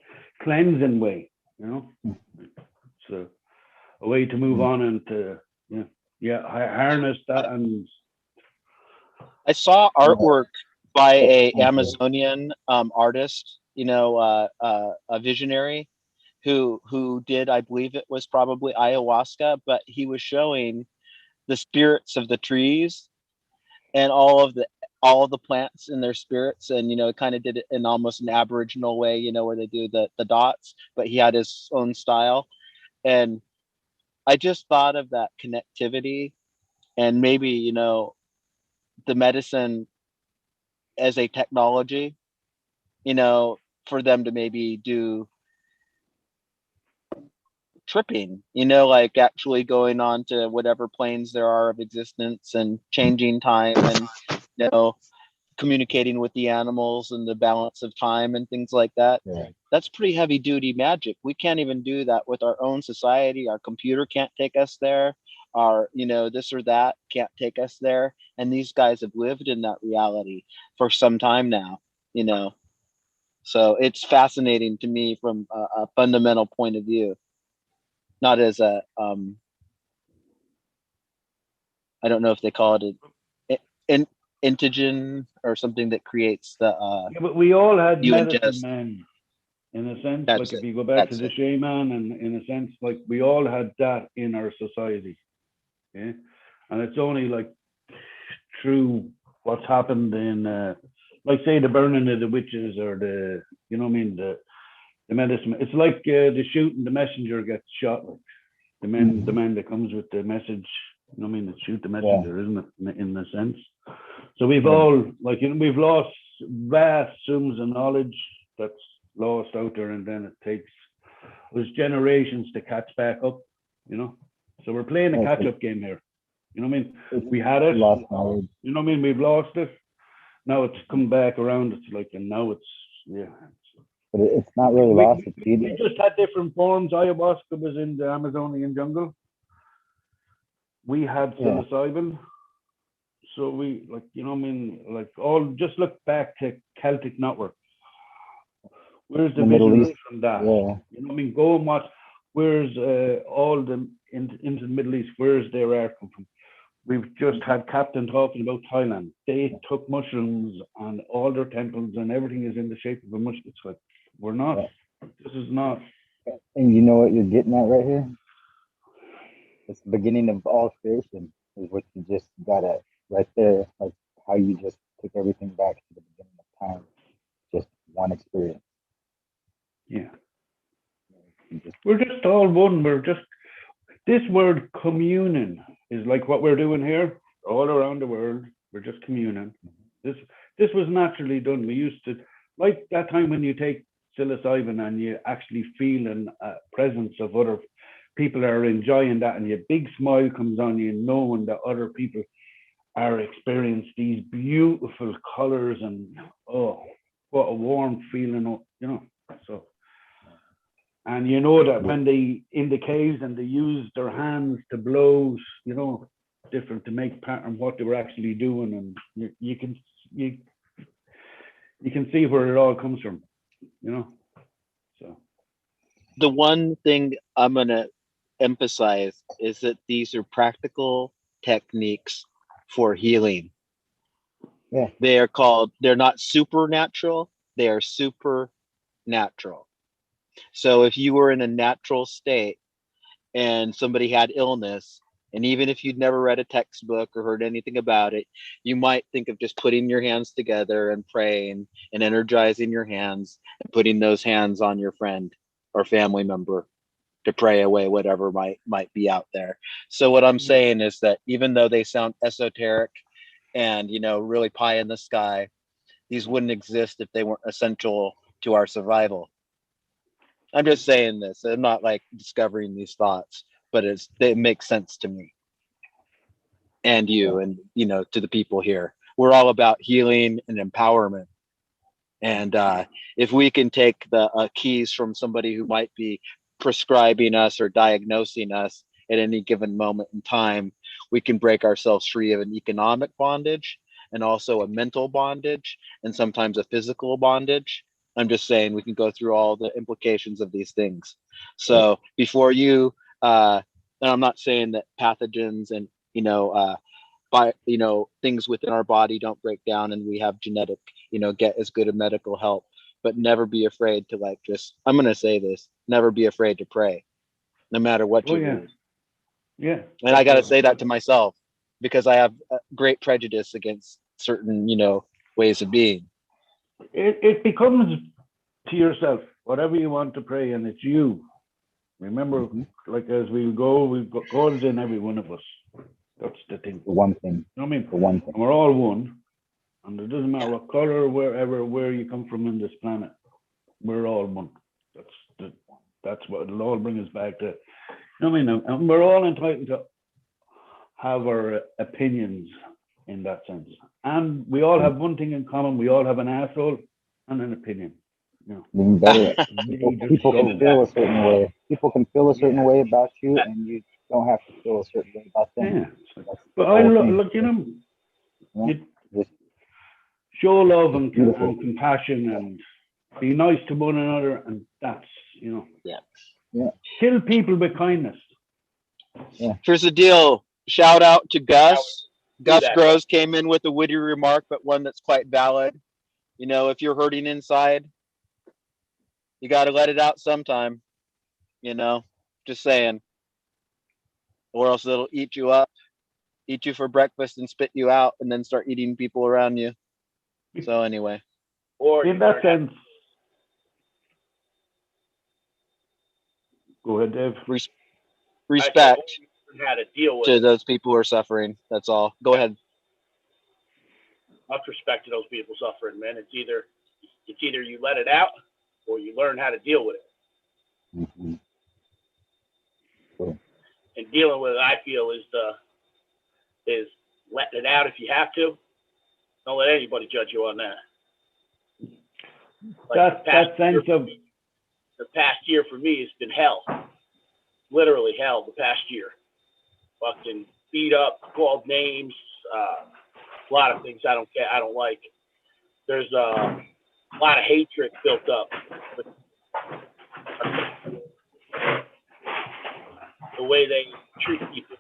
H: cleansing way, It's a way to move on and to, harness that. And
G: I saw artwork by a Amazonian artist, a visionary, who did, I believe it was probably ayahuasca, but he was showing the spirits of the trees and all of the plants and their spirits, and kind of did it in almost an Aboriginal way, where they do the dots, but he had his own style. And I just thought of that connectivity, and maybe the medicine as a technology, for them to maybe do tripping, like actually going on to whatever planes there are of existence and changing time, and communicating with the animals and the balance of time and things like that.
I: Yeah.
G: That's pretty heavy duty magic. We can't even do that with our own society. Our computer can't take us there. Our this or that can't take us there, and these guys have lived in that reality for some time now. So it's fascinating to me from a fundamental point of view, not as a I don't know if they call it an intigen or something that creates the
H: Yeah, but we all had
G: you
H: medicine
G: ingest.
H: men, in a sense.
G: That's
H: Like if
G: it.
H: you go back to
G: That's
H: the
G: it.
H: shaman, and in a sense, like we all had that in our society. Yeah. And it's only like through what's happened in like say the burning of the witches, or the the medicine. It's like the shooting, the messenger gets shot. Like the man that comes with the message, that shoot the messenger, isn't it? In a sense. So we've all we've lost vast sums of knowledge that's lost out there, and then it takes us generations to catch back up. So we're playing a catch-up game here. We had it.
I: Lost knowledge.
H: We've lost it. Now it's come back around. It's like, and now it's
I: But it's not really lost.
H: We just had different forms. Ayahuasca was in the Amazonian jungle. We had psilocybin. So we all just look back to Celtic network. Where's the visuals from that?
I: Yeah.
H: Go and watch. Where's all the into the Middle East? Where's their art come from? We've just had Captain talking about Thailand. They took mushrooms, and all their temples and everything is in the shape of a mushroom. It's like, we're not. Yeah. This is not.
I: And you know what you're getting at right here? It's the beginning of all creation, is what you just got at right there. Like how you just took everything back to the beginning of time. Just one experience.
H: Yeah. We're just all one. This word communion is like what we're doing here all around the world. We're just communing. This was naturally done. We used to, like that time when you take psilocybin and you actually feel a presence of other people are enjoying that, and your big smile comes on you, knowing that other people are experiencing these beautiful colors, and what a warm feeling, so. And that when they in the caves and they use their hands to blow, different to make pattern what they were actually doing, and you can see where it all comes from, So
G: the one thing I'm gonna emphasize is that these are practical techniques for healing.
I: Yeah.
G: They're not supernatural, they are supernatural. So if you were in a natural state and somebody had illness, and even if you'd never read a textbook or heard anything about it, you might think of just putting your hands together and praying and energizing your hands and putting those hands on your friend or family member to pray away whatever might be out there. So what I'm saying is that even though they sound esoteric and really pie in the sky, these wouldn't exist if they weren't essential to our survival. I'm just saying this. I'm not like discovering these thoughts, but it makes sense to me and you, and to the people here. We're all about healing and empowerment. And if we can take the keys from somebody who might be prescribing us or diagnosing us at any given moment in time, we can break ourselves free of an economic bondage, and also a mental bondage, and sometimes a physical bondage. I'm just saying we can go through all the implications of these things. So before you, and I'm not saying that pathogens and things within our body don't break down and we have genetic, get as good a medical help. but never be afraid to like just. I'm gonna say this: never be afraid to pray, no matter what you lose.
H: Yeah.
G: And I gotta say that to myself because I have great prejudice against certain, ways of being.
H: It becomes to yourself whatever you want to pray, and it's you. Remember, like as we've got God in every one of us. That's the thing.
I: The one thing.
H: I mean,
I: The one thing.
H: we're all one, and it doesn't matter what color, where you come from in this planet. We're all one. That's what it'll all bring us back to. I mean, and we're all entitled to have our opinions in that sense, and we all have one thing in common: we all have an asshole and an opinion.
I: Even better, people can feel a certain way. People can feel a certain way about you, and you don't have to feel a certain way about them.
H: Yeah, but I look, you show love and compassion, and be nice to one another, and that's kill people with kindness.
I: Yeah.
G: Here's the deal. Shout out to Gus. Gus
K: that.
G: Groves came in with a witty remark, but one that's quite valid. If you're hurting inside, you got to let it out sometime. Just saying. Or else it'll eat you up, eat you for breakfast and spit you out, and then start eating people around you. So anyway.
K: Or
H: In that sense, go ahead, Dave.
G: Respect
K: how to deal with
G: to
K: it.
G: those people who are suffering. That's all. Go ahead.
K: Much respect to those people suffering, man. It's either you let it out or you learn how to deal with it.
I: Cool.
K: And dealing with it, I feel, is letting it out if you have to. Don't let anybody judge you on that.
H: That sense of
K: the past year for me has been hell. Literally hell the past year. Fucking beat up, called names, a lot of things I don't like. There's a lot of hatred built up. The way they treat people.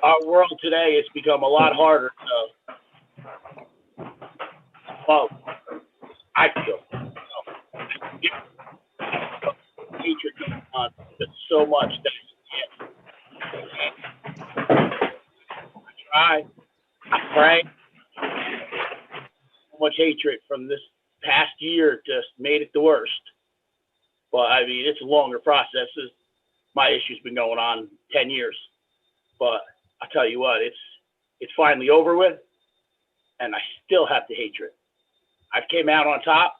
K: Our world today has become a lot harder to love. I feel. Hatred going on. There's so much that I pray. So much hatred from this past year just made it the worst. But I mean, it's a longer process. My issue's been going on 10 years. But I tell you what, it's finally over with, and I still have the hatred. I came out on top,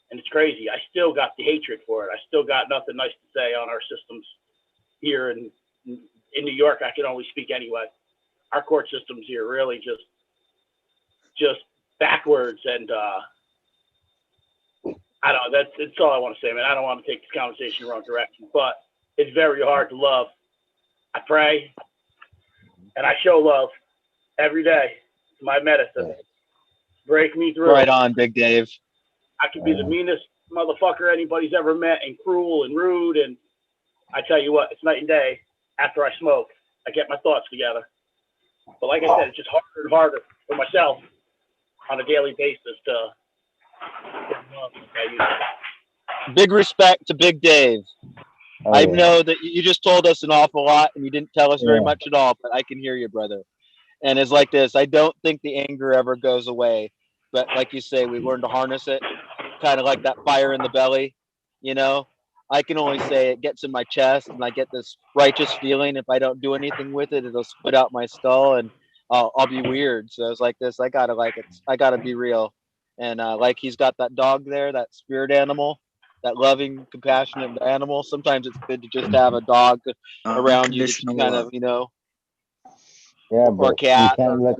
K: and it's crazy. I still got the hatred for it. I still got nothing nice to say on our systems here in New York. I can only speak anyway. Our court systems here really just backwards, and I don't know. That's all I want to say, man. I don't want to take this conversation in the wrong direction, but it's very hard to love. I pray, and I show love every day. It's my medicine. Break me through.
G: Right on, Big Dave.
K: I could be the meanest motherfucker anybody's ever met, and cruel and rude, and I tell you what, it's night and day. After I smoke, I get my thoughts together. But like I said, it's just harder and harder for myself on a daily basis to love like I used to.
G: Big respect to Big Dave.
I: Oh,
G: I
I: yeah.
G: know that you just told us an awful lot and you didn't tell us very much at all, but I can hear you, brother. And it's like this. I don't think the anger ever goes away. But like you say, we learn to harness it, kind of like that fire in the belly, I can only say it gets in my chest and I get this righteous feeling. If I don't do anything with it, it'll spit out my skull and I'll be weird. So it's like this. I gotta be real. And like he's got that dog there, that spirit animal, that loving, compassionate animal. Sometimes it's good to just have a dog around you to kind of,
I: Yeah,
G: or
I: but
G: a cat.
I: we can't let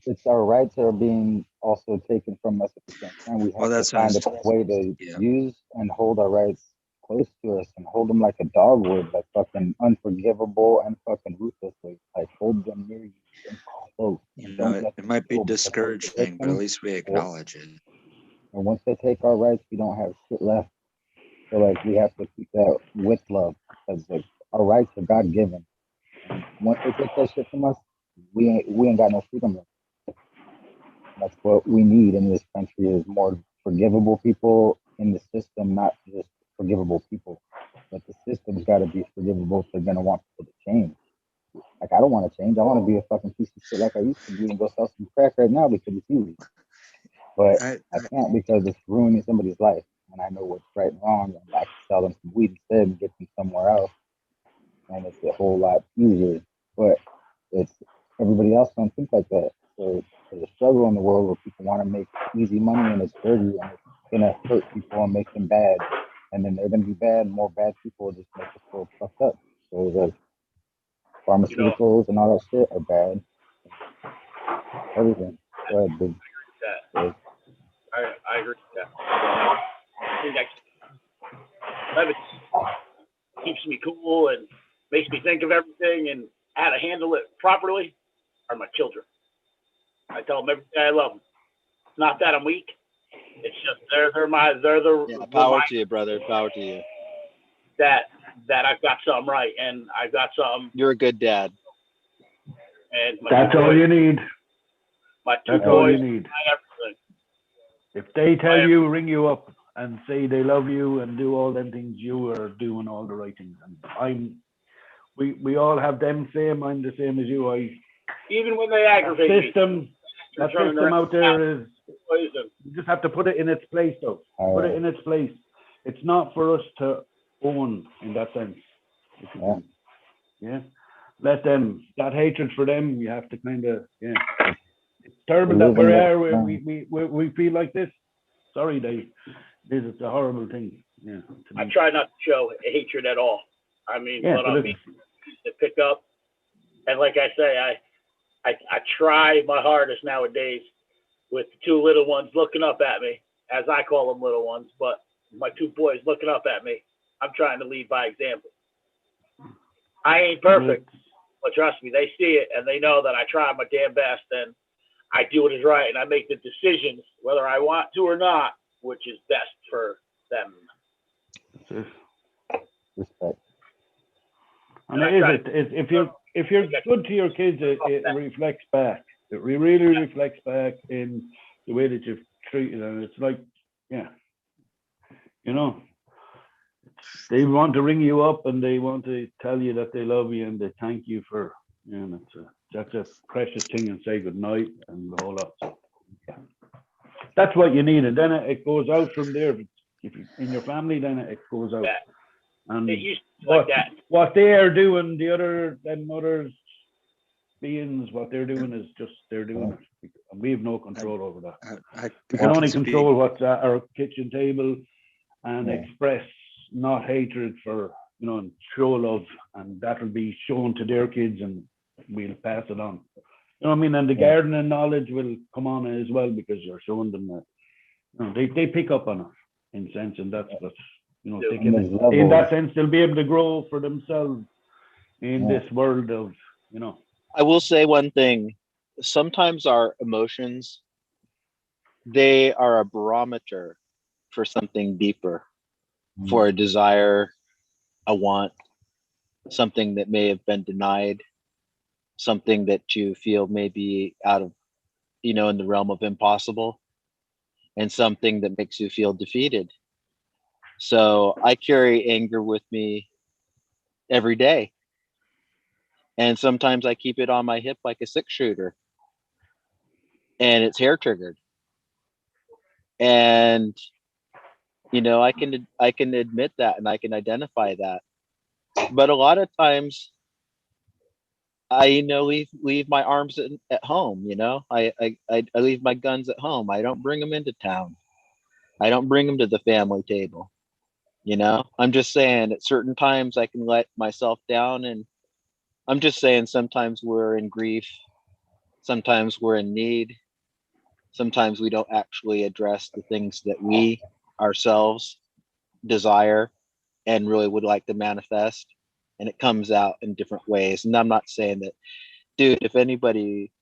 I: it's our rights are being also taken from us at the same time. We have to find a way to use and hold our rights close to us and hold them like a dog would, like fucking unforgivable and fucking ruthlessly. Like hold them near you and close.
J: It might be discouraging, but at least we acknowledge it.
I: And once they take our rights, we don't have shit left. So like we have to keep that with love because like our rights are God given. And once they take that shit from us, we ain't got no freedom left. That's what we need in this country is more forgivable people in the system, not just forgivable people. But the system's got to be forgivable if they're gonna want people to change. Like I don't want to change. I want to be a fucking piece of shit like I used to be and go sell some crack right now because it's easy. But I can't because it's ruining somebody's life. And I know what's right and wrong. And I can sell them some weed instead and get them somewhere else. And it's a whole lot easier. But it's everybody else don't think like that. So there's a struggle in the world where people want to make easy money and it's dirty and it's gonna hurt people and make them bad. And then they're gonna be bad. More bad people just make the world fucked up. So the pharmaceuticals and all that shit are bad. Everything. Go ahead, dude.
K: I agree with that. I think that keeps me cool and makes me think of everything and how to handle it properly are my children. I tell them every day I love them. It's not that I'm weak. It's just they're the
G: power to you, brother. Power to you.
K: That I've got something right and I've got something.
G: You're a good dad.
K: And
H: that's all you need.
K: My two
H: That's all
K: boys,
H: you need.
K: everything.
H: If they tell you, ring you up and say they love you and do all them things, you are doing all the right things. And we all have them same. I'm the same as you.
K: Even when they aggravate
H: that system out there is. You just have to put it in its place, though. Put it in its place. It's not for us to own in that sense. Yeah. Let them. That hatred for them, you have to kind of It's terrible that we're there where we feel like this. Sorry, Dave. It's a horrible thing. Yeah.
K: I try not to show hatred at all. I mean, but I mean to pick up, and like I say, I try my hardest nowadays with the two little ones looking up at me, as I call them little ones, but my two boys looking up at me. I'm trying to lead by example. I ain't perfect, but trust me, they see it and they know that I try my damn best and I do what is right and I make the decisions whether I want to or not, which is best for them.
I: Respect.
H: And if you're good to your kids, it reflects back. It really reflects back in the way that you've treated them. It's like, they want to ring you up and they want to tell you that they love you and they thank you for, that's a precious thing and say good night and the whole lot. That's what you need. And then it goes out from there. If you, in your family, then it goes out. And
K: it used to be like that.
H: What they are doing, them others beings, what they're doing is just they're doing it. And we have no control over that. We can only control what's at our kitchen table and express not hatred for, and show love, and that'll be shown to their kids and we'll pass it on. You know what I mean? And the gardening knowledge will come on as well because you're showing them that they pick up on it in sense, and that's what they can, in that sense they'll be able to grow for themselves in this world of
G: I will say one thing. Sometimes our emotions, they are a barometer for something deeper, for a desire, a want, something that may have been denied, something that you feel may be out of, in the realm of impossible, and something that makes you feel defeated. So I carry anger with me every day. And sometimes I keep it on my hip like a 6-shooter. And it's hair triggered. And I can admit that and I can identify that. But a lot of times I leave my arms at home, I leave my guns at home. I don't bring them into town. I don't bring them to the family table. I'm just saying at certain times I can let myself down, and I'm just saying sometimes we're in grief. Sometimes we're in need. Sometimes we don't actually address the things that we ourselves desire and really would like to manifest. And it comes out in different ways. And I'm not saying that, dude, if anybody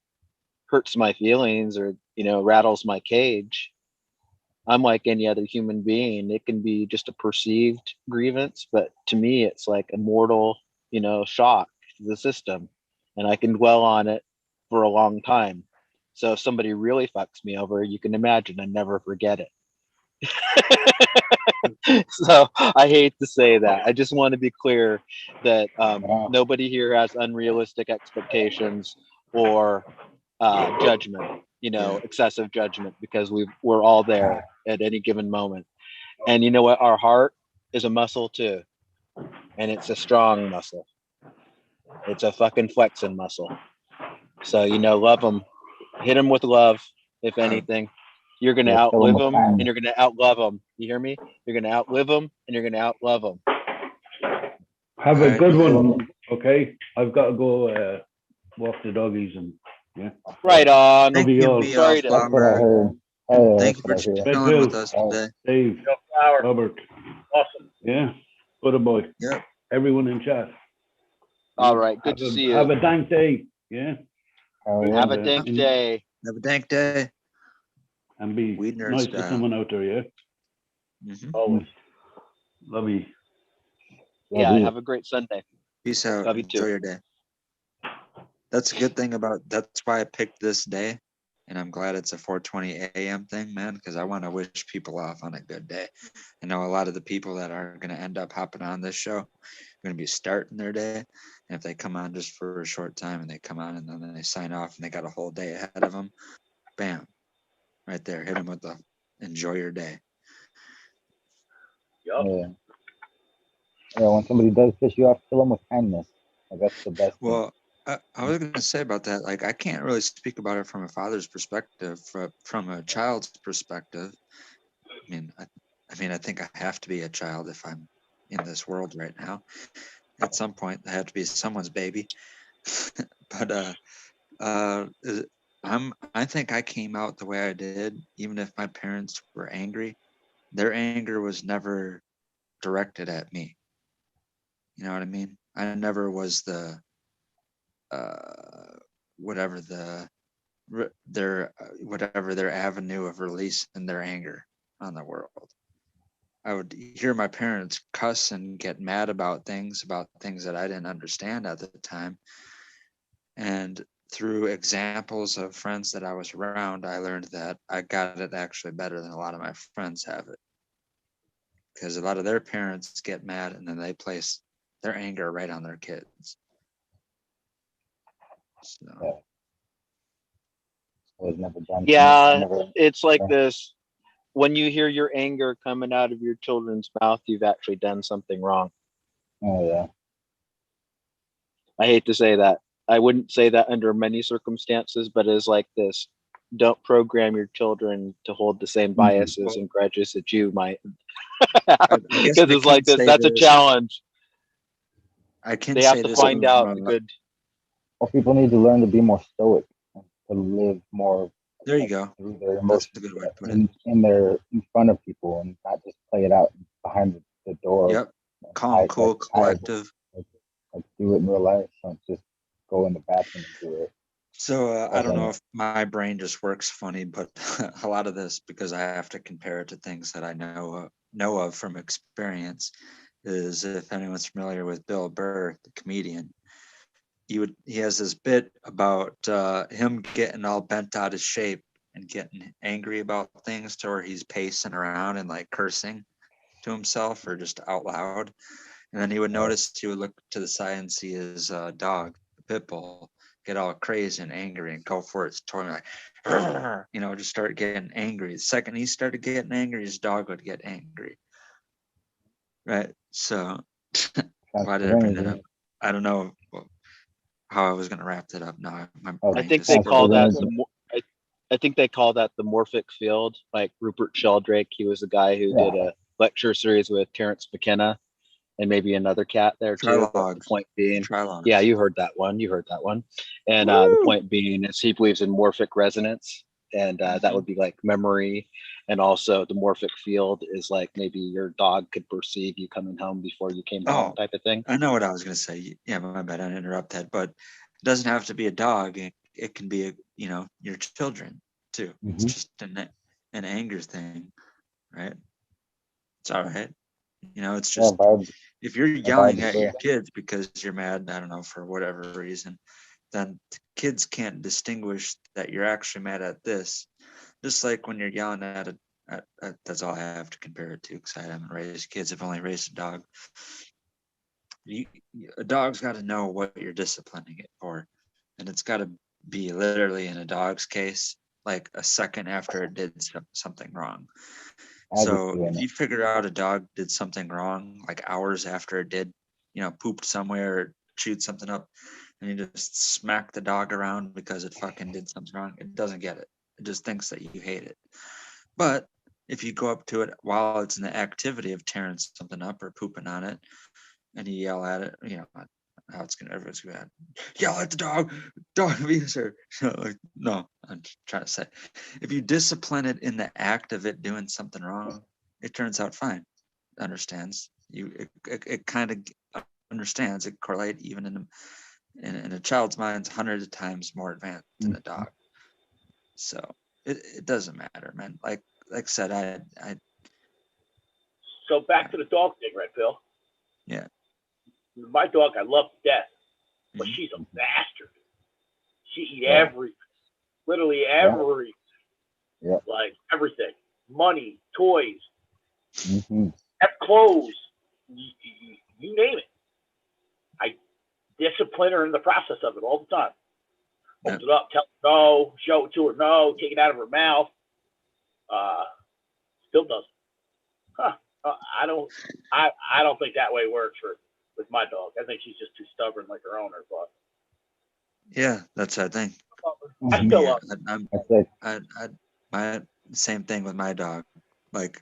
G: hurts my feelings or, rattles my cage, I'm like any other human being. It can be just a perceived grievance, but to me, it's like a mortal, shock to the system. And I can dwell on it for a long time. So if somebody really fucks me over, you can imagine I never forget it. So I hate to say that. I just want to be clear that nobody here has unrealistic expectations or judgment, excessive judgment, because we're all there at any given moment. And you know what? Our heart is a muscle too. And it's a strong muscle. It's a fucking flexing muscle. So, love them. Hit them with love, if anything. You're going to outlive them and you're going to outlove them. You hear me? You're going to outlive them and you're going to outlove them.
H: Have a good one. Okay. I've got to go walk the doggies and yeah.
G: Right on.
J: Thank you,
G: Sorry
J: That's what I heard. Thank you for chilling with us today.
H: Dave, Robert.
K: Awesome.
H: Yeah. Good boy.
J: Yep.
H: Everyone in chat.
G: All right. Good to see you.
H: Have a dank day. Yeah.
G: Have a dank day.
J: Have a dank day.
H: And be
J: Weed nerd
H: nice
J: style.
H: to someone out there, yeah? Always. Love you.
G: Yeah, have a great Sunday.
J: Peace out.
G: Love you too.
J: Enjoy your day. That's a good thing that's why I picked this day. And I'm glad it's a 4:20 a.m. thing, man, because I want to wish people off on a good day. I know a lot of the people that are going to end up hopping on this show are going to be starting their day. And if they come on just for a short time and they come on and then they sign off and they got a whole day ahead of them, bam, right there. Hit them with the enjoy your day.
I: Yeah. When somebody does piss you off, kill them with kindness. Like, that's the best.
J: Well, I was going to say about that, like, I can't really speak about it from a father's perspective, from a child's perspective. I mean, I think I have to be a child if I'm in this world right now. At some point, I have to be someone's baby. But I think I came out the way I did, even if my parents were angry. Their anger was never directed at me. You know what I mean? I never was the whatever their avenue of release in their anger on the world. I would hear my parents cuss and get mad about things that I didn't understand at the time. And through examples of friends that I was around, I learned that I got it actually better than a lot of my friends have it. Because a lot of their parents get mad and then they place their anger right on their kids. So.
G: Yeah, it's like this. When you hear your anger coming out of your children's mouth, you've actually done something wrong.
I: Oh, yeah.
G: I hate to say that. I wouldn't say that under many circumstances, but it's like this. Don't program your children to hold the same biases and grudges that you might. Because it's like this. That's a challenge. They have to find out the good.
I: Well, people need to learn to be more stoic, to live more.
J: There you go.
I: Through their
J: emotions. That's a good way to put it.
I: In front of people and not just play it out behind the door.
J: Yep. Calm, cool, collective.
I: Like do it in real life. Don't just go in the bathroom and do it.
J: So I don't know if my brain just works funny, but a lot of this, because I have to compare it to things that I know of from experience, is if anyone's familiar with Bill Burr, the comedian, he has this bit about him getting all bent out of shape and getting angry about things to where he's pacing around and like cursing to himself or just out loud. And then he would look to the side and see his dog, the pit bull, get all crazy and angry and go for its toy, like, just start getting angry. The second he started getting angry, his dog would get angry. Right. So why did I bring that up? I don't know how I was going to wrap that up. No,
G: I think they call that I think they call that the morphic field. Like Rupert Sheldrake, he was the guy who did a lecture series with Terrence McKenna and maybe another cat there too. The point being, yeah, you heard that one. And the point being is he believes in morphic resonance, and that would be like memory, and also the morphic field is like maybe your dog could perceive you coming home before you came home, type of thing.
J: I know what I was going to say. Yeah, my bad. I didn't interrupt that, but it doesn't have to be a dog. It can be your children too. It's just an anger thing, right? It's all right. It's just if you're yelling at your kids because you're mad, I don't know, for whatever reason, then kids can't distinguish that you're actually mad at this. Just like when you're yelling at that's all I have to compare it to, because I haven't raised kids. I've only raised a dog. A dog's got to know what you're disciplining it for, and it's got to be literally, in a dog's case, like a second after it did something wrong. So if you figure out a dog did something wrong, like hours after it did, pooped somewhere or chewed something up, and you just smack the dog around because it fucking did something wrong, it doesn't get it. It just thinks that you hate it. But if you go up to it while it's in the activity of tearing something up or pooping on it, and you yell at it, how everyone's gonna yell at the dog abuser. No, I'm trying to say, if you discipline it in the act of it doing something wrong, it turns out fine. It understands it kind of understands. It correlate even in a child's mind, hundreds of times more advanced than a dog. So it doesn't matter, man. Like I said, I
K: So back to the dog thing, right, Phil?
J: Yeah.
K: My dog, I love to death, but
J: Mhm.
K: she's a bastard. She eat everything, literally everything.
I: Yeah.
K: Like everything, money, toys,
I: Mm-hmm.
K: clothes, you name it. I discipline her in the process of it all the time. Hold it up, tell her no, show it to her no, take it out of her mouth. Still doesn't. Huh. I don't think that way works with my dog. I think she's just too stubborn, like her owner. But
J: yeah, that's that thing.
K: I still love
J: her. My same thing with my dog. Like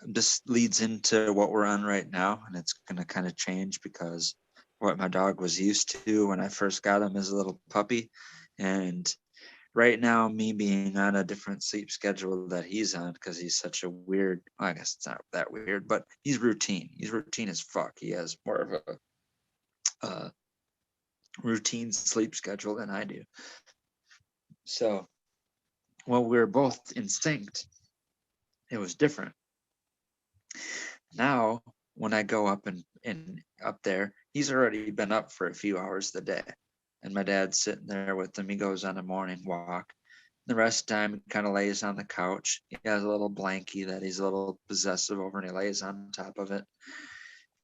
J: this leads into what we're on right now, and it's gonna kind of change because what my dog was used to when I first got him as a little puppy, and right now me being on a different sleep schedule that he's on because he's such a weird, I guess it's not that weird, but he's routine as fuck. He has more of a routine sleep schedule than I do. So when we were both in sync, it was different. Now when I go up and up there, he's already been up for a few hours a day, and my dad's sitting there with him. He goes on a morning walk. The rest of the time, he kind of lays on the couch. He has a little blankie that he's a little possessive over, and he lays on top of it.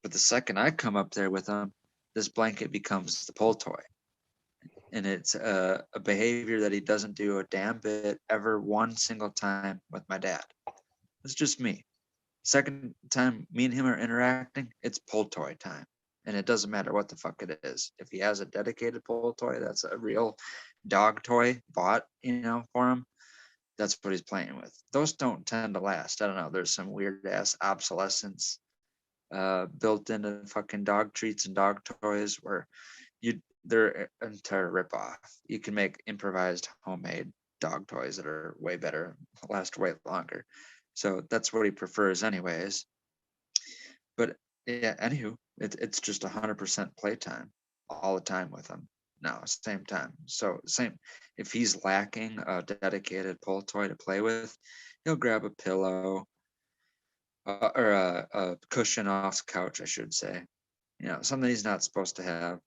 J: But the second I come up there with him, this blanket becomes the pull toy. And it's a behavior that he doesn't do a damn bit ever one single time with my dad. It's just me. Second time me and him are interacting, it's pull toy time. And it doesn't matter what the fuck it is. If he has a dedicated pull toy, that's a real dog toy bought, for him, that's what he's playing with. Those don't tend to last. I don't know. There's some weird ass obsolescence built into fucking dog treats and dog toys where they're an entire ripoff. You can make improvised homemade dog toys that are way better, last way longer. So that's what he prefers anyways. But yeah, anywho, it's just 100% playtime all the time with him now, same time. So same, if he's lacking a dedicated pull toy to play with, he'll grab a pillow or a cushion off the couch, I should say. Something he's not supposed to have.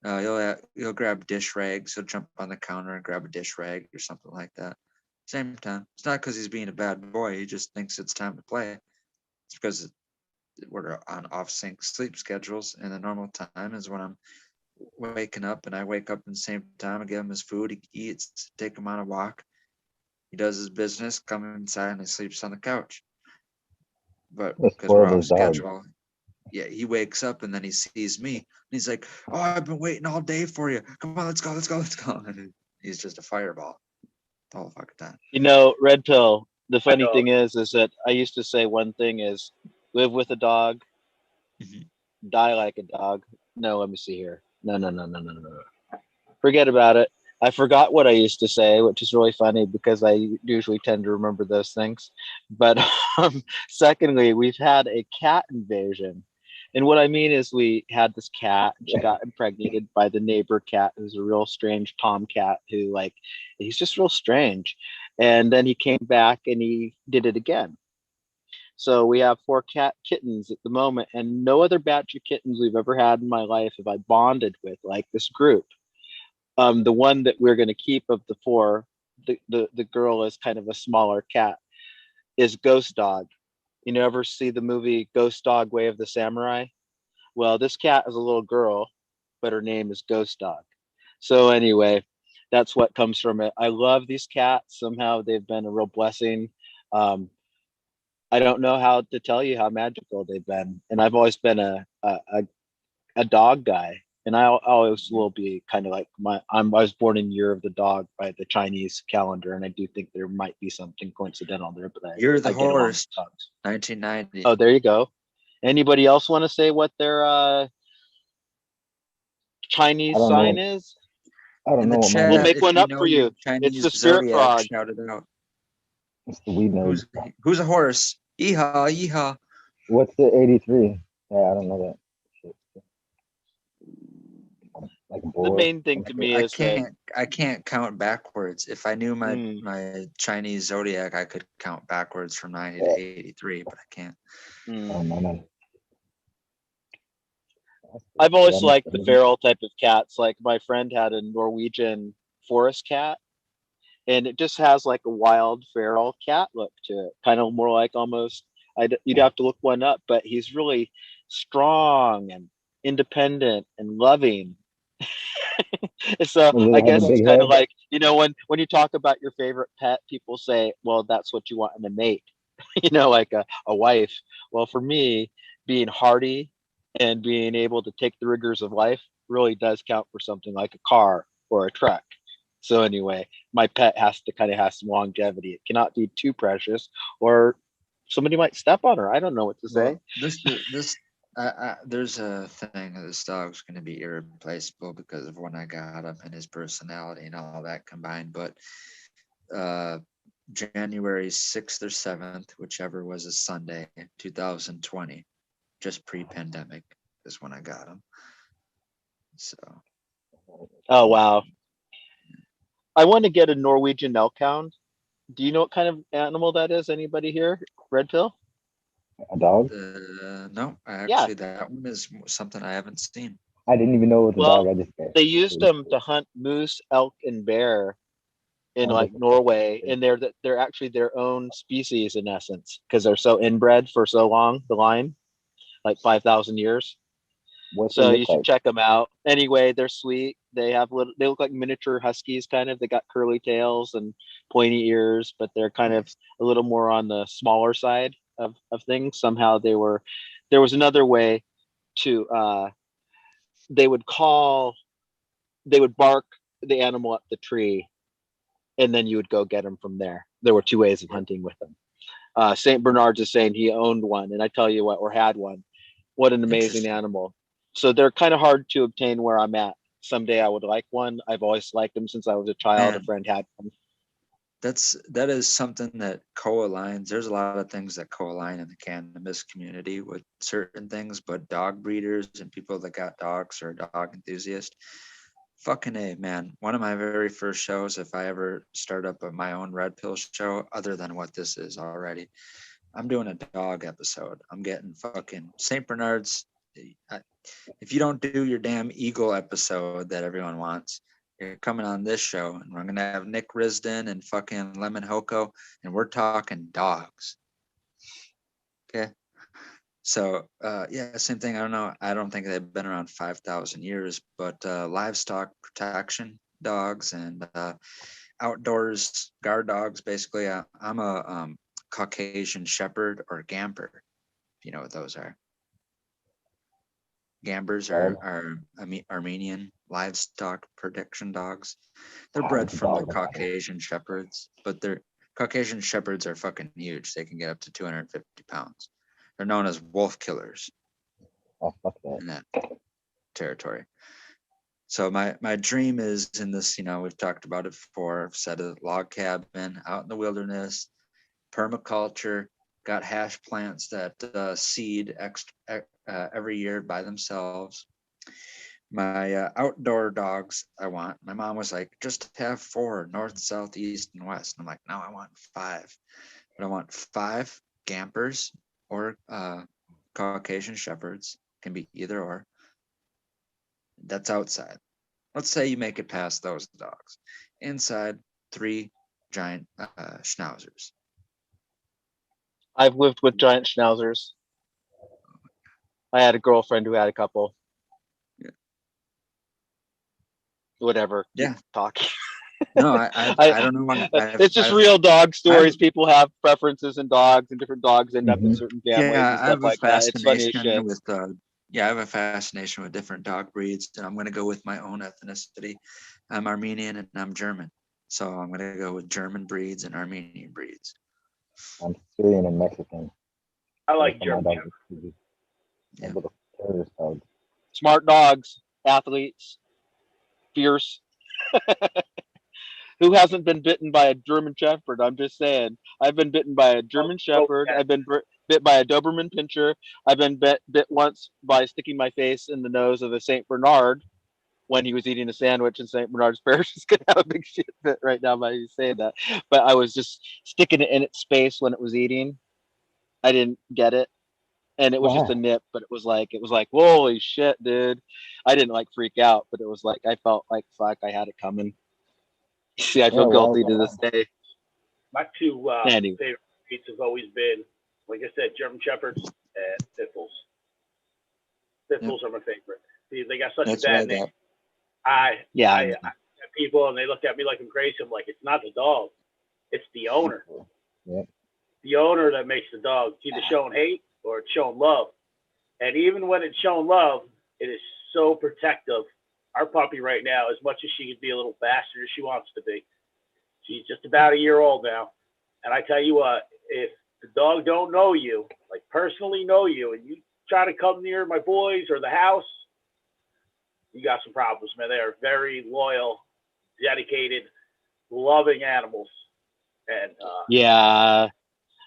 J: He'll grab dish rags. He'll jump on the counter and grab a dish rag or something like that. Same time. It's not because he's being a bad boy. He just thinks it's time to play. It's because we're on off-sync sleep schedules, and the normal time is when I'm waking up, and I wake up in the same time. I give him his food. He eats. Take him on a walk. He does his business. Come inside, and he sleeps on the couch. But because we're off schedule. Yeah, he wakes up and then he sees me and he's like, "Oh, I've been waiting all day for you. Come on, let's go. And he's just a fireball all the fucking time.
G: Red Pill, the funny thing is that I used to say one thing is live with a dog, die like a dog. No, let me see here. No. Forget about it. I forgot what I used to say, which is really funny because I usually tend to remember those things. But secondly, we've had a cat invasion. And what I mean is we had this cat, she got impregnated by the neighbor cat, who's a real strange tomcat who he's just real strange. And then he came back and he did it again. So we have 4 kittens at the moment, and no other batch of kittens we've ever had in my life have I bonded with like this group. The one that we're going to keep of the four, the girl is kind of a smaller cat, is Ghost Dog. You ever see the movie Ghost Dog Way of the Samurai? Well, this cat is a little girl, but her name is Ghost Dog. So anyway, that's what comes from it. I love these cats. Somehow they've been a real blessing. I don't know how to tell you how magical they've been. And I've always been a dog guy. And I always will be kind of like I was born in Year of the Dog by the Chinese calendar, and I do think there might be something coincidental there. But
J: You're the
G: I get along with
J: horse,
G: dogs.
J: 1990.
G: Oh, there you go. Anybody else want to say what their Chinese
I: I don't
G: sign
I: know.
G: is?
I: I don't
J: In
I: know
J: the
I: what mine
G: We'll
I: is.
J: chat,
G: make
J: if
G: one
J: you
G: up
J: know
G: for
J: your
G: you. It's
J: Chinese
G: the spirit
J: zodiac,
G: frog.
J: shout it out.
I: It's the weed nerd.
J: Who's a horse? Yeehaw, yeehaw.
I: What's the 83? Yeah, I don't know that shit. Like a
G: The
I: boar.
G: main thing to me is that
J: I can't count backwards. If I knew my
G: mm,
J: my Chinese zodiac, I could count backwards from 90
I: Yeah.
J: to 83, but I can't.
I: I
G: mm.
I: don't know none.
G: I've always
I: Yeah,
G: liked the feral type of cats. Like my friend had a Norwegian forest cat, and it just has like a wild feral cat look to it, kind of more like almost. You'd have to look one up, but he's really strong and independent and loving. So
I: Does
G: I
I: it have a
G: guess it's
I: big
G: kind of
I: head?
G: like, when you talk about your favorite pet, people say, well, that's what you want in a mate, like a wife. Well, for me, being hardy and being able to take the rigors of life really does count for something like a car or a truck. So anyway, my pet has to kind of have some longevity. It cannot be too precious, or somebody might step on her. I don't know what to say.
J: Well, there's a thing that this dog's going to be irreplaceable because of when I got him and his personality and all that combined. But January 6th or 7th, whichever was a Sunday, 2020, just pre-pandemic is when I got him. So.
G: Oh, wow. I want to get a Norwegian elk hound. Do you know what kind of animal that is? Anybody here? Red pill?
I: A dog?
J: No,
G: Yeah.
J: that one is something I haven't seen.
I: I didn't even know it was a dog.
G: Well,
I: I just got
G: they used them to hunt moose, elk, and bear in like Norway, and they're actually their own species in essence because they're so inbred for so long. The line, like 5,000 years.
I: What's
G: So
I: it
G: you
I: look
G: should
I: like?
G: check them out. Anyway, they're sweet. They look like miniature huskies, kind of. They got curly tails and pointy ears, but they're kind of a little more on the smaller side of things. Somehow there was another way to they would bark the animal up the tree, and then you would go get them from there. There were two ways of hunting with them. St. Bernard's is saying he owned one, and I tell you what, or had one. What an amazing animal. So they're kind of hard to obtain where I'm at. Someday I would like one. I've always liked them since I was a child.
J: Man.
G: A friend had one.
J: That is something that co-aligns. There's a lot of things that co-align in the cannabis community with certain things, but dog breeders and people that got dogs or dog enthusiasts, fucking A, man. One of my very first shows, if I ever start up my own red pill show, other than what this is already, I'm doing a dog episode. I'm getting fucking St. Bernard's. If you don't do your damn eagle episode that everyone wants, you're coming on this show, and we're gonna have Nick Risden and fucking Lemon Hoko, and we're talking dogs. Okay. So yeah, same thing. I don't know. I don't think they've been around 5,000 years, but livestock protection dogs and outdoors guard dogs. Basically, I'm a Caucasian Shepherd or Gamper. If you know what those are. Gambers are Armenian livestock protection dogs. They're bred from the Caucasian Shepherds, but their Caucasian Shepherds are fucking huge. They can get up to 250 pounds. They're known as wolf killers.
I: Oh, fuck that.
J: In that territory. So my dream is in this, we've talked about it before. I've said a log cabin out in the wilderness, permaculture, got hash plants that seed every year by themselves. My outdoor dogs I want. My mom was like, just have 4, north, south, east, and west. And I'm like, no, I want 5. But I want 5 Gampers or Caucasian Shepherds. Can be either or. That's outside. let's say you make it past those dogs. Inside, 3 giant schnauzers.
G: I've lived with giant schnauzers. I had a girlfriend who had a couple.
J: Yeah.
G: Whatever.
J: Yeah.
G: Keep talking.
J: No, I don't know.
G: It's just real dog stories. People have preferences in dogs, and different dogs end up in certain families
J: Yeah,
G: and
J: I
G: stuff
J: have a
G: like that. It's funny as
J: fascination
G: shit.
J: with I have a fascination with different dog breeds, and I'm going to go with my own ethnicity. I'm Armenian and I'm German, so I'm going to go with German breeds and Armenian breeds.
I: I'm Syrian and Mexican.
K: I like
I: So my
K: German.
I: dog is a
J: Yeah.
I: little terrorist dog.
G: Smart dogs, athletes, fierce. Who hasn't been bitten by a German Shepherd? I'm just saying. I've been bitten by a German Shepherd. I've been bit by a Doberman Pinscher. I've been bit once by sticking my face in the nose of a Saint Bernard when he was eating a sandwich, and Saint Bernard's parish is gonna have a big shit fit right now by you saying that. But I was just sticking it in its face when it was eating. I didn't get it, and it was just a nip, but it was like holy shit, dude. I didn't like freak out, but it was like I felt like fuck, I had it coming. See, I feel guilty to this day.
K: My two
G: Anyway.
K: favorite breeds have always been, like I said, German Shepherds and Biffles. Biffles are my favorite. See, they got such
J: That's
K: a
J: what I
K: bad name.
J: got.
K: I have people and they look at me like I'm crazy. I'm like, it's not the dog, it's the owner.
I: Yep.
K: The owner that makes the dog. It's either showing hate or it's showing love. And even when it's showing love, it is so protective. Our puppy right now, as much as she could be a little bastard as she wants to be, she's just about a year old now. And I tell you what, if the dog don't know you, like personally know you, and you try to come near my boys or the house, you got some problems, man. They are very loyal, dedicated, loving animals. And
G: yeah,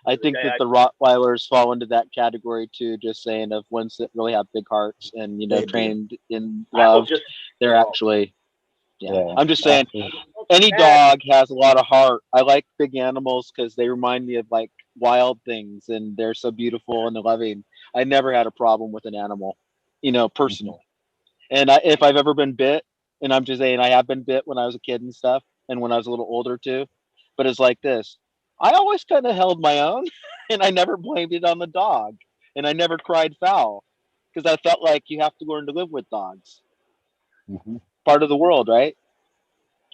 G: I think that the Rottweilers fall into that category too. Just saying, of ones that really have big hearts and trained in love. They're actually, I'm just saying, any dog has a lot of heart. I like big animals because they remind me of like wild things, and they're so beautiful and loving. I never had a problem with an animal, personally. And if I've ever been bit, and I'm just saying I have been bit when I was a kid and stuff, and when I was a little older too, but it's like this. I always kind of held my own, and I never blamed it on the dog, and I never cried foul, because I felt like you have to learn to live with dogs. Part of the world, right?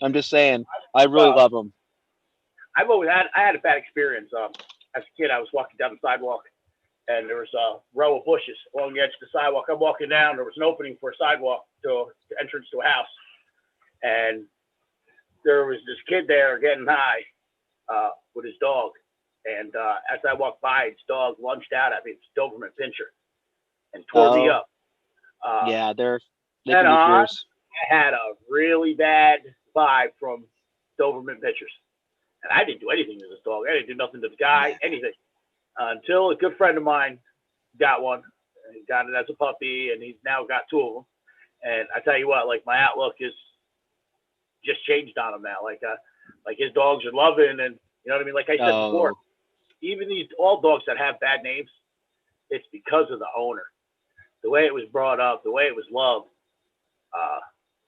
G: I'm just saying, I really love them.
K: I had a bad experience. As a kid, I was walking down the sidewalk, and there was a row of bushes along the edge of the sidewalk. I'm walking down. There was an opening for a sidewalk to entrance to a house, and there was this kid there getting high with his dog. And as I walked by, his dog lunged out at me. It's Doberman Pinscher, and tore me up.
G: Yeah, they
K: and
G: can be fierce.
K: I had a really bad vibe from Doberman Pinschers, and I didn't do anything to this dog. I didn't do nothing to the guy, anything. Until a good friend of mine got one. He got it as a puppy, and he's now got 2 of them. And I tell you what, like my outlook is just changed on him now. Like his dogs are loving, and you know what I mean. Like I said before, even all dogs that have bad names, it's because of the owner, the way it was brought up, the way it was loved.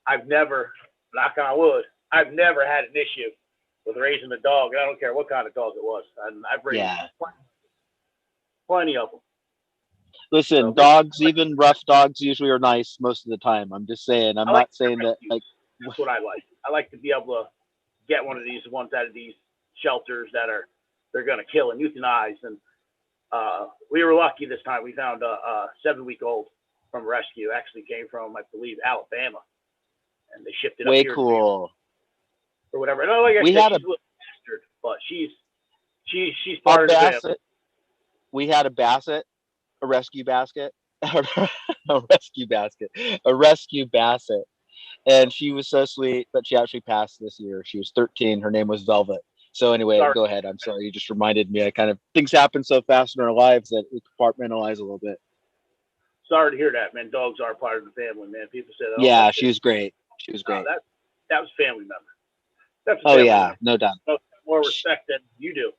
K: I've never, knock on wood, I've never had an issue with raising a dog. I don't care what kind of dog it was, and I've raised plenty of them.
G: Listen, dogs, even rough dogs, usually are nice most of the time. I'm just saying. I'm not saying that like.
K: That's what I like. I like to be able to get one of these ones out of these shelters that they're going to kill and euthanize. And we were lucky this time. We found a 7-week-old from rescue. Actually came from, I believe, Alabama, and they shipped it up
G: way
K: here.
G: Cool.
K: Or whatever. No, like I said, she's a little bastard, but she's part of the family.
G: We had a basset, a rescue basket, a rescue basset, and she was so sweet. But she actually passed this year. She was 13. Her name was Velvet. So anyway, go ahead. I'm sorry. You just reminded me. Things happen so fast in our lives that we compartmentalize a little bit.
K: Sorry to hear that, man. Dogs are part of the family, man. People say that.
G: Yeah, she was great. She was great.
K: That was a family member. That's a
G: family
K: member.
G: No doubt.
K: More respect than you do.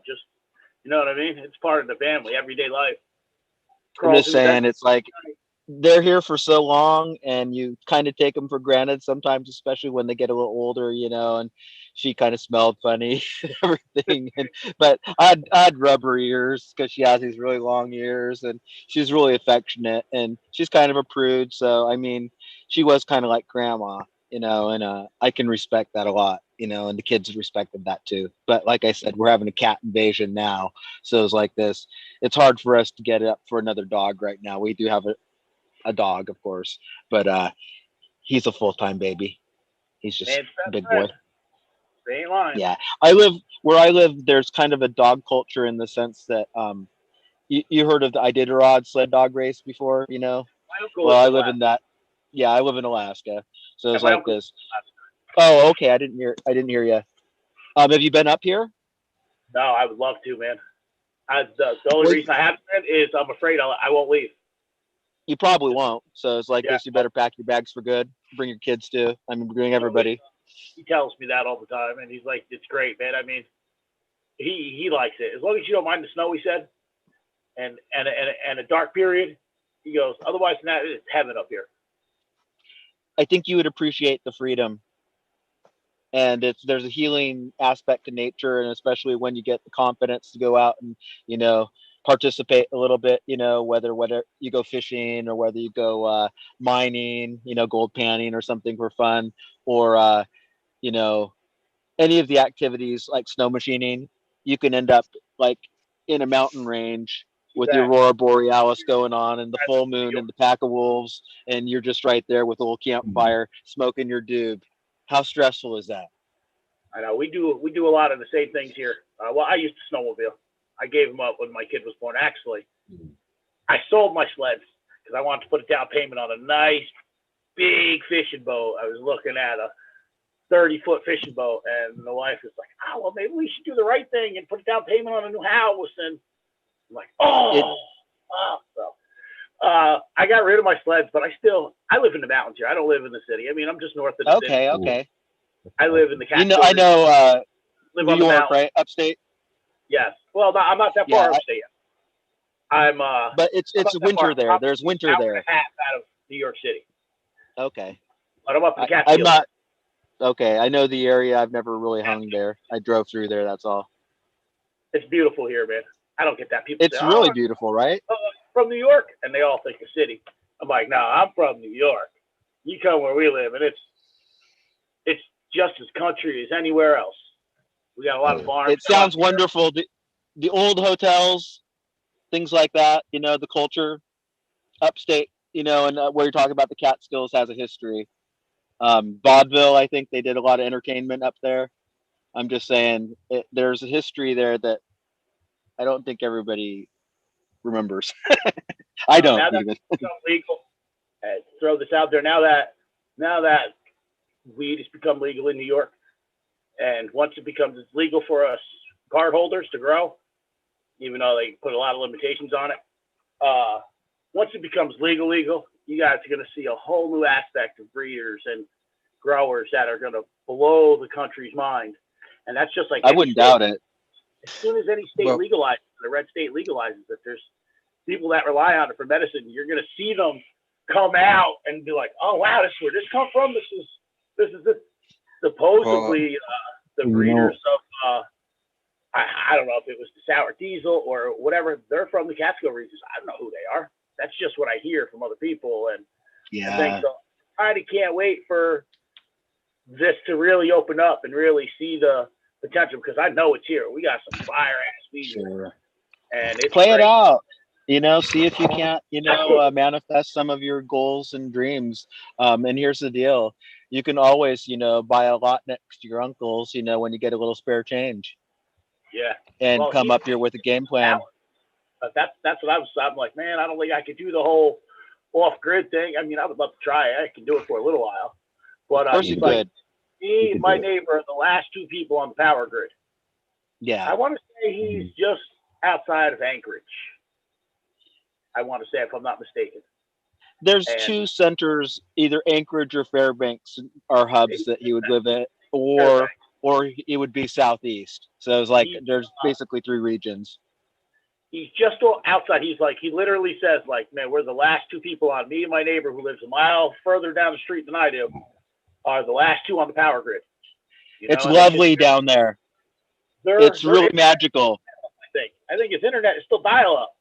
K: Just, you know what I mean? It's part of the family, everyday life.
G: I'm just saying, it's like they're here for so long, and you kind of take them for granted sometimes, especially when they get a little older, and she kind of smelled funny and everything. But I'd rub her ears because she has these really long ears, and she's really affectionate, and she's kind of a prude. So I mean, she was kind of like grandma, and I can respect that a lot, and the kids respected that too. But like I said, we're having a cat invasion now, so it's like this. It's hard for us to get it up for another dog right now. We do have a dog, of course, but he's a full-time baby. He's just
K: Man's
G: a
K: best
G: big
K: friend.
G: boy.
K: They ain't lying.
G: Yeah, where I live. There's kind of a dog culture in the sense that you heard of the Iditarod sled dog race before,
K: My uncle
G: Well,
K: lives
G: I
K: in
G: live
K: Alaska.
G: in that. Yeah, I live in Alaska, so
K: Yeah,
G: it's
K: my
G: like
K: uncle.
G: this. Oh, okay. I didn't hear you. Have you been up here?
K: No, I would love to, man. The only
G: Well,
K: reason I haven't been is I'm afraid I won't leave.
G: you probably won't. So it's like
K: Yeah,
G: this. You better pack your bags for good. Bring your kids too. I mean, bring everybody.
K: he tells me that all the time, and he's like, "It's great, man." I mean, he likes it as long as you don't mind the snow. He said, and a dark period. He goes, otherwise than that, it's heaven up here.
G: I think you would appreciate the freedom, and there's a healing aspect to nature, and especially when you get the confidence to go out and participate a little bit, whether you go fishing or whether you go mining, gold panning or something for fun, or you know any of the activities like snow machining. You can end up like in a mountain range with the
K: Exactly.
G: aurora borealis going on and the
K: That's
G: full
K: New
G: moon
K: York.
G: and the pack of wolves, and you're just right there with a little campfire smoking your doob. How stressful is that?
K: I know we do a lot of the same things here. Well, I used to snowmobile. I gave them up when my kid was born. Actually, I sold my sleds because I wanted to put a down payment on a nice big fishing boat. I was looking at a 30-foot fishing boat, and the wife was like, "Oh, well, maybe we should do the right thing and put a down payment on a new house." And I'm like, So I got rid of my sleds, but I live in the mountains here. I don't live in the city. I mean, I'm just north of the city.
G: Okay.
K: I live in the Catskills.
G: I know
K: live
G: New
K: on the
G: York,
K: mountain.
G: right? Upstate.
K: Yes. Well, I'm not that
G: Yeah,
K: far upstate yet. I'm
G: but it's
K: I'm not that
G: winter
K: far.
G: there.
K: I'm
G: There's
K: an
G: winter
K: hour
G: there.
K: and a half out of New York City,
G: Okay.
K: but I'm up in the
G: I'm
K: Catskills.
G: not. Okay, I know the area. I've never really hung there. I drove through there. That's all.
K: It's beautiful here, man. I don't get that. People say,
G: It's
K: "Oh,
G: really
K: I'm
G: beautiful, right?
K: from New York," and they all think of city. I'm like, "No, I'm from New York. You come where we live, and it's just as country as anywhere else. We got a lot of farms.
G: It sounds wonderful. The old hotels, things like that. The culture, upstate. And where you're talking about the Catskills has a history. Vaudeville, I think they did a lot of entertainment up there. I'm just saying, there's a history there that I don't think everybody remembers. I don't
K: Now that
G: even.
K: it's become legal, throw this out there. Now that weed has become legal in New York, and once it becomes legal for us card holders to grow, even though they put a lot of limitations on it, once it becomes legal, you guys are going to see a whole new aspect of breeders and growers that are going to blow the country's mind. And that's just like
G: I wouldn't doubt it.
K: As soon as any state
J: Well-
K: legalizes, the red state legalizes it, there's people that rely on it for medicine. You're going to see them come out and be like, "Oh wow, this is where this come from. This is supposedly the breeders of I don't know if it was the Sour Diesel or whatever. They're from the Catskill regions. I don't know who they are. That's just what I hear from other people and things. So I kind of can't wait for this to really open up and really see the potential because I know it's here. We got some fire ass weed,
G: Sure.
K: and it's
G: Play it
K: great.
G: out. See if you can't, manifest some of your goals and dreams. And here's the deal: you can always, buy a lot next to your uncle's, when you get a little spare change,
K: Yeah.
G: and
K: Well,
G: come up here with a game plan.
K: But that's what I'm like, man, I don't think I could do the whole off grid thing. I mean, I would love to try it. I can do it for a little while. But
G: Of course you
K: he's like,
G: could.
K: me
I: You
K: and
I: could
K: my
I: do it.
K: neighbor are the last two people on the power grid. I
G: Yeah.
K: want to say he's just outside of Anchorage. I want to say, if I'm not mistaken.
G: There's
K: And-
G: two centers, either Anchorage or Fairbanks, are hubs that he would live at, or he would be southeast. So it's like there's basically three regions.
K: He's just outside. He's like, he literally says, like, man, we're the last two people on. Me and my neighbor who lives a mile further down the street than I do are the last two on the power grid. You know?
G: It's lovely down there. It's really magical.
K: I think his internet is still dial-up.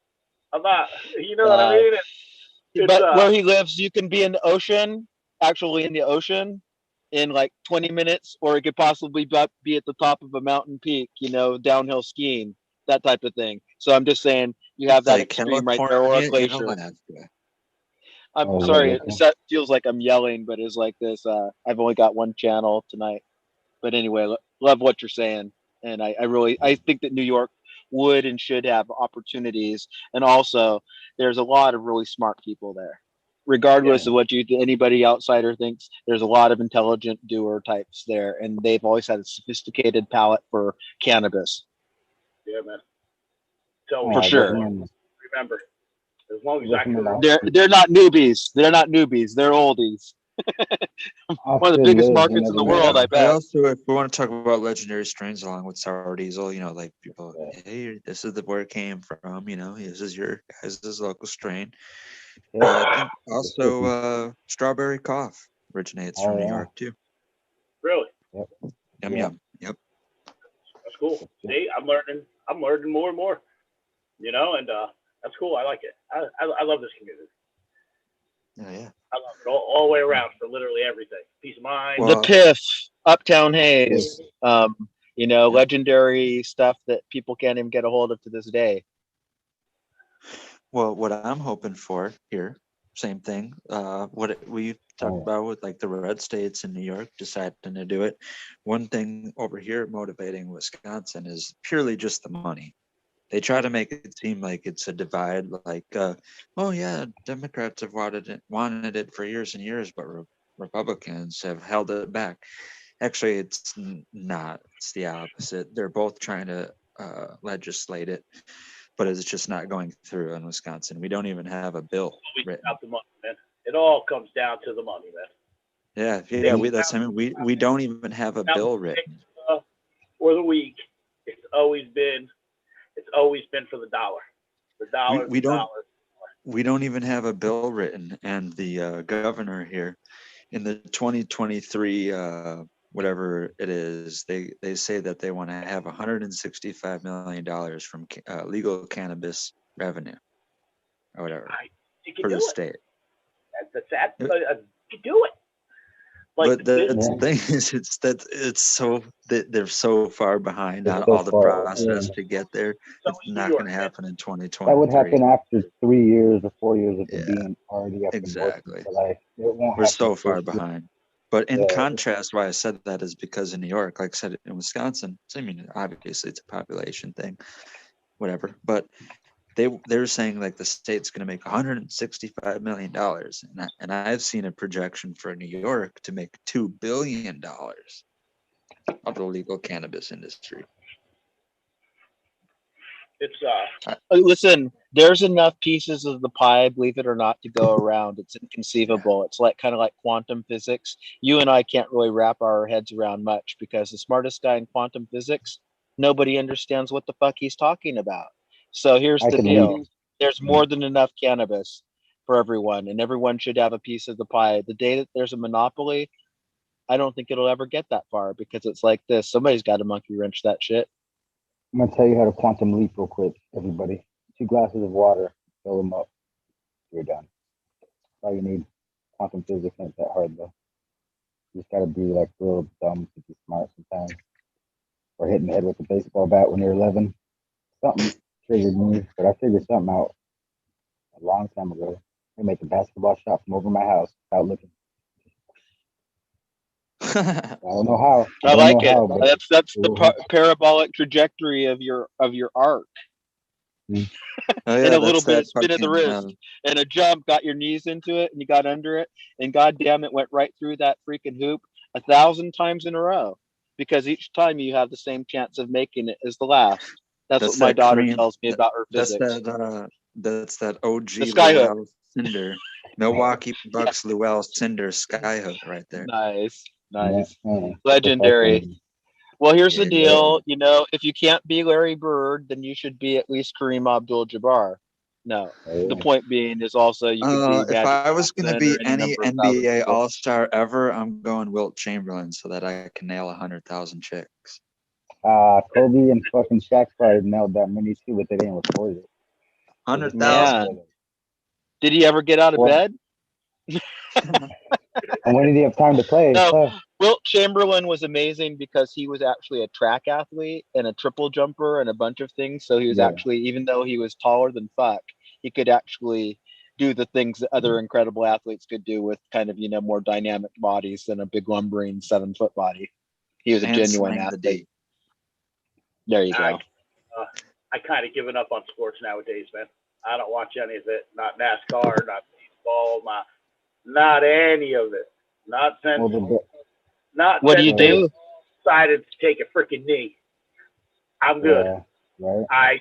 K: I'm not, you know what I mean?
G: But where he lives, you can be in the ocean, actually in the ocean, in like 20 minutes, or it could possibly be at the top of a mountain peak, you know, downhill skiing, that type of thing. So I'm just saying you have that extreme right there, or a glacier. I'm sorry, it feels like I'm yelling, but it's like this. I've only got one channel tonight. But anyway, love what you're saying. And I think that New York would and should have opportunities. And also, there's a lot of really smart people there. Regardless of what anybody outsider thinks, there's a lot of intelligent doer types there. And they've always had a sophisticated palate for cannabis.
K: Yeah, man. So
G: for sure.
K: Remember, as long as I can.
G: They're not newbies. They're not newbies. They're oldies. One of the biggest markets in the world, I bet.
J: Also, if we want to talk about legendary strains along with Sour Diesel, you know, like people, hey, this is where it came from. You know, this is your guys' local strain. I think also Strawberry Cough originates from New York too.
K: Really?
J: Yum.
K: That's cool. See, I'm learning more and more. You know, and that's cool. I like it. I love this community.
J: Yeah.
K: I love it all the way around for literally everything. Peace of mind.
G: The Piff, Uptown Haze, you know, legendary stuff that people can't even get a hold of to this day.
J: Well, what I'm hoping for here, same thing. What we talked about with like the red states in New York deciding to do it. One thing over here motivating Wisconsin is purely just the money. They try to make it seem like it's a divide, like, oh yeah, Democrats have wanted it for years and years, but Republicans have held it back. Actually, it's not. It's the opposite. They're both trying to legislate it, but it's just not going through in Wisconsin. We don't even have a bill written.
K: The money, man. It all comes down to the money, man.
J: Yeah. We don't even have a bill written.
K: For the week, it's always been for the dollar. The dollar.
J: We don't even have a bill written, and the governor here in the 2023 whatever it is, they say that they want to have $165 million from legal cannabis revenue or whatever for the state.
K: You can do it.
J: Like, but the thing is, it's so that they're so far behind on all the process to get there. It's not going to happen in 2020.
I: That would happen after 3 years or 4 years of it being already up.
J: Exactly.
I: Like, it won't.
J: We're so far behind. But in contrast, why I said that is because in New York, like I said, in Wisconsin, I mean, obviously it's a population thing, whatever. But they're saying like the state's going to make $165 million, and I've seen a projection for New York to make $2 billion of the legal cannabis industry.
K: It's
G: listen, there's enough pieces of the pie, believe it or not, to go around. It's inconceivable. It's like kind of like quantum physics. You and I can't really wrap our heads around much because the smartest guy in quantum physics, nobody understands what the fuck he's talking about. So here's the deal. There's more than enough cannabis for everyone, and everyone should have a piece of the pie. The day that there's a monopoly, I don't think it'll ever get that far because it's like this. Somebody's got to monkey wrench that shit.
I: I'm going to tell you how to quantum leap real quick, everybody. 2 glasses of water, fill them up. You're done. That's all you need. Quantum physics ain't that hard, though. You just got to be like real dumb to be smart sometimes. Or hitting the head with a baseball bat when you're 11. Something triggered me, but I figured something out a long time ago. I make a basketball shot from over my house without looking. I don't know how.
G: I like it. That's the parabolic trajectory of your arc.
J: And
G: a little bit of spin of the wrist and a jump, got your knees into it, and you got under it, and goddamn, it went right through that freaking hoop 1,000 times in a row. Because each time you have the same chance of making it as the last. That's what my daughter tells me about her physics.
J: That's that OG
G: Skyhook
J: Cinder, Milwaukee Bucks Luell Cinder Skyhook right there.
G: Nice. Legendary. Well, here's the
J: Yeah,
G: deal. You know, if you can't be Larry Bird, then you should be at least Kareem Abdul-Jabbar. No, the point being is also you could be
J: if
G: Magic
J: I was going to
G: Johnson or
J: be
G: any
J: any
G: number of thousands
J: NBA
G: people.
J: All-Star ever, I'm going Wilt Chamberlain so that I can nail 100,000 chicks.
I: Kobe and fucking Shaq probably nailed that many too, but they didn't record it.
J: 100,000.
G: Man, did he ever get out of
I: Well,
G: bed?
I: and when did he have time to play?
G: No,
I: Tough.
G: Wilt Chamberlain was amazing because he was actually a track athlete and a triple jumper and a bunch of things. So he was
I: Yeah.
G: actually, even though he was taller than fuck, he could actually do the things that other incredible athletes could do with kind of, you know, more dynamic bodies than a big lumbering 7-foot body. He was a
J: And
G: genuine
J: slang the
G: athlete.
J: D.
G: There you go.
K: I kind of given up on sports nowadays, man. I don't watch any of it. Not NASCAR, not baseball, not any of it. Not since.
G: What do you do?
K: Decided to take a freaking knee. I'm good.
I: Right.
K: I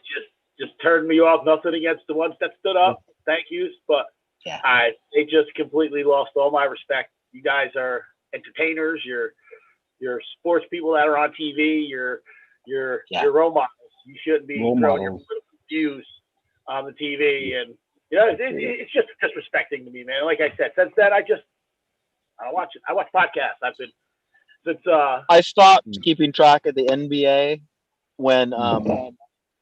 K: just turned me off. Nothing against the ones that stood up. Thank yous, but they just completely lost all my respect. You guys are entertainers. You're sports people that are on TV. You're role models. You shouldn't be throwing your political views on the TV, and you know it's just disrespecting to me, man. Like I said, since then I don't watch it. I watch podcasts. I've been since
G: I stopped keeping track of the NBA when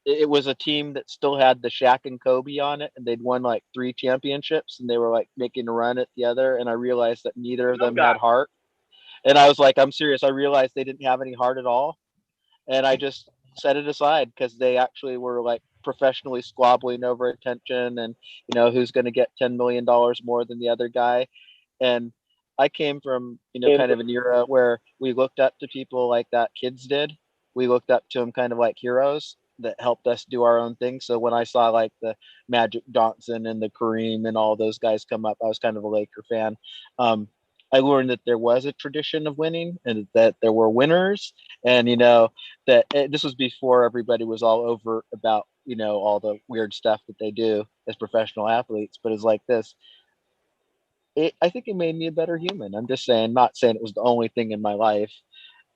G: it was a team that still had the Shaq and Kobe on it, and they'd won like 3 championships, and they were like making a run at the other, and I realized that neither of them had heart. And I was like, I'm serious. I realized they didn't have any heart at all, and I just set it aside because they actually were like professionally squabbling over attention and, you know, who's going to get $10 million more than the other guy. And I came from, you know, kind of an era where we looked up to people like that kids did. We looked up to them kind of like heroes that helped us do our own thing. So when I saw like the Magic Johnson and the Kareem and all those guys come up, I was kind of a Laker fan. I learned that there was a tradition of winning and that there were winners, and, you know, that this was before everybody was all over about, you know, all the weird stuff that they do as professional athletes. But it's like this. I think it made me a better human. I'm just saying, not saying it was the only thing in my life.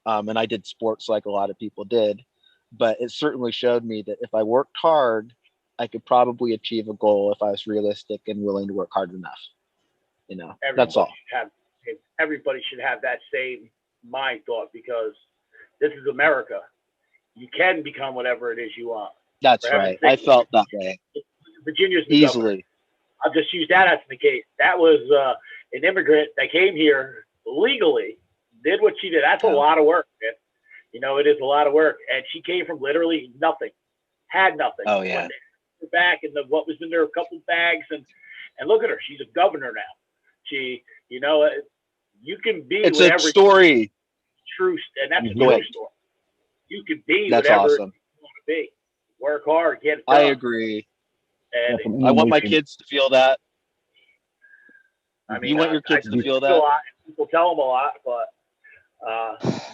G: And I did sports like a lot of people did, but it certainly showed me that if I worked hard, I could probably achieve a goal if I was realistic and willing to work hard enough. You know, that's all.
K: Everybody should have that same mind thought, because this is America. You can become whatever it is you want.
G: That's right. I felt that way.
K: Virginia's
G: easily.
K: I'll just use that as the case. That was an immigrant that came here legally, did what she did. That's a lot of work, man. You know, it is a lot of work. And she came from literally nothing, had nothing.
G: Oh, yeah.
K: Back and what was in there, a couple bags, and look at her. She's a governor now. She, you know, you can be
G: it's
K: whatever.
G: It's a story.
K: True, and that's a
G: Go
K: true
G: ahead.
K: story. You can be
G: that's
K: whatever
G: awesome.
K: you want to be. Work hard, get it done.
G: I agree.
K: And
G: I want my kids to feel that.
K: I mean,
G: you want your kids to feel that?
K: A lot. People tell them a lot, but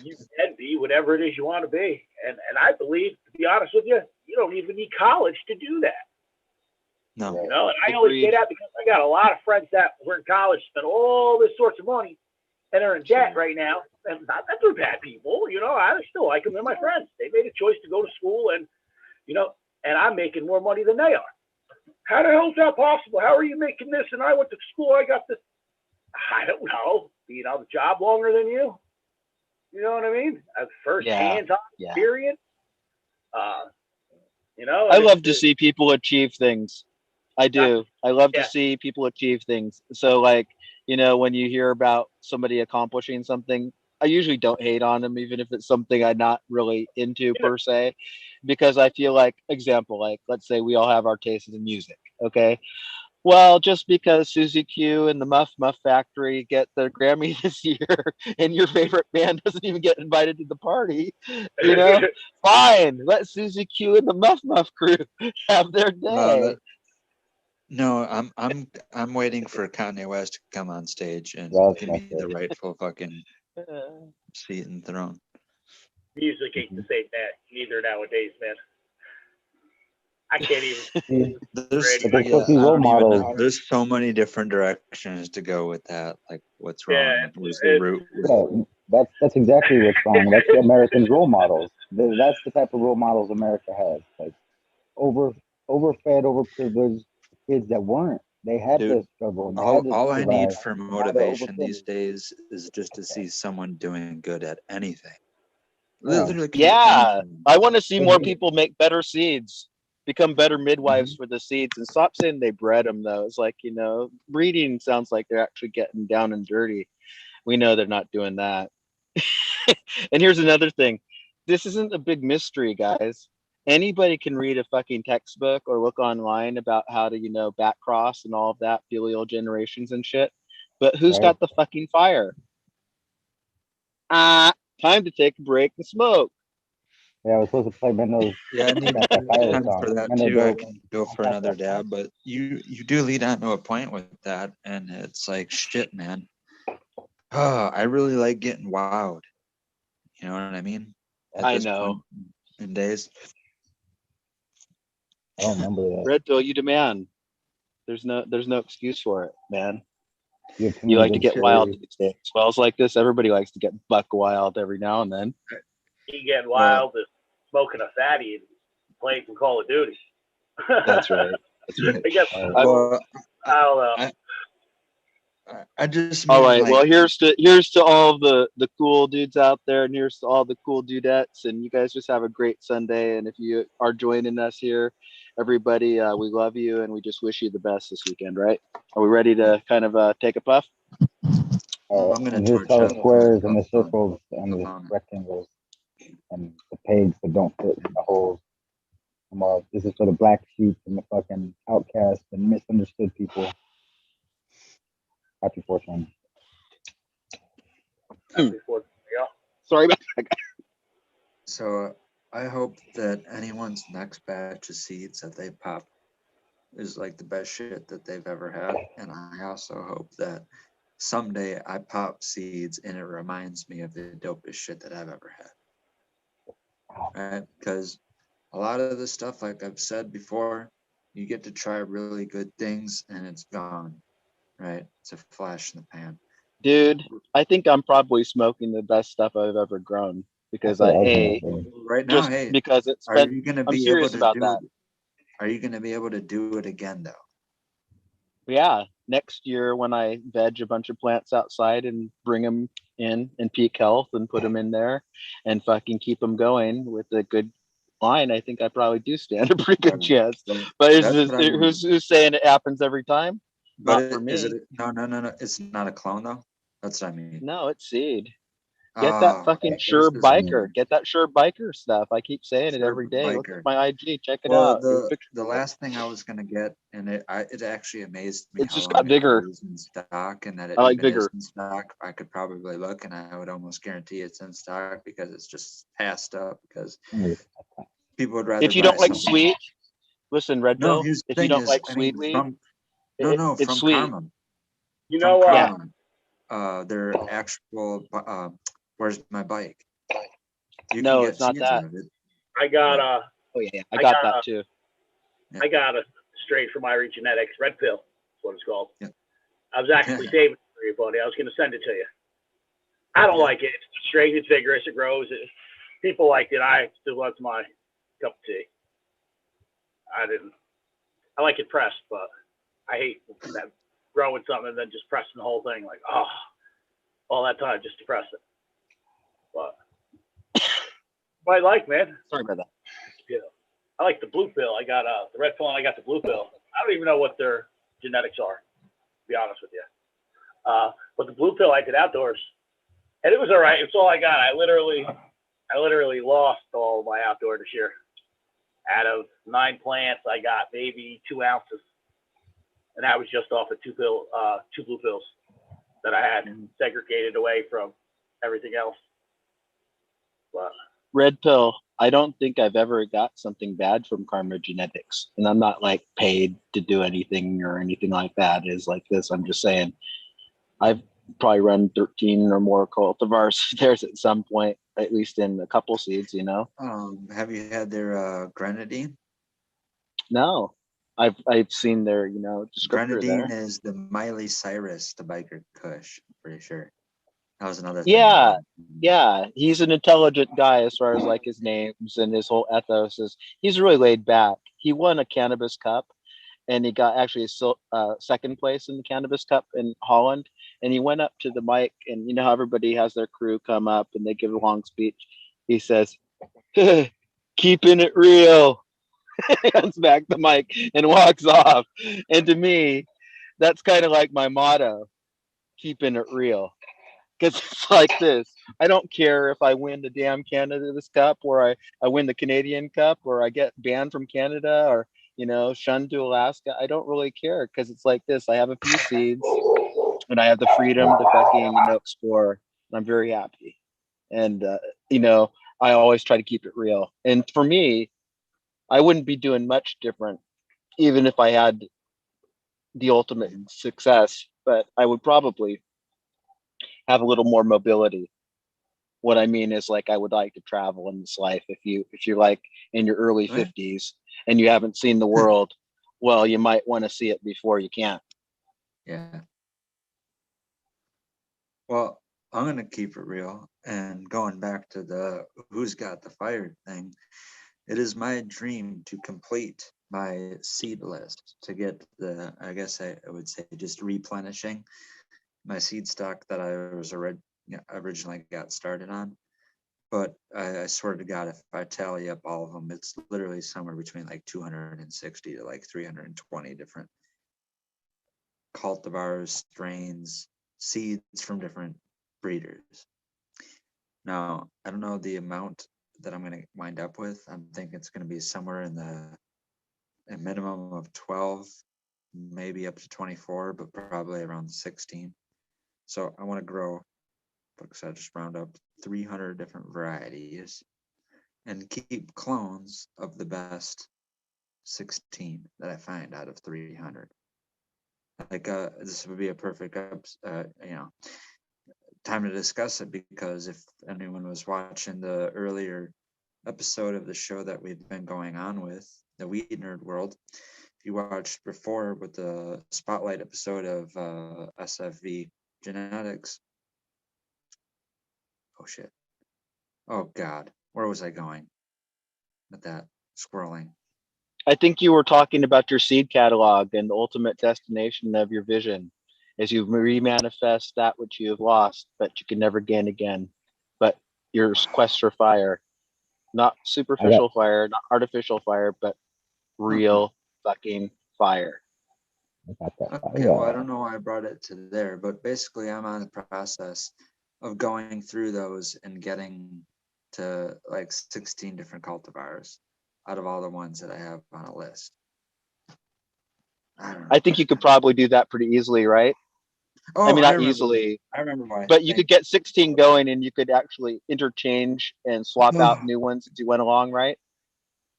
K: you can be whatever it is you want to be. And I believe, to be honest with you, you don't even need college to do that.
J: No.
K: You know, and I only say that because I got a lot of friends that were in college, spent all this sorts of money, and are in debt right now. And not that they're bad people, you know, I still like them. They're my friends. They made a choice to go to school, and, you know, and I'm making more money than they are. How the hell is that possible? How are you making this? And I went to school, I got this. I don't know. Being on the job longer than you. You know what I mean? First hands-on experience. You know,
G: I love to see people achieve things. I do. I love to see people achieve things. So, like, you know, when you hear about somebody accomplishing something, I usually don't hate on them, even if it's something I'm not really into per se, because I feel like, example, like, let's say we all have our tastes in music. Okay. Well, just because Susie Q and the Muff Factory get the Grammy this year and your favorite band doesn't even get invited to the party, you know, fine. Let Susie Q and the Muff crew have their day.
J: No, I'm waiting for Kanye West to come on stage and give me the rightful fucking seat and throne.
K: Music ain't the same either nowadays, man. I can't even.
J: There's so many different directions to go with that. Like, what's wrong? Where's the root?
I: That's exactly what's wrong. That's the Americans' role models. That's the type of role models America has. Like overfed, overprivileged kids that weren't. They had
J: Dude,
I: to struggle. They had to
J: all I need
I: survive.
J: for
I: Now they're
J: motivation these
I: overprivileged.
J: days is just to see someone doing good at anything.
I: Yeah.
J: Literally could be
G: Yeah,
J: anything.
G: I want to see
I: But
G: more
I: they-
G: people make better seeds, become better midwives for the seeds, and stop saying they bred them. Though it's like, you know, breeding sounds like they're actually getting down and dirty. We know they're not doing that. And here's another thing: this isn't a big mystery, guys. Anybody can read a fucking textbook or look online about how to, you know, back cross and all of that, filial generations and shit. But who's
I: Right.
G: got the fucking fire? Time to take a break and smoke.
I: Yeah, I was supposed to play Mendo's.
J: Yeah, I need
I: Got that fire
J: time
I: song.
J: for that
I: Mendo
J: too. I
I: dope.
J: can go for another dab, but you do lead on to a point with that, and it's like shit, man. Oh, I really like getting wowed. You know what I mean? At
G: I
J: this
G: know.
J: point in days.
I: I don't remember that.
G: Red pill, you demand. There's no excuse for it, man.
I: You have too
G: You
I: many
G: like to
I: good
G: get wild
I: stories.
G: these days. Wells like this, everybody likes to get buck wild every now and then.
K: He getting wild and smoking a fatty and playing some Call of Duty.
G: That's right. That's right.
K: I guess
J: Well,
K: I don't know.
J: I just
G: All
J: mean
G: right.
J: like,
G: Well, here's to all the cool dudes out there, and here's to all the cool dudettes. And you guys just have a great Sunday. And if you are joining us here, everybody, we love you, and we just wish you the best this weekend. Right? Are we ready to kind of take a puff?
J: I'm gonna
I: And here's
J: torch
I: all
J: up
I: the squares and the
J: on
I: circles and the
J: on it.
I: rectangles and the pegs that don't fit in the holes. This is for the black sheep and the fucking outcasts and misunderstood people. Happy 420.
G: Sorry about that.
J: So I hope that anyone's next batch of seeds that they pop is like the best shit that they've ever had. And I also hope that someday I pop seeds and it reminds me of the dopest shit that I've ever had. Right? Because a lot of the stuff, like I've said before, you get to try really good things and it's gone. Right? It's a flash in the pan.
G: Dude, I think I'm probably smoking the best stuff I've ever grown because
I: That's what I was
G: A,
I: gonna say.
J: Right now,
G: just
J: hey,
G: because it's
J: are
G: been,
J: you gonna
G: I'm
J: be able
G: serious
J: to
G: about
J: do
G: that.
J: Are you gonna be able to do it again though?
G: Yeah, next year when I veg a bunch of plants outside and bring them in peak health and put them in there and fucking keep them going with a good line, I think I probably do stand a pretty good chance. But who's saying it happens every time?
J: But
G: Not for me.
J: is it no? It's not a clone though. That's what I mean.
G: No, it's seed. Get that fucking Sure Biker. Get that Sure Biker stuff. I keep saying it every day. Look at my IG. Check it out.
J: The last thing I was gonna get, and it actually amazed me
G: It's
J: how
G: just
J: long
G: got bigger.
J: it was in stock, and that it
G: I like
J: even is
G: bigger.
J: in stock. I could probably look, and I would almost guarantee it's in stock because it's just passed up because people would rather.
G: If you don't like
J: something
G: sweet, listen, Red
J: No,
G: Pill.
J: here's the
G: If you
J: thing
G: don't
J: is,
G: like
J: I
G: sweet
J: mean,
G: weed,
J: from
G: it's
J: from
G: sweet.
J: Karma.
K: You know,
J: Karma, their actual where's my bike? You
G: No,
J: can
G: it's
J: get
G: not
J: seeds
G: that.
J: out of it.
K: I got
G: Oh yeah, I got that too.
K: I got a straight from Irie Genetics, Red Pill. That's what it's called.
J: Yeah.
K: I was actually saving it for you, buddy. I was going to send it to you. I don't like it. It's straight. It's vigorous. It grows. People liked it. I still want my cup of tea. I didn't. I like it pressed, but I hate that growing something and then just pressing the whole thing like, all that time just to press it. But I like, man.
G: Sorry about that.
K: Yeah. I like the blue pill. I got the red pill and I got the blue pill. I don't even know what their genetics are, to be honest with you. But the blue pill I did outdoors, and it was all right. It's all I got. I literally lost all my outdoor this year. Out of 9 plants, I got maybe 2 ounces, and that was just off of 2 blue pills that I had segregated away from everything else. But
G: Red Pill. I don't think I've ever got something bad from Karma Genetics, and I'm not like paid to do anything or anything like that. Is like this. I'm just saying, I've probably run 13 or more cultivars theirs at some point, at least in a couple seeds. You know.
J: Have you had their grenadine?
G: No, I've seen their descriptor
J: Grenadine
G: there.
J: is the Miley Cyrus, the biker Kush, I'm pretty sure.
C: That was another thing.
G: Yeah, yeah, he's an intelligent guy as far as like his names and his whole ethos is. He's really laid back. He won a cannabis cup, and he got actually second place in the cannabis cup in Holland. And he went up to the mic, and you know how everybody has their crew come up and they give a long speech. He says, "Keeping it real." Hands back the mic and walks off. And to me, that's kind of like my motto: keeping it real. Because it's like this. I don't care if I win the damn Canada's Cup or I win the Canadian Cup or I get banned from Canada or, you know, shunned to Alaska. I don't really care because it's like this. I have a few seeds and I have the freedom to fucking, you know, explore. And I'm very happy. And, you know, I always try to keep it real. And for me, I wouldn't be doing much different, even if I had the ultimate success, but I would probably have a little more mobility. What I mean is like I would like to travel in this life. If you're like in your early
C: Right.
G: 50s and you haven't seen the world, well, you might want to see it before you can.
C: Yeah. Well, I'm gonna keep it real. And going back to the who's got the fire thing, it is my dream to complete my seed list to get the, I guess I would say just replenishing my seed stock that I was originally got started on. But I swear to God, if I tally up all of them, it's literally somewhere between like 260 to like 320 different cultivars, strains, seeds from different breeders. Now, I don't know the amount that I'm going to wind up with. I'm thinking it's going to be somewhere in a minimum of 12, maybe up to 24, but probably around 16. So I want to grow, because I just round up 300 different varieties and keep clones of the best 16 that I find out of 300. Like this would be a perfect time to discuss it, because if anyone was watching the earlier episode of the show that we've been going on with, the Weed Nerd World, if you watched before with the spotlight episode of SFV genetics. Oh shit. Oh God, where was I going with that squirreling?
G: I think you were talking about your seed catalog and the ultimate destination of your vision as you remanifest that which you have lost, but you can never gain again. But your quest for fire, not superficial fire, not artificial fire, but real fucking fire.
C: Okay, well, I don't know why I brought it to there, but basically I'm on the process of going through those and getting to like 16 different cultivars out of all the ones that I have on a list.
G: I think you could probably do that pretty easily, right?
C: Oh,
G: I mean, not
C: remember,
G: easily.
C: I remember why.
G: But you could get 16 going and you could actually interchange and swap out new ones as you went along, right?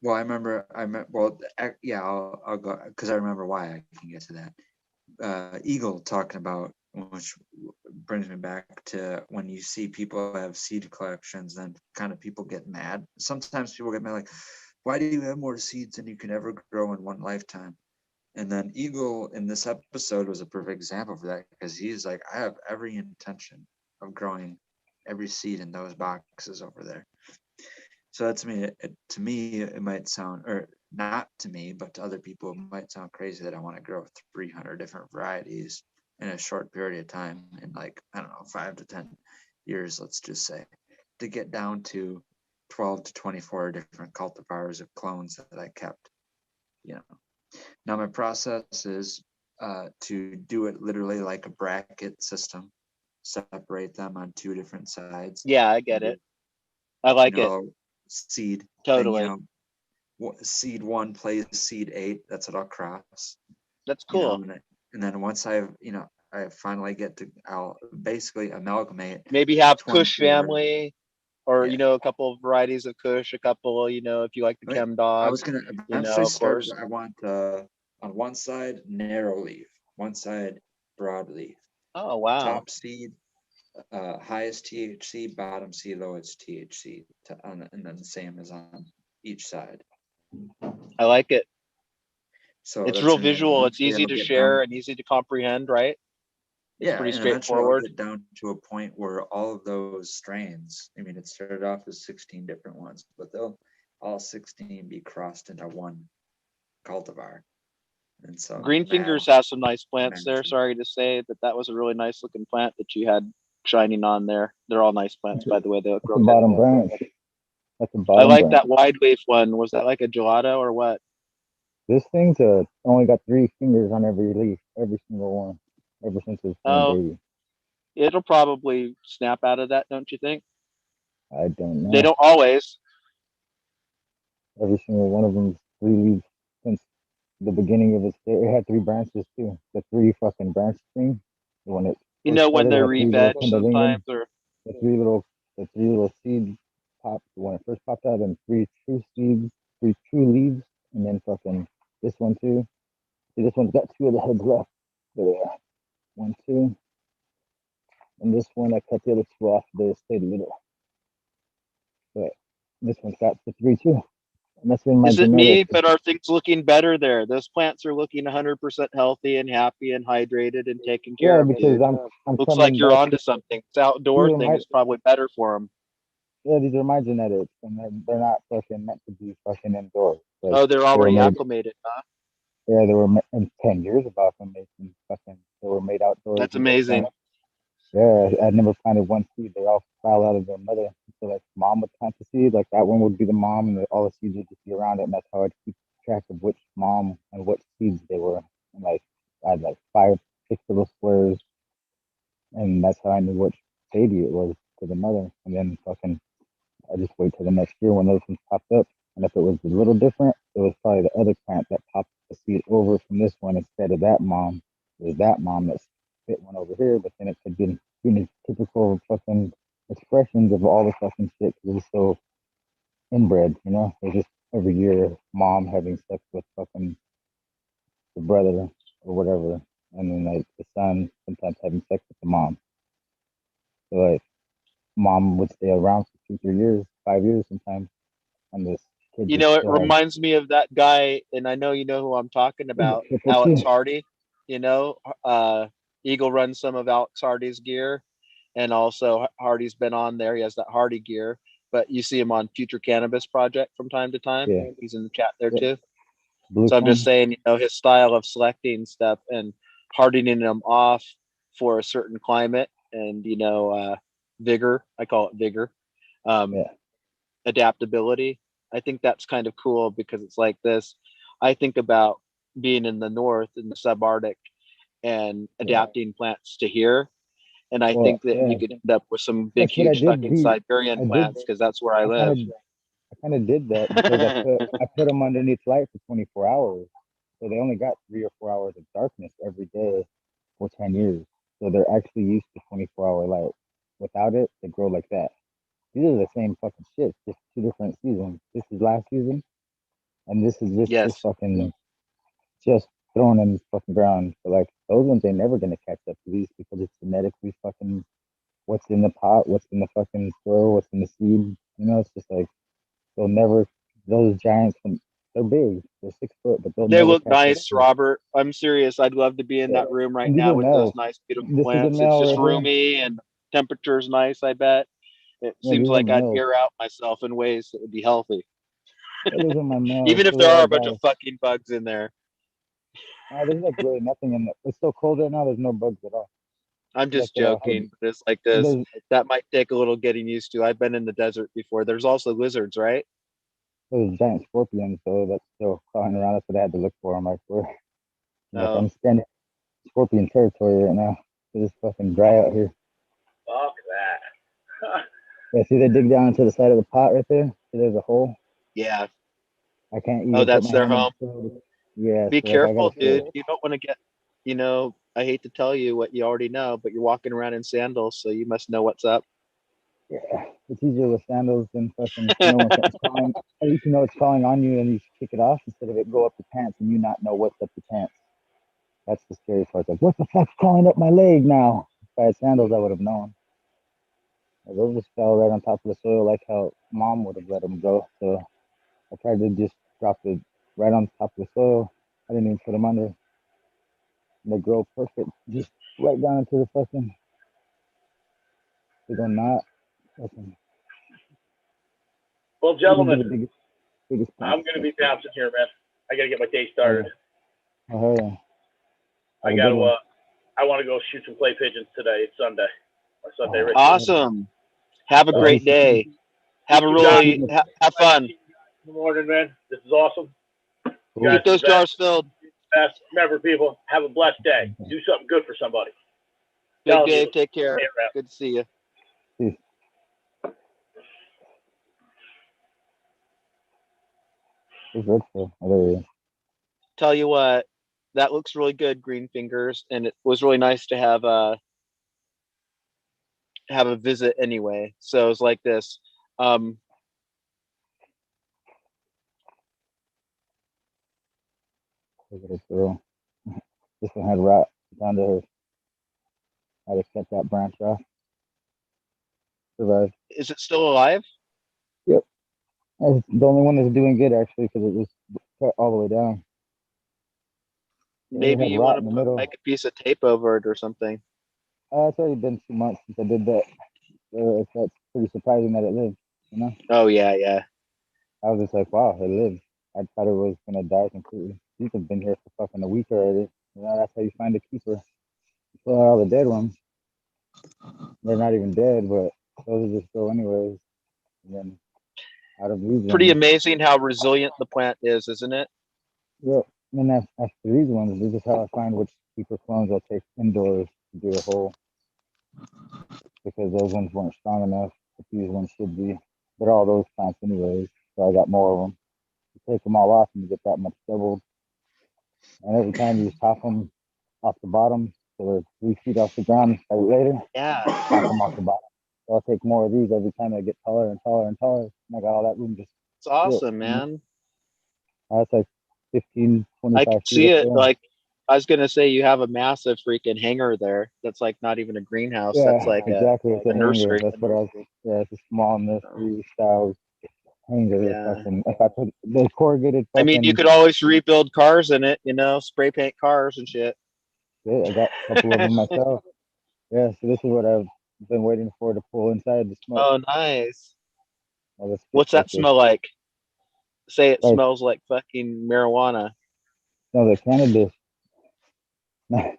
C: Well, I'll go, because I remember why. I can get to that. Eagle talking about, which brings me back to when you see people have seed collections, then kind of people get mad. Sometimes people get mad, like, why do you have more seeds than you can ever grow in one lifetime? And then Eagle in this episode was a perfect example for that, because he's like, I have every intention of growing every seed in those boxes over there. So that's me. To me, it might sound, or not to me, but to other people, it might sound crazy that I want to grow 300 different varieties in a short period of time, in like, I don't know, 5 to 10 years, let's just say, to get down to 12 to 24 different cultivars of clones that I kept. You know, now my process is to do it literally like a bracket system, separate them on 2 different sides.
G: Yeah, I get it. I like it.
C: Seed.
G: Totally.
C: Then, seed 1 plays seed 8. That's what I'll cross.
G: That's cool.
C: And then once I finally get to, I'll basically amalgamate.
G: Maybe have Kush family, or
C: Yeah.
G: a couple of varieties of Kush, a couple, if you like the Chem Dog.
C: I was gonna eventually start. I want on one side narrow leaf, one side broad leaf.
G: Oh wow.
C: Top seed, highest THC, bottom seed, lowest THC, and then the same as on each side.
G: I like it.
C: So
G: it's real visual. It's easy to share and easy to comprehend, right?
C: Yeah,
G: pretty
C: and eventually I'll
G: straightforward.
C: get down to a point where all of those strains, I mean, it started off as 16 different ones, but they'll all 16 be crossed into one cultivar. And so
G: Green
C: that'll
G: Fingers has some nice plants there.
C: imagine.
G: Sorry to say that was a really nice looking plant that you had shining on there. They're all nice plants, by the way. They look
I: That's the
G: real
I: bottom
G: good.
I: branch. That's the
G: I
I: bottom
G: like
I: branch.
G: that wide leaf one. Was that like a gelato or what?
I: This thing's only got 3 fingers on every leaf, every single one, ever since it's been a
G: Oh,
I: baby.
G: it'll probably snap out of that, don't you think?
I: I don't
G: They
I: know.
G: don't always.
I: Every single one of them's 3 leaves since the beginning of its day. It had 3 branches too. The 3 fucking branch thing. When it
G: You
I: first
G: know, when
I: started, it
G: they're
I: had 3 little
G: re-veg
I: pendulum.
G: sometimes, or
I: The 3 little seeds popped when it first popped out, and 3 true seeds, 3 true leaves, and then fucking this one too. See, this one's got 2 of the heads left. There they are. 1, 2. And this one, I cut the other 2 off. They stayed little. But this one's got the 3 too. And that's in my
G: is it me?
I: genetics.
G: But are things looking better there? Those plants are looking 100% healthy and happy and hydrated and taken care
I: Yeah,
G: of,
I: because
G: dude.
I: I'm
G: Looks
I: coming
G: like you're
I: back.
G: onto something. This outdoor
I: These are
G: thing
I: my
G: is probably better for them.
I: yeah, these are my genetics, and they're not fucking meant to be fucking indoors. Like
G: Oh, they're
I: they were
G: already
I: made.
G: acclimated, huh?
I: Yeah, they were in 10 years of acclimation. Fucking, they were made outdoors.
G: That's amazing.
I: Yeah, I never planted one seed. They all fell out of their mother. So like mom would plant the seed, like that one would be the mom, and all the seeds would just be around it. And that's how I'd keep track of which mom and what seeds they were. And like I had like 5, 6 little squares, and that's how I knew which baby it was to the mother. And then fucking I just wait till the next year when those ones popped up. And if it was a little different, it was probably the other plant that popped the seed over from this one instead of that mom. It was that mom that spit one over here, but then it could be typical fucking expressions of all the fucking shit because it was so inbred, you know? It was just every year mom having sex with fucking the brother or whatever. And then like the son sometimes having sex with the mom. So like mom would stay around for 2, 3 years, 5 years sometimes. And this kid
G: You
I: just
G: know, it
I: still had
G: reminds me of that guy, and I know you know who I'm talking about,
I: triple
G: Alex
I: T.
G: Hardy. You know, Eagle runs some of Alex Hardy's gear, and also Hardy's been on there. He has that Hardy gear, but you see him on Future Cannabis Project from time to time.
I: Yeah.
G: He's in the chat there
I: Yeah.
G: too.
I: Blue
G: So I'm just
I: phone.
G: saying, you know, his style of selecting stuff and hardening them off for a certain climate and, you know, vigor. I call it vigor.
I: Yeah.
G: Adaptability. I think that's kind of cool because it's like this. I think about being in the north in the subarctic and adapting plants to here. And I
I: Well,
G: think that
I: yeah.
G: you could end up with some big,
I: That's what I
G: huge
I: did.
G: fucking Siberian plants because that's where I live.
I: I kind of did that because I put them underneath light for 24 hours. So they only got 3 or 4 hours of darkness every day for 10 years. So they're actually used to 24-hour light. Without it, they grow like that. These are the same fucking shit, just 2 different seasons. This is last season, and this is just
G: Yes.
I: fucking just thrown in the fucking ground. But like those ones ain't never gonna catch up to these because it's genetically fucking what's in the pot, what's in the fucking soil, what's in the seed. You know, it's just like they'll never those giants they're big, they're 6 foot, but they'll
G: They
I: never
G: look
I: catch up
G: nice,
I: to
G: Robert. I'm serious. I'd love to be in that room right
I: and these
G: now
I: are
G: with those
I: males.
G: nice, beautiful
I: This is a
G: plants. It's
I: male
G: just
I: right here.
G: roomy and temperature's nice, I bet. It
I: Yeah,
G: seems
I: these are
G: like I'd
I: males.
G: air out myself in ways that would be healthy.
I: Yeah, those are my males.
G: Even if
I: So
G: there
I: they're
G: are
I: all
G: a bunch of
I: guys.
G: fucking bugs in there.
I: There's like really nothing in it. It's so cold right now. There's no bugs at all.
G: I'm
I: Like
G: just joking, but it's like this.
I: there's
G: That might take a little getting used to. I've been in the desert before. There's also lizards, right?
I: those giant scorpions, so that's still crawling around. That's what I had to look for. I'm like,
G: Oh.
I: I'm standing in scorpion territory right now. It's just fucking dry out here.
K: Fuck that.
I: Yeah, see, they dig down into the side of the pot right there. So there's a hole.
G: Yeah.
I: I can't even
G: Oh,
I: put
G: that's
I: my
G: their
I: hand in
G: home.
I: the food. Yeah,
G: Be
I: so like I
G: careful,
I: gotta
G: dude. You don't want to get, you know, I hate to tell you what you already know, but you're walking around in sandals, so you must know what's up.
I: Yeah, it's easier with sandals than fucking, you know, when something's crawling. At least you know it's crawling on you and you kick it off instead of it go up your pants and you not know what's up your pants. That's the scary part. Like, what the fuck's crawling up my leg now? If I had sandals, I would have known. Those just fell right on top of the soil, like how mom would have let them go. So I tried to just drop it right on top of the soil. I didn't even put them under. They grow perfect, just right down into the fucking. They go not. Fucking.
K: Well,
I: These would be
K: gentlemen,
I: the biggest
K: I'm
I: plants.
K: going to be bouncing here, man. I got to get my day started.
I: Oh, yeah.
K: I
I: Have a
K: got
I: good
K: to.
I: one.
K: I want to go shoot some clay pigeons today. It's Sunday. My Sunday
I: Oh,
K: ritual.
G: Awesome. Have a
K: So,
G: great day. Have a
K: you guys
G: really have fun.
K: in the morning, man. This is awesome. You
I: Cool.
K: guys
G: Keep those
K: are the best.
G: jars filled.
K: Best. Remember, people, have a blessed day. Do something good for somebody.
G: Big
K: Telling
G: Dave,
K: you,
G: take care.
K: stay around.
G: Good to see you.
I: Peace. It's good for. Oh, there he is.
G: Tell you what, that looks really good, Green Fingers, and it was really nice to have a visit anyway. So it's like this.
I: Look at this girl. This one had rot down to her. Had to cut that branch off. Survived.
G: Is it still alive?
I: Yep. That's the only one that's doing good actually because it was cut all the way down.
G: Maybe
I: It had
G: you
I: rot
G: want
I: in the
G: to
I: middle.
G: make a piece of tape over it or something.
I: It's already been 2 months since I did that. That's pretty surprising that it lived. You know,
G: Oh yeah, yeah.
I: I was just like, wow, it lived. I thought it was gonna die completely. These have been here for fucking a week already. You know, that's how you find a keeper. You pull out all the dead ones. They're not even dead, but those will just go anyways. And then out of these
G: Pretty
I: ones,
G: amazing how resilient the plant is, isn't it?
I: yeah. And then after these ones, this is how I find which keeper clones I'll take indoors to do a hole because those ones weren't strong enough. But these ones should be. They're all those plants anyways, so I got more of them. You take them all off and you get that much doubled. And every time you top them off the bottom, so they're 3 feet off the ground right later,
G: Yeah.
I: top them off the bottom. So I'll take more of these every time they get taller and taller and taller. And I got all that room just
G: It's awesome, man.
I: That's like 15,
G: I
I: 25
G: can
I: feet
G: see
I: up
G: it.
I: there.
G: Like I was gonna say, you have a massive freaking hangar there. That's like not even a greenhouse.
I: Yeah,
G: That's like
I: exactly. It's
G: a
I: a hanger.
G: nursery.
I: That's what I was. Yeah, it's a small nursery style hanger.
G: Yeah.
I: Fucking, if I put the corrugated
G: I mean, you
I: fucking,
G: could always rebuild cars in it, you know, spray paint cars and shit.
I: yeah, I got a couple of them myself. Yeah, so this is what I've been waiting for to pull inside the smoke.
G: Oh, nice.
I: Well, let's get
G: What's that
I: fucking-
G: smell like? Say it
I: Like-
G: smells like fucking marijuana.
I: No, the cannabis.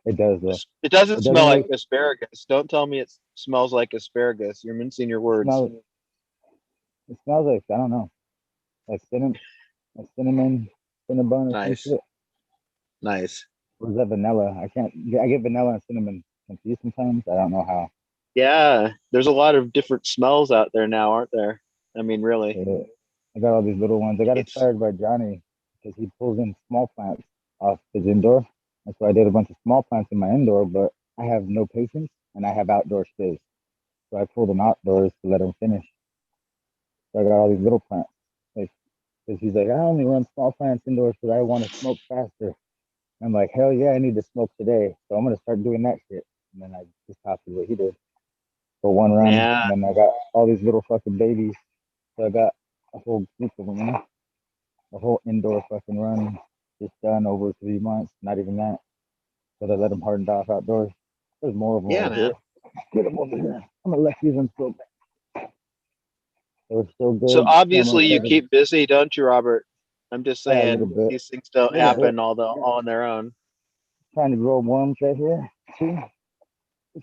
I: It does though.
G: It doesn't
I: It
G: smell
I: doesn't
G: like asparagus. Don't tell me it smells like asparagus. You're mincing your words.
I: It smells like, I don't know, like cinnamon, cinnabon or some
G: Nice.
I: shit.
G: Nice.
I: Or is that vanilla? I get vanilla and cinnamon confused sometimes. I don't know how.
G: Yeah, there's a lot of different smells out there now, aren't there? I mean, really.
I: Yeah. I got all these little ones. I got
G: It's-
I: inspired by Johnny because he pulls in small plants off his indoor. That's why I did a bunch of small plants in my indoor, but I have no patience and I have outdoor space. So I pulled them outdoors to let him finish. So I got all these little plants. Because he's like, I only run small plants indoors because I want to smoke faster. I'm like, hell yeah, I need to smoke today. So I'm going to start doing that shit. And then I just copied what he did for one run.
G: Yeah.
I: And then I got all these little fucking babies. So I got a whole group of them, you know? A whole indoor fucking run just done over 3 months. Not even that. So I let them harden off outdoors. There's more of them
G: Yeah,
I: over
G: man.
I: here. Get them over here. I'm going to let these ones go back. They were so good.
G: So obviously you
I: Almost
G: keep busy, don't you, Robert? I'm just
I: Yeah, a
G: saying
I: little bit.
G: these things don't
I: Little
G: happen
I: bit.
G: all on their own.
I: trying to grow worms right here. See?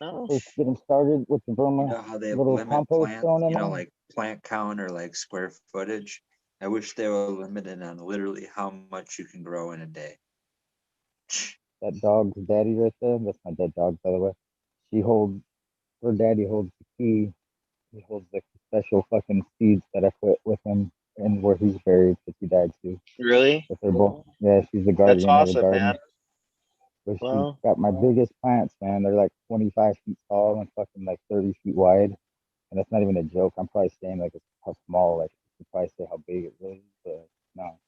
G: No.
I: Just getting started with the
C: You
I: Burma
C: know how they
I: little
C: limit
I: compost
C: plants,
I: going in
C: you know,
I: there.
C: like plant count or like square footage? I wish they were limited on literally how much you can grow in a day.
I: That dog's daddy right there. That's my dead dog, by the way. Her daddy holds the key. He holds the special fucking seeds that I put with him and where he's buried because he died too.
G: Really?
I: But they're both, yeah, she's the
G: That's
I: guardian of the
G: awesome,
I: garden.
G: man.
I: But
G: Well,
I: she's got my biggest plants, man. They're like 25 feet tall and fucking like 30 feet wide. And that's not even a joke. I'm probably saying like it's how small, like you could probably say how big it really is, but no.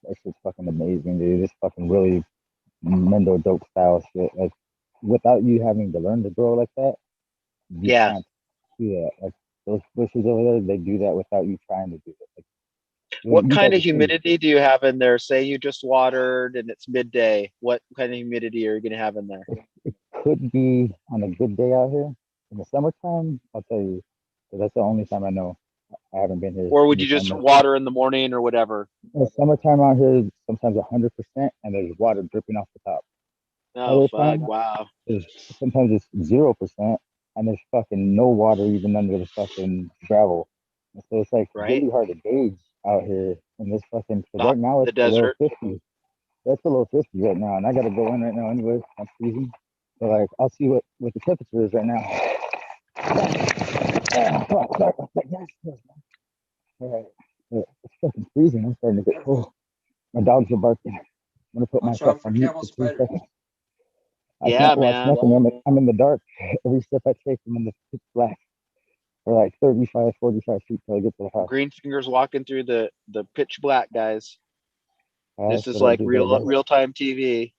I: That shit's fucking amazing, dude. It's fucking really Mendo dope style shit. Like without you having to learn to grow like that, you
G: yeah.
I: can't do that. Like those bushes over there, they do that without you trying to do it. Like,
G: What
I: You
G: kind
I: guys
G: of
I: are crazy.
G: humidity do you have in there? Say you just watered and it's midday. What kind of humidity are you gonna have in there?
I: It could be on a good day out here. In the summertime, I'll tell you, 'cause that's the only time I know. I haven't been here
G: Or
I: in
G: would
I: the
G: you just
I: summer.
G: water in the morning or whatever?
I: The summertime out here is sometimes 100%, and there's water dripping off the top.
G: Oh
I: Other
G: fuck!
I: times,
G: Wow.
I: sometimes it's 0%, and there's fucking no water even under the fucking gravel. And so it's like
G: Right?
I: really hard to gauge out here in this fucking. Cause
G: The,
I: right now
G: the
I: it's below
G: desert.
I: 50. That's below 50 right now, and I gotta go in right now anyway. I'm freezing. So like, I'll see what the temperature is right now. All right. It's fucking freezing. I'm starting to get cold. My dogs are barking. I'm gonna put
C: Watch
I: myself
C: out for
I: on mute
C: camel
I: for 3
C: spider.
I: seconds. I
G: Yeah,
I: can't watch
G: man.
I: nothing. I'm in the dark. Every step I take, I'm in the pitch black for like 35, 45 feet till I get to the house.
G: Green fingers walking through the pitch black, guys. This
I: That's
G: is
I: what I
G: like
I: do, baby.
G: real time TV.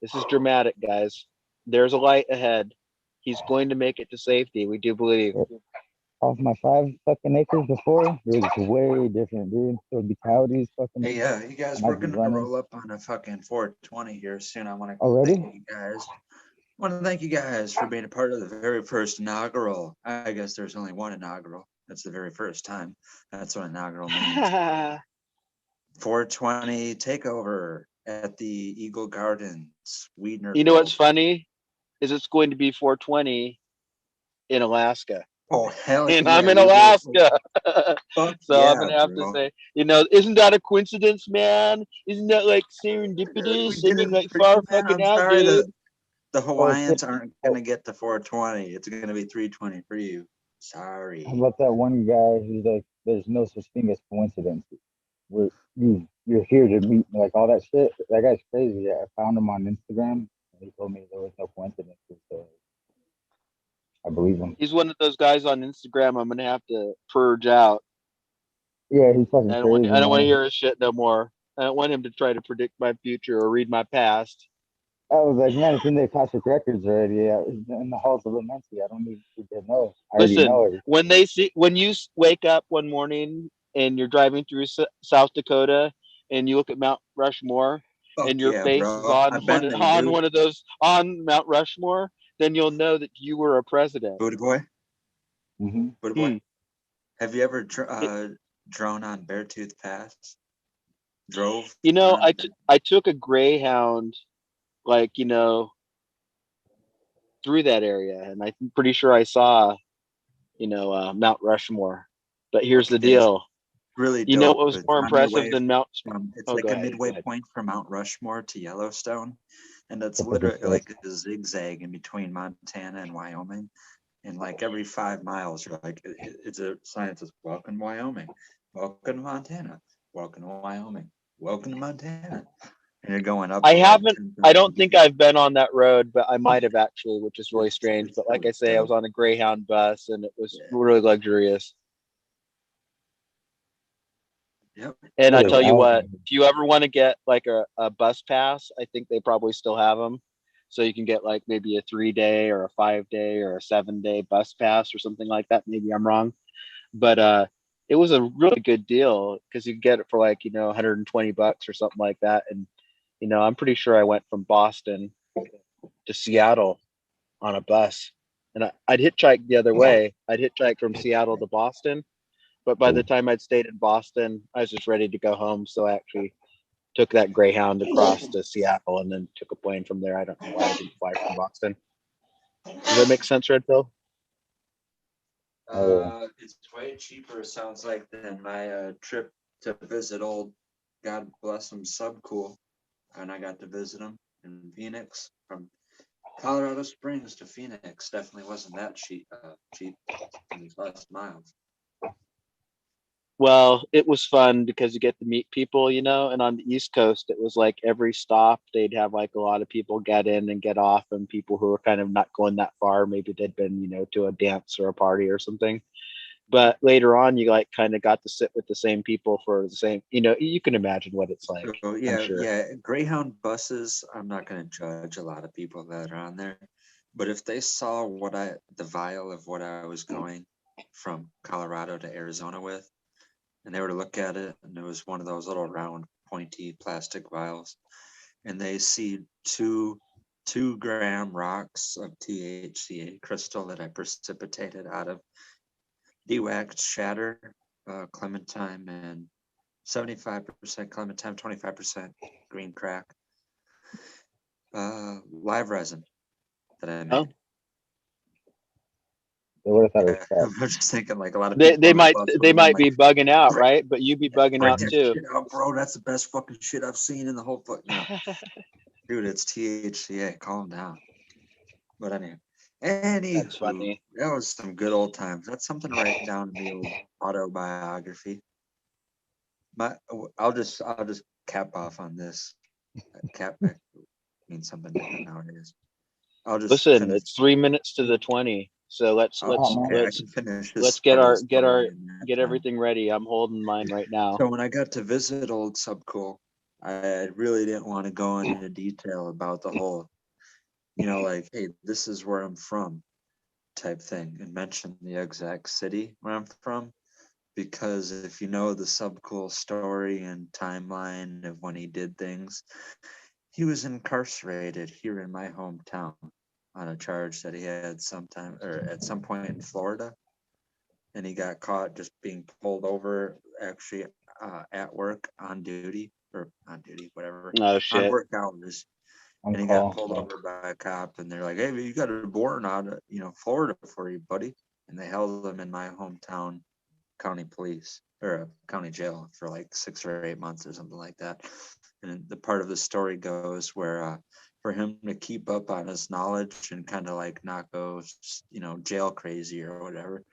G: This is dramatic, guys. There's a light ahead. He's going to make it to safety. We do believe.
I: Off my 5 fucking acres before, it was way different, dude. There would be coyotes fucking.
C: Hey, you guys,
I: and
C: we're
I: I'd be
C: gonna
I: running.
C: roll up on a fucking 420 here soon. I want to
I: Already?
C: thank you guys. I want to thank you guys for being a part of the very first inaugural. I guess there's only one inaugural. That's the very first time. That's what inaugural means. 420 takeover at the Eagle Gardens, WEedNerdWorld.
G: You know what's funny? Is it's going to be 420 in Alaska.
C: Oh, hell
G: And
C: yeah.
G: I'm in
C: you guys-
G: Alaska.
C: Fuck
G: So
C: yeah,
G: I'm gonna have
C: bro.
G: to say, isn't that a coincidence, man? Isn't that like serendipity?
C: We
G: Singing
C: did
G: like
C: for
G: far
C: you, man.
G: fucking
C: I'm
G: out,
C: sorry
G: dude.
C: the Hawaiians aren't gonna get to 420. It's gonna be 320 for you. Sorry.
I: How about that one guy who's like, there's no such thing as coincidence. You're here to meet, like all that shit. That guy's crazy. I found him on Instagram. And he told me there was no coincidence. So I believe him.
G: He's one of those guys on Instagram I'm gonna have to purge out.
I: Yeah, he's fucking
G: I
I: crazy.
G: don't want to
I: Man.
G: hear his shit no more. I don't want him to try to predict my future or read my past.
I: I was like, man, it's in the Akashic Records already. It's in the halls of Lamency. I don't need to know. I already
G: Listen,
I: know it.
G: when you wake up one morning and you're driving through South Dakota and you look at Mount Rushmore
C: Fuck
G: and your
C: yeah,
G: face
C: bro.
G: is on
C: I've been there,
G: on
C: dude.
G: one of those on Mount Rushmore, then you'll know that you were a president.
C: Booty boy.
I: Mm-hmm.
C: Booty boy. Have you ever drone on Beartooth Pass? Drove?
G: I took a Greyhound, like, through that area, and I'm pretty sure I saw, Mount Rushmore. But here's the deal.
C: Really
G: You know
C: dope.
G: what was
C: It's
G: more
C: on your
G: impressive
C: way
G: than Mount?
C: it's
G: Oh,
C: like
G: go
C: a
G: ahead,
C: midway
G: go ahead.
C: point from Mount Rushmore to Yellowstone. And it's
I: That's what they
C: literally
I: say.
C: like a zigzag in between Montana and Wyoming. And like every 5 miles, you're like, it's a sign that says, welcome to Wyoming, welcome to Montana, welcome to Wyoming, welcome to Montana. And you're going up.
G: I
C: like
G: haven't.
C: 10,000
G: I don't think
C: feet.
G: I've been on that road, but I might have actually, which is really strange.
C: It's
G: But like
C: really
G: I say, I was
C: dope.
G: on a Greyhound bus, and it was
C: Yeah.
G: really luxurious.
C: Yep.
G: And I
I: Really
G: tell you
I: awesome.
G: what, if you ever want to get like a bus pass, I think they probably still have them. So you can get like maybe a 3-day or a 5-day or a 7-day bus pass or something like that. Maybe I'm wrong, but it was a really good deal because you get it for like, $120 or something like that. And, I'm pretty sure I went from Boston to Seattle on a bus, and I'd hitchhike the other way. I'd hitchhike from Seattle to Boston. But by the time I'd stayed in Boston, I was just ready to go home. So I actually took that Greyhound across to Seattle and then took a plane from there. I don't know why I didn't fly from Boston. Does that make sense, Red Pill?
C: It's way cheaper, it sounds like, than my trip to visit old, God bless him, Subcool. And I got to visit him in Phoenix. From Colorado Springs to Phoenix definitely wasn't that cheap. Cheap. It was less miles.
G: Well, it was fun because you get to meet people, and on the East Coast, it was like every stop, they'd have like a lot of people get in and get off, and people who were kind of not going that far, maybe they'd been, to a dance or a party or something. But later on, you like kind of got to sit with the same people for the same, you can imagine what it's like.
C: So,
G: I'm sure.
C: yeah. Greyhound buses, I'm not going to judge a lot of people that are on there. But if they saw the vial of what I was going from Colorado to Arizona with, and they were to look at it, and it was one of those little round, pointy plastic vials, and they see two 2-gram rocks of THCA crystal that I precipitated out of de-waxed shatter, clementine, and 75% clementine, 25% green crack, live resin that I made.
G: Oh.
I: They would have thought it was
C: Yeah,
I: crap.
C: I'm just thinking like a lot of people.
G: They
C: on the
G: might
C: bus
G: they
C: were going
G: might be bugging out, right? But you be bugging
C: "Bring
G: out
C: that
G: too.
C: shit out, bro. That's the best fucking shit I've seen in the whole fuck. You know, dude, it's THCA. Calm down. But anyway,
G: That's
C: anywho,
G: funny.
C: that was some good old times. That's something to write down in the old autobiography. I'll just cap off on this. Cap back means something different nowadays. I'll just
G: Listen,
C: finish.
G: it's 3 minutes to the 20. So let's
C: Okay, I
G: let's
C: can finish this
G: let's get
C: part of
G: our
C: the story in that
G: get
C: time.
G: everything ready. I'm holding mine right now.
C: So when I got to visit old Subcool, I really didn't want to go into detail about the whole, you know, like, hey, this is where I'm from type thing, and mention the exact city where I'm from. Because if you know the Subcool story and timeline of when he did things, he was incarcerated here in my hometown on a charge that he had sometime or at some point in Florida. And he got caught just being pulled over actually at work on duty, whatever,
G: Oh
C: on
G: shit.
C: work hours.
I: On
C: And he
I: call.
C: got pulled over by a cop, and they're like, hey, you got a warrant out of, Florida for you, buddy. And they held him in my hometown county police or county jail for like 6 or 8 months or something like that. And the part of the story goes where for him to keep up on his knowledge and kind of like not go, jail crazy or whatever,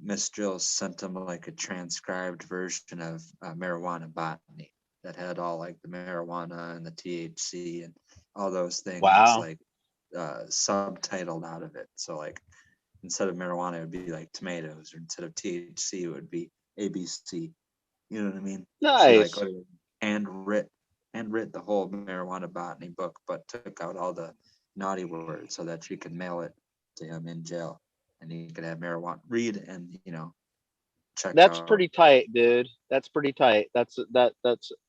C: Miss Jill sent him like a transcribed version of marijuana botany that had all like the marijuana and the THC and all those things
G: Wow.
C: like subtitled out of it. So like instead of marijuana, it would be like tomatoes, or instead of THC, it would be ABC. You know what I mean? She like
G: Nice.
C: handwrit the whole marijuana botany book, but took out all the naughty words so that she could mail it to him in jail, and he could have marijuana read and check
G: That's
C: out.
G: pretty tight, dude. That's pretty tight. That's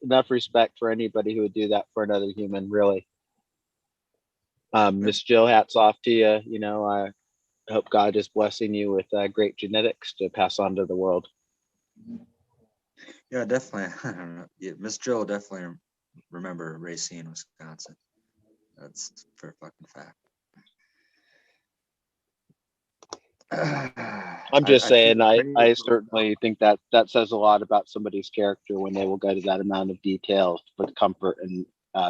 G: enough respect for anybody who would do that for another human, really. Miss Jill, hats off to you. You know, I hope God is blessing you with great genetics to pass on to the world.
C: Yeah, definitely. I don't know. Yeah, Miss Jill definitely remember Racine, Wisconsin. That's for a fucking fact.
G: I'm just saying, I
C: pretty-
G: certainly think that says a lot about somebody's character when they will go to that amount of detail for the comfort and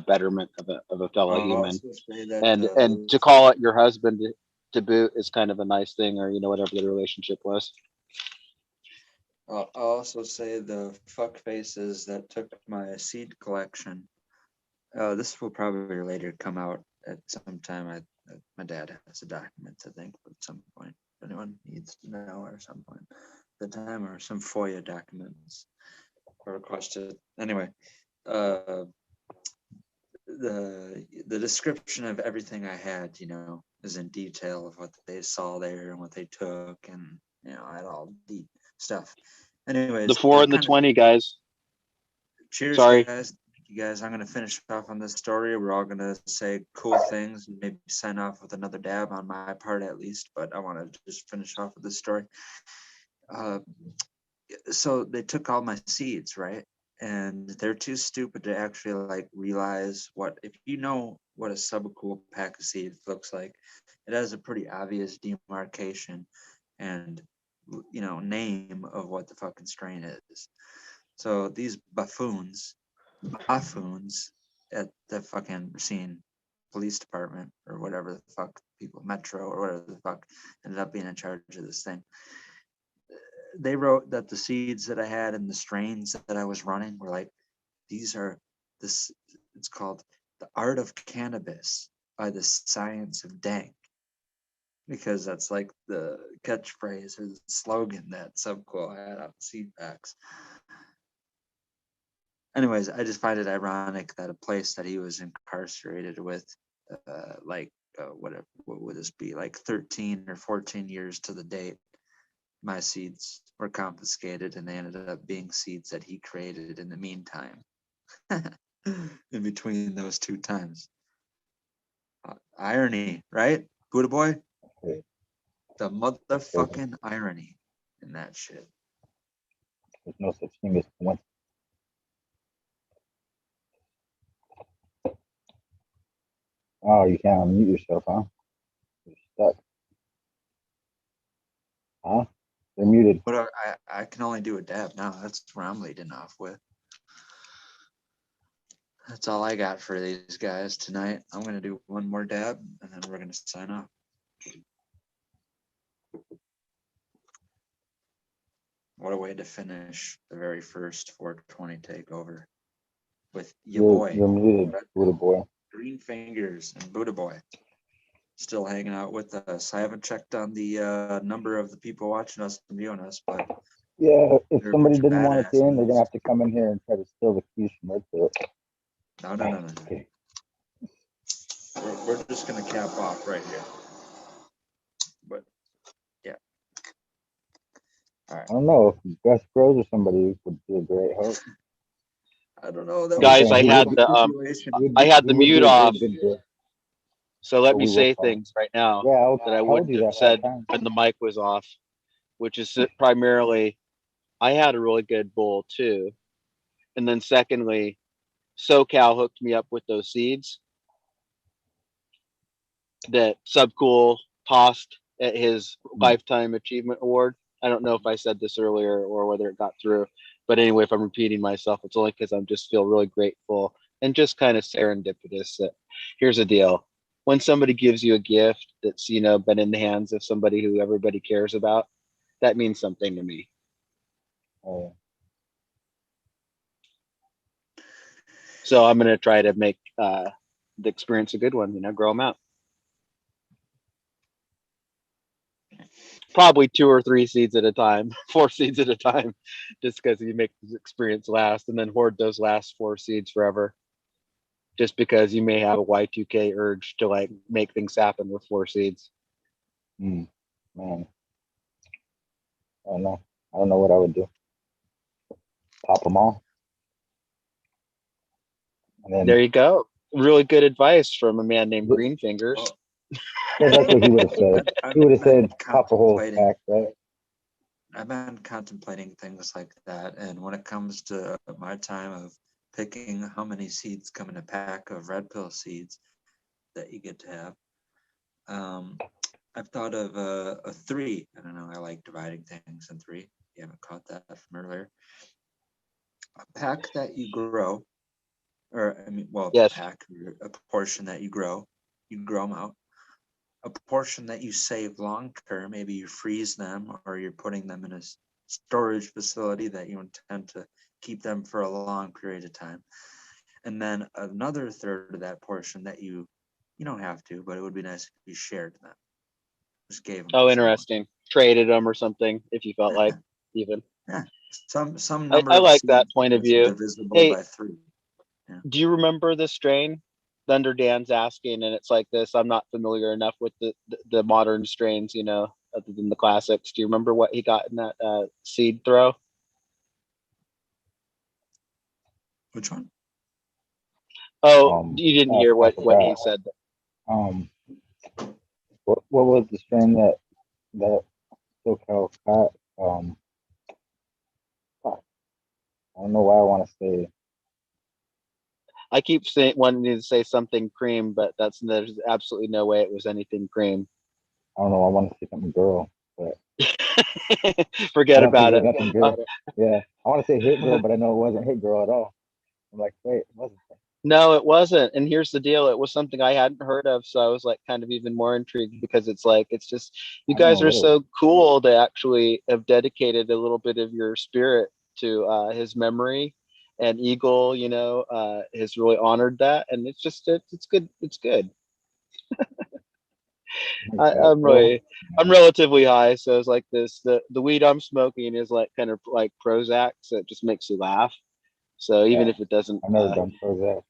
G: betterment of a fellow
C: I'll
G: human.
C: also say that,
G: And to call it your husband to boot is kind of a nice thing, or whatever the relationship was.
C: I'll also say the fuck faces that took my seed collection. This will probably later come out at some time. My dad has the documents, I think, at some point. If anyone needs to know, or some point, the time, or some FOIA documents are requested. Anyway, the description of everything I had, is in detail of what they saw there and what they took, and I had all deep stuff. Anyways,
G: The 4 and the 20, guys.
C: Cheers,
G: Sorry.
C: guys. Thank you, guys. I'm gonna finish off on this story. We're all gonna say cool things and maybe sign off with another dab on my part at least. But I want to just finish off with this story. So they took all my seeds, right? And they're too stupid to actually like realize what, if you know what a subcool pack of seeds looks like, it has a pretty obvious demarcation and name of what the fucking strain is. So these buffoons at the fucking Racine police department or whatever the fuck people, Metro or whatever the fuck, ended up being in charge of this thing. They wrote that the seeds that I had and the strains that I was running were like, these are this, it's called The Art of Cannabis by the Science of Dank, because that's like the catchphrase or the slogan that Subcool had on the seed packs. Anyways, I just find it ironic that a place that he was incarcerated with, what would this be, like 13 or 14 years to the date,
J: my seeds were confiscated and they ended up being seeds that he created in the meantime. In between those two times. Irony, right? Buddha boy?
I: Okay.
J: The motherfucking irony in that shit.
I: There's no such thing as coincidence. Oh, you can't unmute yourself, huh? You're stuck. Huh? You're muted.
J: But I can only do a dab now. That's where I'm leading off with. That's all I got for these guys tonight. I'm going to do one more dab and then we're going to sign off. What a way to finish the very first 420 takeover with your boy.
I: You're muted, Buddha boy.
J: Green Fingers and Buddha Boy still hanging out with us. I haven't checked on the number of the people watching us and viewing us, but
I: yeah, if
J: they're a
I: somebody
J: bunch of
I: didn't want to get in, they're
J: badasses.
I: gonna have to come in here and try to steal the keys from Red Pill.
J: No.
I: Okay.
J: We're just gonna cap off right here. But yeah. All right.
I: I don't know if Gus Bros or somebody would be a great host.
J: I don't know. That
G: Guys,
J: was
G: I
I: he
G: had
I: would-
G: the I had the
I: he would be
G: mute
I: a
G: off,
I: very good guest.
G: so let
I: But
G: me
I: we will
G: say
I: call.
G: things right now
I: Yeah,
G: that I
I: told
G: wouldn't
I: you
G: have
I: that all the
G: said
I: time.
G: when the mic was off, which is primarily I had a really good bowl too, and then secondly, SoCal hooked me up with those seeds that Subcool tossed at his Lifetime Achievement Award. I don't know if I said this earlier or whether it got through, but anyway, if I'm repeating myself, it's only because I'm just feel really grateful and just kind of serendipitous that here's the deal. When somebody gives you a gift that's, you know, been in the hands of somebody who everybody cares about, that means something to me.
I: Oh,
G: So I'm going to try to make the experience a good one, you know, grow them out. Probably 2 or 3 seeds at a time, 4 seeds at a time, just because you make the experience last and then hoard those last 4 seeds forever. Just because you may have a Y2K urge to like make things happen with 4 seeds.
I: man. I don't know. I don't know what I would do. Pop them all. And then
G: There you go. Really good advice from a man named
I: Th-
G: Green Fingers.
J: Well,
I: that's what he would have said.
J: I've
I: He would have
J: been
I: said pop a whole
J: contemplating.
I: pack, right?
J: I've been contemplating things like that, and when it comes to my time of picking how many seeds come in a pack of red pill seeds that you get to have, I've thought of a 3. I don't know. I like dividing things in 3. You haven't caught that from earlier. A pack that you grow, or I mean, well,
G: Yes.
J: a portion that you grow them out. A portion that you save long term, maybe you freeze them or you're putting them in a storage facility that you intend to keep them for a long period of time. And then another third of that portion that you don't have to, but it would be nice if you shared them. Just gave them.
G: Oh, interesting. Traded them or something if you felt like even.
J: Yeah. Some number
G: I
J: of
G: like that
J: seeds
G: point of
J: is
G: view.
J: divisible
G: Hey,
J: by 3.
G: do you remember the strain? Thunder Dan's asking, and it's like this. I'm not familiar enough with the modern strains, you know, other than the classics. Do you remember what he got in that seed throw?
J: Which one?
G: Oh, you didn't hear
I: I
G: what
I: forgot.
G: he said.
I: What was the strain that SoCal got? Fuck. I don't know why I want to say.
G: I keep wanting to say something cream, but there's absolutely no way it was anything cream.
I: I don't know. I want to say something girl, but
G: forget
I: I don't
G: about
I: think
G: it.
I: was nothing girl. Yeah, I want to say hit girl, but I know it wasn't hit girl at all. I'm like, wait, it wasn't.
G: No, it wasn't. And here's the deal. It was something I hadn't heard of. So I was like kind of even more intrigued because it's like, it's just, you
I: I don't
G: guys
I: know
G: are
I: what it
G: so
I: was.
G: cool to actually have dedicated a little bit of your spirit to his memory. And Eagle, you know, has really honored that. And it's just, it's good. It's good. I'm relatively high. So it's like this, the weed I'm smoking is like kind of like Prozac. So it just makes you laugh. So even if it doesn't,
I: I've never done Prozac.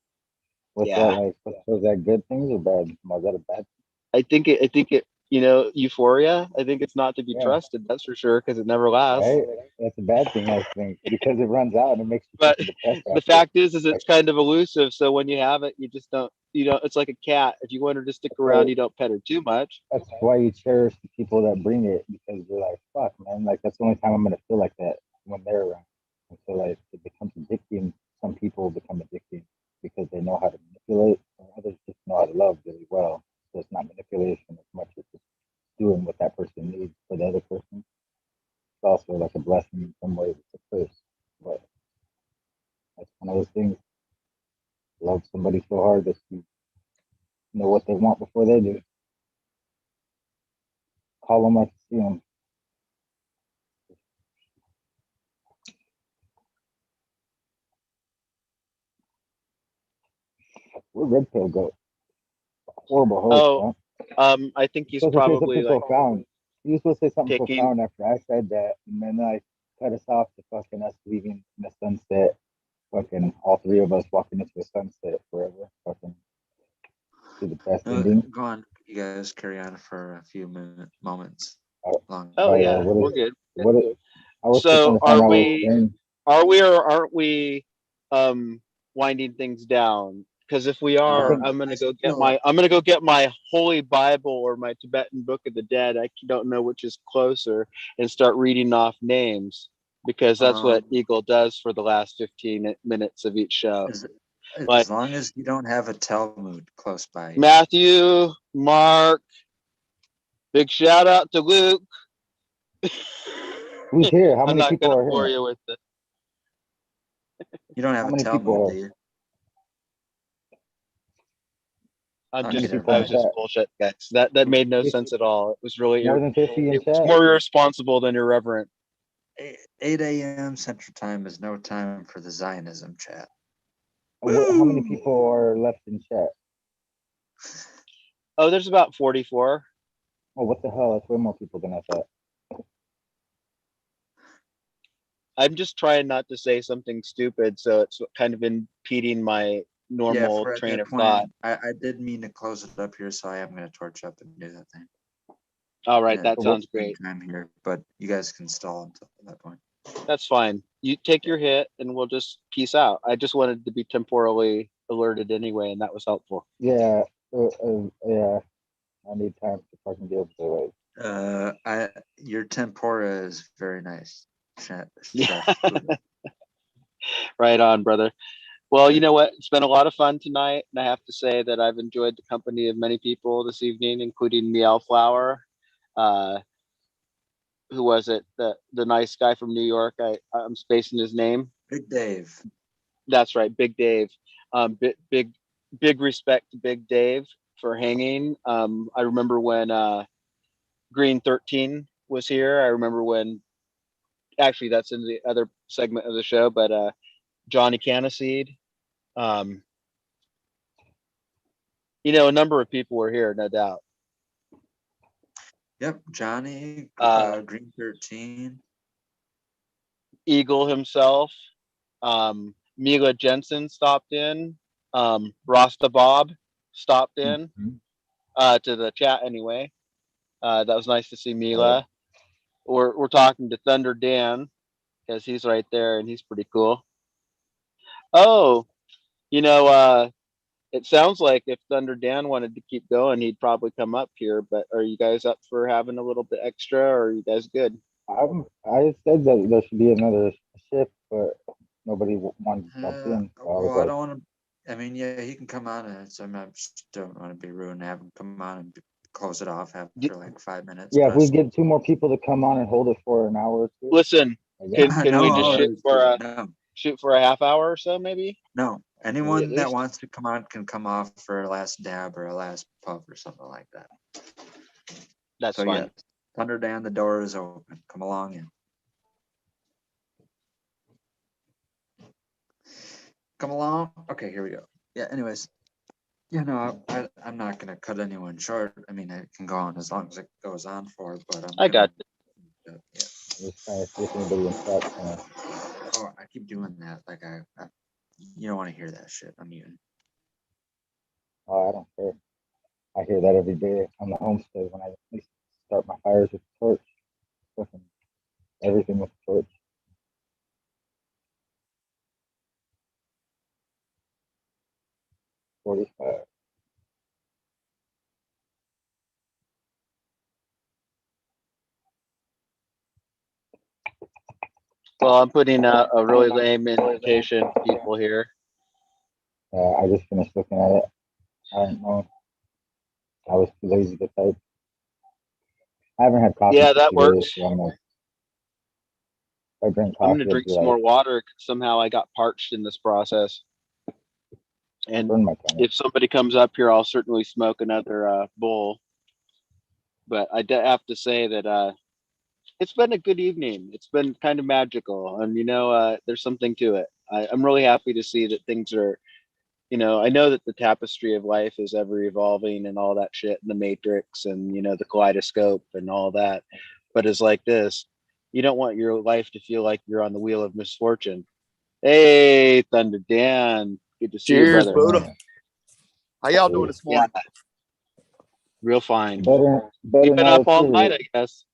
I: What's
G: yeah.
I: that like? Was that good things or bad? Was that a bad?
G: I think it euphoria. I think it's not to be
I: Yeah.
G: trusted. That's for sure, because it never lasts.
I: Right? That's a bad thing, I think, because it runs out and it makes you
G: But
I: fucking depressed
G: the
I: after.
G: fact is it's kind of elusive. So when you have it, you just don't. It's like a cat. If you want her to stick around, you don't pet her too much.
I: That's why you cherish the people that bring it, because you're like, fuck, man, like that's the only time I'm gonna feel like that, when they're around. And so like it becomes addicting. Some people become addicting because they know how to manipulate, and others just know how to love really well. So it's not manipulation as much as just doing what that person needs for the other person. It's also like a blessing in some ways. It's a curse, but that's one of those things. Love somebody so hard that you know what they want before they do. Call them like you see them. We're red pill goat. Horrible host, huh?
G: I think he's
I: Supposed to say
G: probably
I: something
G: like
I: profound. He was supposed to say something
G: taking.
I: profound after I said that, and then I cut us off to fucking us leaving in the sunset. Fucking all three of us walking into the sunset forever. Fucking to the best ending.
C: Go on, you guys carry on for a few moments. Long.
G: Oh yeah,
I: what
G: we're
I: is,
G: good.
I: what is, I was just
G: So
I: trying to find
G: are
I: out what
G: we?
I: was saying.
G: Are we or aren't we winding things down? Because if we are,
I: think-
G: I'm gonna go get my Holy Bible or my Tibetan Book of the Dead. I don't know which is closer, and start reading off names, because that's what Eagle does for the last 15 minutes of each show.
C: As long as you don't have a Talmud close by.
G: Matthew, Mark, big shout out to Luke.
I: Who's here? How
G: I'm
I: many
G: not
I: people
G: gonna
I: are
G: bore
I: here?
G: you with it.
C: You don't have
I: How
C: a
I: many people
C: Talmud,
I: are-
C: do you?
G: I was just
I: chat?
G: bullshit, guys. That made no sense at all. It was really
I: More than 50 in
G: it was
I: chat?
G: more irresponsible than irreverent.
C: 8 a.m. Central Time is no time for the Zionism chat.
I: How many people are left in chat?
G: Oh, there's about 44.
I: Oh, what the hell? That's way more people than I thought.
G: I'm just trying not to say something stupid, so it's kind of impeding my normal train of thought.
C: I did mean to close it up here, so I am going to torch up and do that thing.
G: All right, that sounds great.
C: I'm here, but you guys can stall until that point.
G: That's fine. You take your hit, and we'll just peace out. I just wanted to be temporally alerted anyway, and that was helpful.
I: Yeah, yeah. I need time to fucking be able to like.
C: Your tempura is very nice, chef.
G: Right on, brother. Well, you know what? It's been a lot of fun tonight, and I have to say that I've enjoyed the company of many people this evening, including Meowflower. Who was it? The nice guy from New York. I'm spacing his name.
C: Big Dave.
G: That's right, Big Dave. Big respect to Big Dave for hanging. I remember when Green 13 was here. I remember when, actually that's in the other segment of the show, but Johnny Caniseed. A number of people were here, no doubt.
C: Yep, Johnny, Green 13.
G: Eagle himself. Mila Jensen stopped in. Rasta Bob stopped in to the chat anyway. That was nice to see Mila. We're talking to Thunder Dan, because he's right there and he's pretty cool. Oh, it sounds like if Thunder Dan wanted to keep going, he'd probably come up here. But are you guys up for having a little bit extra, or are you guys good?
I: I said that there should be another shift, but nobody wanted to jump in. So
C: I don't want to. I mean, yeah, he can come on, and I just don't want to be rude and have him come on and close it off after like 5 minutes.
I: Yeah, if we get 2 more people to come on and hold it for an hour or 2.
G: Listen, can we just shoot for a half hour or so, maybe?
C: No, anyone that wants to come on can come off for a last dab or a last puff or something like that.
G: That's fine. Yeah,
C: Thunder Dan, the door is open. Come along in. Come along. Okay, here we go. Yeah, anyways. Yeah, no, I'm not going to cut anyone short. I mean, it can go on as long as it goes on for, but
G: I got
C: it.
I: Yeah. I'm just trying to see if anybody in chat.
C: Oh, I keep doing that. Like, you don't want to hear that shit. I'm muting.
I: Oh, I don't care. I hear that every day on the homestead when I used to start my fires with the torch, cooking everything with the torch. $45.
G: Well, I'm putting a really lame invitation to people here.
I: I just finished looking at it. I don't know. I was too lazy to type. I haven't had coffee
G: Yeah,
I: for
G: that
I: 2 days,
G: works.
I: so I'm like, if I drink
G: I'm
I: coffee,
G: gonna
I: it'll
G: drink
I: be
G: some
I: like
G: more water. 'Cause somehow I got parched in this process. And
I: burn my tongue.
G: if somebody comes up here, I'll certainly smoke another bowl. But I have to say that it's been a good evening. It's been kind of magical, and there's something to it. I'm really happy to see that things are. I know that the tapestry of life is ever evolving and all that shit, and the matrix, and the kaleidoscope and all that. But it's like this: you don't want your life to feel like you're on the wheel of misfortune. Hey, Thunder Dan, good to see you,
L: Cheers,
G: brother.
L: Buddha. How y'all doing this
G: Yeah,
L: morning?
G: real fine.
I: Better
G: Keeping
I: now
G: up
I: that
G: all
I: you're
G: night,
I: here.
G: I guess.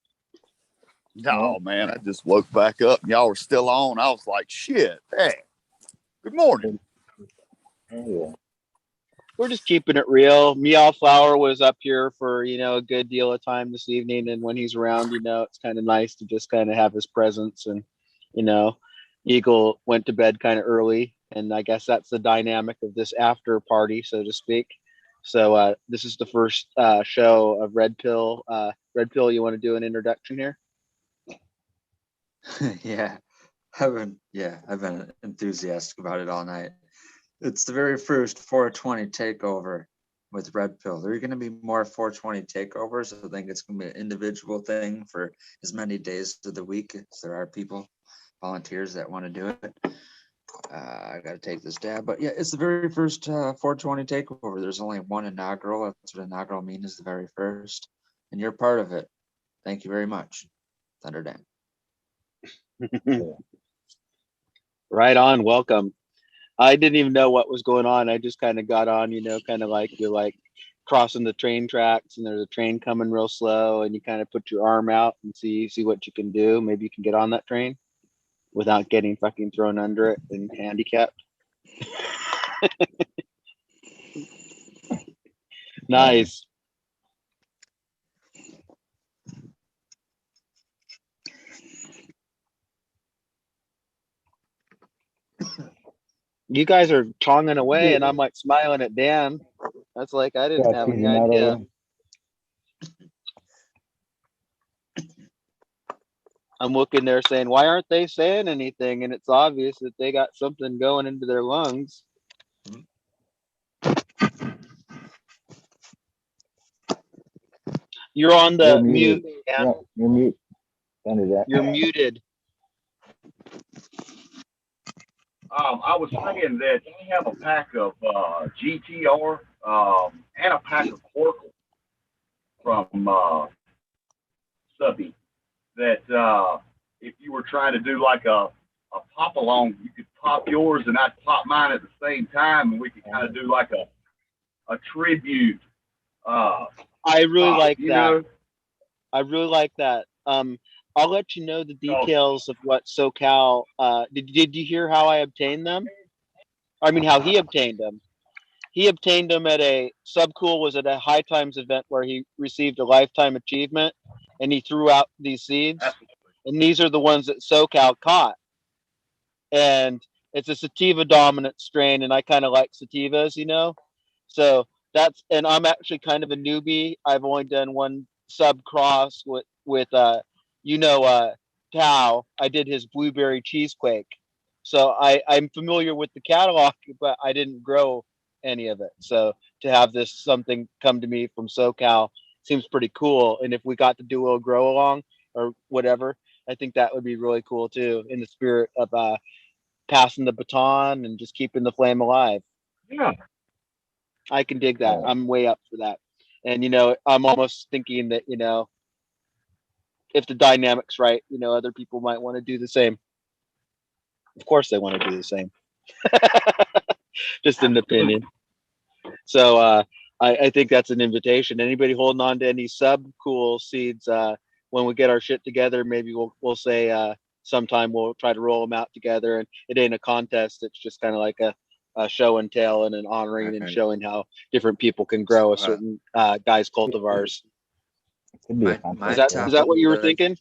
L: Oh man, I just woke back up and y'all were still on. I was like, shit. Hey, good morning.
I: Yeah.
G: We're just keeping it real. Meow Flower was up here for a good deal of time this evening, and when he's around, it's kind of nice to just kind of have his presence. And Eagle went to bed kind of early, and I guess that's the dynamic of this after party, so to speak. So this is the first show of Red Pill. Red Pill, you want to do an introduction here?
C: Yeah, I've been enthusiastic about it all night. It's the very first 420 takeover with Red Pill. There are going to be more 420 takeovers. I think it's going to be an individual thing for as many days of the week as there are people, volunteers that want to do it. I got to take this dab, but yeah, it's the very first 420 takeover. There's only one inaugural. That's what inaugural means, is the very first, and you're part of it. Thank you very much, Thunder Dan.
G: Right on. Welcome. I didn't even know what was going on. I just kind of got on, kind of like you're like crossing the train tracks and there's a train coming real slow and you kind of put your arm out and see what you can do. Maybe you can get on that train without getting fucking thrown under it and handicapped. Nice. You guys are chonging away and I'm like smiling at Dan. That's like I didn't have any idea. I'm looking there saying, why aren't they saying anything? And it's obvious that they got something going into their lungs. You're on the mute.
I: Yeah, you're mute.
G: You're muted.
M: I was saying that they have a pack of GTR and a pack of Corkle from Subby that if you were trying to do like a pop along, you could pop yours and I'd pop mine at the same time, and we could kind of do like a tribute.
G: I really like that. I really like that. I'll let you know the details of what SoCal. Did you hear how I obtained them? I mean, how he obtained them. He obtained them at Subcool was at a High Times event where he received a lifetime achievement, and he threw out these seeds, and these are the ones that SoCal caught. And it's a sativa dominant strain, and I kind of like sativas, So and I'm actually kind of a newbie. I've only done one sub cross with Tao. I did his blueberry cheesequake. So I'm familiar with the catalog, but I didn't grow any of it. So to have something come to me from SoCal seems pretty cool. And if we got to do a little grow along or whatever, I think that would be really cool too, in the spirit of passing the baton and just keeping the flame alive.
M: Yeah.
G: I can dig that. I'm way up for that. And, I'm almost thinking that, if the dynamic's right, other people might want to do the same. Of course they want to do the same. Just an opinion. So I think that's an invitation. Anybody holding on to any sub-cool seeds? When we get our shit together, maybe we'll say sometime we'll try to roll them out together. And it ain't a contest. It's just kind of like a show and tell and an honoring and
J: Right.
G: showing how different people can grow a
J: So,
G: certain guy's cultivars.
I: Could be a
J: my
I: contest.
G: Is that what you were thinking?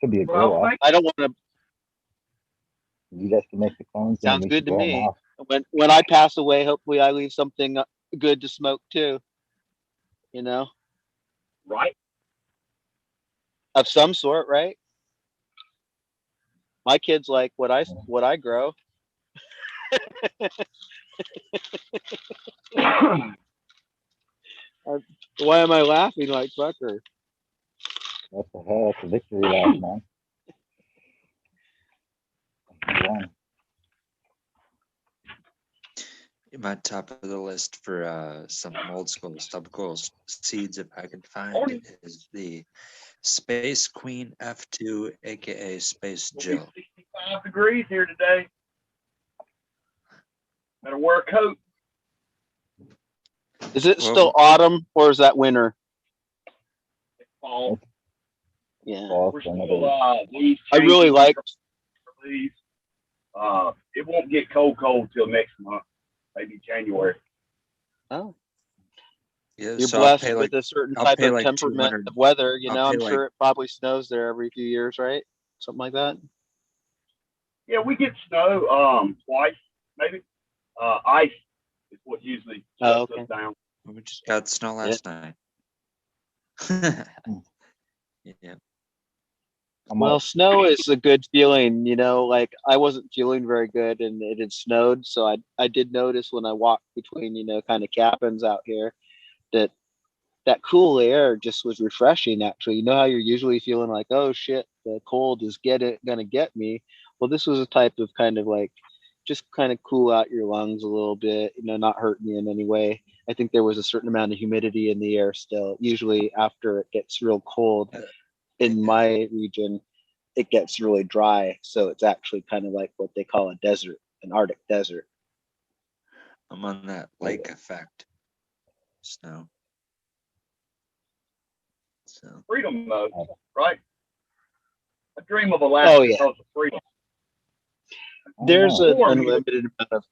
I: Could be a
M: Well,
I: grow off.
M: thank
G: I don't want to.
I: You guys can make the clones and
G: Sounds
I: we
G: good
I: can
G: to
I: grow them
G: me.
I: off.
G: When I pass away, hopefully I leave something good to smoke too. You know,
M: right.
G: of some sort, right? My kids like what I grow. Why am I laughing like fucker?
I: What the hell? It's a victory lap, man. You won.
J: my top of the list for some old school sub-cool seeds, if I can find, is the Space Queen F2, aka Space Jill.
M: 65 degrees here today. Better wear a coat.
G: Is it
J: Well,
G: still autumn or is that winter?
M: Fall.
G: Yeah.
I: Fall
M: We're
I: for
M: still
I: another.
M: leaves
G: I really
M: changing
G: like.
M: leaves. It won't get cold till next month, maybe January.
G: Oh,
J: yeah,
G: you're
J: so I'll
G: blessed
J: pay like
G: with a certain
J: I'll
G: type
J: pay
G: of
J: like
G: temperament
J: 200.
G: of weather. You
J: I'll
G: know,
J: pay
G: I'm
J: like
G: sure it probably snows there every few years, right? Something like that.
M: Yeah, we get snow twice, maybe. Ice is what usually
G: Oh,
M: shuts
G: okay.
M: us down.
J: we just got snow
G: Yeah.
J: last night. Yeah.
I: I'm
G: Well,
I: up.
G: snow is a good feeling, you know, like I wasn't feeling very good and it had snowed. So I did notice when I walked between, you know, kind of cabins out here that that cool air just was refreshing actually. You know how you're usually feeling like, oh shit, the cold is gonna get me. Well, this was a type of kind of like just kind of cool out your lungs a little bit, you know, not hurting you in any way. I think there was a certain amount of humidity in the air still. Usually after it gets real cold in my region, it gets really dry. So it's actually kind of like what they call a desert, an Arctic desert.
J: I'm on that lake effect. Snow. So
M: Freedom mode, right? I dream of Alaska
G: Oh, yeah.
M: because of freedom.
G: There's an
M: Or
G: unlimited amount of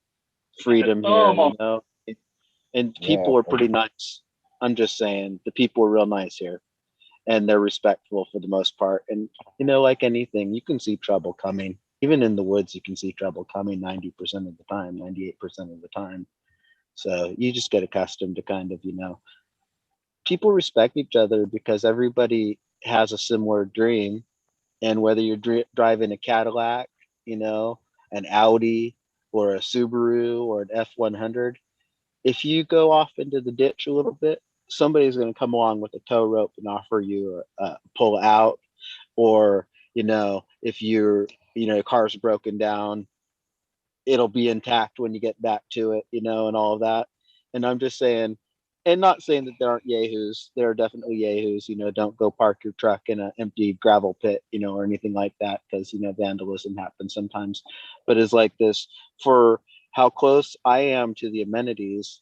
G: freedom here,
M: thumb
G: you
M: on
G: know, and
I: Yeah,
G: people are pretty nice. I'm just saying, the people are real nice here, and they're respectful for the most part. And you know, like anything, you can see trouble coming. Even in the woods, you can see trouble coming 90% of the time, 98% of the time. So you just get accustomed to kind of, you know, people respect each other because everybody has a similar dream. And whether you're driving a Cadillac, you know, an Audi or a Subaru or an F100, if you go off into the ditch a little bit, somebody's going to come along with a tow rope and offer you a pull out. Or, you know, if your car's broken down, it'll be intact when you get back to it, you know, and all of that. And I'm just saying, and not saying that there aren't yahoos. There are definitely yahoos. You know, don't go park your truck in an empty gravel pit, you know, or anything like that, because you know vandalism happens sometimes. But it's like this for how close I am to the amenities,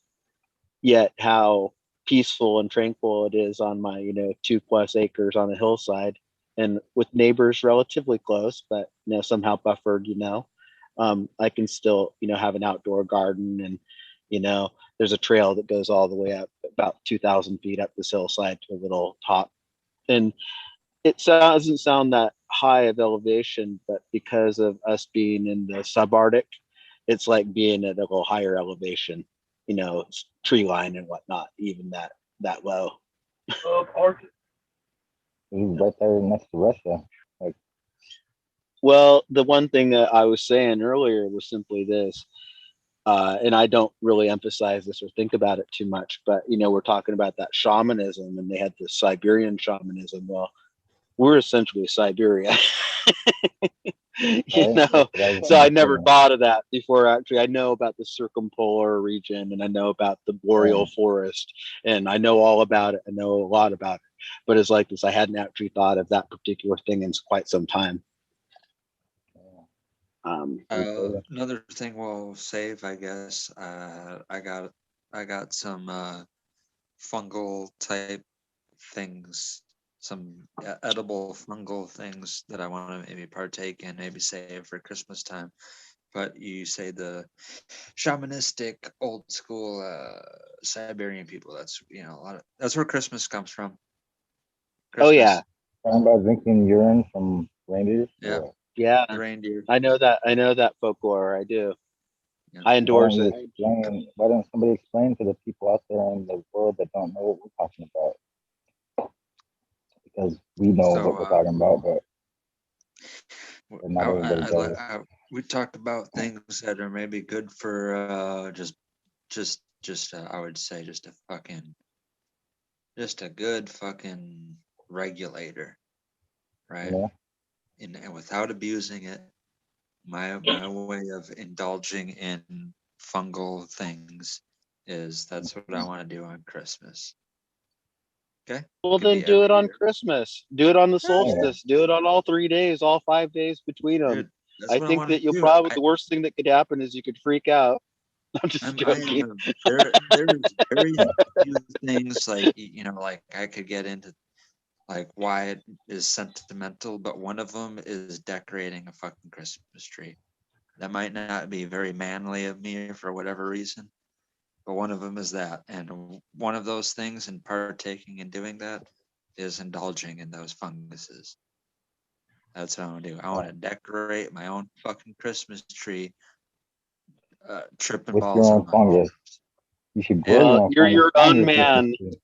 G: yet how peaceful and tranquil it is on my 2+ acres on a hillside, and with neighbors relatively close, but somehow buffered. I can still have an outdoor garden, and there's a trail that goes all the way up about 2,000 feet up this hillside to a little top, and it doesn't sound that high of elevation, but because of us being in the subarctic, it's like being at a little higher elevation, it's tree line and whatnot, even that low.
M: Arctic.
I: He's right there next to Russia. Like,
G: Well, the one thing that I was saying earlier was simply this, and I don't really emphasize this or think about it too much, but we're talking about that shamanism, and they had this Siberian shamanism. Well, we're essentially Siberia. So I never thought of that before. Actually, I know about the circumpolar region, and I know about the boreal forest, and I know all about it. I know a lot about it, but it's like this, I hadn't actually thought of that particular thing in quite some time.
J: Another thing we'll save, I guess. I got some fungal type things, some edible fungal things that I want to maybe partake in, maybe save for Christmas time. But you say the shamanistic, old school Siberian people. That's a lot of that's where Christmas comes from.
G: Oh yeah,
I: Talking about drinking urine from reindeers.
J: Yeah.
G: yeah.
J: The reindeer.
G: I know that folklore. I do.
J: Yeah.
G: I endorse
I: Why
G: it.
I: don't you explain? Why don't somebody explain to the people out there in the world that don't know what we're talking about? Because we know what we're talking about, but not everybody does.
J: We talked about things that are maybe good for just I would say just a good fucking regulator, right?
I: Yeah.
J: And without abusing it, my way of indulging in fungal things is that's what I want to do on Christmas. Okay.
G: Well,
J: Could
G: then
J: be
G: do it
J: every
G: on
J: year.
G: Christmas. Do it on the
J: Yeah.
G: solstice. Do it on all 3 days, all 5 days between them.
J: Dude, that's
G: I
J: what I
G: think
J: want
G: that
J: to
G: you'll
J: do.
G: probably the worst thing that could happen is you could freak out. I'm just joking.
J: There's very few things like like I could get into like why it is sentimental, but one of them is decorating a fucking Christmas tree. That might not be very manly of me for whatever reason, but one of them is that. And one of those things and partaking in doing that is indulging in those funguses. That's what I want to do. I want to decorate my own fucking Christmas tree, tripping
I: With
J: balls
I: your
J: on
I: own
J: my
I: fungus. You should grow
G: Well,
I: your own
G: you're
I: fungus
G: your
I: on
G: own
I: your Christmas
G: man.
I: tree.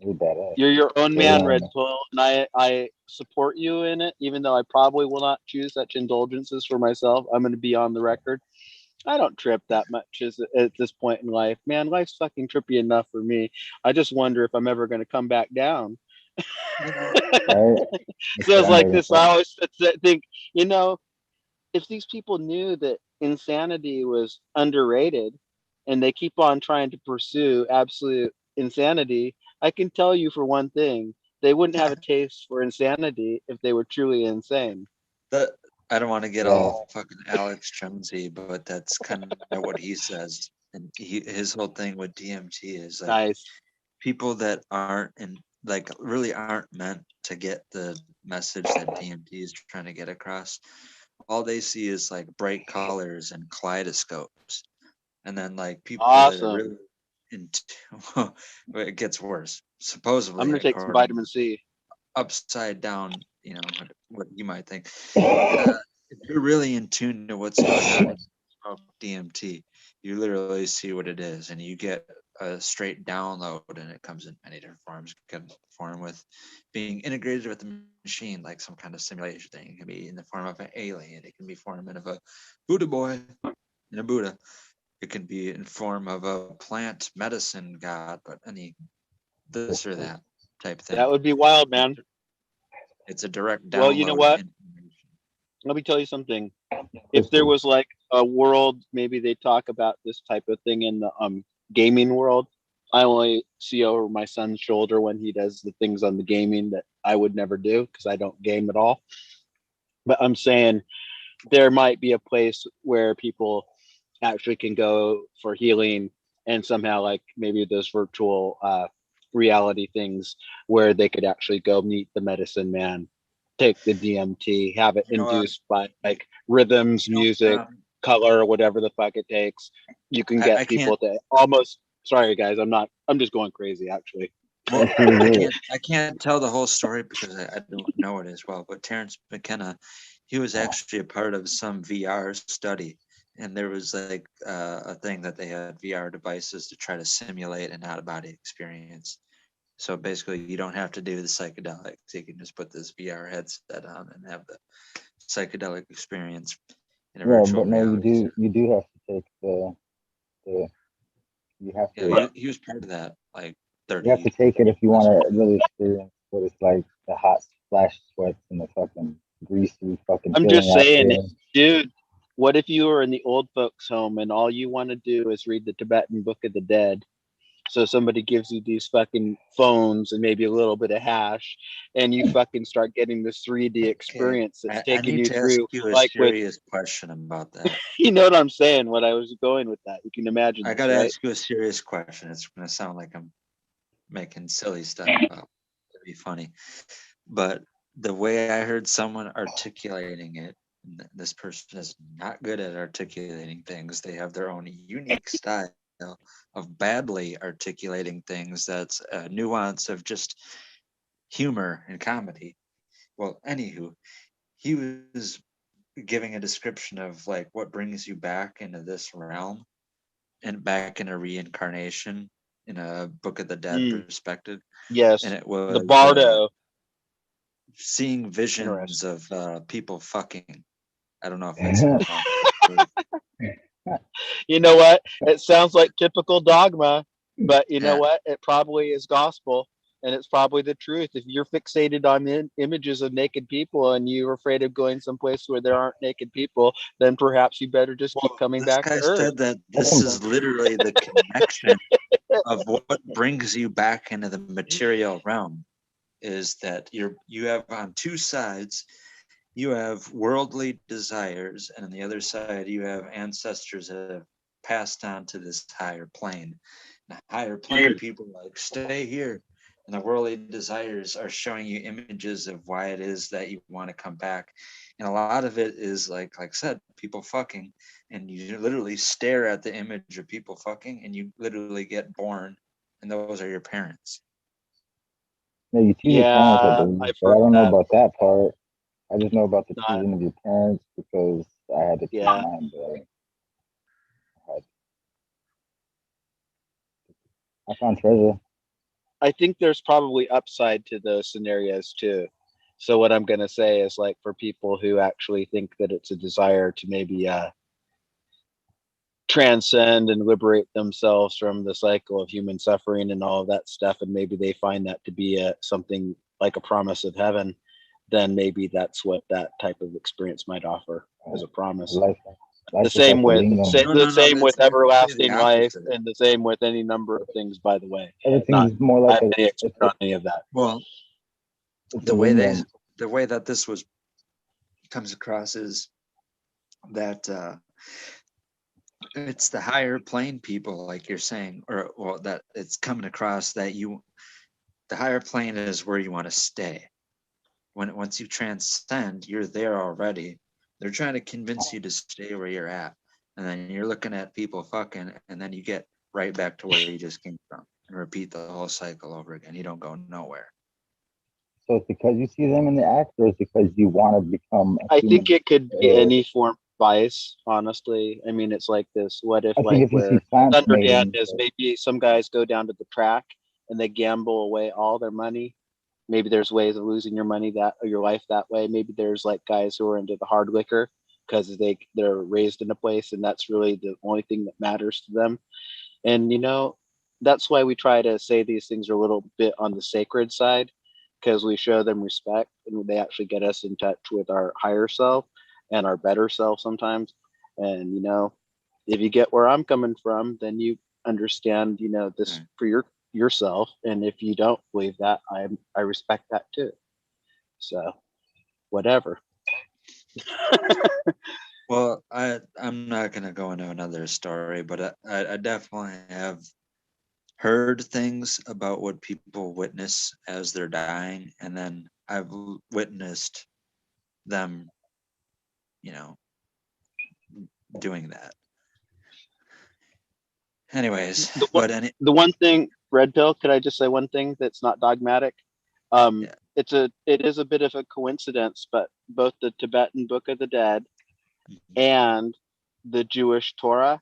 I: Really badass.
G: You're your own
I: Grow
G: man,
I: your
G: Red
I: own-
G: Pill, and I support you in it, even though I probably will not choose such indulgences for myself. I'm going to be on the record. I don't trip that much at this point in life. Man, life's fucking trippy enough for me. I just wonder if I'm ever going to come back down.
I: Right?
G: So it's like this. I always think, if these people knew that insanity was underrated and they keep on trying to pursue absolute insanity, I can tell you for one thing, they wouldn't have a taste for insanity if they were truly insane.
J: I don't want to get all fucking Alex Jonesy, but that's kind of what he says. And his whole thing with DMT is like
G: Nice.
J: people that really aren't meant to get the message that DMT is trying to get across. All they see is like bright colors and kaleidoscopes. And then like people that are really into it gets worse. Supposedly,
G: I'm gonna take some
J: according
G: vitamin C.
J: upside down, what you might think. If you're really in tune to what's going on in DMT, you literally see what it is, and you get a straight download, and it comes in many different forms. It can form with being integrated with the machine, like some kind of simulation thing. It can be in the form of an alien. It can be form of a Buddha boy and a Buddha. It can be in form of a plant medicine god, but any this or that type thing.
G: That would be wild, man.
J: It's a direct download.
G: Well, you know what? Let me tell you something. If there was like a world, maybe they talk about this type of thing in the gaming world. I only see over my son's shoulder when he does the things on the gaming that I would never do because I don't game at all. But I'm saying there might be a place where people actually can go for healing and somehow like maybe those virtual reality things where they could actually go meet the medicine man, take the DMT, have it induced by like rhythms, music, color, whatever the fuck it takes. You can get people to almost, sorry guys, I'm just going crazy actually.
J: Well, I can't tell the whole story because I don't know it as well, but Terrence McKenna, he was actually a part of some VR study. And there was like a thing that they had VR devices to try to simulate an out-of-body experience. So basically, you don't have to do the psychedelics. You can just put this VR headset on and have the psychedelic experience in a virtual reality.
I: You do have to take the you have to.
J: Yeah, he was part of that. Like 30.
I: You have to take it if you want to really experience what it's like, the hot splash sweats and the fucking greasy fucking.
G: I'm just saying,
I: after.
G: dude. What if you were in the old folks' home and all you want to do is read the Tibetan Book of the Dead, So somebody gives you these fucking phones and maybe a little bit of hash, and you fucking start getting this 3D experience that's
J: I
G: taking
J: need
G: you
J: to ask
G: through,
J: you a
G: like with,
J: serious question about that.
G: you know what I'm saying, what I was going with that. You can imagine
J: I
G: this,
J: gotta
G: right?
J: ask you a serious question. It's gonna sound like I'm making silly stuff up to be funny, but the way I heard someone articulating it, and this person is not good at articulating things. They have their own unique style of badly articulating things. That's a nuance of just humor and comedy. Well, anywho, he was giving a description of like what brings you back into this realm and back in a reincarnation in a Book of the Dead perspective.
G: Yes,
J: And it
G: the
J: was
G: Bardo.
J: seeing visions
G: Interesting.
J: of people fucking. I don't know if that's
G: You know what? It sounds like typical dogma, but you know what? It probably is gospel, and it's probably the truth. If you're fixated on images of naked people and you're afraid of going someplace where there aren't naked people, then perhaps you better just keep coming
J: this
G: back
J: guy
G: to Earth.
J: said that this is literally the connection of what brings you back into the material realm, is that you have on two sides, you have worldly desires, and on the other side you have ancestors that have passed on to this higher plane. The higher plane people are like, stay here, and the worldly desires are showing you images of why it is that you want to come back. And a lot of it is like I said, people fucking, and you literally stare at the image of people fucking and you literally get born, and those are your parents.
I: No, you choose your parents, I believe, but I don't know about that part. I just know about the choosing of your parents because I had to choose mine, but I found treasure.
G: I think there's probably upside to those scenarios too. So what I'm going to say is, like, for people who actually think that it's a desire to maybe transcend and liberate themselves from the cycle of human suffering and all of that stuff, and maybe they find that to be something like a promise of heaven, then maybe that's what that type of experience might offer as a promise. The same with everlasting life, and the same with any number of things, by the way.
I: Everything's more like
G: any expert on any of that.
J: Well, the way that this comes across is that it's the higher plane people, like you're saying, or well, that it's coming across that the higher plane is where you want to stay. Once you transcend, you're there already. They're trying to convince you to stay where you're at, and then you're looking at people fucking, and then you get right back to where you just came from and repeat the whole cycle over again. You don't go nowhere.
I: So it's because you see them in the act, or it's because you want to become
G: I think it could be any form of bias, honestly. I mean, it's like this, what if, like, where Thunderdad is, maybe some guys go down to the track and they gamble away all their money. Maybe there's ways of losing your money or your life that way. Maybe there's like guys who are into the hard liquor because they're raised in a place and that's really the only thing that matters to them. And that's why we try to say these things are a little bit on the sacred side, because we show them respect and they actually get us in touch with our higher self and our better self sometimes. And if you get where I'm coming from, then you understand this for yourself, and if you don't believe that, I respect that too. So whatever.
J: Well, I'm not gonna go into another story, but I definitely have heard things about what people witness as they're dying, and then I've witnessed them, doing that. Anyways,
G: the one thing, Red Pill, could I just say one thing that's not dogmatic? It is a bit of a coincidence, but both the Tibetan Book of the Dead and the Jewish Torah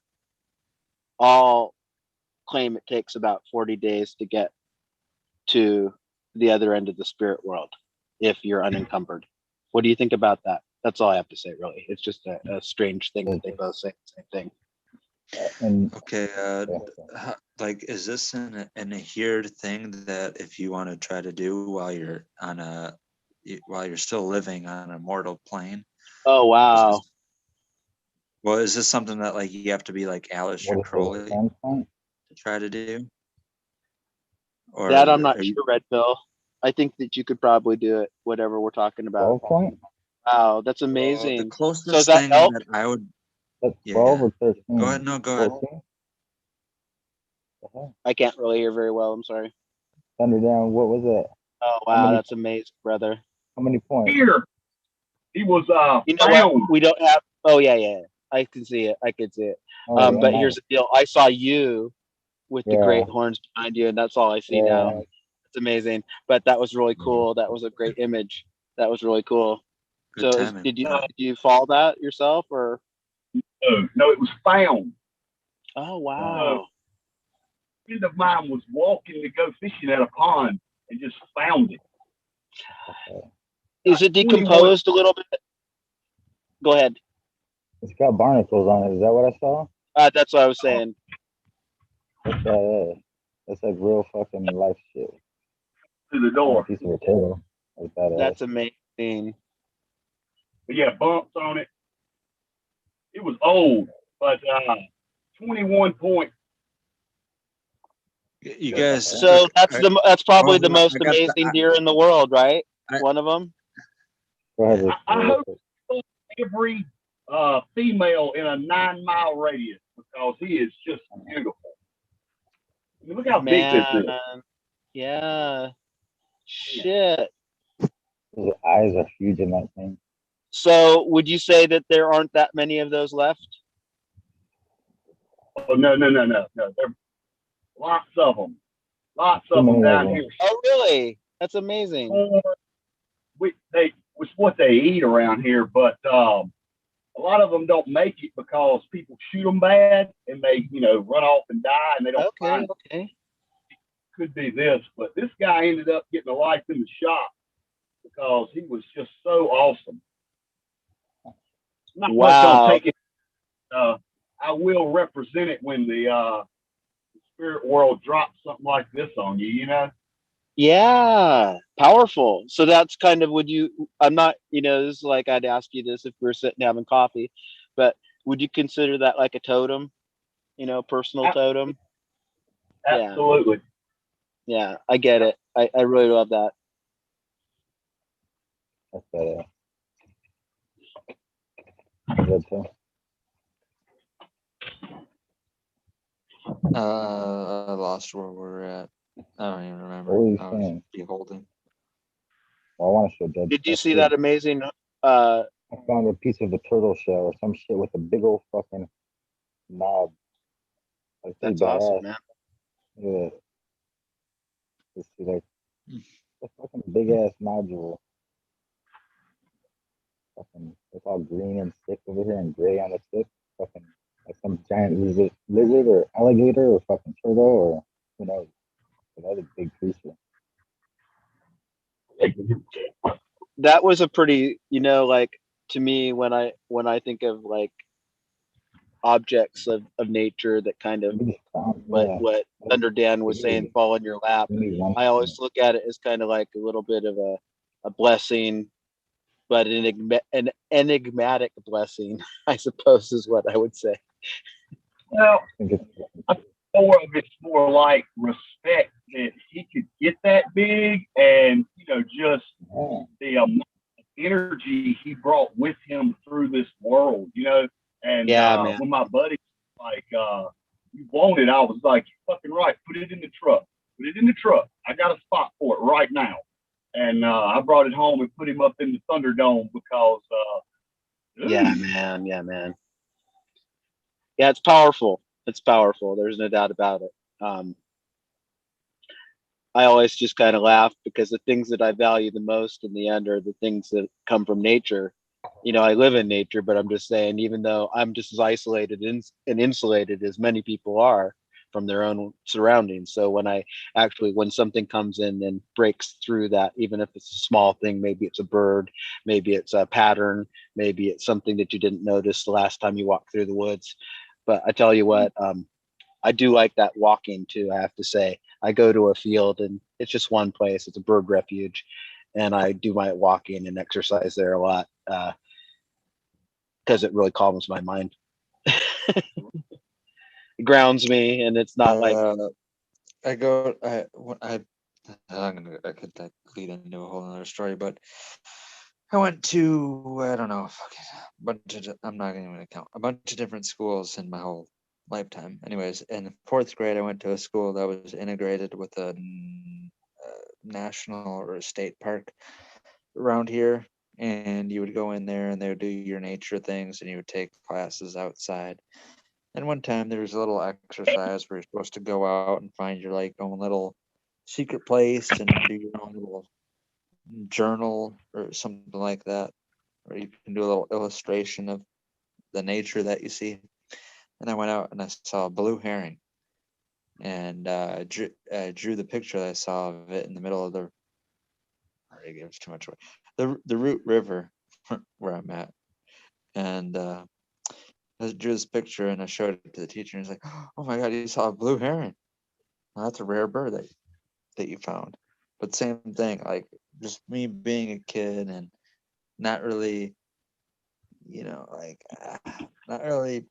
G: all claim it takes about 40 days to get to the other end of the spirit world if you're unencumbered. What do you think about that? That's all I have to say, really. It's just a strange thing that they both say the same thing.
J: Okay, like, is this an adhered thing that if you want to try to do while you're still living on a mortal plane?
G: Oh wow!
J: Is this something that like you have to be like Aleister Crowley to try to do?
C: Or
G: That I'm not
C: are you,
G: sure, Red Pill. I think that you could probably do it, whatever we're talking about.
I: 12 point?
G: Wow, that's
C: well, the
G: amazing. So is
C: closest
G: that
C: thing
G: elk?
C: that I would,
I: That's
C: yeah,
I: 12
C: yeah.
I: or 13?
C: Go ahead. No, go ahead.
I: 14? The hell?
G: I can't really hear very well. I'm sorry.
I: Thunder Down, what was that?
G: Oh
I: How
G: wow,
I: many
G: that's amazing, brother.
I: how many points?
M: Here, he was
G: You know what?
M: found.
G: We don't have. Oh yeah. I can see it. I can see it.
I: Oh yeah,
G: But here's
I: nice.
G: the deal. I saw you with the
I: Yeah,
G: great horns behind you, and that's all I see now.
I: yeah.
G: It's amazing. But that was really cool. That was a great image. That was really cool.
C: Good
G: So
C: timing.
G: did
C: Yeah.
G: you follow that yourself or?
M: No, it was found.
G: Oh
M: A
G: wow.
M: friend of mine was walking to go fishing at a pond and just found it.
I: Okay.
G: Is it
M: 21.
G: decomposed a little bit? Go ahead.
I: It's got barnacles on it. Is that what I saw?
G: That's what I was saying.
I: That's badass. That's like real fucking life shit.
M: To the
I: On a
M: door.
I: piece of a tail. That's badass.
G: That's amazing.
M: But yeah, bumps on it. It was old, but 21 points.
C: You guys,
G: So that's probably the most
C: I got
G: amazing deer in the world, right? One of them.
I: Go ahead, Rich.
M: I hope every female in a 9-mile radius because he is just beautiful. I mean, look how big this is.
G: Man, yeah. Shit.
I: His eyes are huge in that thing.
G: So would you say that there aren't that many of those left?
M: Oh no. There lots of them. Lots
I: Too
M: of them
I: many of
M: down
I: them.
M: here.
G: Oh, really? That's amazing.
M: It's what they eat around here, but a lot of them don't make it because people shoot them bad and they, run off and die and they don't find them.
G: Okay.
M: Could be this, but this guy ended up getting a life in the shop because he was just so awesome. Not much on
G: Wow.
M: taking. I will represent it when the spirit world drops something like this on you.
G: Yeah, powerful. So that's kind of I'm not, this is like I'd ask you this if we were sitting having coffee, but would you consider that like a totem, personal totem?
M: Absolutely.
G: Yeah, I get it. I really love that.
I: That's badass. Good too.
J: I lost where we're at. I don't even remember.
I: What were you
J: I was
I: saying?
J: beholding.
I: Well, I want to show dead
G: Did you
I: stuff,
G: see
I: too.
G: that amazing?
I: I found a piece of the turtle shell or some shit with a big old fucking knob. Like, pretty
G: That's awesome,
I: badass.
G: man.
I: Look at that. Just see, like, a fucking big ass nodule. Fucking, it's all green and thick over here and gray on the tip. Fucking, like some giant lizard or alligator or fucking turtle or who knows. But that's a big creature.
G: That was a pretty, like to me when I think of like objects of nature that kind of what Thunder Dan was saying fall in your lap. I always look at it as kind of like a little bit of a blessing, but an enigmatic blessing, I suppose is what I would say.
M: Well, it's more like respect that he could get that big and, just the amount of energy he brought with him through this world, and
G: man.
M: when my buddy like, you want it, I was like, you're fucking right, put it in the truck. I got a spot for it right now. And I brought it home and put him up in the Thunderdome because
G: yeah, man. Yeah, it's powerful. There's no doubt about it. I always just kind of laugh because the things that I value the most in the end are the things that come from nature. I live in nature, but I'm just saying, even though I'm just as isolated and insulated as many people are from their own surroundings. So when something comes in and breaks through that, even if it's a small thing, maybe it's a bird, maybe it's a pattern, maybe it's something that you didn't notice the last time you walked through the woods. But I tell you what, I do like that walking too, I have to say. I go to a field and it's just one place. It's a bird refuge. And I do my walking and exercise there a lot because it really calms my mind. It grounds me, and it's not like
J: I could like lead into a whole other story, but I went to, I don't know, I'm not even gonna count, a bunch of different schools in my whole lifetime. Anyways, in fourth grade, I went to a school that was integrated with a national or a state park around here. And you would go in there and they would do your nature things and you would take classes outside. And one time there was a little exercise where you're supposed to go out and find your like own little secret place and do your own little journal or something like that. Or you can do a little illustration of the nature that you see. And I went out and I saw a blue heron. And drew the picture that I saw of it in the middle of the, I already gave too much away. The Root River where I'm at. And I drew this picture and I showed it to the teacher and he's like, oh my God, you saw a blue heron. Well, that's a rare bird that you found. But same thing, like just me being a kid and not really, not really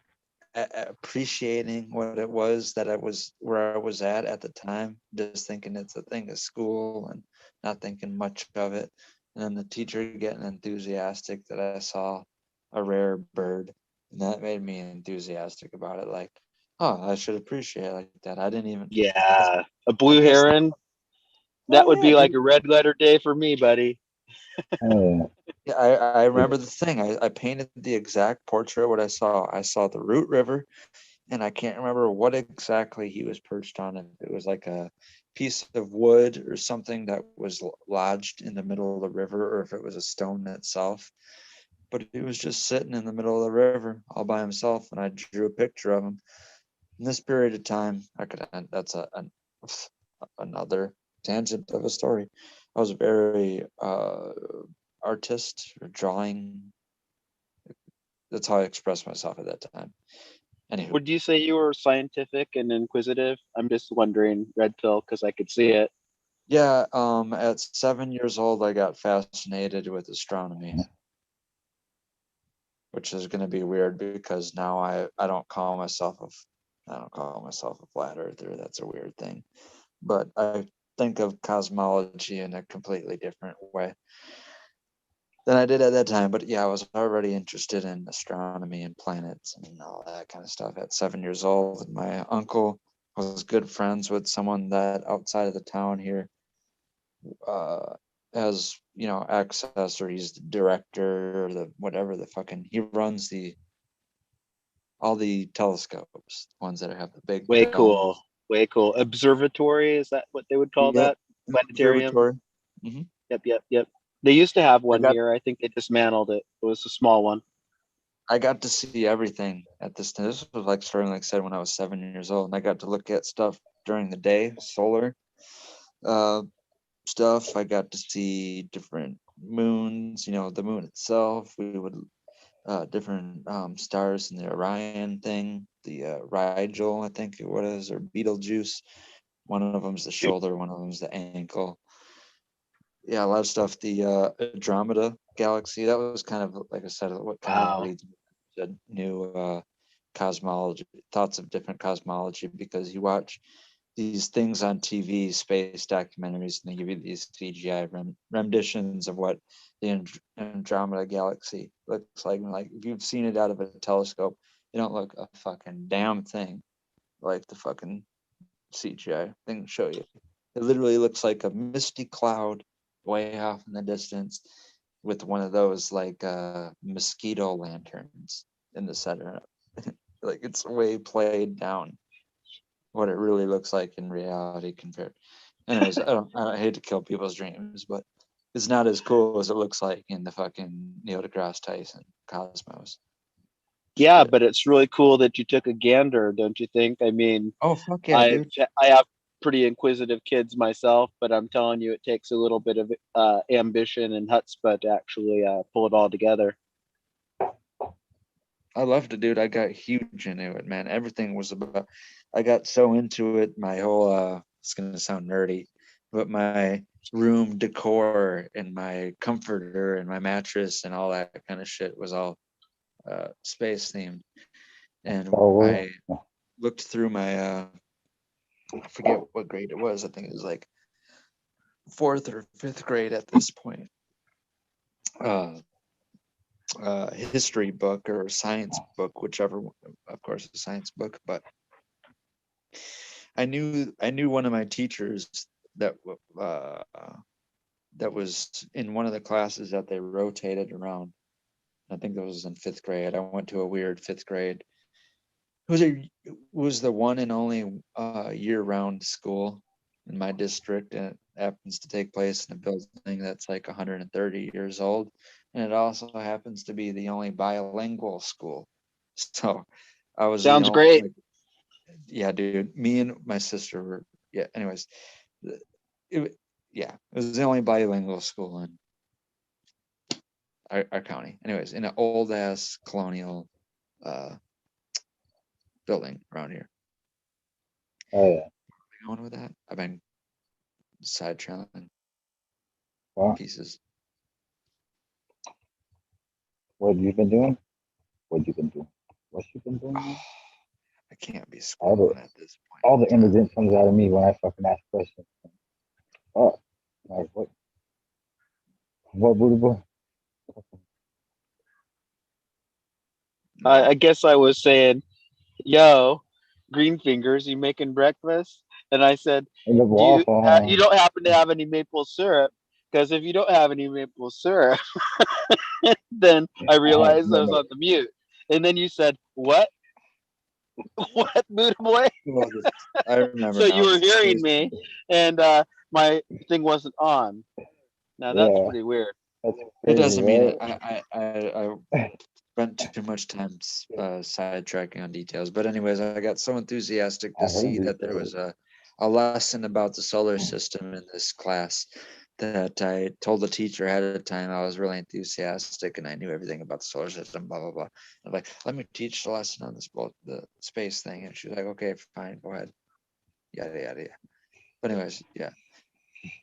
J: appreciating what it was that I was where I was at the time, just thinking it's a thing of school and not thinking much of it. And then the teacher getting enthusiastic that I saw a rare bird, and that made me enthusiastic about it. Like, oh, I should appreciate it like that. I didn't even.
G: Yeah, a blue heron. That would be like a red letter day for me, buddy.
J: Yeah, I remember the thing. I painted the exact portrait what I saw. I saw the Root River, and I can't remember what exactly he was perched on. If it was like a piece of wood or something that was lodged in the middle of the river, or if it was a stone itself. But he was just sitting in the middle of the river all by himself, and I drew a picture of him. In this period of time, that's another tangent of a story. I was very artist or drawing. That's how I expressed myself at that time. Anywho.
G: Would you say you were scientific and inquisitive? I'm just wondering, Red Pill, because I could see it.
J: Yeah, at 7 years old, I got fascinated with astronomy, which is going to be weird because now I don't call myself a flat earther. That's a weird thing, but I think of cosmology in a completely different way than I did at that time. But yeah, I was already interested in astronomy and planets and all that kind of stuff at 7 years old. And my uncle was good friends with someone that outside of the town here has access, or he's the director or the whatever the fucking, he runs all the telescopes, ones that have the big
G: Way
J: domes.
G: cool. Observatory, is that what they would call that? Planetarium.
J: Observatory.
G: Yep. They used to have one here. I think they dismantled it. It was a small one.
J: I got to see everything at this time. This was like starting, like I said, when I was 7 years old, and I got to look at stuff during the day, solar stuff. I got to see different moons, the moon itself. We would different stars in the Orion thing, the Rigel, I think it was, or Betelgeuse. One of them's the shoulder, one of them's the ankle. Yeah, a lot of stuff. The Andromeda galaxy, that was kind of, like I said, what kind of leads to new cosmology, thoughts of different cosmology, because you watch these things on TV, space documentaries, and they give you these CGI renditions of what the Andromeda galaxy looks like. And like, if you've seen it out of a telescope, it don't look a fucking damn thing like the fucking CGI thing show you. It literally looks like a misty cloud way off in the distance with one of those like mosquito lanterns in the center. Like, it's way played down what it really looks like in reality compared. Anyways, I hate to kill people's dreams, but it's not as cool as it looks like in the fucking Neil deGrasse Tyson Cosmos.
G: Yeah, but it's really cool that you took a gander, don't you think? I mean,
J: oh fuck yeah, dude.
G: I have pretty inquisitive kids myself, but I'm telling you, it takes a little bit of ambition and chutzpah to actually pull it all together.
J: I loved it, dude. I got huge into it, man. Everything was about, I got so into it. My whole, it's going to sound nerdy, but my room decor and my comforter and my mattress and all that kind of shit was all space themed. And I looked through my I forget what grade it was. I think it was like 4th or 5th grade at this point. History book or science book, whichever, of course, a science book. But I knew one of my teachers that was in one of the classes that they rotated around. I think that was in 5th grade. I went to a weird 5th grade. It was the one and only year-round school in my district, and it happens to take place in a building that's like 130 years old, and it also happens to be the only bilingual school. So I was
G: Sounds great.
J: yeah, dude. Me and my sister were, yeah. Anyways, it was the only bilingual school in our county. Anyways, in an old ass colonial building around here.
I: Oh yeah.
J: Where are we going with that? I've been sidetracking
I: Well,
J: pieces.
I: what you been doing? What you been doing? What you been doing? Man?
J: I can't be
I: All
J: scrolling
I: the
J: at this point.
I: all the immigrant comes out of me when I fucking ask questions. Oh, like what? What booty boy?
G: I guess I was saying, yo, green fingers, you making breakfast? And I said,
I: In the
G: do you
I: waffle.
G: you don't happen to have any maple syrup? Because if you don't have any maple syrup, then I
I: I have
G: realized I was
I: no.
G: on the mute. And then you said, what? What, Buddha boy?
J: I remember
G: So
J: now.
G: you were hearing me, and my thing wasn't on. Now that's
I: Yeah,
G: pretty weird.
I: that's
J: It
I: crazy,
J: doesn't mean it.
I: right?
J: I spent too much time sidetracking on details. But anyways, I got so enthusiastic
I: I
J: to
I: heard
J: see
I: you
J: that there
I: say
J: was a lesson about the solar system in this class that I told the teacher ahead of time. I was really enthusiastic and I knew everything about the solar system, blah, blah, blah. I'm like, let me teach the lesson on this, the space thing. And she was like, okay, fine, go ahead. Yada, yada, yada. But anyways, yeah.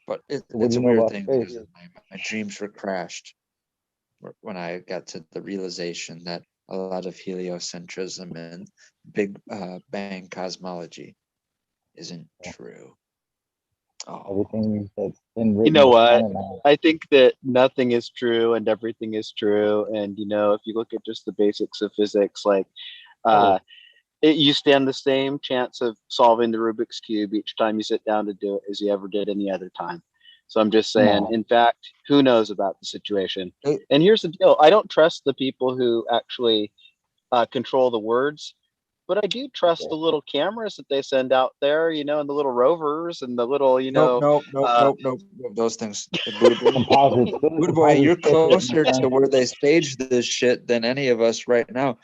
J: But
I: What
J: it's
I: do
J: a
I: you know
J: weird
I: about
J: thing
I: space?
J: because my dreams were crashed when I got to the realization that a lot of heliocentrism and Big Bang cosmology isn't true. Oh,
I: Everything that's been
G: You
I: written
G: know
I: is
G: what?
I: canon now.
G: I think that nothing is true and everything is true. And, if you look at just the basics of physics, like
I: Oh,
G: you stand the same chance of solving the Rubik's Cube each time you sit down to do it as you ever did any other time. So I'm just saying,
I: no.
G: in fact, who knows about the situation?
J: It-
G: And here's the deal. I don't trust the people who actually control the words, but I do trust
I: Yeah.
G: the little cameras that they send out there, and the little rovers and the little,
J: nope. Those things. Buddha boy,
I: Composites. Those are
J: Buddha boy, you're
I: composite sketches, my
J: closer to
I: friend.
J: where they stage this shit than any of us right now.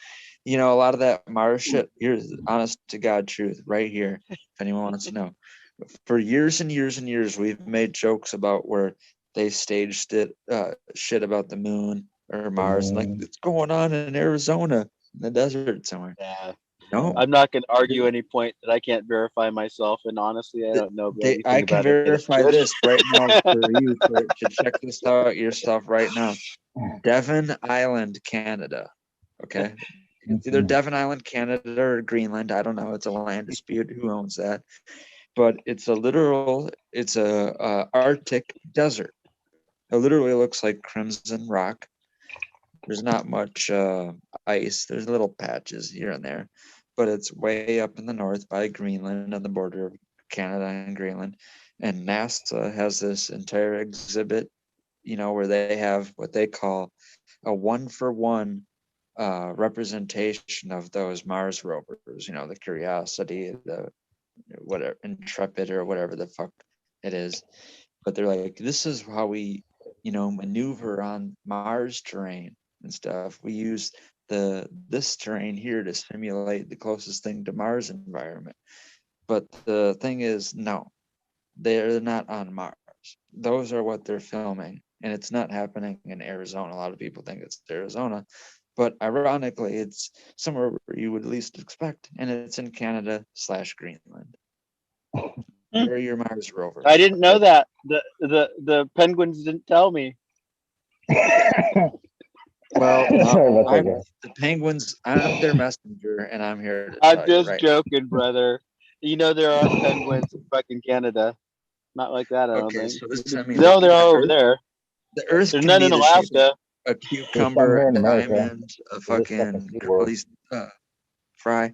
J: A lot of that Mars shit. Here's honest to God truth right here. If anyone wants to know, for years and years and years, we've made jokes about where they staged it, shit about the moon or Mars, and like it's going on in Arizona, in the desert somewhere.
G: Yeah.
J: No,
G: I'm not going to argue any point that I can't verify myself. And honestly, I don't know anything
J: I can
G: about it.
J: verify this right now for you to check this out yourself right now. Devon Island, Canada. Okay. It's either Devon Island, Canada, or Greenland. I don't know. It's a land dispute. Who owns that? But it's a Arctic desert. It literally looks like crimson rock. There's not much ice. There's little patches here and there, but it's way up in the north by Greenland on the border of Canada and Greenland. And NASA has this entire exhibit, where they have what they call a 1-for-1 representation of those Mars rovers, the Curiosity, the whatever Intrepid or whatever the fuck it is. But they're like, this is how we, maneuver on Mars terrain and stuff. We use this terrain here to simulate the closest thing to Mars environment. But the thing is, no, they're not on Mars. Those are what they're filming, and it's not happening in Arizona. A lot of people think it's Arizona, but ironically, it's somewhere where you would least expect, and it's in Canada/Greenland. Where are your Mars rovers?
G: I didn't know that. The penguins didn't tell me.
J: Well,
I: Sorry about that,
J: I'm
I: guys.
J: the Penguins. I'm their messenger, and I'm here to
G: I'm
J: tell you
G: just
J: right.
G: joking, brother. You know there are penguins in fucking Canada. Not like that, I don't
J: Okay,
G: think.
J: so this, I mean,
G: No, there are over
J: Earth,
G: there.
J: the Earth
G: There's
J: can
G: none
J: be
G: in
J: the shape of
G: Alaska.
J: a
I: There's some
J: cucumber,
I: here
J: a
I: in America.
J: diamond, a
I: There's fucking
J: fucking
I: SeaWorld.
J: curly fry.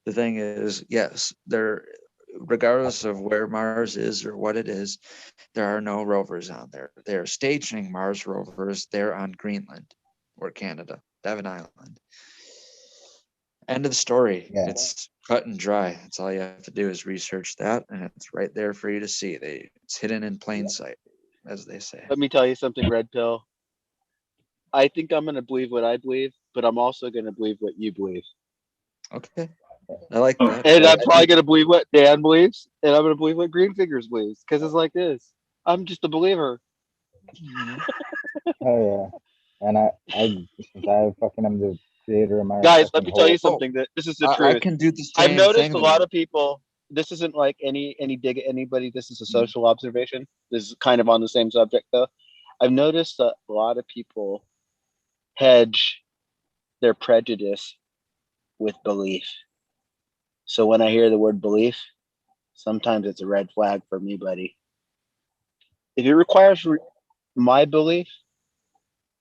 J: The thing is, yes, there, regardless of where Mars is or what it is, there are no rovers on there. They're stationing Mars rovers there on Greenland or Canada, Devon Island. End of the story.
I: Yeah.
J: It's cut and dry. That's all you have to do is research that, and it's right there for you to see. It's hidden in plain sight, as they say.
G: Let me tell you something, Red Pill. I think I'm gonna believe what I believe, but I'm also gonna believe what you believe.
J: Okay, I like that.
G: And I'm
J: I
G: probably
J: think-
G: gonna believe what Dan believes, and I'm gonna believe what Green Fingers believes, because it's like this. I'm just a believer.
I: Oh yeah. And since I fucking am the creator of my
G: Guys, let
I: fucking
G: me tell you
I: whole
G: something. That this is the
J: I
G: truth.
J: can do the
G: I've
J: same
G: noticed
J: thing.
G: a lot of people. This isn't like any dig at anybody. This is a social observation. This is kind of on the same subject though. I've noticed that a lot of people hedge their prejudice with belief. So when I hear the word belief, sometimes it's a red flag for me, buddy. If it requires my belief,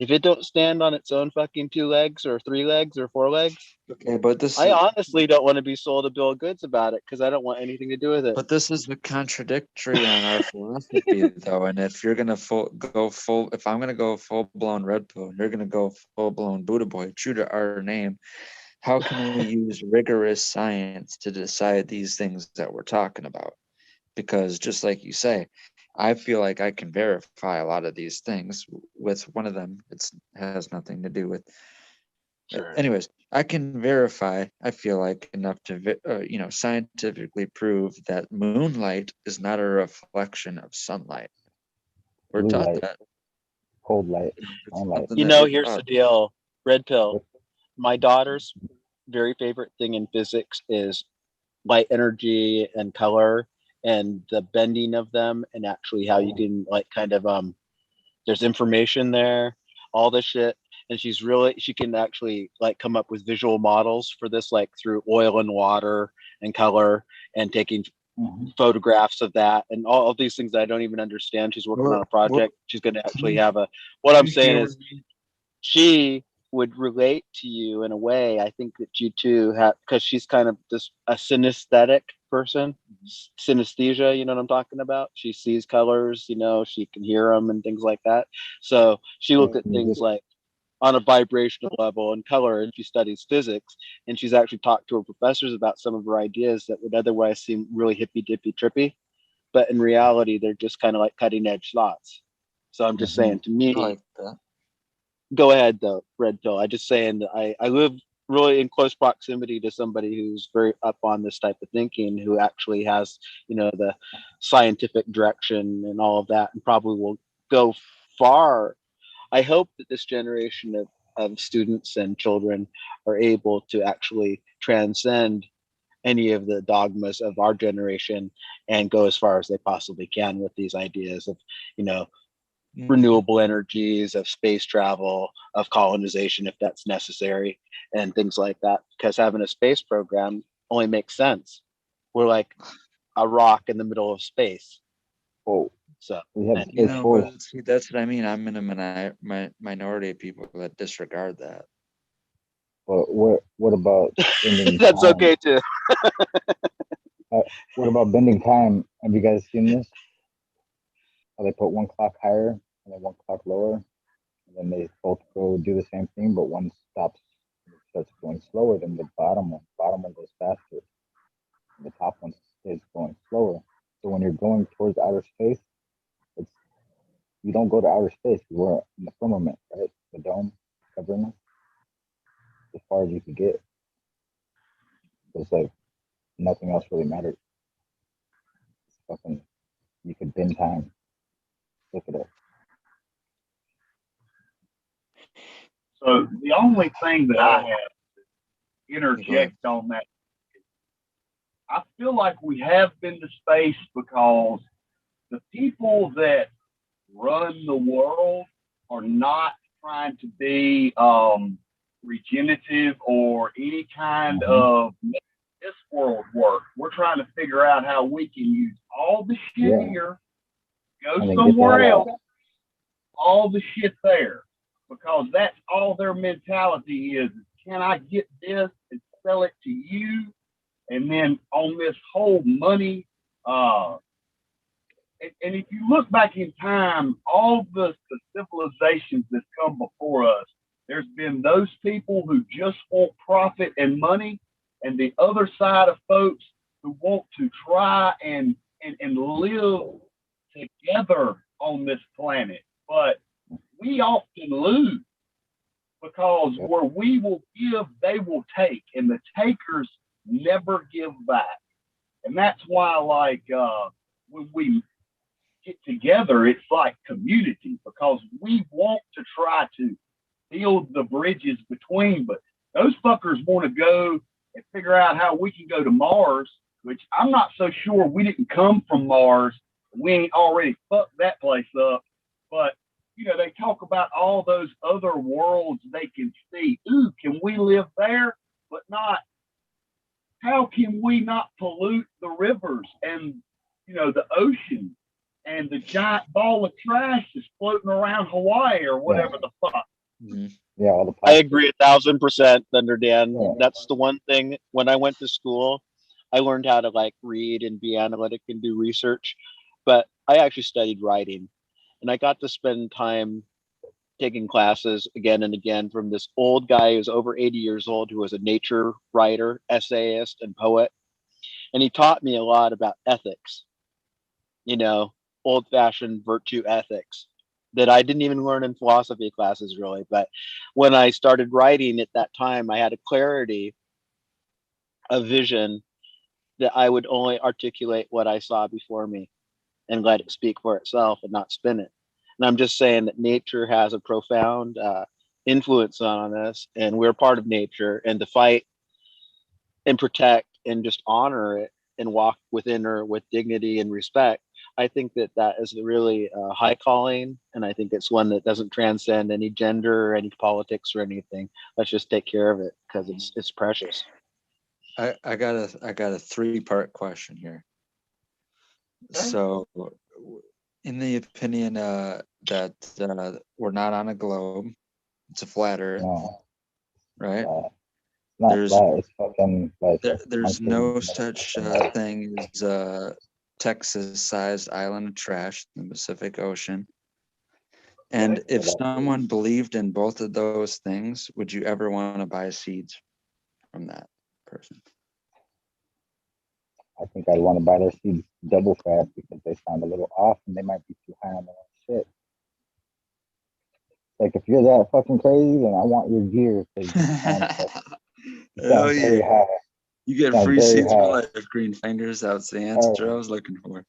G: if it don't stand on its own fucking 2 legs or 3 legs or 4 legs,
J: Okay, but this
G: I
J: is,
G: honestly don't want to be sold a bill of goods about it because I don't want anything to do with it.
J: but this is a contradictory on our philosophy, though. And if you're gonna if I'm gonna go full blown Red Pill, and you're gonna go full blown Buddha Boy, true to our name, how can we use rigorous science to decide these things that we're talking about? Because just like you say, I feel like I can verify a lot of these things. With one of them, it has nothing to do with. Anyways, I can verify. I feel like enough to scientifically prove that moonlight is not a reflection of sunlight. We're
I: blue
J: taught
I: light,
J: that.
I: cold light,
J: It's
I: sunlight.
J: something
G: You
J: that
G: know,
J: we're
G: here's the
J: taught.
G: deal. Red Pill. My daughter's very favorite thing in physics is light energy and color and the bending of them, and actually how you can like kind of there's information there, all this shit. And she can actually like come up with visual models for this, like through oil and water and color and taking photographs of that and all of these things that I don't even understand. She's working on a project. She's going to actually have what I'm saying is she would relate to you in a way. I think that you too have, because she's kind of a synesthetic person, synesthesia, you know what I'm talking about? She sees colors, she can hear them and things like that. So she looked at things like on a vibrational level and color, and she studies physics, and she's actually talked to her professors about some of her ideas that would otherwise seem really hippy dippy trippy, but in reality they're just kind of like cutting edge thoughts. So I'm just saying, to me,
J: I like that.
G: go ahead though, Red Pill. I just saying that I live really in close proximity to somebody who's very up on this type of thinking, who actually has, the scientific direction and all of that, and probably will go far. I hope that this generation of students and children are able to actually transcend any of the dogmas of our generation and go as far as they possibly can with these ideas of, renewable energies, of space travel, of colonization if that's necessary, and things like that. Because having a space program only makes sense. We're like a rock in the middle of space.
I: Oh,
G: so
I: we have
J: You
I: Space
J: know,
I: Force.
J: but see, that's what I mean. I'm in a minority of people that disregard that.
I: But what about bending
G: that's
I: time?
G: okay too.
I: What about bending time? Have you guys seen this? How they put one clock higher and then one clock lower, and then they both go do the same thing, but one starts going slower than the bottom one. Bottom one goes faster. The top one is going slower. So when you're going towards outer space, you don't go to outer space. You were in the firmament, right? The dome covering us as far as you could get. It's like nothing else really mattered. It's fucking, you could bend time. Look it up.
M: So the only thing that I have to interject on that, I feel like we have been to space because the people that run the world are not trying to be regenerative or any kind of this world work. We're trying to figure out how we can use all the shit here, go somewhere else, all the shit there, because that's all their mentality is. Can I get this and sell it to you? And then on this whole money, and if you look back in time, all the civilizations that come before us, there's been those people who just want profit and money, and the other side of folks who want to try and live together on this planet. But we often lose, because where we will give, they will take, and the takers never give back. And that's why, like, when we get together, it's like community, because we want to try to build the bridges between, but those fuckers want to go and figure out how we can go to Mars, which I'm not so sure we didn't come from Mars. We ain't already fucked that place up. But, you know, they talk about all those other worlds they can see. Ooh, can we live there? But not, how can we not pollute the rivers and, you know, the ocean and the giant ball of trash that's floating around Hawaii or whatever the fuck?
I: Yeah, all the
G: I agree 1,000%, Thunder Dan. That's the one thing. When I went to school, I learned how to like read and be analytic and do research, but I actually studied writing, and I got to spend time taking classes again and again from this old guy who's over 80 years old, who was a nature writer, essayist, and poet. And he taught me a lot about ethics, you know, old-fashioned virtue ethics that I didn't even learn in philosophy classes, really. But when I started writing at that time, I had a clarity, a vision, that I would only articulate what I saw before me and let it speak for itself and not spin it. And I'm just saying that nature has a profound influence on us, and we're part of nature, and to fight and protect and just honor it and walk within her with dignity and respect. I think that that is a really high calling, and I think it's one that doesn't transcend any gender or any politics or anything. Let's just take care of it, because it's precious.
J: I got a 3-part question here. So, in the opinion that we're not on a globe, it's a flat Earth, right?
I: Not flat, it's fucking like
J: there's no such thing as Texas-sized island of trash in the Pacific Ocean. And if someone believed in both of those things, would you ever want to buy seeds from that person?
I: I think I'd want to buy their seeds double fast, because they sound a little off and they might be too high on their own shit. Like, if you're that fucking crazy, then I want your gear, because you sound very high.
J: You get free seeds for life, Green Fingers. That's the answer I was looking for.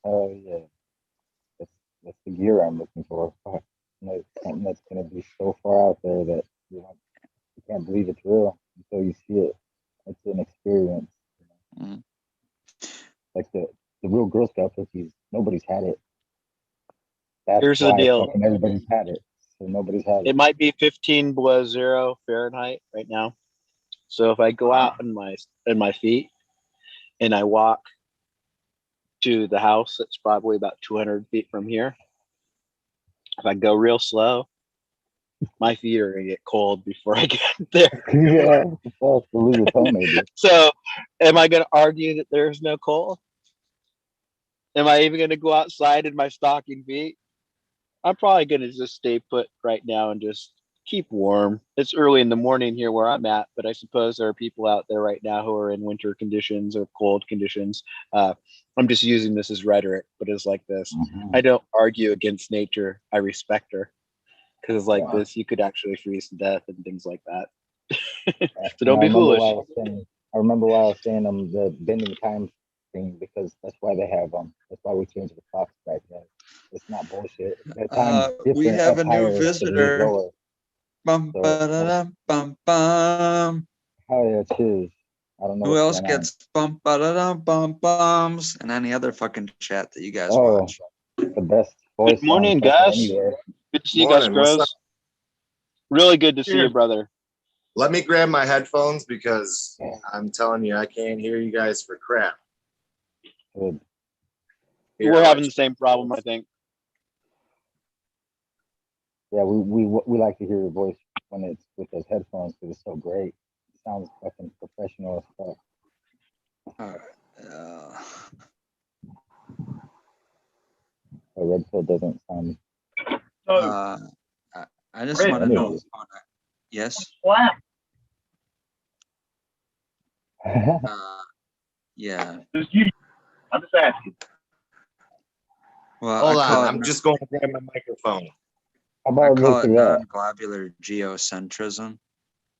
I: Oh yeah, that's the gear I'm looking for. Fuck. Like, something that's gonna be so far out there that you can't believe it's real until you see it. It's an experience. You know? Like the real Girl Scout cookies, nobody's had it. That's
G: Here's the deal.
I: fucking everybody's had it. So nobody's had it.
G: It might be 15 below 0 Fahrenheit right now. So if I go out in my feet and I walk to the house that's probably about 200 feet from here, if I go real slow, my feet are gonna get cold before I get there.
I: Yeah,
G: so am I gonna argue that there's no cold? Am I even gonna go outside in my stocking feet? I'm probably gonna just stay put right now and just keep warm. It's early in the morning here where I'm at, but I suppose there are people out there right now who are in winter conditions or cold conditions. I'm just using this as rhetoric, but it's like this. I don't argue against nature. I respect her, because like this, you could actually freeze to death and things like that. So don't be foolish.
I: I remember why I was saying the bending time thing, because that's why they have them. That's why we changed the clocks back then. It's not bullshit.
J: We have a new visitor. Bum, ba-da-dum, bum, bum.
I: Oh yeah, cheers. I don't know.
J: Who else gets bum, ba-da-dum, bum, bums, and any other fucking chat that you guys watch?
I: The best voice.
G: Good morning, guys. Good to see you guys, bros. Really good to see you, brother.
N: Let me grab my headphones because I'm telling you, I can't hear you guys for crap.
I: Good.
N: Here,
G: We're
N: I'll
G: having
N: let
G: the same problem, I think.
I: Yeah, we like to hear your voice when it's with those headphones because it's so great. It sounds fucking professional as fuck. A red pill doesn't sound.
K: So
J: I just
K: Red
J: want to know.
I: Pill.
J: Yes.
K: slap.
J: Yeah.
K: Just you. I'm just asking.
J: Well,
N: Hold
J: I call
N: on,
J: it
N: I'm just going to grab my microphone.
I: How
J: I
I: about
J: call
I: look
J: it
I: it up?
J: non-globular geocentrism.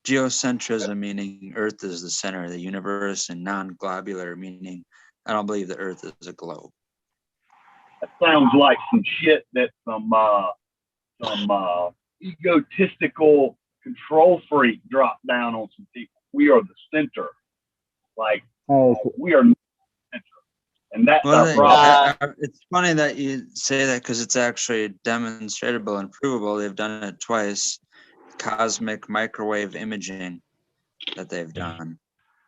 J: Geocentrism meaning Earth is the center of the universe, and non-globular meaning I don't believe the Earth is a globe.
M: That sounds like some shit that some egotistical control freak dropped down on some people. We are the center. Like we are the center. And that's
J: Well,
M: our problem.
J: it's funny that you say that because it's actually demonstratable and provable. They've done it twice. Cosmic microwave imaging that they've done.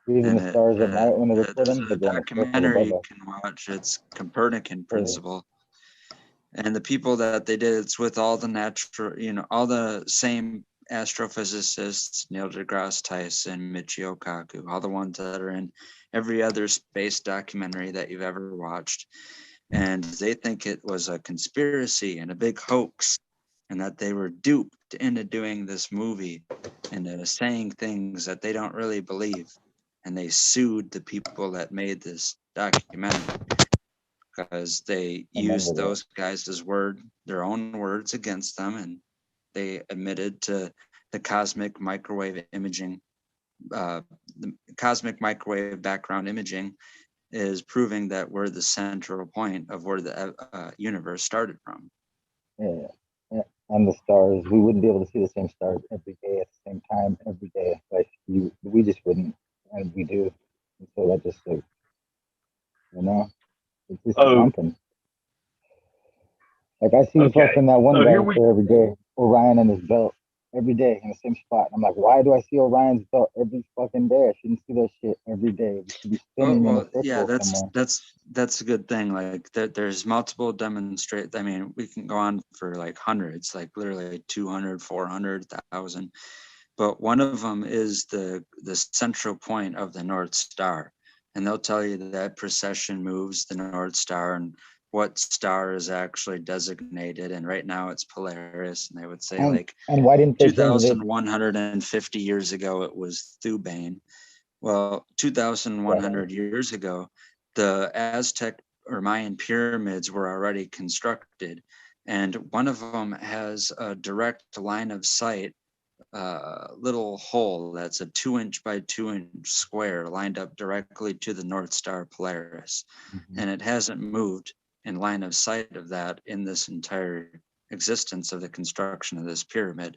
I: Even the stars at night when they record
J: There's
I: them,
J: a
I: they're going to circle
J: documentary you
I: above us.
J: can watch. It's Copernican principle. And the people that they did, it's with all the natural, all the same astrophysicists, Neil deGrasse Tyson, Michio Kaku, all the ones that are in every other space documentary that you've ever watched. And they think it was a conspiracy and a big hoax, and that they were duped into doing this movie and saying things that they don't really believe. And they sued the people that made this documentary because they used those guys' their own words against them, and they admitted to the cosmic microwave imaging. The cosmic microwave background imaging is proving that we're the central point of where the universe started from.
I: Yeah. And the stars, we wouldn't be able to see the same stars every day at the same time every day. Like we just wouldn't, and we do. And so that just like, it's just something. Like I see fucking that one guy up there every day, Orion and his belt every day in the same spot. I'm like, why do I see Orion's belt every fucking day? I shouldn't see that shit every day. We should be spinning in a circle
J: Yeah,
I: somewhere.
J: that's a good thing. Like there's multiple demonstrate. I mean, we can go on for like hundreds, like literally 200, 400,000. But one of them is the central point of the North Star, and they'll tell you that precession moves the North Star and what star is actually designated. And right now it's Polaris, and they would say
I: and why didn't they
J: 2,150 years ago it was Thubain. Well, 2,100 years ago, the Aztec or Mayan pyramids were already constructed, and one of them has a direct line of sight little hole that's a 2-inch by 2-inch square lined up directly to the North Star Polaris. And it hasn't moved in line of sight of that in this entire existence of the construction of this pyramid.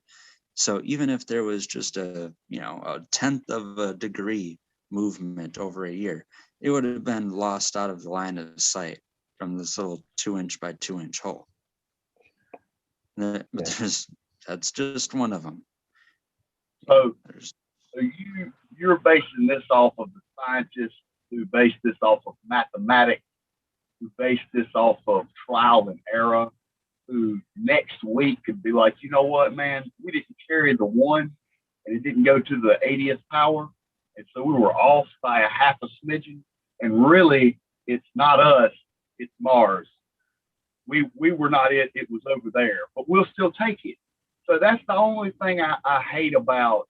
J: So even if there was just a 1/10 of a degree movement over a year, it would have been lost out of the line of sight from this little 2-inch by 2-inch hole. But that's just one of them.
M: So you're basing this off of the scientists who base this off of mathematics, who base this off of trial and error, who next week could be like, you know what, man, we didn't carry the 1 and it didn't go to the 80th power. And so we were off by a half a smidgen. And really, it's not us, it's Mars. We were not it was over there, but we'll still take it. So that's the only thing I hate about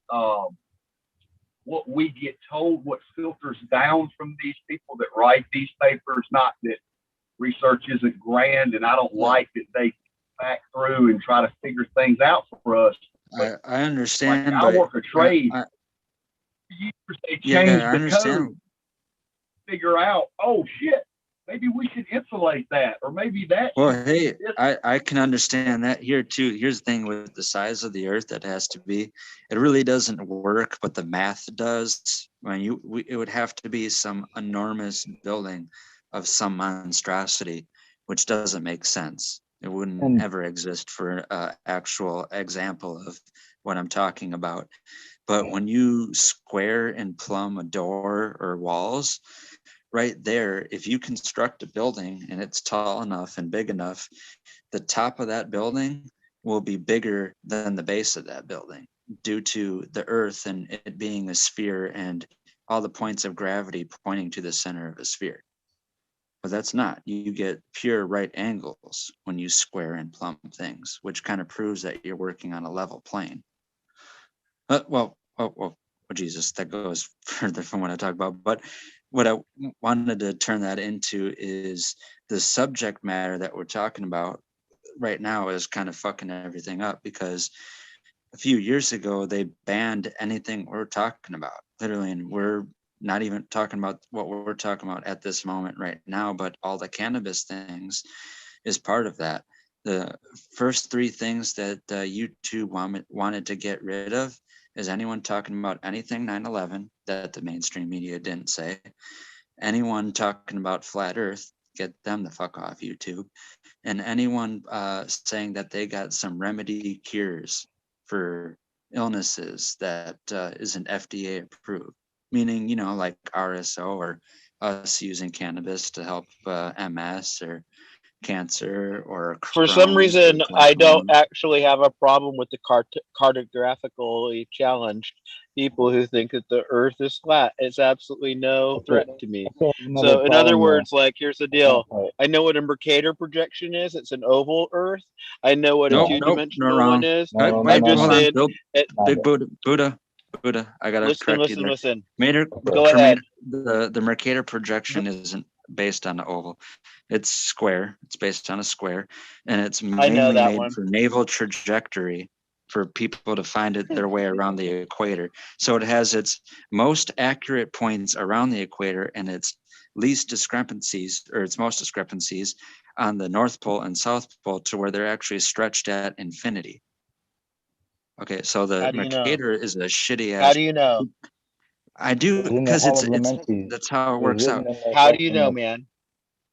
M: what we get told, what filters down from these people that write these papers. Not that research isn't grand, and I don't like that they back through and try to figure things out for us.
J: I understand.
M: Like I work a trade. They change the code, figure out, oh shit, maybe we should insulate that, or maybe that.
J: Well, hey, I can understand that here too. Here's the thing with the size of the Earth, that has to be. It really doesn't work, but the math does. I mean, it would have to be some enormous building of some monstrosity, which doesn't make sense. It wouldn't ever exist for an actual example of what I'm talking about. But when you square and plumb a door or walls, right there, if you construct a building and it's tall enough and big enough, the top of that building will be bigger than the base of that building due to the earth and it being a sphere and all the points of gravity pointing to the center of a sphere. But that's not. You get pure right angles when you square and plumb things, which kind of proves that you're working on a level plane. Well, Jesus, that goes further from what I talk about. But what I wanted to turn that into is the subject matter that we're talking about right now is kind of fucking everything up, because a few years ago they banned anything we're talking about, literally, and we're not even talking about what we're talking about at this moment right now, but all the cannabis things is part of that. The first three things that YouTube wanted to get rid of is anyone talking about anything 9/11 that the mainstream media didn't say, anyone talking about flat earth, get them the fuck off YouTube, and anyone saying that they got some remedy cures for illnesses that isn't FDA approved, meaning, you know, like RSO or us using cannabis to help MS or cancer or
G: For some
J: Crohn's
G: reason,
J: or
G: I don't
J: glaucoma.
G: actually have a problem with the cartographically challenged people who think that the earth is flat. It's absolutely no threat to me.
I: Another
G: So in other
I: problem,
G: words, like, here's the
I: that
G: deal.
I: part.
G: I know what a Mercator projection is. It's an oval earth. I know what a
J: Nope,
I: Yeah.
J: nope, no,
G: two-dimensional one
J: wrong.
G: is.
J: Wait,
I: No, no,
J: wait,
G: I'm
I: no,
G: just
J: hold
I: no.
J: on,
G: saying,
J: Bill,
G: it,
J: Big Buddha, I gotta
G: listen,
J: correct you there.
G: listen.
J: Mater,
G: Go ahead.
J: the Mercator projection isn't based on the oval. It's square. It's based on a square, and it's
G: I know
J: mainly
G: that
J: made
G: one.
J: for naval trajectory for people to find their way around the equator. So it has its most accurate points around the equator and its least discrepancies, or its most discrepancies, on the North Pole and South Pole, to where they're actually stretched at infinity. Okay, so the
G: How do you know?
J: Mercator is a shitty
G: How
J: ass.
G: do you know?
J: I do,
I: It's in the
J: because
I: Hall of
J: it's
I: Lamentations.
J: that's how it
I: It was
J: works
I: written
J: out.
I: in the
G: How do you
I: fucking
G: know, man?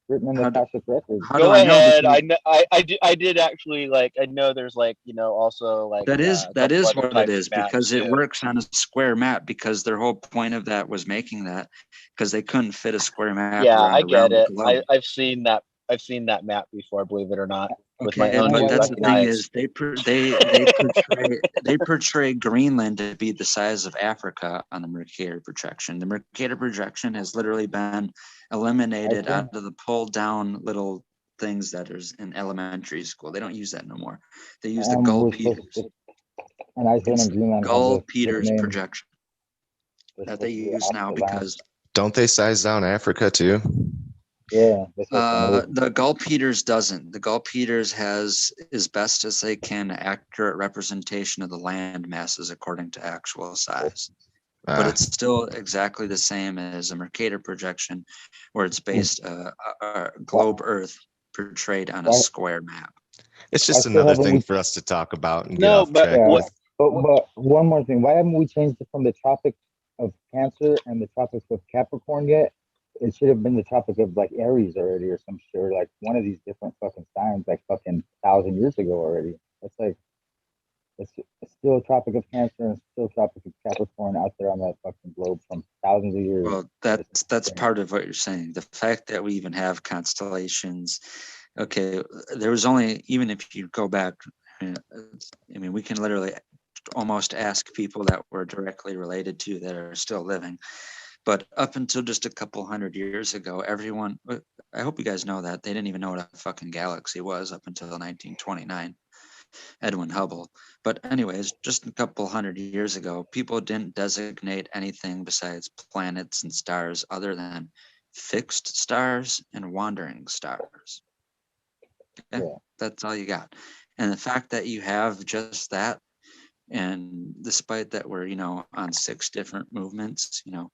I: written in the
J: How do,
I: Akashic records.
J: how do
G: Go
J: I know?
G: ahead. I
J: Because
G: know. I did actually, like, I know there's, like, you know, also like
J: that
G: a
J: is
G: couple other
J: what it
G: types of
J: is,
G: maps
J: because it
G: too.
J: works on a square map, because their whole point of that was making that, because they couldn't fit a square map
G: Yeah, I
J: around a
G: get
J: round
G: it.
J: globe.
G: I've seen that. I've seen that map before, believe it or not, with my
J: Okay,
G: own
I: And
J: but
G: two
I: why
J: that's the
G: fucking
J: thing
G: eyes.
J: is they portray Greenland to be the size of Africa on the Mercator projection. The Mercator projection has literally been eliminated
I: think
J: out of the pull down little things that is in elementary school. They don't use that no more. They use the
I: we're supposed
J: Gull-Peters.
I: to, and Iceland
J: It's
I: and
J: the
I: Greenland have the
J: Gull-Peters
I: name.
J: projection
I: They're
J: that they
I: supposed to be
J: use now,
I: opposite lands.
J: because
O: Don't they size down Africa too?
I: Yeah, that's what I'm
J: the Gull-Peters doesn't. The Gull-Peters has, as best as they can, accurate representation of the land masses according to actual size. But it's still exactly the same as a Mercator projection, where it's based globe Earth portrayed on a
I: Why-
J: square map.
O: It's
I: Why
O: just
I: still
O: another
I: haven't
O: thing
I: we?
O: for us to talk about and get
G: No,
O: off
G: but
O: track
I: Yeah,
G: what?
O: with.
I: but one more thing. Why haven't we changed it from the Tropic of Cancer and the Tropic of Capricorn yet? It should have been the Tropic of like Aries already, or some shit, or like one of these different fucking signs, like fucking 1,000 years ago already. That's like it's still Tropic of Cancer and still Tropic of Capricorn out there on that fucking globe from thousands of years.
J: Well, that's part of what you're saying. The fact that we even have constellations. Okay, there was only, even if you go back, I mean, we can literally almost ask people that we're directly related to that are still living. But up until just a couple hundred years ago, everyone, I hope you guys know that, they didn't even know what a fucking galaxy was up until 1929, Edwin Hubble. But anyways, just a couple hundred years ago, people didn't designate anything besides planets and stars other than fixed stars and wandering stars. Okay?
I: Yeah.
J: That's all you got. And the fact that you have just that, and despite that we're, you know, on 6 different movements, you know,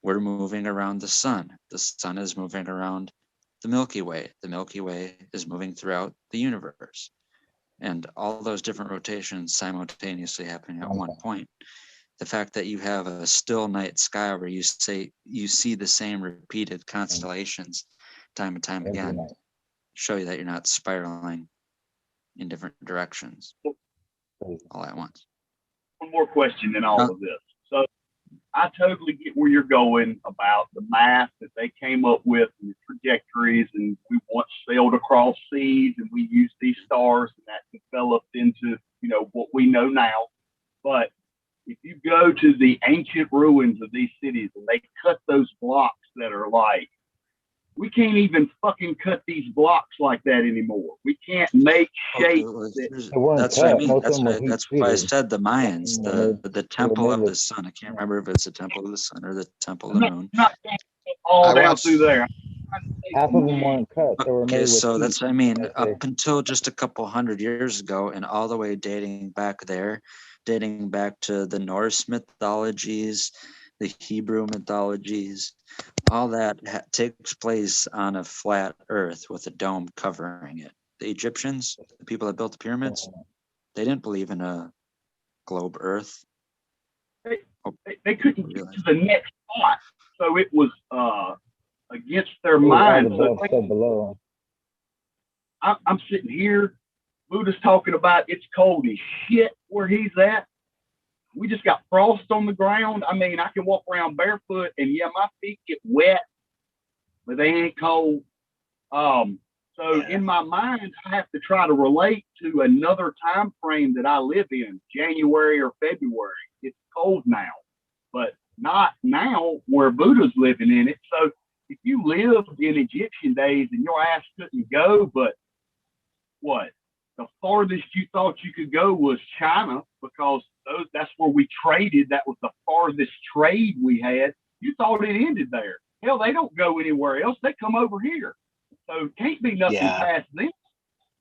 J: we're moving around the sun. The sun is moving around the Milky Way. The Milky Way is moving throughout the universe. And all those different rotations simultaneously happening at one point. The fact that you have a still night sky where you see the same repeated constellations time and time again, show you that you're not spiraling in different directions all at once.
M: more question in all of this. So I totally get where you're going about the math that they came up with and the trajectories, and we once sailed across seas and we used these stars and that developed into, you know, what we know now. But if you go to the ancient ruins of these cities and they cut those blocks that are like, we can't even fucking cut these blocks like that anymore. We can't make shapes.
J: That's what I mean. That's why I said the Mayans, the Temple of the Sun. I can't remember if it's the Temple of the Sun or the Temple of the Moon.
M: Not all down through there.
I: Half of them weren't cut. They were made
J: Okay,
I: with
J: so
I: heat.
J: that's, I mean,
I: That's
J: up
I: it.
J: until just a couple hundred years ago and all the way dating back there, dating back to the Norse mythologies, the Hebrew mythologies, all that takes place on a flat earth with a dome covering it. The Egyptians, the people that built the pyramids, they didn't believe in a globe earth.
M: They couldn't get to the next spot. So it was against their mind. So
I: below.
M: I'm sitting here, Buddha's talking about it's cold as shit where he's at. We just got frost on the ground. I mean, I can walk around barefoot and yeah, my feet get wet, but they ain't cold. So in my mind, I have to try to relate to another time frame that I live in, January or February. It's cold now, but not now where Buddha's living in it. So if you lived in Egyptian days and your ass couldn't go, but what? The farthest you thought you could go was China, because that's where we traded. That was the farthest trade we had. You thought it ended there. Hell, they don't go anywhere else. They come over here. So it can't be nothing past this,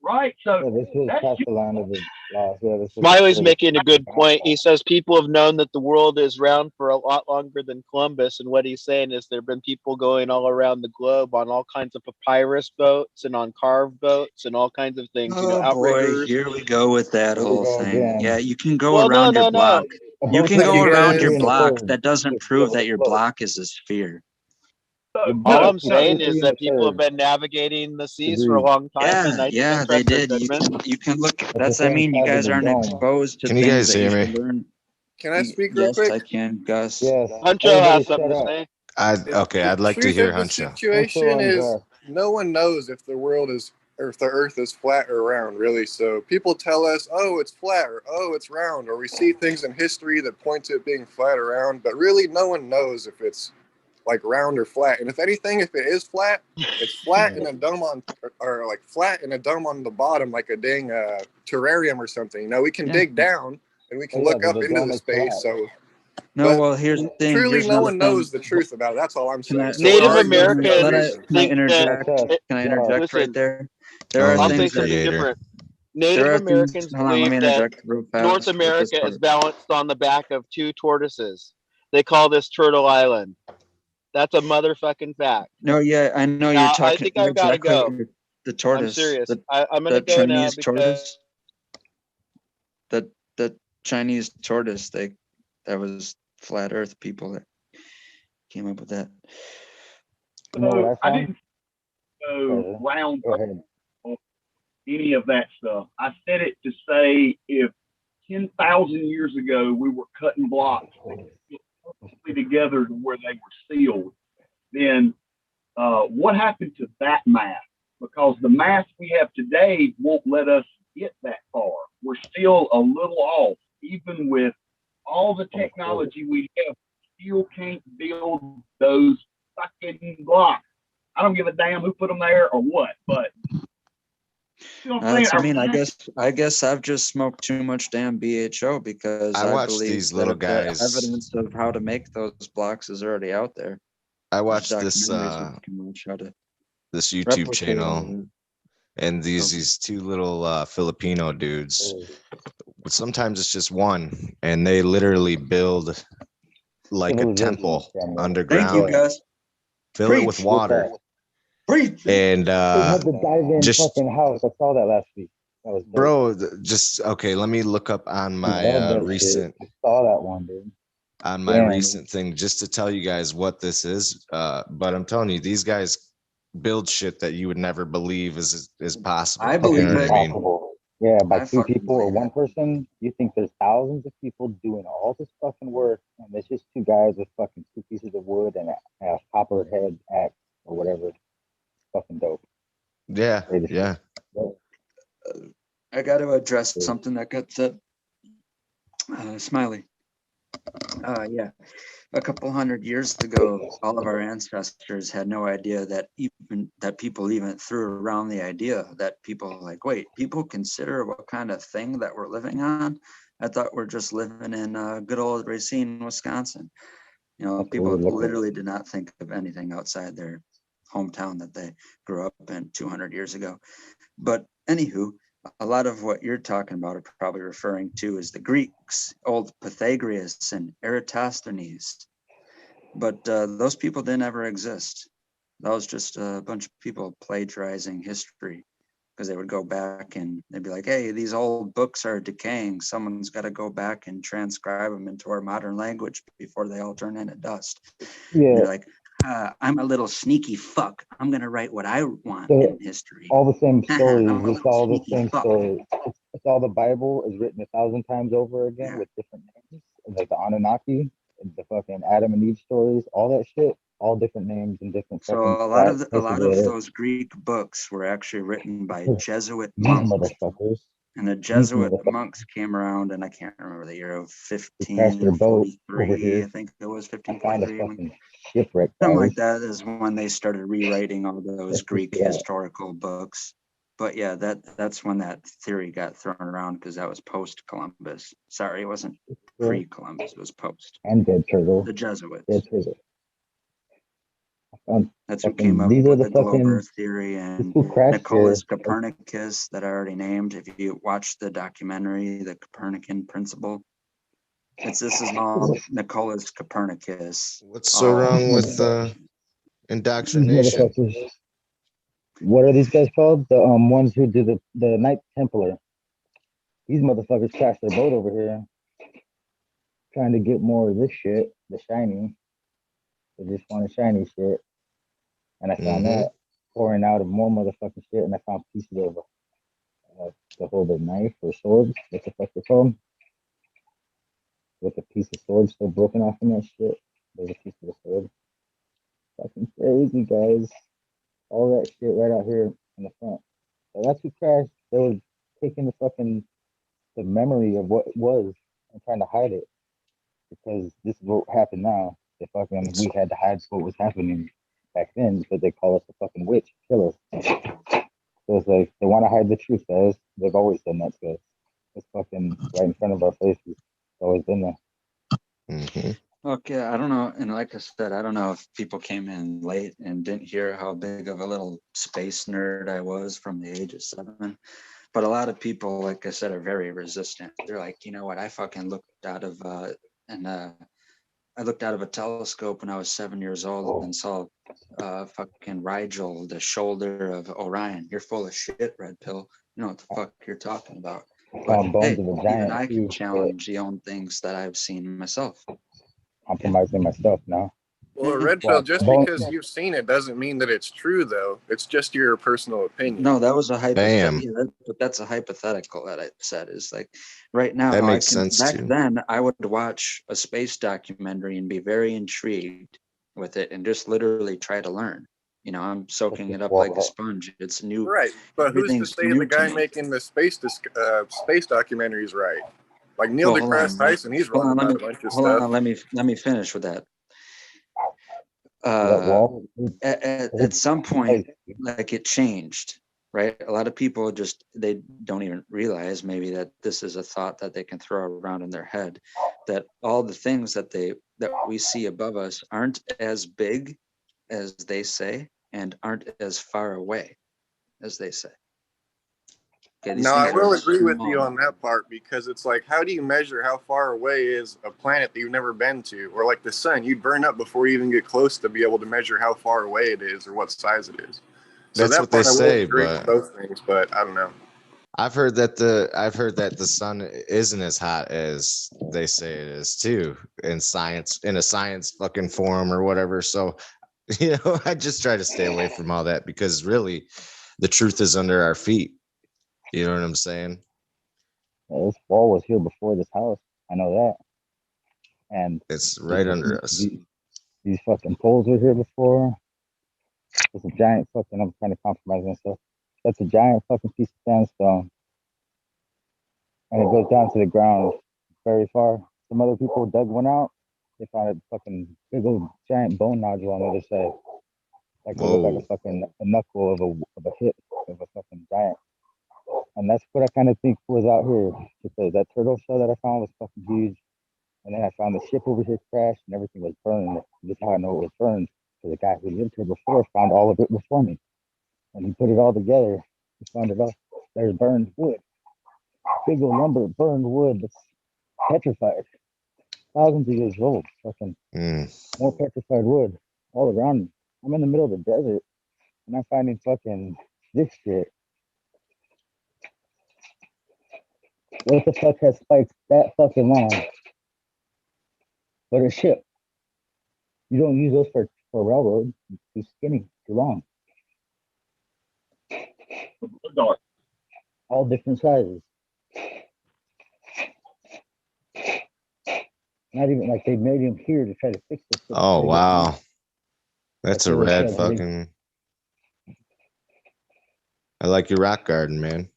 M: right? So
I: this is past the line of the last. Yeah, this is
G: Smiley's making a good point. He says people have known that the world is round for a lot longer than Columbus, and what he's saying is there have been people going all around the globe on all kinds of papyrus boats and on carved boats and all kinds of things. You know,
J: Oh boy,
G: outriggers.
J: here we go with that
I: Here we
J: whole
I: go
J: thing.
I: again.
J: Yeah, you can go
G: Well,
J: around
G: no,
J: your
G: no,
J: block.
G: no.
J: You can go around your
N: guys-
J: block. That doesn't prove that your block is a sphere.
G: All I'm saying is that people have been navigating the seas for a long time, and I think
J: Yeah,
G: I
J: they
G: trust their
J: did.
G: judgment.
J: You can look. That's, I mean, you guys aren't exposed to
O: Can you
J: things
O: guys
J: that you
O: hear
J: should
O: me?
J: learn.
N: Can I speak real
J: Yes,
N: quick?
J: I can, Gus.
I: Yes.
G: Huncho has something to say.
O: Okay, I'd like to
N: Truth
O: hear
N: of the
O: Huncho.
N: situation is no one knows if the world is, or if the earth is flat or round, really. So people tell us, oh, it's flat, or oh, it's round, or we see things in history that point to it being flat or round, but really no one knows if it's like round or flat. And if anything, if it is flat, it's flat in a dome on, or like flat in a dome on the bottom, like a dang terrarium or something. You know, we can dig down and we can look up into the space. So
J: No, well, here's the thing.
N: truly
J: Here's
N: no
J: another
N: one
J: thing.
N: knows the truth about it. That's all I'm saying. So
G: Native
N: we're arguing for no
G: Americans
N: reason.
J: Can I
G: think
J: interject?
G: that.
J: Can I interject
G: Listen,
J: right there? There are
G: I'll
J: things
G: say something
J: that
G: different.
J: there
G: Native
J: are things.
G: Americans
J: Hold on, let me
G: believe that
J: interject real fast.
G: North
J: with this
G: America
J: part.
G: is balanced on the back of two tortoises. They call this Turtle Island. That's a motherfucking fact.
J: No, yeah, I know
G: Now,
J: you're talking.
G: I think I've got to
J: exactly
G: go.
J: The tortoise.
G: I'm serious.
J: The,
G: I'm going to
J: the
G: go now
J: Chinese
G: because
J: tortoise. The Chinese tortoise. That was flat Earth people that came up with that.
M: So I didn't go round or any of that stuff. I said it to say if 10,000 years ago we were cutting blocks perfectly together to where they were sealed, then what happened to that math? Because the math we have today won't let us get that far. We're still a little off, even with all the technology we have. Still can't build those fucking blocks. I don't give a damn who put them there or what, but you know what I'm
J: That's,
M: saying?
J: I mean, I guess I've just smoked too much damn BHO because
O: I watched
J: believe
O: these little
J: that
O: guys.
J: the evidence of how to make those blocks is already out there.
O: I watched this
J: documentaries you can watch how to
O: this YouTube
J: replicate
O: channel,
J: all
O: and these two little Filipino dudes. Sometimes it's just one, and they literally build like a temple underground.
J: Thank you, Gus.
O: Fill it with water. And
I: had to dive in
O: just
I: fucking house. I saw that last week. That was dope.
O: bro, just okay. Let me look up on
I: I love
O: my
I: that
O: recent.
I: shit. I saw that one, dude.
O: On my
I: Damn.
O: recent thing, just to tell you guys what this is. But I'm telling you, these guys build shit that you would never believe is possible.
J: I believe
O: you know
J: it.
O: what I mean?
I: Yeah, by
C: I
I: two
C: fucking
I: people or
C: believe
I: one
C: it.
I: person, you think there's thousands of people doing all this fucking work, and there's just two guys with fucking two pieces of wood and a copperhead axe or whatever. Fucking dope.
O: Yeah,
I: Greatest
O: yeah.
I: shit.
C: I got to address something that got said. Smiley. Yeah, a couple hundred years ago, all of our ancestors had no idea that people even threw around the idea that people like, wait, people consider what kind of thing that we're living on. I thought we're just living in good old Racine, Wisconsin. You know,
I: That's what we
C: people
I: would look like.
C: literally did not think of anything outside their hometown that they grew up in 200 years ago. But anywho, a lot of what you're talking about are probably referring to is the Greeks, old Pythagoras and Eratosthenes. But those people didn't ever exist. That was just a bunch of people plagiarizing history because they would go back and they'd be like, hey, these old books are decaying. Someone's got to go back and transcribe them into our modern language before they all turn into dust.
I: Yeah.
C: And they're like, I'm a little sneaky fuck. I'm going to write what I want
I: So,
C: in history.
I: all the same stories.
C: I'm a
I: It's
C: little
I: all the
C: sneaky
I: same
C: fuck.
I: stories. It's all the Bible is written 1,000 times over again with different names, like the Anunnaki, the fucking Adam and Eve stories, all that shit, all different names and different
C: So
I: fucking
C: a lot
I: places of
C: those Greek books were actually written by Jesuit
I: these
C: monks.
I: motherfuckers.
C: And the
I: These
C: Jesuit
I: motherfuckers
C: monks came around, and I can't remember the year of
I: who crashed their boat over
C: 1543.
I: here.
C: I think it was
I: I found a
C: 1543.
I: fucking shipwreck,
C: Something
I: guys.
C: like that is when they started rewriting all those Greek historical books. But yeah, that's when that theory got thrown around because that was post Columbus. Sorry, it wasn't pre Columbus. It was post.
I: And dead turtle.
C: The Jesuits.
I: Dead turtle.
C: That's who came up
I: These are
C: with
I: the
C: the globe
I: fucking.
C: Earth theory
I: This
C: and
I: fool crashed
C: Nicolaus
I: here.
C: Copernicus that I already named. If you watch the documentary, The Copernican Principle, this is all Nicolaus Copernicus.
O: What's so wrong with
I: These
O: indoctrination?
I: motherfuckers. What are these guys called? The ones who do the Knight Templar. These motherfuckers crashed their boat over here, trying to get more of this shit, the shiny. They just wanted shiny shit, and I found that pouring out of more motherfucking shit, and I found pieces of the hold a knife or sword. What the fuck they called? With a piece of sword still broken off in that shit. There's a piece of the sword. Fucking crazy, guys. All that shit right out here in the front. So that's who crashed. They were taking the memory of what was and trying to hide it. Because this is what happened now. We had to hide what was happening back then because they call us a fucking witch, kill us. So it's like they want to hide the truth, guys. They've always done that to us. It's fucking right in front of our faces. It's always been there.
C: Okay, I don't know. And like I said, I don't know if people came in late and didn't hear how big of a little space nerd I was from the age of 7. But a lot of people, like I said, are very resistant. They're like, you know what? I fucking looked out of I looked out of a telescope when I was 7 years old and saw fucking Rigel, the shoulder of Orion. You're full of shit, Red Pill. You know what the fuck you're talking about. But
I: Bones
C: hey,
I: of a
C: even
I: giant
C: I
I: too,
C: can challenge the own things that I've seen myself.
I: compromising myself now.
N: Well, Red Pill, just because you've seen it doesn't mean that it's true, though. It's just your personal opinion.
C: No, that was a
O: Bam.
C: but that's a hypothetical that I said is like right now.
O: That makes sense
C: back
O: too.
C: then, I would watch a space documentary and be very intrigued with it and just literally try to learn. You know, I'm soaking it up like a sponge. It's new.
N: Right, but who's to
C: everything's
N: say
C: new
N: the
C: to
N: guy
C: me.
N: making the space documentaries right? Like Neil
C: Well, hold
N: deGrasse
C: on.
N: Tyson, he's
C: Hold
N: wrong
C: on,
N: about a bunch of
C: hold
N: stuff.
C: on. Let me finish with that. At some point, like it changed, right? A lot of people they don't even realize maybe that this is a thought that they can throw around in their head, that all the things that we see above us aren't as big as they say and aren't as far away as they say. Okay, these
N: No, I
C: things
N: will
C: are
N: agree with you
C: small.
N: on that part because it's like, how do you measure how far away is a planet that you've never been to? Or like the sun, you'd burn up before you even get close to be able to measure how far away it is or what size it is. So
O: That's
N: that
O: what they
N: part I will
O: say,
N: agree with
O: but
N: those things, but I don't know.
O: I've heard that the sun isn't as hot as they say it is too in a science fucking forum or whatever. So, I just try to stay away from all that because really the truth is under our feet. You know what I'm saying?
I: This wall was here before this house. I know that. And
O: It's right under us.
I: these fucking poles were here before. It's a giant fucking, I'm trying to compromise myself. That's a giant fucking piece of sandstone. And it goes down to the ground very far. Some other people dug one out. They found a fucking big old giant bone nodule on the other side. Like it looked like a fucking a knuckle of a hip of a fucking giant. And that's what I kind of think was out here, because that turtle shell that I found was fucking huge. And then I found the ship over here crashed and everything was burned. This is how I know it was burned, because the guy who lived here before found all of it before me. And he put it all together. He found it all. There's burned wood. Big old lumber, burned wood that's petrified. Thousands of years old. Fucking more petrified wood all around me. I'm in the middle of the desert and I'm finding fucking this shit. What the fuck has spikes that fucking long? But a ship. You don't use those for railroad. It's too skinny, too long. All different sizes. Not even like they made him here to try to fix this.
O: Oh wow, that's a rad fucking. I like your rock garden, man.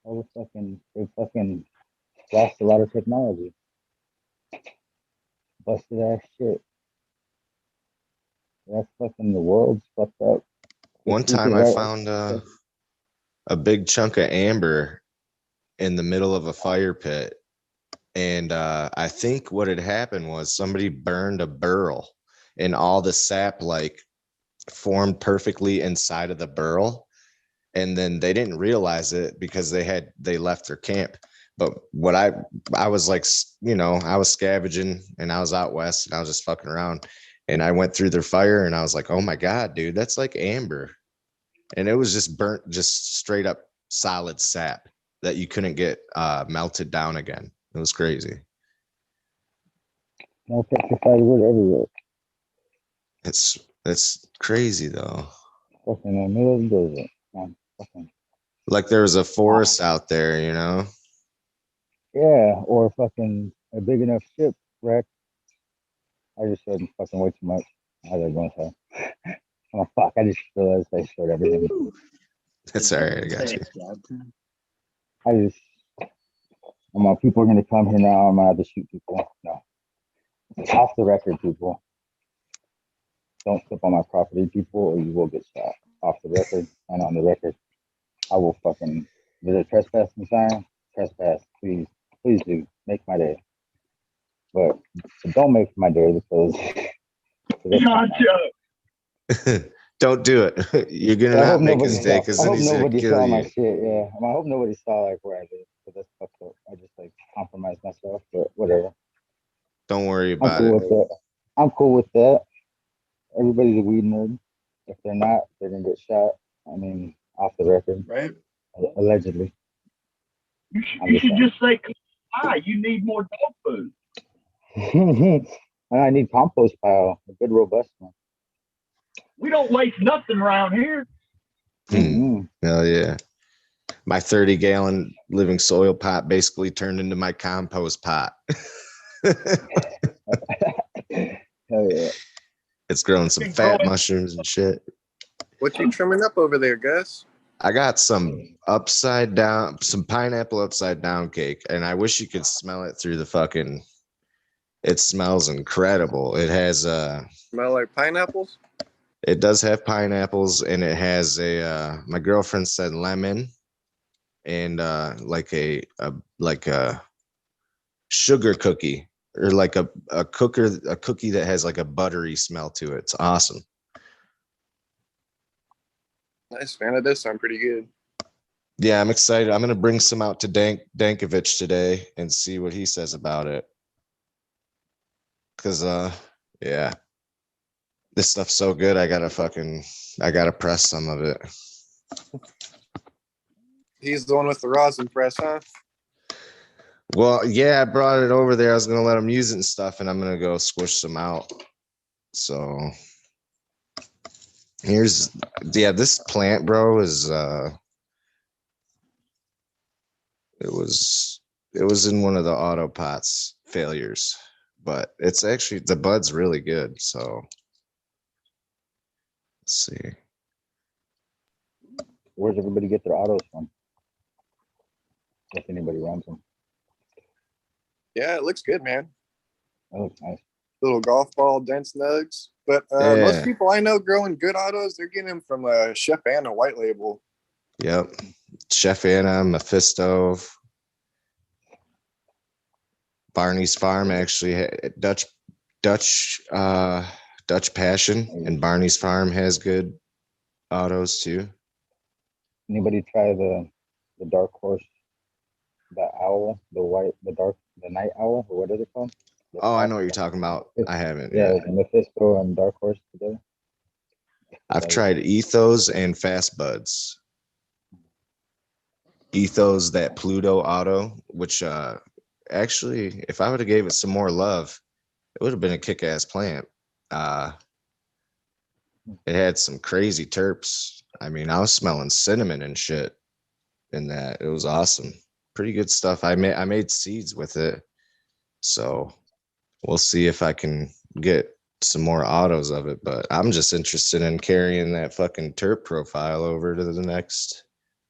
I: All the fucking, they fucking lost a lot of technology. Busted ass shit. That's fucking, the world's fucked up.
O: One time I found a big chunk of amber in the middle of a fire pit. And I think what had happened was somebody burned a burl and all the sap like formed perfectly inside of the burl. And then they didn't realize it because they left their camp. But what I was like, you know, I was scavenging and I was out west and I was just fucking around and I went through their fire and I was like, oh my God, dude, that's like amber. And it was just burnt, just straight up solid sap that you couldn't get melted down again. It was crazy.
I: No petrified wood everywhere.
O: It's crazy though.
I: Fucking in the middle of the desert. Man, fucking.
O: Like there was a forest out there, you know?
I: Yeah, or fucking a big enough shipwreck. I just showed fucking way too much. I was going to say. I'm like, fuck, I just realized I showed everything.
O: That's all right, I got you.
I: I'm like, people are going to come here now. I'm going to have to shoot people. No. Off the record, people. Don't step on my property, people, or you will get shot. Off the record and on the record. I will fucking, there's a trespassing sign. Trespass, please. Please do. Make my day. But don't make my day because
O: don't do it. You're gonna not make his day because then he's gonna kill
I: my
O: you.
I: shit. Yeah, I hope nobody saw like where I live because that's fucked up. I just like compromised myself, but whatever.
O: Don't worry
I: I'm
O: about
I: cool
O: it.
I: with that. I'm cool with that. Everybody's a weed nerd. If they're not, they're gonna get shot. I mean, off the record,
C: right?
I: Allegedly.
M: You should just say, "Hi, you need more dog food."
I: I need compost pile, a good robust one.
M: We don't waste nothing around here.
O: Hell yeah. My 30-gallon living soil pot basically turned into my compost pot.
I: Hell yeah.
O: It's growing some fat mushrooms and shit.
N: What you trimming up over there, Gus?
O: I got some pineapple upside down cake, and I wish you could smell it through the fucking. It smells incredible. It has
N: Smell like pineapples?
O: It does have pineapples, and it has my girlfriend said lemon, and like a sugar cookie, or like a cookie that has like a buttery smell to it. It's awesome.
N: Nice, man. That does sound pretty good.
O: Yeah, I'm excited. I'm gonna bring some out to Dankovich today and see what he says about it. Cause yeah, this stuff's so good. I gotta press some of it.
N: He's the one with the rosin press, huh?
O: Well, yeah, I brought it over there. I was gonna let him use it and stuff, and I'm gonna go squish some out. So this plant, bro, is It was in one of the auto pots failures, but it's actually the bud's really good. So let's see.
I: Where's everybody get their autos from? If anybody runs them.
N: Yeah, it looks good, man.
I: That looks nice.
N: Little golf ball dense nugs. But most
O: Yeah.
N: people I know growing good autos, they're getting them from Chef Anna White Label.
O: Yep. Chef Anna, Mephisto, Barney's Farm actually Dutch Passion, and Barney's Farm has good autos too.
I: Anybody try the dark horse, the owl, the night owl, or what is it called?
O: Oh, I know what you're talking about. I haven't.
I: Yeah,
O: Yeah.
I: Mephisto and dark horse together.
O: I've tried Ethos and Fast Buds. Ethos, that Pluto auto, which actually, if I would have gave it some more love, it would have been a kick-ass plant. It had some crazy terps. I mean, I was smelling cinnamon and shit in that. It was awesome. Pretty good stuff. I made seeds with it. So we'll see if I can get some more autos of it. But I'm just interested in carrying that fucking terp profile over to the next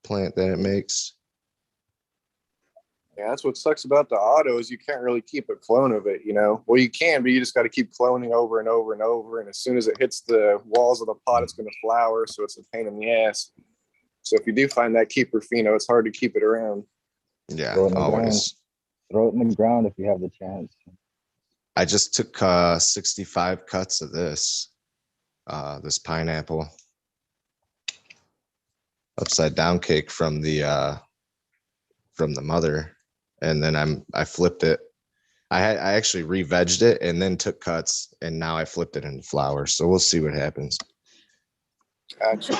O: plant that it makes.
N: Yeah, that's what sucks about the auto is you can't really keep a clone of it, you know. Well, you can, but you just got to keep cloning over and over and over. And as soon as it hits the walls of the pot, it's going to flower. So it's a pain in the ass. So if you do find that keeper pheno, it's hard to keep it around.
O: Yeah,
I: Throw it in the ground.
O: always.
I: Throw it in the ground if you have the chance.
O: I just took 65 cuts of this pineapple upside down cake from the mother, and then I flipped it. I actually re-vegged it and then took cuts, and now I flipped it into flowers. So we'll see what happens.
N: Gotcha.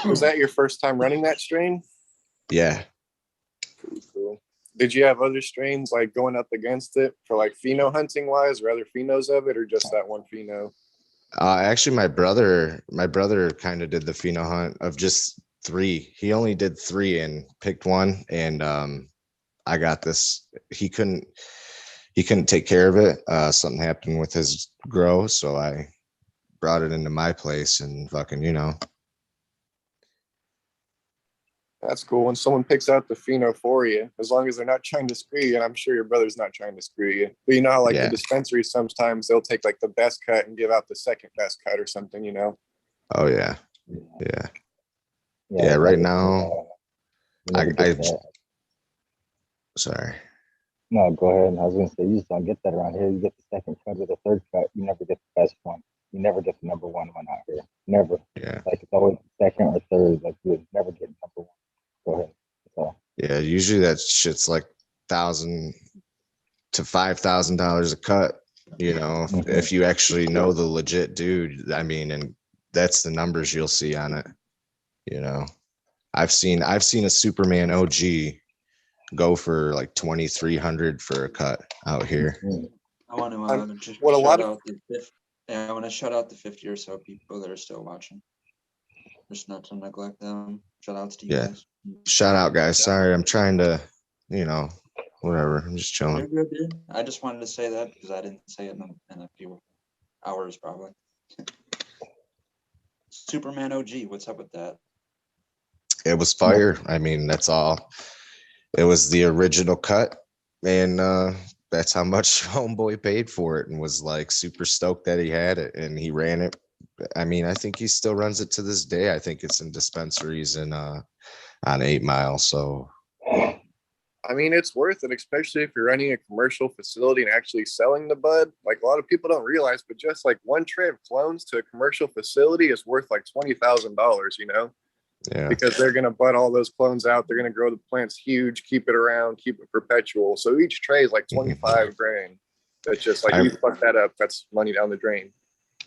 N: Was that your first time running that strain?
O: Yeah.
N: Pretty cool. Did you have other strains like going up against it for like pheno hunting wise, or other phenos of it, or just that one pheno?
O: Actually, my brother kind of did the pheno hunt of just 3. He only did 3 and picked one, and I got this. He couldn't take care of it. Something happened with his grow, so I brought it into my place and fucking,
N: That's cool. When someone picks out the pheno for you, as long as they're not trying to screw you, and I'm sure your brother's not trying to screw you. But you know how like
O: Yeah.
N: the dispensaries, sometimes they'll take like the best cut and give out the second best cut or something, you know?
O: Oh yeah. Yeah. Right now, sorry.
I: No, go ahead. I was gonna say you just don't get that around here. You get the second cut or the third cut. You never get the best one. You never get the number one out here. Never.
O: Yeah.
I: Like it's always second or third. Like you would never get number one. Go ahead. So.
O: Yeah, usually that shit's like $1,000 to $5,000 a cut. If you actually know the legit dude. I mean, and that's the numbers you'll see on it. I've seen a Superman OG go for like 2,300 for a cut out here.
J: I want to just I want to shout out the 50 or so people that are still watching. Just not to neglect them. Shout outs to you guys.
O: Shout out, guys. Sorry, I'm trying to, whatever. I'm just chilling.
J: You're good, dude. I just wanted to say that because I didn't say it in a few hours probably. Superman OG, what's up with that?
O: It was fire. I mean, that's all. It was the original cut, and that's how much homeboy paid for it, and was like super stoked that he had it, and he ran it. I mean, I think he still runs it to this day. I think it's in dispensaries and on 8 Mile. So,
N: I mean, it's worth it, especially if you're running a commercial facility and actually selling the bud. Like a lot of people don't realize, but just like one tray of clones to a commercial facility is worth like $20,000,
O: Yeah.
N: Because they're going to bud all those clones out. They're going to grow the plants huge, keep it around, keep it perpetual. So each tray is like 25 grand. That's just like, you fuck that up, that's money down the drain.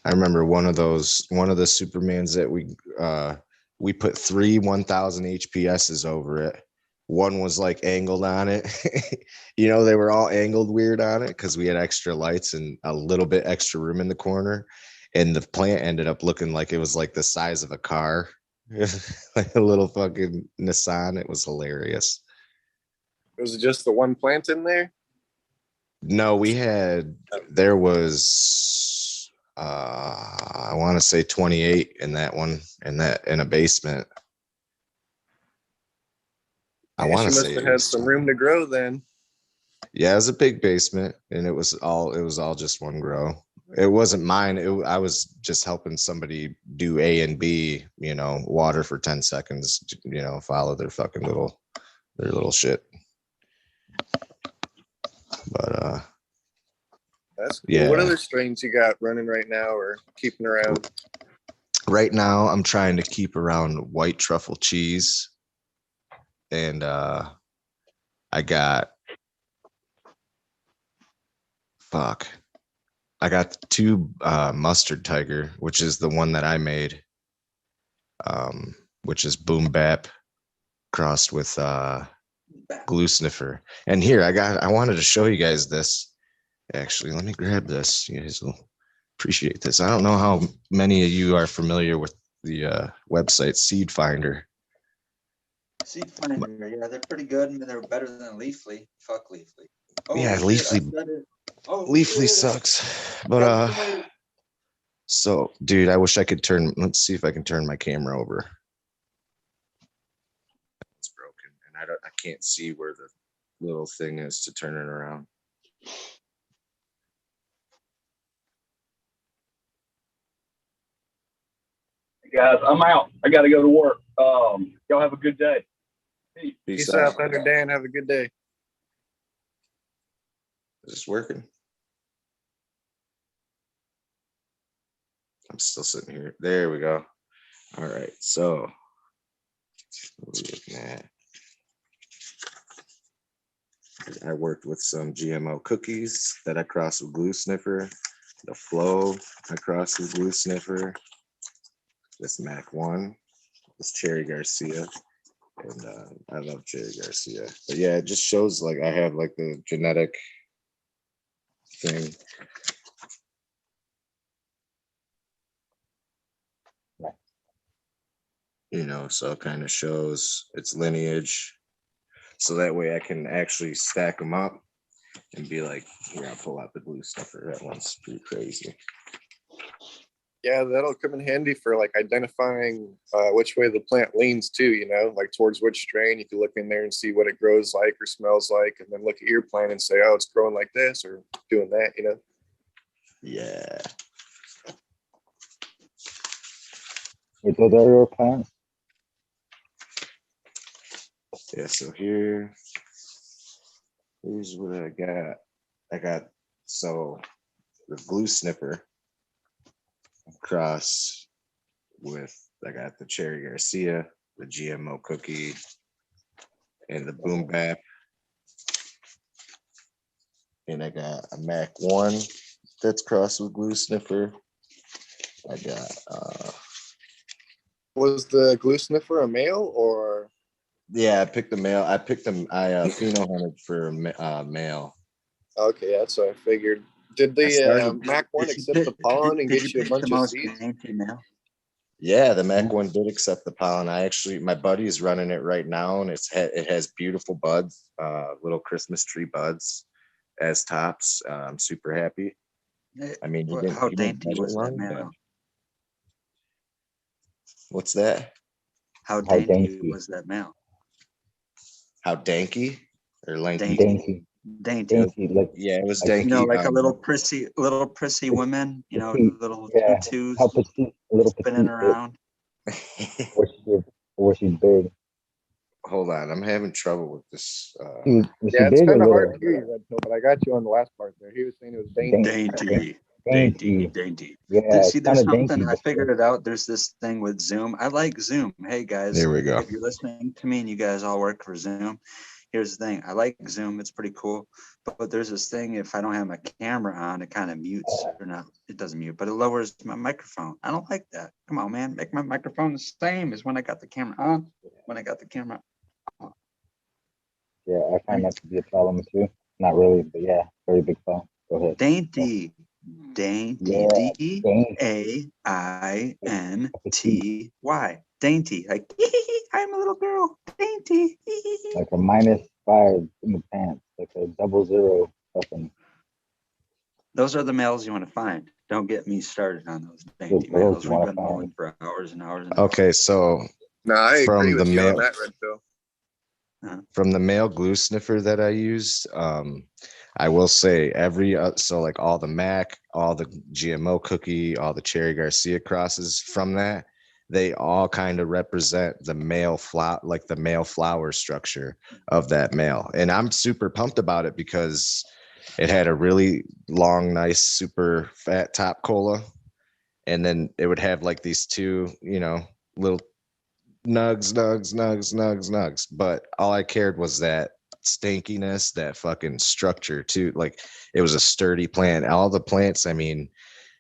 O: I remember one of the Supermans that we put 3 1,000 HPSs over it. One was like angled on it. They were all angled weird on it because we had extra lights and a little bit extra room in the corner. And the plant ended up looking like it was like the size of a car. Like a little fucking Nissan. It was hilarious.
N: Was it just the one plant in there?
O: No, there was I want to say 28 in that one, in a basement. I
N: Yeah,
O: want
N: she
O: to
N: must
O: say
N: have
O: it
N: had
O: was
N: some room to grow then.
O: Yeah, it was a big basement, and it was all just one grow. It wasn't mine. I was just helping somebody do A and B, water for 10 seconds, follow their fucking little shit. But
N: That's cool.
O: yeah.
N: What other strains you got running right now or keeping around?
O: Right now I'm trying to keep around white truffle cheese, and I got the two mustard tiger, which is the one that I made, which is boom bap crossed with glue sniffer. And here I wanted to show you guys this. Actually, let me grab this. You guys will appreciate this. I don't know how many of you are familiar with the website Seed Finder.
J: Seed Finder, yeah, they're pretty good. I mean, they're better than Leafly. Fuck Leafly. Oh,
O: Yeah,
J: shit,
O: Leafly.
J: I said it. Oh,
O: Leafly
J: shit.
O: sucks. But so dude, I wish I could let's see if I can turn my camera over. It's broken, and I can't see where the little thing is to turn it around.
M: Guys, I'm out. I got to go to work. Y'all have a good day.
N: Peace out, Thunder Dan. Have a good day.
O: Is this working? I'm still sitting here. There we go. All right. So what are we looking at? I worked with some GMO cookies that I crossed with glue sniffer. The flow I crossed with glue sniffer. This Mac 1. This Cherry Garcia. And I love Cherry Garcia. But yeah, it just shows like I have like the genetic thing. So it kind of shows its lineage. So that way I can actually stack them up and be like, here, I'll pull out the glue sniffer. That one's pretty crazy.
N: Yeah, that'll come in handy for like identifying which way the plant leans too, like towards which strain. You can look in there and see what it grows like or smells like, and then look at your plant and say, oh, it's growing like this or doing that,
O: Yeah.
I: Wait, those are your plants?
O: Yeah, so here's what I got. So the glue sniffer cross with, I got the Cherry Garcia, the GMO cookie, and the Boom Bap. And I got a Mac 1 that's crossed with glue sniffer. I got
N: Was the glue sniffer a male or?
O: Yeah, I picked the male. I pheno hunted for male.
N: Okay, that's what I figured. Did the Mac 1 accept the pollen and get you a bunch of seeds?
O: Yeah, the Mac 1 did accept the pollen. My buddy is running it right now, and it has beautiful buds, little Christmas tree buds as tops. I'm super happy. I mean,
J: How dainty was that male?
O: What's that?
J: How dainty was that male?
O: How danky or lanky?
J: Dainty.
I: Like,
O: yeah, it was danky.
J: Like a little prissy women, little tutus spinning around.
I: Was she big?
O: Hold on, I'm having trouble with this.
N: Yeah, it's kind of hard to hear you, Red Pill, but I got you on the last part there. He was saying it was dainty.
J: Dainty.
I: Yeah,
J: See, there's something
I: dainty,
J: I figured it out. There's this thing with Zoom. I like Zoom. Hey guys,
O: there we go.
J: If you're listening to me and you guys all work for Zoom, here's the thing. I like Zoom. It's pretty cool. But there's this thing, if I don't have my camera on, it kind of mutes or not. It doesn't mute, but it lowers my microphone. I don't like that. Come on, man. Make my microphone the same as when I got the camera on.
I: Yeah, I find that to be a problem too. Not really, but yeah, very big problem. Go ahead.
J: Dainty.
I: Yeah,
J: D-A-I-N-T-Y. Dainty. Like, I'm a little girl. Dainty.
I: Like a minus 5 in the pants, like a 00 fucking.
C: Those are the males you want to find. Don't get me started on those
I: Those
C: dainty
I: girls
C: males.
I: you
C: We've
I: want to
C: been mowing
I: find.
C: for hours and hours and hours.
O: Okay, so
N: No, I agree
O: from the
N: with you on
O: male
N: that, Red Pill.
O: from the male glue sniffer that I used, I will say every so like all the Mac, all the GMO cookie, all the Cherry Garcia crosses from that, they all kind of represent the male flower, like the male flower structure of that male. And I'm super pumped about it because it had a really long, nice, super fat top cola. And then it would have like these two, little nugs. But all I cared was that stinkiness, that fucking structure too. Like it was a sturdy plant. All the plants, I mean,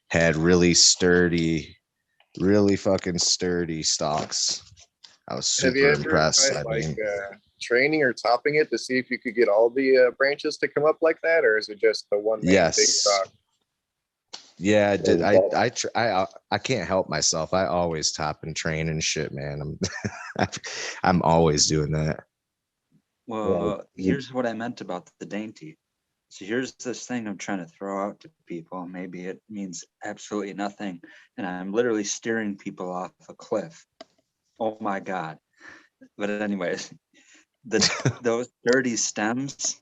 O: had really sturdy, really fucking sturdy stalks. I was
N: Have you
O: super
N: ever
O: impressed.
N: tried
O: I mean,
N: training or topping it to see if you could get all the branches to come up like that, or is it just the one main big
O: yes.
N: stalk?
O: Yeah, I did. I can't help myself. I always top and train and shit, man. I'm always doing that.
C: Well, here's what I meant about the dainty. So here's this thing I'm trying to throw out to people. Maybe it means absolutely nothing. And I'm literally steering people off a cliff. Oh my God. But anyways, those dirty stems,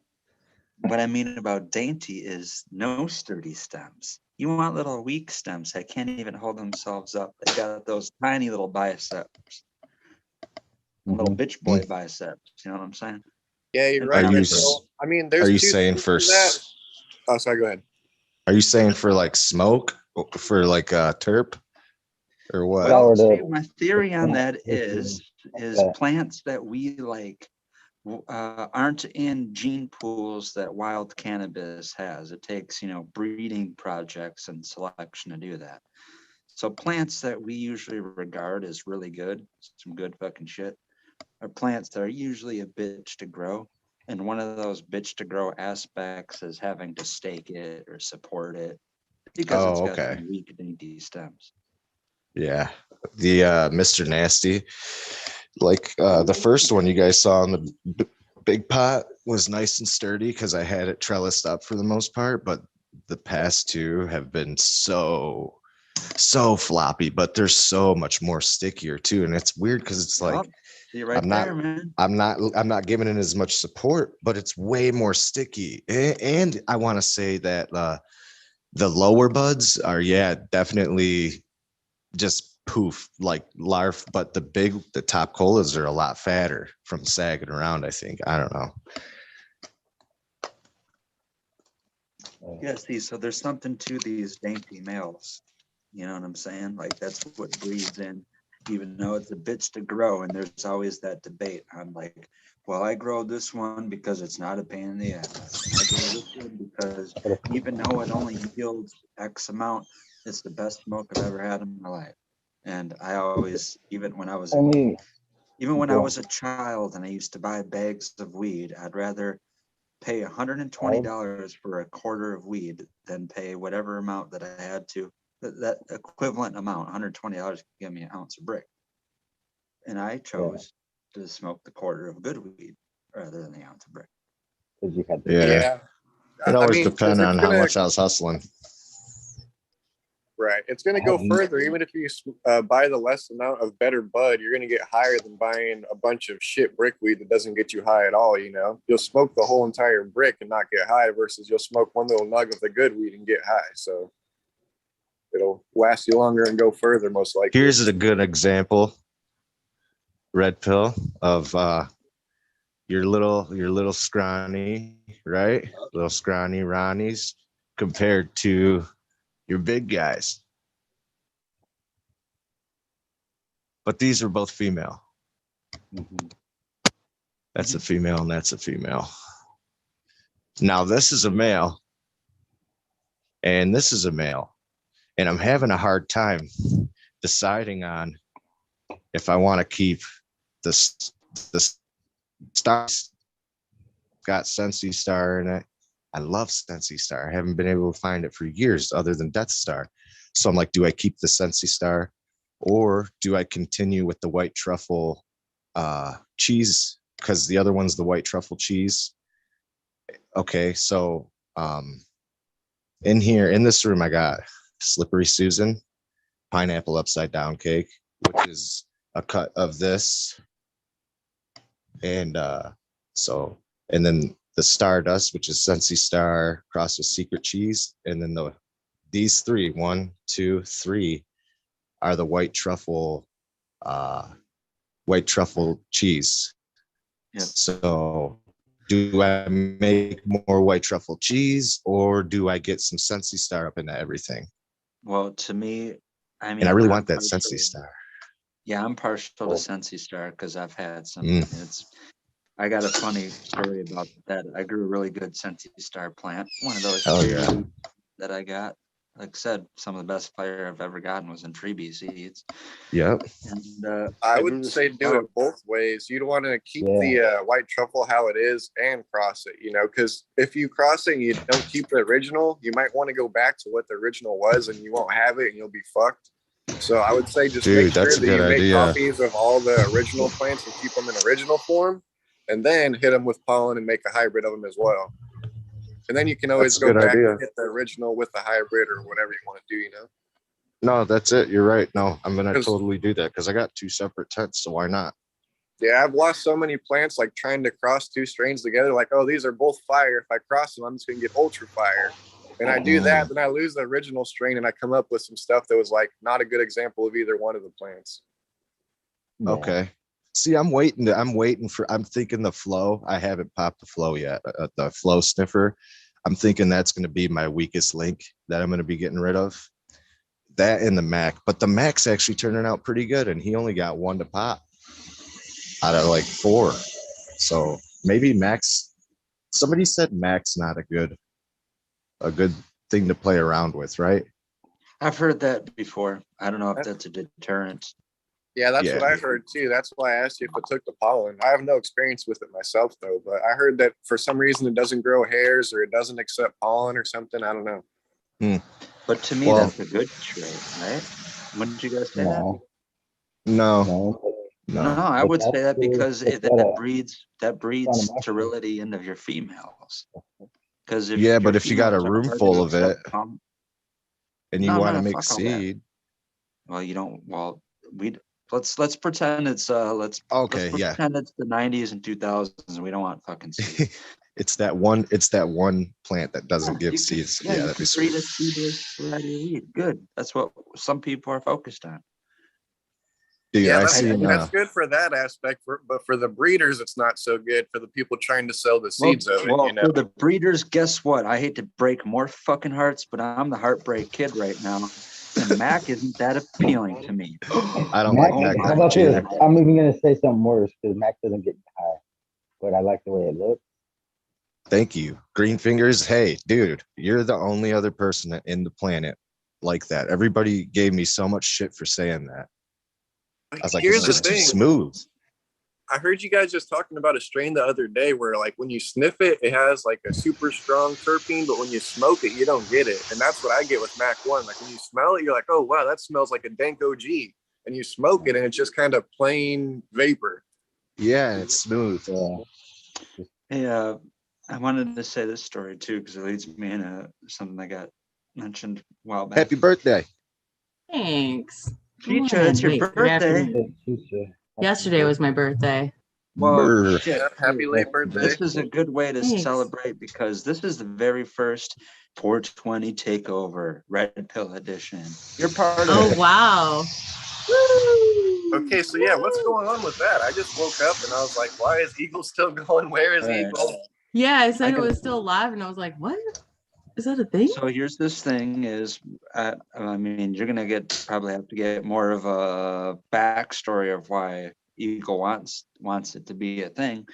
C: what I mean about dainty is no sturdy stems. You want little weak stems that can't even hold themselves up. They got those tiny little biceps. Little bitch boy biceps. You know what I'm saying?
N: Yeah, you're
C: And
N: right.
O: Are you
N: Red Pill. I mean, there's
O: are you
N: two
O: saying
N: things
O: for
N: to that. Oh, sorry. Go ahead.
O: Are you saying for like smoke, for like terp, or what?
C: Well, see, my theory on that is plants that we like aren't in gene pools that wild cannabis has. It takes, breeding projects and selection to do that. So plants that we usually regard as really good, some good fucking shit, are plants that are usually a bitch to grow. And one of those bitch to grow aspects is having to stake it or support it because it's got some weak, dainty stems.
O: Yeah, the Mr. Nasty, like the first one you guys saw in the big pot was nice and sturdy because I had it trellised up for the most part, but the past two have been so floppy, but they're so much more stickier too. And it's weird because it's like
C: I'm
O: not giving it as much support, but it's way more sticky. And I want to say that the lower buds are definitely just poof like larf, but the top colas are a lot fatter from sagging around. I think, I don't know.
C: Yeah, see, so there's something to these dainty males. You know what I'm saying? Like that's what breeds in, even though it's a bitch to grow. And there's always that debate. I'm like, well, I grow this one because it's not a pain in the ass. I grow this one because even though it only yields X amount, it's the best smoke I've ever had in my life. And I always, even when I was a child and I used to buy bags of weed, I'd rather pay $120 for a quarter of weed than pay whatever amount that I had to, that equivalent amount, $120 to give me an ounce of brick. And I chose to smoke the quarter of good weed rather than the ounce of brick.
O: Yeah. It always depends on how much I was hustling.
N: Right. It's going to go further. Even if you buy the less amount of better bud, you're going to get higher than buying a bunch of shit brick weed that doesn't get you high at all. You'll smoke the whole entire brick and not get high versus you'll smoke one little nug of the good weed and get high. So it'll last you longer and go further, most likely.
O: Here's a good example, Red Pill, of your little scrawny, right? Little scrawny Ronnies compared to your big guys. But these are both female. That's a female and that's a female. Now this is a male and this is a male. And I'm having a hard time deciding on if I want to keep the star. Got Sensi Star in it. I love Sensi Star. I haven't been able to find it for years other than Death Star. So I'm like, do I keep the Sensi Star or do I continue with the white truffle cheese because the other one's the white truffle cheese. Okay, so in here in this room, I got Slippery Susan, pineapple upside down cake, which is a cut of this, and and then the Stardust, which is Scentsy Star crossed with secret cheese, and then these three, 1, 2, 3, are the white truffle cheese.
C: Yep.
O: So do I make more white truffle cheese, or do I get some Scentsy Star up into everything?
C: Well, to me, I mean,
O: And I really
C: I'm
O: want that
C: partial-
O: Scentsy Star.
C: Yeah, I'm partial to Scentsy Star because I've had some.
O: Mm.
C: I got a funny story about that. I grew a really good Scentsy Star plant. One of those
O: Oh, yeah.
C: cherry that I got. Like I said, some of the best fire I've ever gotten was in freebie seeds.
O: Yep.
C: And
N: I
C: grew
N: would
C: this
N: say do
C: flower.
N: it both ways. You'd want to keep the white truffle how it is and cross it, because if you cross it and you don't keep the original, you might want to go back to what the original was and you won't have it and you'll be fucked. So I would say just make sure
O: that's a
N: that you
O: good
N: make
O: idea.
N: copies of all the original plants and keep them in original form, and then hit them with pollen and make a hybrid of them as well. And then you can always
O: That's a
N: go
O: good
N: back
O: idea.
N: and hit the original with the hybrid or whatever you want to do,
O: No, that's it. You're right. No, I'm gonna
N: 'Cause-
O: totally do that because I got 2 separate tents, so why not?
N: Yeah, I've lost so many plants like trying to cross 2 strains together. Like, oh, these are both fire. If I cross them, I'm just gonna get ultra fire. And I do that, then I lose the original strain, and I come up with some stuff that was like not a good example of either one of the plants.
O: Okay. See, I'm thinking the flow. I haven't popped the flow yet. The flow sniffer. I'm thinking that's going to be my weakest link that I'm going to be getting rid of. That and the Mac, but the Mac's actually turning out pretty good, and he only got 1 to pop out of like 4. So maybe Mac's. Somebody said Mac's not a good thing to play around with, right?
C: I've heard that before. I don't know if that's a deterrent.
N: Yeah, that's what I've heard too. That's why I asked you if it took the pollen. I have no experience with it myself though, but I heard that for some reason it doesn't grow hairs or it doesn't accept pollen or something. I don't know.
C: But to me, that's a good trait, right? Wouldn't you guys say that?
O: No.
C: No, I would say that because that breeds sterility into your females. Because
O: but if you got a room full of it and you want to make seed,
C: well, you don't. Well, let's pretend it's let's pretend it's the 90s and 2000s and we don't want fucking seed.
O: It's that one plant that doesn't give seeds.
C: Yeah, that'd be sweet. A seedless variety of weed. Good. That's what some people are focused on.
O: Dude,
N: yeah, that's good for that aspect, but for the breeders, it's not so good for the people trying to sell the seeds of it.
C: For the breeders, guess what? I hate to break more fucking hearts, but I'm the heartbreak kid right now. And Mac isn't that appealing to me.
O: I don't like Mac.
I: How about this? I'm even gonna say something worse because Mac doesn't get high, but I like the way it looks.
O: Thank you, Green Fingers. Hey, dude, you're the only other person in the planet like that. Everybody gave me so much shit for saying that. I was like, it's just too smooth.
N: I heard you guys just talking about a strain the other day where like when you sniff it, it has like a super strong terpene, but when you smoke it, you don't get it. And that's what I get with Mac 1. Like when you smell it, you're like, oh, wow, that smells like a dank OG. And you smoke it and it's just kind of plain vapor.
O: Yeah, it's smooth.
C: Hey, I wanted to say this story too, because it leads me into something that got mentioned a while back.
O: Happy birthday.
P: Thanks.
C: Chicha, it's your birthday.
P: Yesterday was my birthday.
C: Well, shit.
N: Happy late birthday.
C: This is a good way to
P: Thanks.
C: celebrate because this is the very first 420 takeover Red Pill edition. You're part of it.
P: Oh, wow.
N: Okay, so yeah, what's going on with that? I just woke up and I was like, why is Eagle still going? Where is Eagle?
P: Yeah, I said it was still alive, and I was like, what? Is that a thing?
C: So here's this thing is, I mean, you're going to probably have to get more of a backstory of why Eagle wants it to be a thing,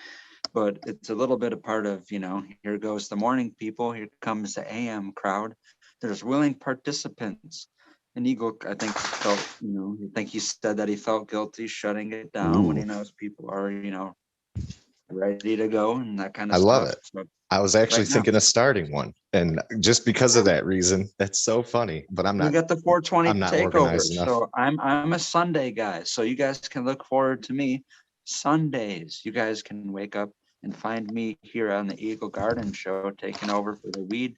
C: but it's a little bit a part of, here goes the morning people, here comes the AM crowd. There's willing participants. And Eagle, I think, felt, he said that he felt guilty shutting it down when he knows people are, ready to go and that kind of
O: I
C: stuff.
O: love it.
C: So,
O: I was actually
C: right now.
O: thinking of starting one, and just because of that reason, that's so funny. But I'm not.
C: We got the 420
O: I'm not
C: takeover.
O: organized enough.
C: So I'm a Sunday guy. So you guys can look forward to me
J: Sundays, you guys can wake up and find me here on the Eagle Garden Show, taking over for the Weed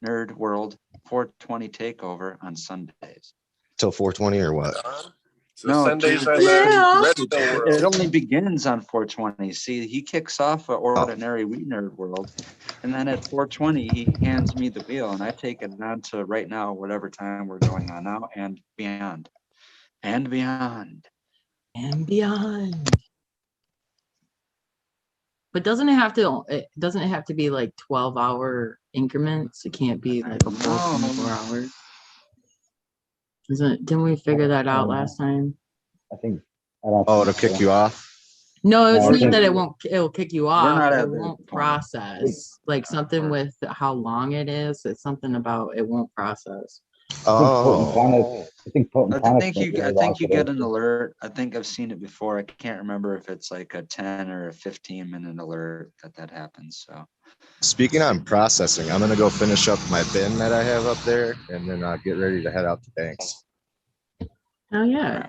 J: Nerd World 420 takeover on Sundays.
O: Till 420 or what?
N: So
J: No,
N: Sundays are
J: Tuesdays.
N: the
J: It
N: Redstone World.
J: only begins on 420. See, he kicks off an ordinary Weed Nerd World, and then at 420 he hands me the wheel, and I take it on to right now, whatever time we're going on now, and beyond, and beyond,
P: and beyond. But doesn't it have to be like 12-hour increments? It can't be like a full 24 hours. Didn't we figure that out last time?
I: I think. I don't
O: Oh,
I: think
O: it'll kick
I: so.
O: you off?
P: No, it's
I: No, I
P: not
I: think-
P: that it'll kick you off.
J: not
P: It
J: at that
P: won't
J: point.
P: process. Like something with how long it is. It's something about it won't process.
O: Oh.
I: I think potent
J: I
I: tonics
J: think
I: might be
J: you
I: longer
J: get
I: though.
J: an alert. I think I've seen it before. I can't remember if it's like a 10 or a 15-minute alert that happens. So
O: Speaking on processing, I'm gonna go finish up my bin that I have up there, and then get ready to head out to Banks.
P: Oh yeah.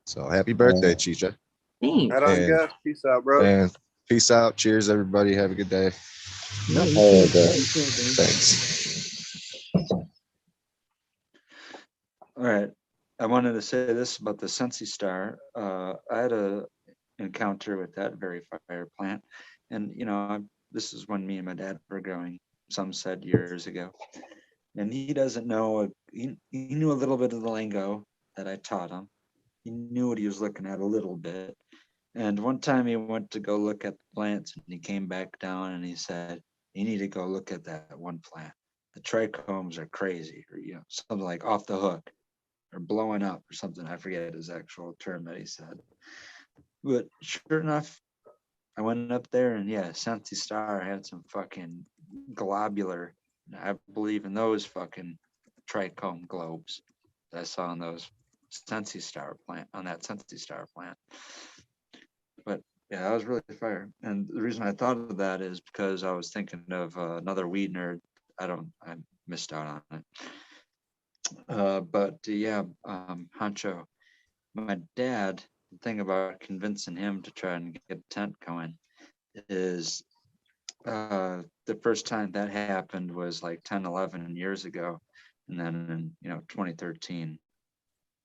O: So happy birthday, Chicha.
P: Thanks.
N: Right on,
O: And-
N: Jeff. Peace out, bro.
O: And peace out. Cheers, everybody. Have a good day.
P: Yeah, you
I: Oh,
P: too.
I: okay.
O: Thanks.
J: all right. I wanted to say this about the Sensi Star. I had a encounter with that very fire plant, and this is when me and my dad were growing. Some said years ago, and he doesn't know. He knew a little bit of the lingo that I taught him. He knew what he was looking at a little bit. And one time he went to go look at the plants, and he came back down and he said, "You need to go look at that one plant. The trichomes are crazy," or something like off the hook, or blowing up, or something. I forget his actual term that he said. But sure enough, I went up there, and yeah, Sensi Star had some fucking globular. I believe in those fucking trichome globes that I saw on those Sensi Star plant, on that Sensi Star plant. But yeah, I was really fire. And the reason I thought of that is because I was thinking of another weed nerd. I missed out on it. But yeah, Hancho, my dad, the thing about convincing him to try and get a tent going is the first time that happened was like 10, 11 years ago. And then in 2013,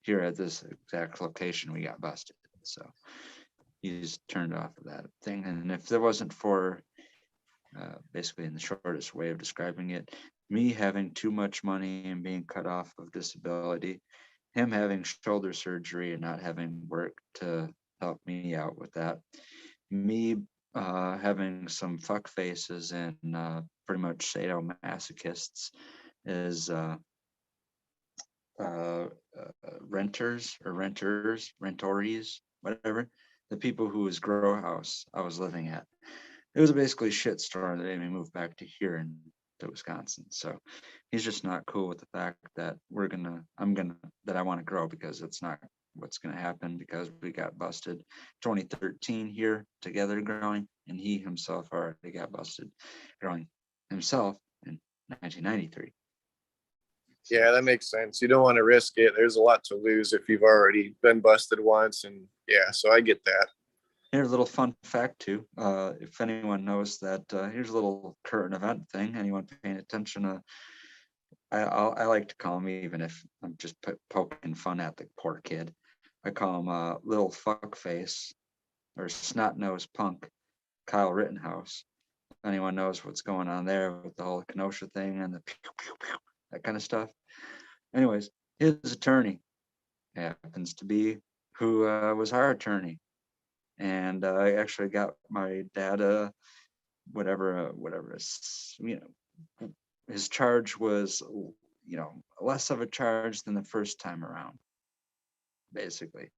J: here at this exact location, we got busted. So he's turned off of that thing. And if there wasn't for, basically in the shortest way of describing it, me having too much money and being cut off of disability, him having shoulder surgery and not having work to help me out with that, me having some fuck faces and pretty much sadomasochists is rentorees, whatever, the people whose grow house I was living at. It was basically a shit storm that made me move back to here to Wisconsin. So he's just not cool with the fact that that I want to grow, because it's not what's going to happen, because we got busted 2013 here together growing, and he himself already got busted growing himself in 1993.
N: Yeah, that makes sense. You don't want to risk it. There's a lot to lose if you've already been busted once. And yeah, so I get that.
J: Here's a little fun fact too. If anyone knows that, here's a little current event thing. Anyone paying attention? I like to call him, even if I'm just poking fun at the poor kid, I call him little fuckface or snot-nosed punk Kyle Rittenhouse. If anyone knows what's going on there with the whole Kenosha thing and the pew, pew, pew, that kind of stuff. Anyways, his attorney happens to be who was our attorney. And I actually got my dad whatever his charge was less of a charge than the first time around, basically.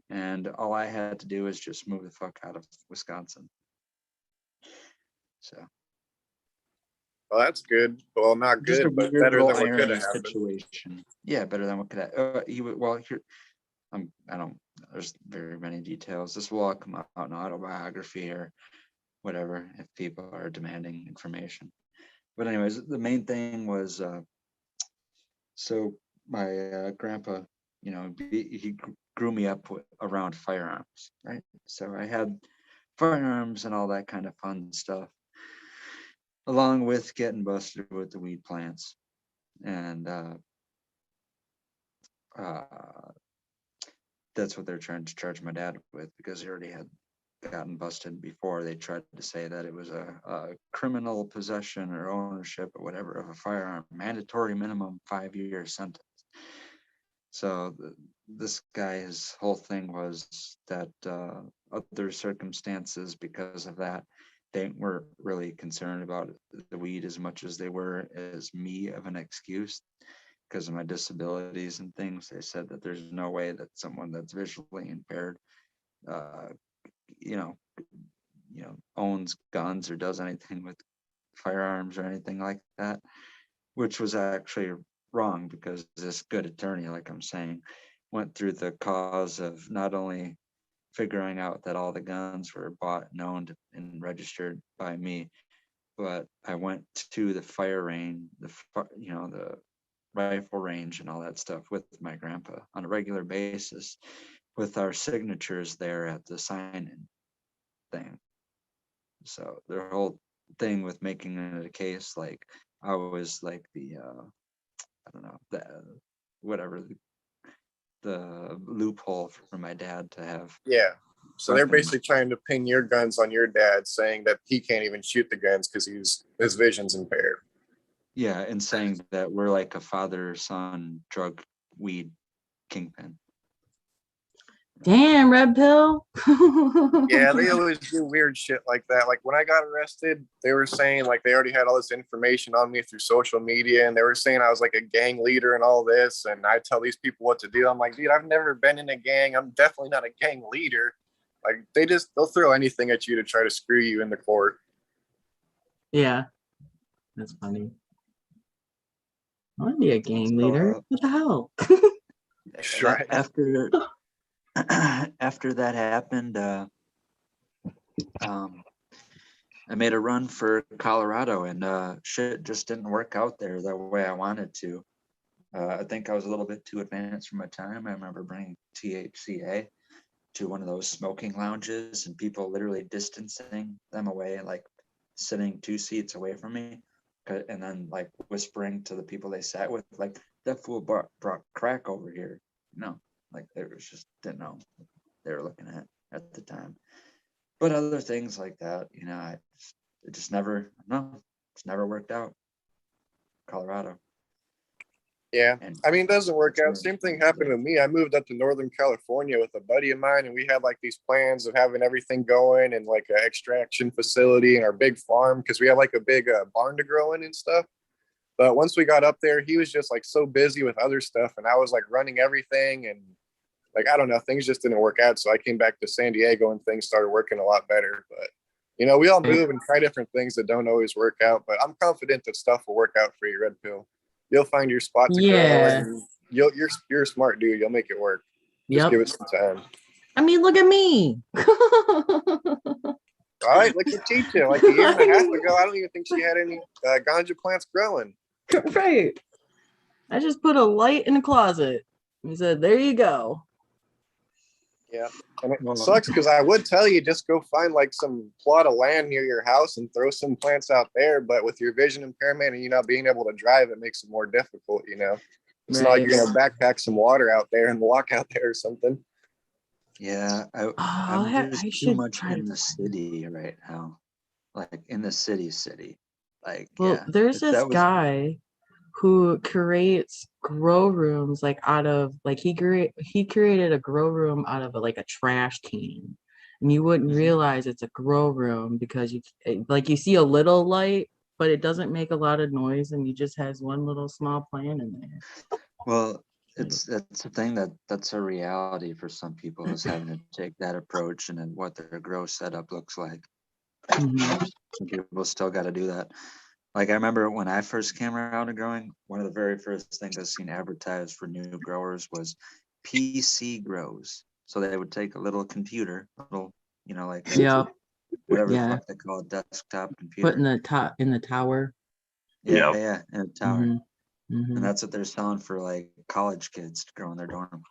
J: And all I had to do is just move the fuck out of Wisconsin. So
N: Well, that's good. Well, not
J: just a
N: good, but
J: weird
N: better
J: little
N: than what could
J: irony
N: have happened.
J: situation. Yeah, better than what could have. Here. I don't. There's very many details. This will all come out in autobiography or whatever if people are demanding information. But anyways, the main thing was so my grandpa, he
C: grew me up around firearms, right? So I had firearms and all that kind of fun stuff, along with getting busted with the weed plants. And that's what they're trying to charge my dad with, because he already had gotten busted before. They tried to say that it was a criminal possession or ownership or whatever of a firearm, mandatory minimum 5-year sentence. So this guy, his whole thing was that other circumstances, because of that, they weren't really concerned about the weed as much as they were as me of an excuse because of my disabilities and things. They said that there's no way that someone that's visually impaired, owns guns or does anything with firearms or anything like that, which was actually wrong, because this good attorney, like I'm saying, went through the cause of not only figuring out that all the guns were bought and owned and registered by me, but I went to the fire range, the rifle range and all that stuff with my grandpa on a regular basis, with our signatures there at the sign-in thing. So their whole thing with making it a case, like I was like the the loophole for my dad to have.
N: Yeah. So they're
C: weapons.
N: basically trying to pin your guns on your dad, saying that he can't even shoot the guns because his vision's impaired.
C: Yeah, and saying that we're like a father-son drug weed kingpin.
P: Damn, red pill.
N: Yeah, they always do weird shit like that. Like when I got arrested, they were saying like they already had all this information on me through social media, and they were saying I was like a gang leader and all this, and I tell these people what to do. I'm like, dude, I've never been in a gang. I'm definitely not a gang leader. Like they'll throw anything at you to try to screw you in the court.
P: Yeah, that's funny. I want to be a gang leader. What the hell?
N: Right.
C: After that happened, I made a run for Colorado, and shit just didn't work out there the way I wanted to. I think I was a little bit too advanced for my time. I remember bringing THCA to one of those smoking lounges and people literally distancing them away, like sitting 2 seats away from me, and then like whispering to the people they sat with, like, that fool brought crack over here. No, like they was just didn't know what they were looking at the time. But other things like that, it's never worked out. Colorado.
N: Yeah, I mean, it doesn't work out. Same thing happened to me. I moved up to Northern California with a buddy of mine, and we had like these plans of having everything going and like an extraction facility and our big farm, because we have like a big barn to grow in and stuff. But once we got up there, he was just like so busy with other stuff, and I was like running everything, and like I don't know, things just didn't work out. So I came back to San Diego, and things started working a lot better. But we all move and try different things that don't always work out. But I'm confident that stuff will work out for you, Red Pill. You'll find your spot to grow, and you're a smart dude. You'll make it work. Just give it some time.
P: I mean, look at me.
N: All right, look at Teacher. Like a year and a half ago, I don't even think she had any ganja plants growing.
P: Right. I just put a light in the closet and said, "There you go."
N: Yeah, and it sucks because I would tell you just go find like some plot of land near your house and throw some plants out there. But with your vision impairment and you not being able to drive, it makes it more difficult. It's not like you're gonna backpack some water out there and walk out there or something.
C: Yeah, I'm just too much in the city right now, like in the city. Like,
P: well, there's this guy who creates grow rooms like out of like he created a grow room out of like a trash can, and you wouldn't realize it's a grow room because you see a little light, but it doesn't make a lot of noise, and he just has one little small plant in there.
C: Well, that's a thing that's a reality for some people, is having to take that approach and then what their grow setup looks like. Some people still got to do that. Like I remember when I first came around to growing, one of the very first things I've seen advertised for new growers was PC grows. So they would take a little computer, like whatever the fuck they call it, desktop computer.
P: Put in the tower.
C: Yeah, in a tower. And that's what they're selling for like college kids to grow in their dorm.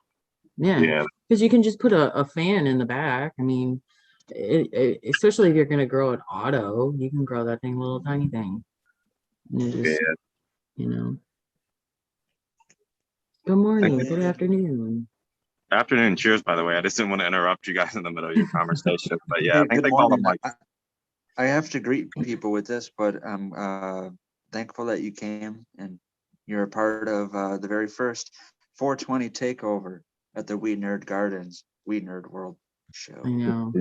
P: Yeah, because you can just put a fan in the back. I mean, especially if you're gonna grow an auto, you can grow that thing, little tiny thing. And just, you know. Good morning. Good afternoon.
Q: Afternoon. Cheers, by the way. I just didn't want to interrupt you guys in the middle of your conversation. But yeah, I
C: Hey,
Q: think
C: good
Q: they call them
C: morning.
Q: like.
C: I have to greet people with this, but I'm thankful that you came and you're a part of the very first 420 takeover at the Weed Nerd Gardens, Weed Nerd World show.
P: I know.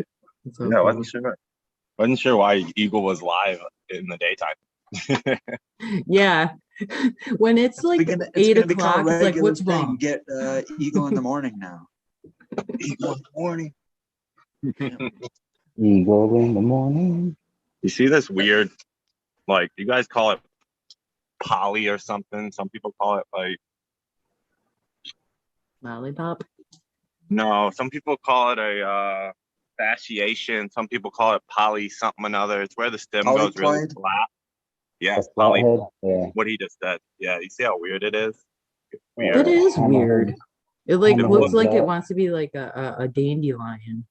P: It's so
Q: Yeah, I
P: cool.
Q: wasn't sure why Eagle was live in the daytime.
P: Yeah. When it's like
C: It's
P: 8
C: gonna become a
P: o'clock, it's like,
C: regular
P: what's
C: thing.
P: wrong?
C: Get Eagle in the morning now.
Q: Eagle in the morning.
I: Eagle in the morning.
Q: You see this weird, like, you guys call it poly or something. Some people call it like.
P: Lollipop?
Q: No, some people call it a fasciation. Some people call it poly something another. It's where the stem goes really
C: Polyploid?
Q: flat. Yes,
I: A
Q: poly.
I: flathead? Yeah.
Q: What he just said. Yeah, you see how weird it is?
P: That is weird. It like
Q: It
P: looks
Q: looks-
P: like it wants to be like a dandelion.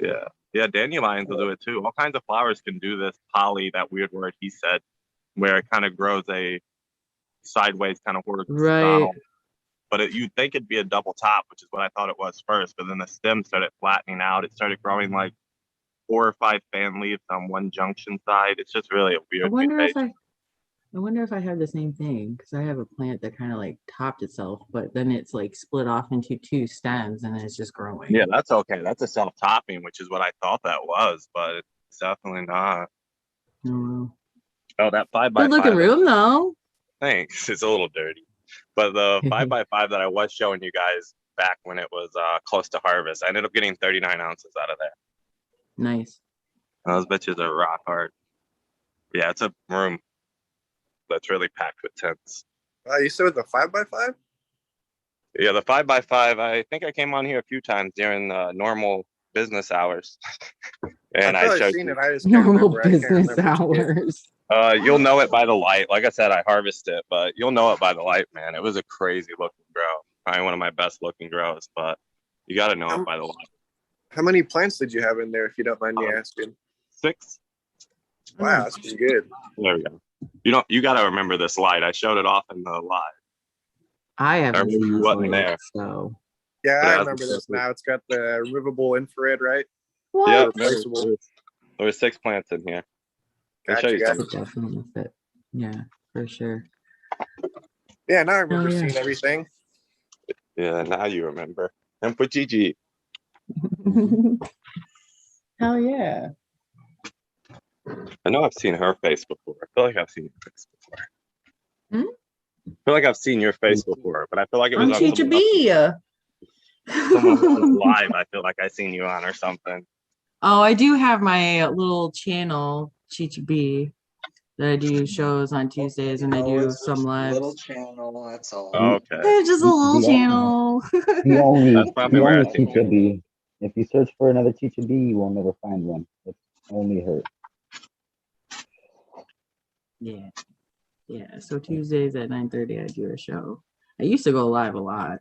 Q: Yeah. Yeah, dandelions will do it too. All kinds of flowers can do this poly, that weird word he said, where it kind of grows a sideways kind of horizontal.
P: Right.
Q: But you'd think it'd be a double top, which is what I thought it was first. But then the stem started flattening out. It started growing like 4 or 5 fan leaves on one junction side. It's just really a
P: I
Q: weird
P: wonder if
Q: mutation.
P: I wonder if I have the same thing, because I have a plant that kind of like topped itself, but then it's like split off into 2 stems and then it's just growing.
Q: Yeah, that's okay. That's a self-topping, which is what I thought that was, but it's definitely not.
P: Oh,
Q: Oh, that 5x5.
P: good looking room though.
Q: Thanks. It's a little dirty. But the 5x5 that I was showing you guys back when it was close to harvest, I ended up getting 39 ounces out of there.
P: Nice.
Q: Those bitches are rock hard. Yeah, it's a room that's really packed with tents.
N: You said with the 5x5?
Q: Yeah, the 5x5, I think I came on here a few times during normal business hours. And
N: I feel
Q: I
N: I've
Q: showed
N: seen
Q: you.
N: it. I just can't
P: Normal
N: remember. I can't
P: business
N: remember shit.
P: hours.
Q: You'll know it by the light. Like I said, I harvest it, but you'll know it by the light, man. It was a crazy looking grow. Probably one of my best looking grows, but you got to know it by the light.
N: How many plants did you have in there, if you don't mind me asking?
Q: 6.
N: Wow, that's pretty good.
Q: There we go. You got to remember this light. I showed it off in the live.
P: I haven't
Q: remember
P: seen
Q: you
P: this
Q: wasn't
P: light,
Q: there.
P: so.
N: Yeah,
Q: Yeah,
N: I
Q: that's
N: remember this
Q: exactly-
N: now. It's got the removable infrared, right?
Q: Yeah,
N: Replaceable.
Q: there were 6 plants in here. I'll show
N: Gotcha,
Q: you
N: gotcha.
Q: some.
P: It definitely fit. Yeah, for sure.
N: Yeah, now I remember
P: yeah.
N: seeing everything.
Q: Yeah, now you remember. And put Gigi.
P: Hell yeah.
Q: I know I've seen her face before. I feel like I've seen your face before. I feel like I've seen your face before, but I feel like it was
P: I'm
Q: on
P: Chicha
Q: someone else's,
P: B.
Q: someone else's live. I feel like I seen you on or something.
P: Oh, I do have my little channel, Chicha B, that I do shows on Tuesdays and I do
C: it's
P: some
C: just a
P: lives.
C: little channel, that's all.
Q: Okay.
P: It's just a little channel.
I: The only,
Q: That's probably
I: the
Q: where
I: only
Q: I seen
I: Chicha
Q: you.
I: B. If you search for another Chicha B, you will never find one. It's only her.
P: Yeah. Yeah. So Tuesdays at 9:30 I do a show. I used to go live a lot.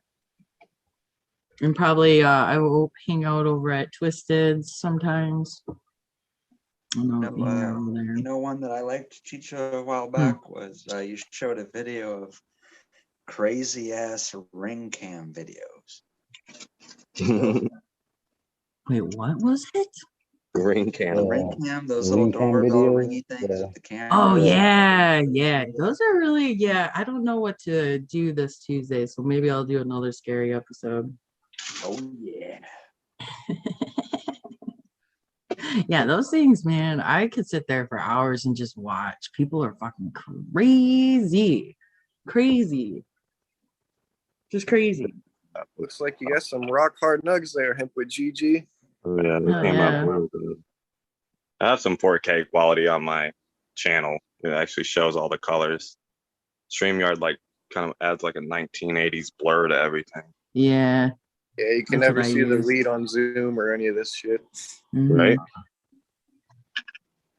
P: And probably I will hang out over at Twisted sometimes. I don't know if you know there.
C: You know, one that I liked, Chicha, a while back was you showed a video of crazy ass ring cam videos.
P: Wait, what was it?
Q: Ring cam.
C: Ring cam, those
I: ring
C: little
I: cam
C: doorbell
I: videos,
C: ringy things
I: yeah.
C: with the camera.
P: Oh yeah, yeah. Those are really I don't know what to do this Tuesday, so maybe I'll do another scary episode.
C: Oh yeah.
P: Yeah, those things, man, I could sit there for hours and just watch. People are fucking crazy. Crazy. Just crazy.
N: Looks like you got some rock hard nugs there, Hemp with GG.
Q: Oh, yeah, they
P: Oh,
Q: came
P: yeah.
Q: out really good. I have some 4K quality on my channel. It actually shows all the colors. StreamYard like kind of adds like a 1980s blur to everything.
P: Yeah.
N: Yeah, you can
P: That's
N: never
P: what I
N: see the
P: use.
N: lead on Zoom or any of this shit.
Q: Right?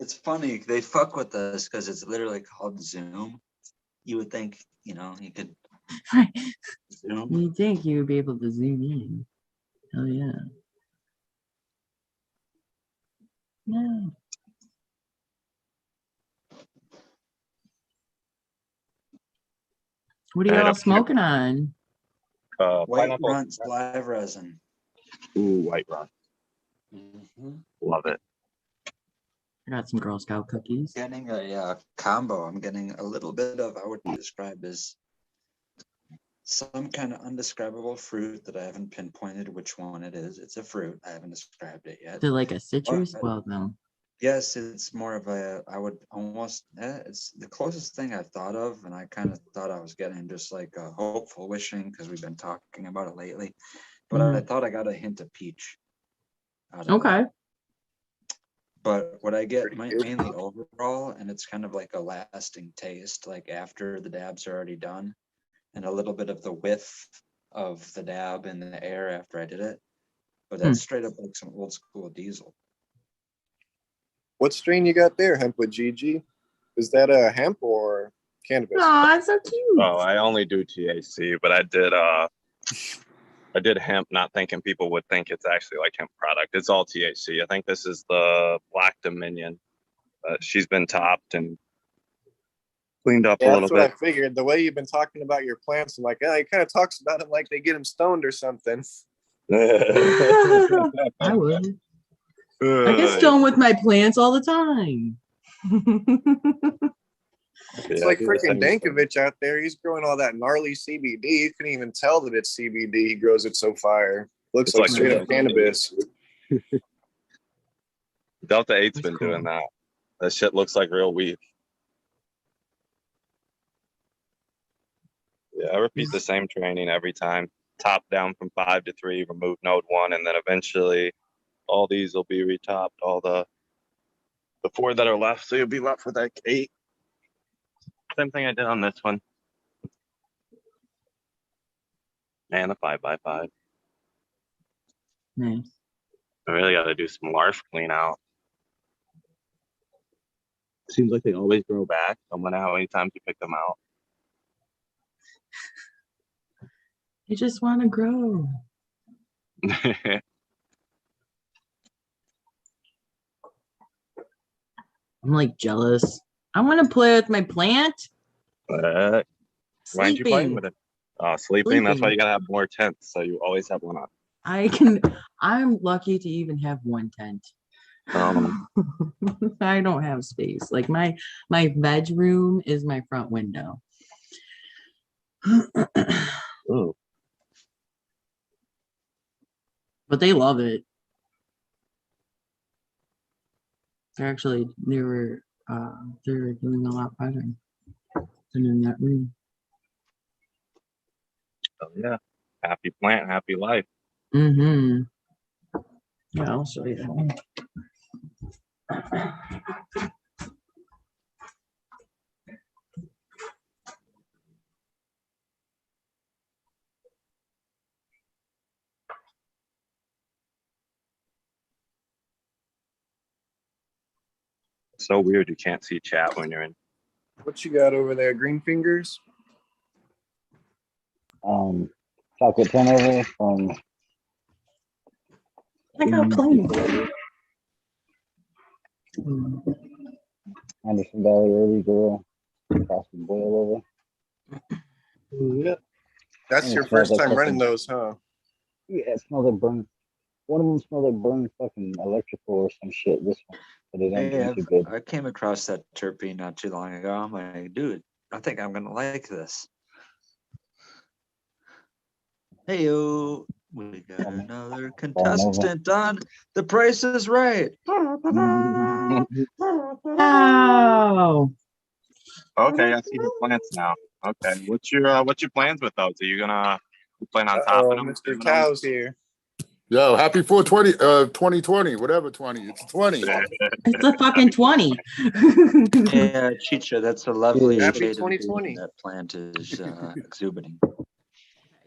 C: It's funny, they fuck with us because it's literally called Zoom. You would think, you know, you could Zoom.
P: You'd think you would be able to zoom in. Hell yeah. Yeah. What are
Q: Right
P: y'all
Q: up here.
P: smoking on?
C: White
Q: Pineapple.
C: Runt's live resin.
Q: Ooh, white run.
C: Mhm.
Q: Love it.
P: I got some Girl Scout cookies.
C: Getting a combo. I'm getting a little bit of, I would describe as some kind of undescribable fruit that I haven't pinpointed which one it is. It's a fruit. I haven't described it yet.
P: Is it like a citrus?
C: But
P: Well, no.
C: yes, it's more of a, I would almost, it's the closest thing I've thought of. And I kind of thought I was getting just like a hopeful wishing because we've been talking about it lately. But I thought I got a hint of peach out of it.
P: Okay.
C: But what I get mainly overall, and it's kind of like a lasting taste, like after the dabs are already done, and a little bit of the whiff of the dab in the air after I did it. But that's straight up like some old school diesel.
N: What strain you got there, hemp with GG? Is that a hemp or cannabis?
P: Oh, it's so cute.
Q: Oh, I only do THC, but I did hemp, not thinking people would think it's actually like hemp product. It's all THC. I think this is the Black Dominion. She's been topped and cleaned up a
N: Yeah,
Q: little
N: that's what I
Q: bit.
N: figured. The way you've been talking about your plants, I'm like, oh, he kind of talks about them like they get him stoned or something.
P: I would. I get stoned with my plants all the time.
N: It's like freaking Dankovich out there. He's growing all that gnarly CBD. You couldn't even tell that it's CBD. He grows it so fire. Looks like straight up cannabis.
Q: Delta 8's been doing that. That shit looks like real weed. Yeah, I repeat the same training every time. Top down from 5 to 3, remove node 1, and then eventually all these will be retopped. All the 4 that are left, so you'll be left with like 8. Same thing I did on this one. And the 5x5.
P: Nice.
Q: I really got to do some larf clean out. Seems like they always grow back, no matter how many times you pick them out.
P: You just want to grow. I'm like jealous. I want to play with my plant.
Q: Why aren't you playing
P: Sleeping.
Q: with it? Sleeping. That's why you gotta have more tents, so you always have one on.
P: I'm lucky to even have one tent. I don't have space. Like my veg room is my front window.
Q: Ooh.
P: But they love it. They're doing a lot better than in that room.
Q: Oh yeah. Happy plant, happy life.
P: Mm-hmm. Yeah, I'll show you that one.
Q: So weird you can't see chat when you're in.
N: What you got over there? Green fingers?
I: Chocolate turnover from
P: I got plenty.
I: Anderson Valley Early Girl Frosted Boil Over.
N: Yeah. That's
I: And
N: your
I: it smells
N: first
I: like
N: time running
I: fucking-
N: those, huh?
I: Yeah, it smells like burn. One of them smells like burned fucking electrical or some shit. This one, but it ain't
C: Hey,
I: too good.
C: I came across that terpene not too long ago. I'm like, dude, I think I'm gonna like this. Hey yo, we got another contestant on The Price is Right.
P: Oh.
Q: Okay, I see your plants now. Okay. What's your plans with those? Are you plan on topping them?
N: Mr. Cow's here.
L: Yo, happy 420, 2020, whatever 20. It's 20.
P: It's a fucking 20.
C: Yeah, Chicha, that's a lovely
N: Happy
C: shade of
N: 2020.
C: green that plant is exhibiting.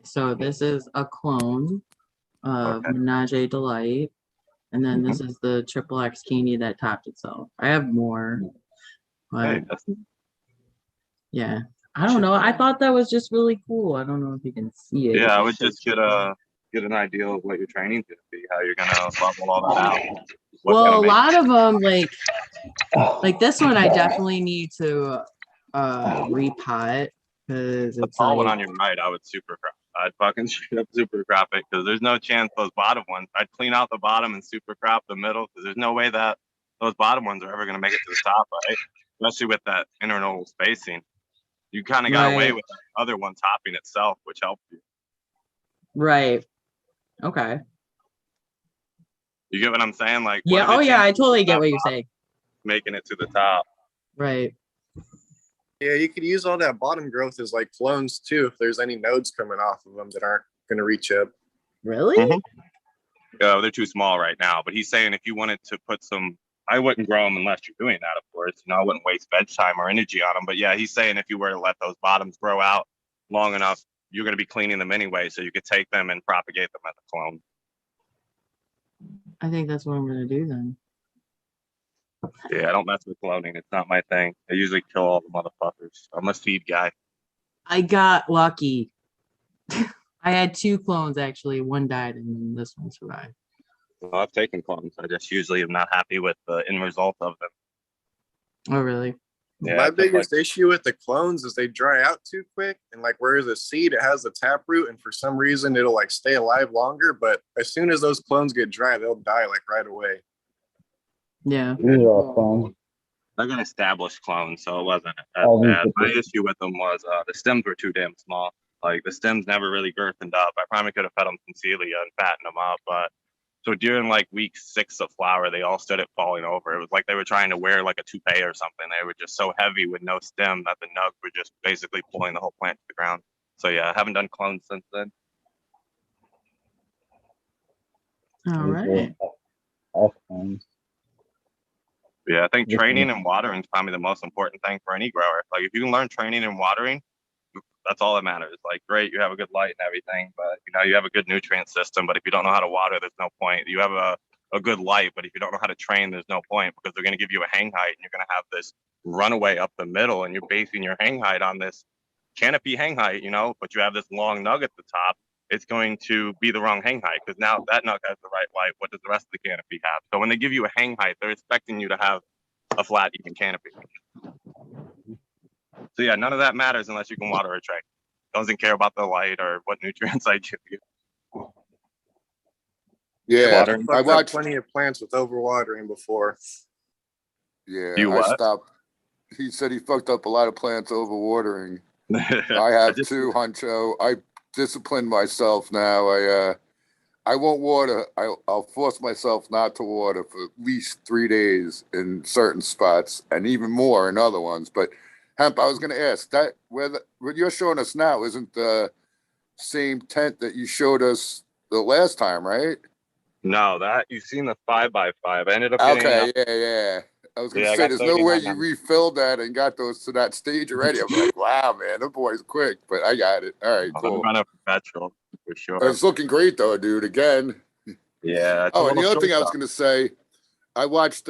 P: So this is a clone of Menage a Delight. And then this is the Triple X Kini that topped itself. I have more. But yeah. I don't know. I thought that was just really cool. I don't know if you can see it.
Q: Yeah, I would just get a get an idea of what your training's gonna be, how you're gonna level all that out.
P: Well, a lot of them, like this one, I definitely need to repot because
Q: The
P: it's
Q: tall one
P: like
Q: on your right, I would super crop. I'd fucking straight up super crop it because there's no chance those bottom ones. I'd clean out the bottom and super crop the middle because there's no way that those bottom ones are ever gonna make it to the top, right? Especially with that internal spacing. You kind of got away
P: right,
Q: with the other one topping itself, which helped you.
P: right. Okay.
Q: You get what I'm saying? Like, what
P: Yeah.
Q: are the
P: Oh, yeah. I
Q: chances
P: totally
Q: of
P: get
Q: that
P: what you're
Q: bottom
P: saying.
Q: making it to the top?
P: Right.
N: Yeah, you could use all that bottom growth as like clones too, if there's any nodes coming off of them that aren't going to reach up.
P: Really?
Q: They're too small right now. But he's saying if you wanted to put some, I wouldn't grow them unless you're doing that, of course. You know, I wouldn't waste veg time or energy on them. But yeah, he's saying if you were to let those bottoms grow out long enough, you're going to be cleaning them anyway, so you could take them and propagate them as a clone.
P: I think that's what I'm gonna do then.
Q: Yeah, I don't mess with cloning. It's not my thing. I usually kill all the motherfuckers. I'm a seed guy.
P: I got lucky. I had 2 clones actually. One died and then this one survived.
Q: Well, I've taken clones. I just usually am not happy with the end result of them.
P: Oh, really?
Q: Yeah,
N: My
Q: it's just
N: biggest issue with the clones is they dry out too quick, and like whereas a seed, it has the taproot, and for some reason it'll like stay alive longer. But as soon as those clones get dry, they'll die like right away.
P: Yeah.
I: These are all clones.
Q: They're an established clone, so it wasn't that
I: Oh, these
Q: bad.
I: are
Q: My
I: good.
Q: issue with them was the stems were too damn small. Like the stems never really girthened up. I probably could have fed them some celia and fattened them up, but so during like week 6 of flower, they all started falling over. It was like they were trying to wear like a toupee or something. They were just so heavy with no stem that the nugs were just basically pulling the whole plant to the ground. So yeah, I haven't done clones since then.
P: All right.
I: That's clones.
Q: Yeah, I think
I: This
Q: training
I: one-
Q: and watering is probably the most important thing for any grower. Like if you can learn training and watering, that's all that matters. Like, great, you have a good light and everything, but you know, you have a good nutrient system. But if you don't know how to water, there's no point. You have a good light, but if you don't know how to train, there's no point because they're going to give you a hang height and you're going to have this runaway up the middle and you're basing your hang height on this canopy hang height, you know, but you have this long nug at the top. It's going to be the wrong hang height because now that nug has the right light. What does the rest of the canopy have? So when they give you a hang height, they're expecting you to have a flat, even canopy. So yeah, none of that matters unless you can water a tray. Doesn't care about the light or what nutrients I give you.
L: Yeah,
Q: Water.
N: I
L: I
N: fucked up
L: watched.
N: plenty of plants with overwatering before.
L: Yeah,
Q: You
L: I
Q: what?
L: stopped. He said he fucked up a lot of plants overwatering. I
Q: I
L: have
Q: just,
L: too, Huncho. I disciplined myself now. I won't water. I'll force myself not to water for at least 3 days in certain spots, and even more in other ones. But Hemp, I was going to ask that what you're showing us now isn't the same tent that you showed us the last time, right?
Q: no, that you've seen the 5x5. I ended up getting
L: Okay, yeah. I was gonna
Q: yeah, I
L: say,
Q: got
L: there's no way
Q: 39
L: you
Q: on.
L: refilled that and got those to that stage already. I'm like, wow, man, the boy's quick, but I got it. All right,
Q: I'm
L: cool.
Q: running perpetual for sure.
L: It's looking great though, dude. Again.
Q: Yeah, it's a
L: Oh, and
Q: little
L: the other
Q: short
L: thing I was
Q: though.
L: gonna say, I watched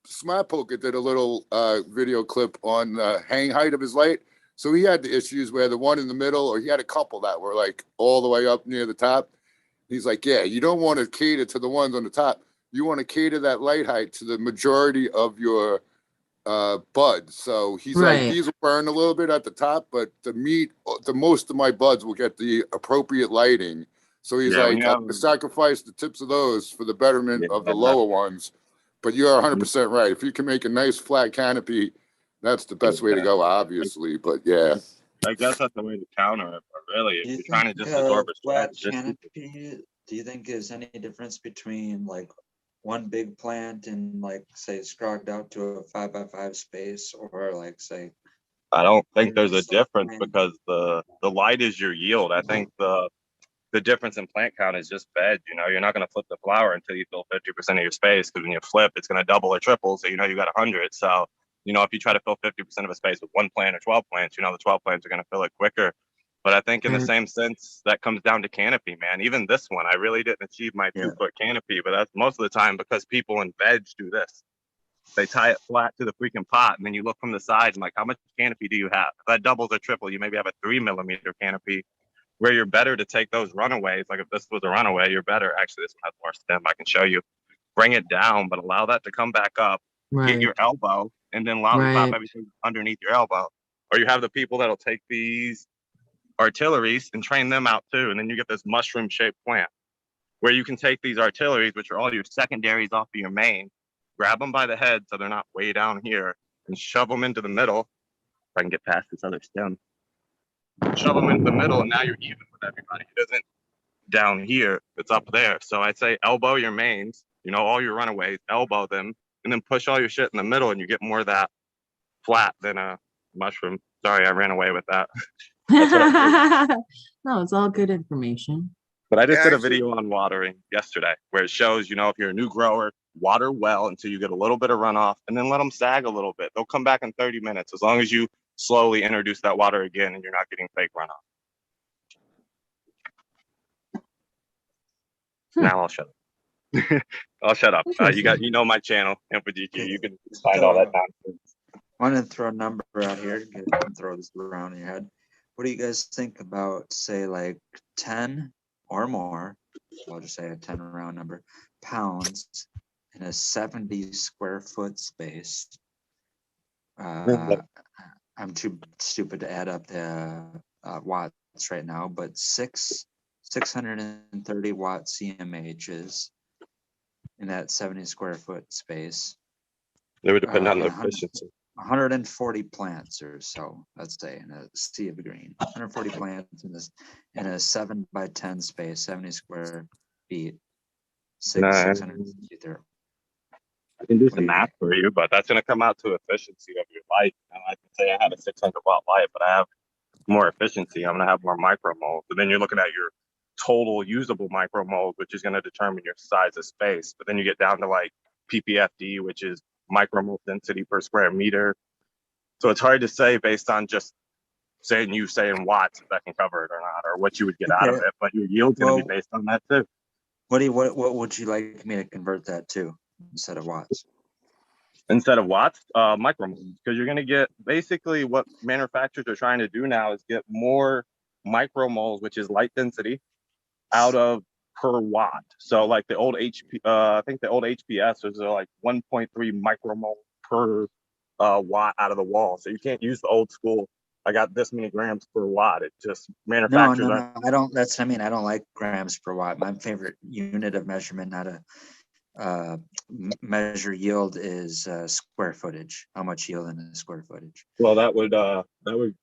L: Smart Poker did a little video clip on the hang height of his light. So he had the issues where the one in the middle, or he had a couple that were like all the way up near the top. He's like, yeah, you don't want to cater to the ones on the top. You want to cater that light height to the majority of your buds. So he's like,
P: Right.
L: these will burn a little bit at the top, but the most of my buds will get the appropriate lighting. So he's
Q: Yeah, when
L: like,
Q: you
L: I'm
Q: have
L: gonna sacrifice the tips of those for the betterment of the
Q: yeah,
L: lower ones. But you're 100% right. If you can make a nice flat canopy, that's the best way to go, obviously. But yeah.
Q: I guess that's the way to counter it. But really, if
J: Do you
Q: you're trying to
J: think
Q: just absorb a
J: flat
Q: stress, just
J: canopy, do you think is any difference between like one big plant and like say scrogged out to a 5x5 space, or like say
Q: I don't think
J: maybe
Q: there's a
J: just like
Q: difference because the light is your yield. I think the difference in plant count is just veg. You know, you're not going to flip the flower until you fill 50% of your space because when you flip, it's going to double or triple. So you know you got 100. So you know if you try to fill 50% of a space with one plant or 12 plants, you know the 12 plants are going to fill it quicker. But I think in the
P: Right.
Q: same sense that comes down to canopy, man. Even this one, I really didn't achieve my 2-foot canopy, but that's most of the time because people in veg do this. They tie it flat to the freaking pot, and then you look from the side and like, how much canopy do you have? If that doubles or triple, you maybe have a 3 millimeter canopy. where you're better to take those runaways. Like if this was a runaway, you're better. Actually, this one has more stem. I can show you. Bring it down, but allow that to come back up. Get
P: Right.
Q: your elbow, and then lollipop
P: Right.
Q: everything underneath your elbow. Or you have the people that'll take these artilleries and train them out too, and then you get this mushroom-shaped plant where you can take these artilleries, which are all your secondaries, off of your main, grab them by the head so they're not way down here, and shove them into the middle. If I can get past this other stem, shove them into the middle, and now you're even with everybody. It isn't down here, it's up there. So I say elbow your mains, all your runaways, elbow them, and then push all your shit in the middle, and you get more of that flat than a mushroom. Sorry, I ran away with that. That's what I do.
P: No, it's all good information.
Q: But I just
N: Yeah,
Q: did a
N: actually-
Q: video on watering yesterday where it shows, if you're a new grower, water well until you get a little bit of runoff, and then let them sag a little bit. They'll come back in 30 minutes as long as you slowly introduce that water again and you're not getting fake runoff. Now I'll shut up. I'll shut up. My channel, GG. You can find all that nonsense.
J: I want to throw a number out here and throw this around in your head. What do you guys think about, say, like 10 or more? I'll just say a 10 round number, pounds in a 70 square foot space. I'm too stupid to add up the watts right now, but 630 watt CMHs in that 70 square foot space.
Q: It would depend on the
J: and 100
Q: efficiency.
J: 140 plants or so, let's say, in a sea of green. 140 plants in a 7 by 10 space, 70 square feet. 660 there.
Q: I can do some math for you, but that's going to come out to efficiency of your light. I can say I have a 600 watt light, but I have more efficiency. I'm going to have more micromoles. But then you're looking at your total usable micromoles, which is going to determine your size of space. But then you get down to like PPFD, which is micromole density per square meter. So it's hard to say based on just saying watts if that can cover it or not, or what you would get out of it. But your yield's going to be based on that too.
J: What would you like me to convert that to instead of watts?
Q: Instead of watts, micromoles, because you're going to get basically what manufacturers are trying to do now is get more micromoles, which is light density, out of per watt. So like the old I think the old HPS was like 1.3 micromole per watt out of the wall. So you can't use the old school. I got this many grams per watt. It just manufacturers.
J: No, I don't. I don't like grams per watt. My favorite unit of measurement, not a measure yield, is square footage. How much yield in a square footage?
Q: Well, that would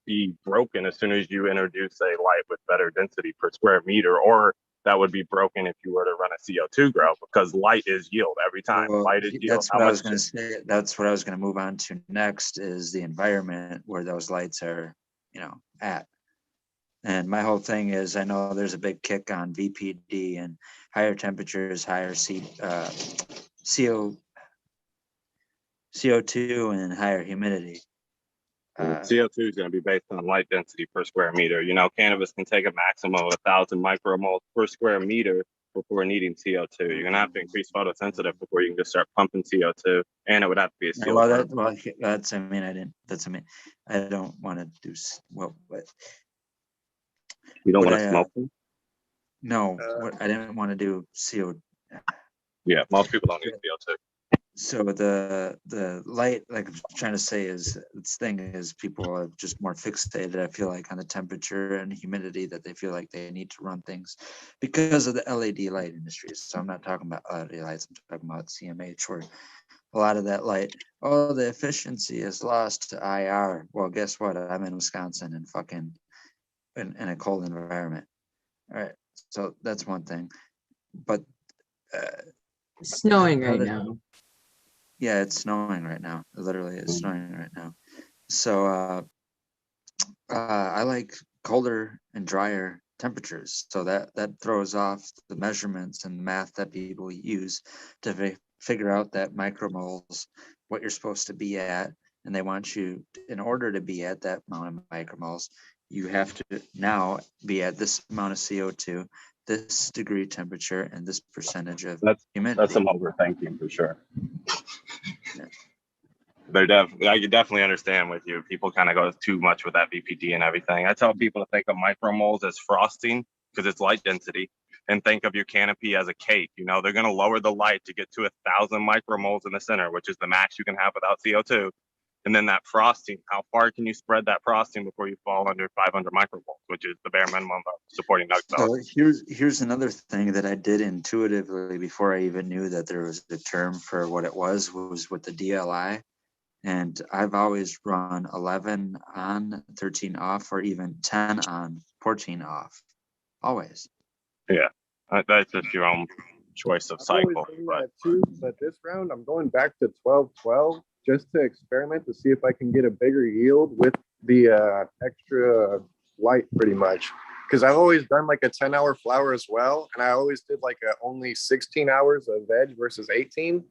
Q: be broken as soon as you introduce a light with better density per square meter, or that would be broken if you were to run a CO2 grow, because light is yield every time.
J: Well,
Q: light is yield.
J: That's what I was going to say. That's what I was going to move on to next, is the environment where those lights are, at. And my whole thing is, I know there's a big kick on VPD and higher temperatures, higher CO2 and higher humidity.
Q: CO2 is going to be based on light density per square meter. Cannabis can take a maximum of 1,000 micromoles per square meter before needing CO2. You're going to have to increase photosensitive before you can just start pumping CO2, and it would have to be a sealed.
J: I don't want to do but
Q: you don't want to smoke them?
J: No, I didn't want to do CO.
Q: Yeah, most people don't need CO2.
J: So the light, like I'm trying to say, is this thing is people are just more fixated, I feel like, on the temperature and humidity, that they feel like they need to run things because of the LED light industry. So I'm not talking about LED lights, I'm talking about CMH, where a lot of that light, the efficiency is lost to IR. Well, guess what? I'm in Wisconsin and fucking in a cold environment. All right, so that's one thing. But
P: it's snowing right now.
J: Yeah, it's snowing right now. Literally, it's snowing right now. So I like colder and drier temperatures. So that throws off the measurements and math that people use to figure out that micromoles, what you're supposed to be at. And they want you, in order to be at that amount of micromoles, you have to now be at this amount of CO2, this degree temperature, and this percentage of humidity.
Q: That's some overthinking for sure. I can definitely understand with you. People kind of go too much with that VPD and everything. I tell people to think of micromoles as frosting because it's light density, and think of your canopy as a cake. You know, they're going to lower the light to get to 1,000 micromoles in the center, which is the max you can have without CO2. And then that frosting, how far can you spread that frosting before you fall under 500 micromoles, which is the bare minimum of supporting nug
J: So
Q: cells?
J: here's another thing that I did intuitively before I even knew that there was a term for what it was with the DLI. And I've always run 11 on, 13 off, or even 10 on, 14 off. Always.
Q: Yeah, that's just your own choice of
N: I've always
Q: cycle.
N: done
Q: But
N: that too, but this round I'm going back to 12-12 just to experiment to see if I can get a bigger yield with the extra light pretty much. Because I've always done like a 10-hour flower as well, and I always did like only 16 hours of veg versus 18.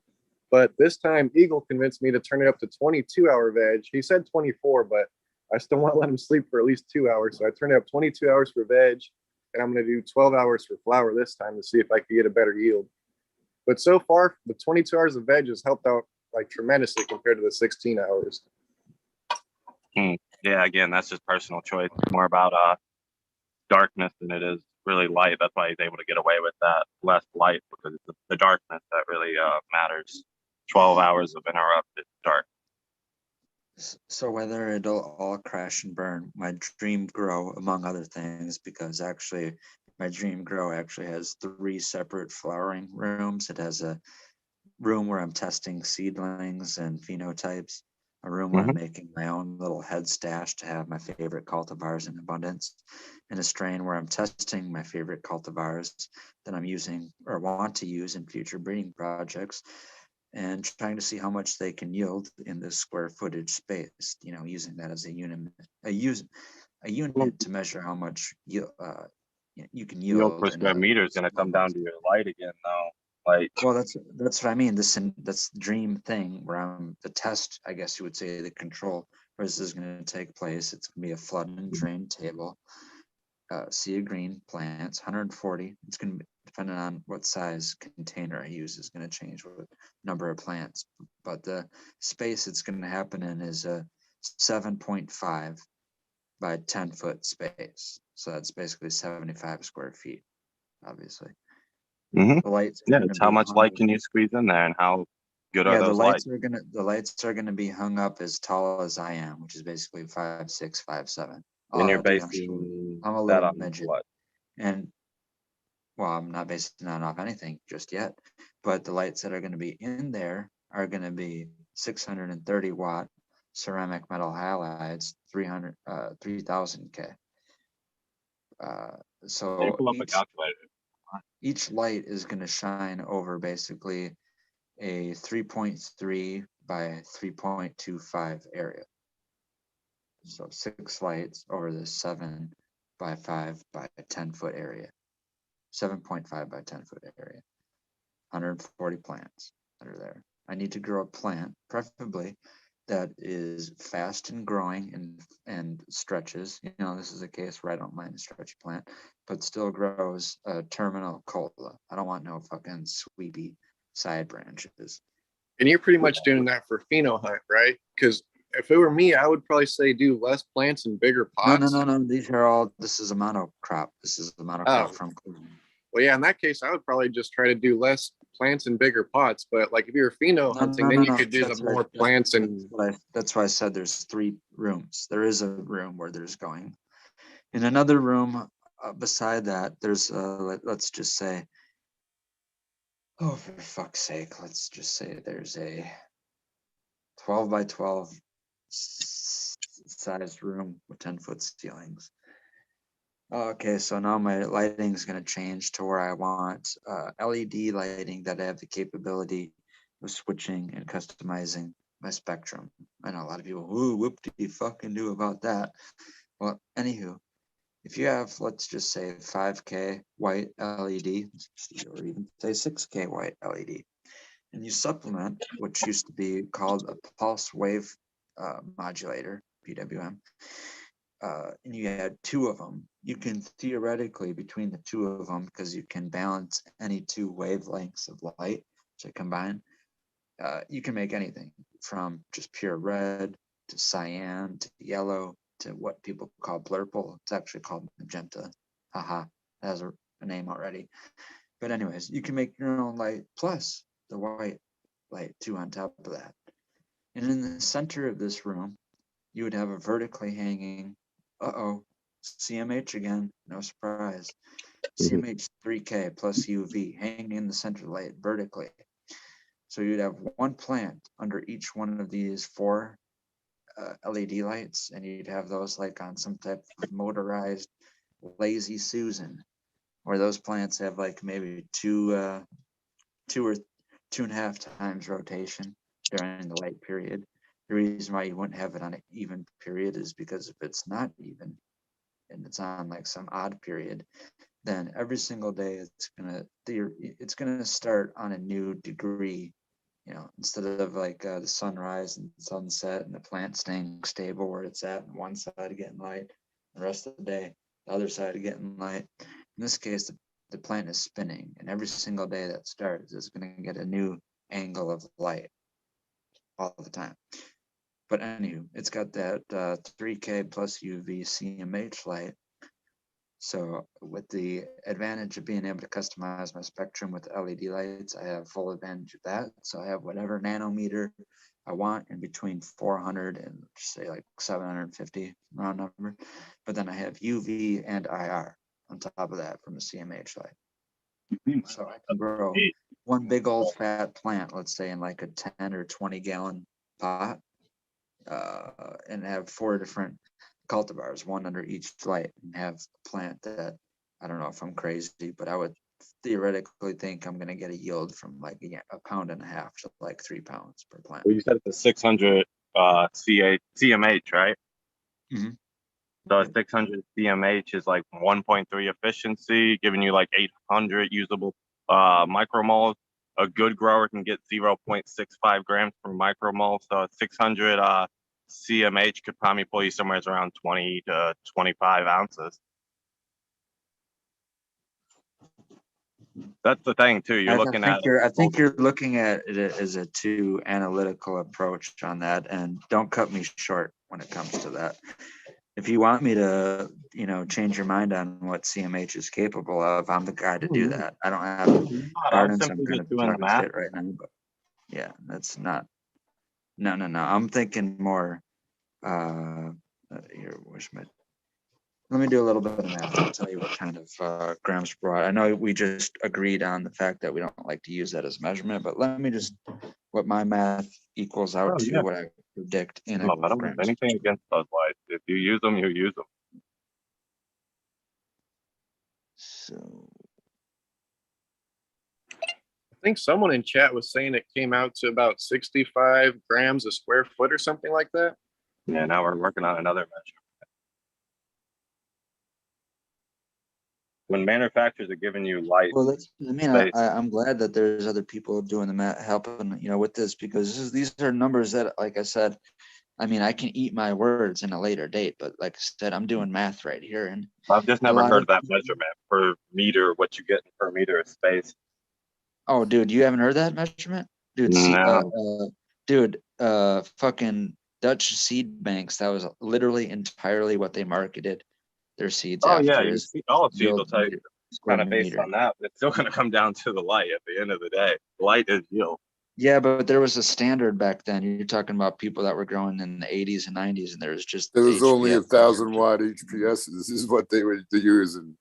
N: But this time Eagle convinced me to turn it up to 22-hour veg. He said 24, but I still want to let him sleep for at least 2 hours. So I turned it up 22 hours for veg, and I'm going to do 12 hours for flower this time to see if I can get a better yield. But so far, the 22 hours of veg has helped out like tremendously compared to the 16 hours.
Q: Yeah, again, that's just personal choice. It's more about darkness than it is really light. That's why he's able to get away with that less light, because it's the darkness that really matters. 12 hours of interrupted dark.
J: So whether it'll all crash and burn, my dream grow, among other things, because actually my dream grow actually has 3 separate flowering rooms. It has a room where I'm testing seedlings and phenotypes, a room where I'm making my own little head stash to have my favorite cultivars in abundance, and a strain where I'm testing my favorite cultivars that I'm using or want to use in future breeding projects, and trying to see how much they can yield in this square footage space, you know, using that as a unit to measure how much you can
Q: Yield
J: yield
Q: per
J: in
Q: square
J: a
Q: meter is going to come down to your light again, though. Like,
J: well, that's what I mean. That's the dream thing where I'm the test, I guess you would say, the control where this is going to take place. It's going to be a flood and drain table, sea of green plants, 140. It's going to be depending on what size container I use is going to change with number of plants. But the space it's going to happen in is a 7.5 by 10 foot space. So that's basically 75 square feet, obviously. The lights are
Q: yeah,
J: gonna
Q: it's how
J: be
Q: much
J: hung
Q: light
J: up.
Q: can you squeeze in there, and how good are
J: Yeah, the
Q: those lights?
J: lights are gonna be hung up as tall as I am, which is basically 5'6", 5'7".
Q: And you're
J: Dude,
Q: basing
J: I'm a
Q: that
J: little
Q: on
J: midget,
Q: what?
J: and well, I'm not basing that off anything just yet. But the lights that are gonna be in there are gonna be 630 watt ceramic metal halides, 3000 K.
Q: Can you
J: So
Q: pull up a calculator?
J: each light is gonna shine over basically a 3.3 by 3.25 area. So 6 lights over the 7 by 5 by 10 foot area. 7.5 by 10 foot area. 140 plants that are there. I need to grow a plant, preferably that is fast and growing and stretches. You know, this is a case where I don't mind a stretchy plant, but still grows a terminal cola. I don't want no fucking sweepy side branches.
N: And you're pretty much doing that for pheno hunt, right? Because if it were me, I would probably say do less plants and bigger pots.
J: No. These are all. This is a monocrop. This is the monocrop from Cleveland.
N: Well, yeah, in that case, I would probably just try to do less plants and bigger pots. But like if you're pheno hunting, then you could do the more plants and.
J: That's why I said there's 3 rooms. There is a room where there's going. In another room beside that, there's let's just say. Oh, for fuck's sake! Let's just say there's a 12 by 12 sized room with 10 foot ceilings. Okay, so now my lighting is going to change to where I want LED lighting that I have the capability of switching and customizing my spectrum. I know a lot of people, ooh, whoop do you fucking do about that? Well, anywho, if you have, let's just say 5K white LED, or even say 6K white LED, and you supplement, which used to be called a pulse wave modulator, PWM, and you had 2 of them, you can theoretically, between the 2 of them, because you can balance any 2 wavelengths of light to combine, you can make anything from just pure red to cyan to yellow to what people call blurple. It's actually called magenta. Haha, it has a name already. But anyways, you can make your own light plus the white light too on top of that. And in the center of this room, you would have a vertically hanging, CMH again, no surprise. CMH 3K plus UV hanging in the center light vertically. So you'd have one plant under each one of these 4 LED lights, and you'd have those like on some type of motorized lazy Susan, where those plants have like maybe 2 or 2.5 times rotation during the light period. The reason why you wouldn't have it on an even period is because if it's not even and it's on like some odd period, then every single day it's gonna start on a new degree. You know, instead of like the sunrise and sunset and the plant staying stable where it's at, and one side getting light, the rest of the day the other side getting light. In this case, the plant is spinning, and every single day that starts is going to get a new angle of light all the time. But anywho, it's got that 3K plus UV CMH light. So with the advantage of being able to customize my spectrum with LED lights, I have full advantage of that. So I have whatever nanometer I want in between 400 and say like 750 round number. But then I have UV and IR on top of that from the CMH light. So I can grow one big old fat plant, let's say in like a 10 or 20 gallon pot, and have 4 different cultivars, one under each light, and have a plant that, I don't know if I'm crazy, but I would theoretically think I'm going to get a yield from like a pound and a half to like 3 pounds per plant.
Q: Well, you said it's a 600 CMH, right?
J: Mm-hmm.
Q: So a 600 CMH is like 1.3 efficiency, giving you like 800 usable micromoles. A good grower can get 0.65 grams per micromole. So a 600 CMH could probably pull you somewhere around 20 to 25 ounces. That's the thing too. You're looking at.
J: I think you're looking at it as a too analytical approach on that, and don't cut me short when it comes to that. If you want me to, change your mind on what CMH is capable of, I'm the guy to do that. I don't have gardens I'm going to be talking shit right now, but yeah, that's not. No. I'm thinking more. Here, let me do a little bit of math. I'll tell you what kind of grams per watt. I know we just agreed on the fact that we don't like to use that as measurement, but let me just what my math equals out to what I predict in a
Q: I don't have anything against those lights. If you use them, you use them.
J: So
N: I think someone in chat was saying it came out to about 65 grams a square foot or something like that.
Q: Yeah, now we're working on another measure. When manufacturers are giving you light,
J: well, I'm glad that there's other people doing the math, helping, with this, because these are numbers that, like I said, I can eat my words in a later date, but like I said, I'm doing math right here. And
Q: I've just never heard of that measurement per meter, what you get per meter of space.
J: Oh, dude, you haven't heard that measurement? Dude,
Q: No.
J: Fucking Dutch seed banks, that was literally entirely what they marketed their seeds
Q: Oh,
J: after.
Q: yeah, all seeds will tell you kind of based on that. It's still going to come down to the light at the end of the day. Light is yield.
J: Yeah, but there was a standard back then. You're talking about people that were growing in the 80s and 90s, and there was
L: only 1,000 watt HPSs is what they were using.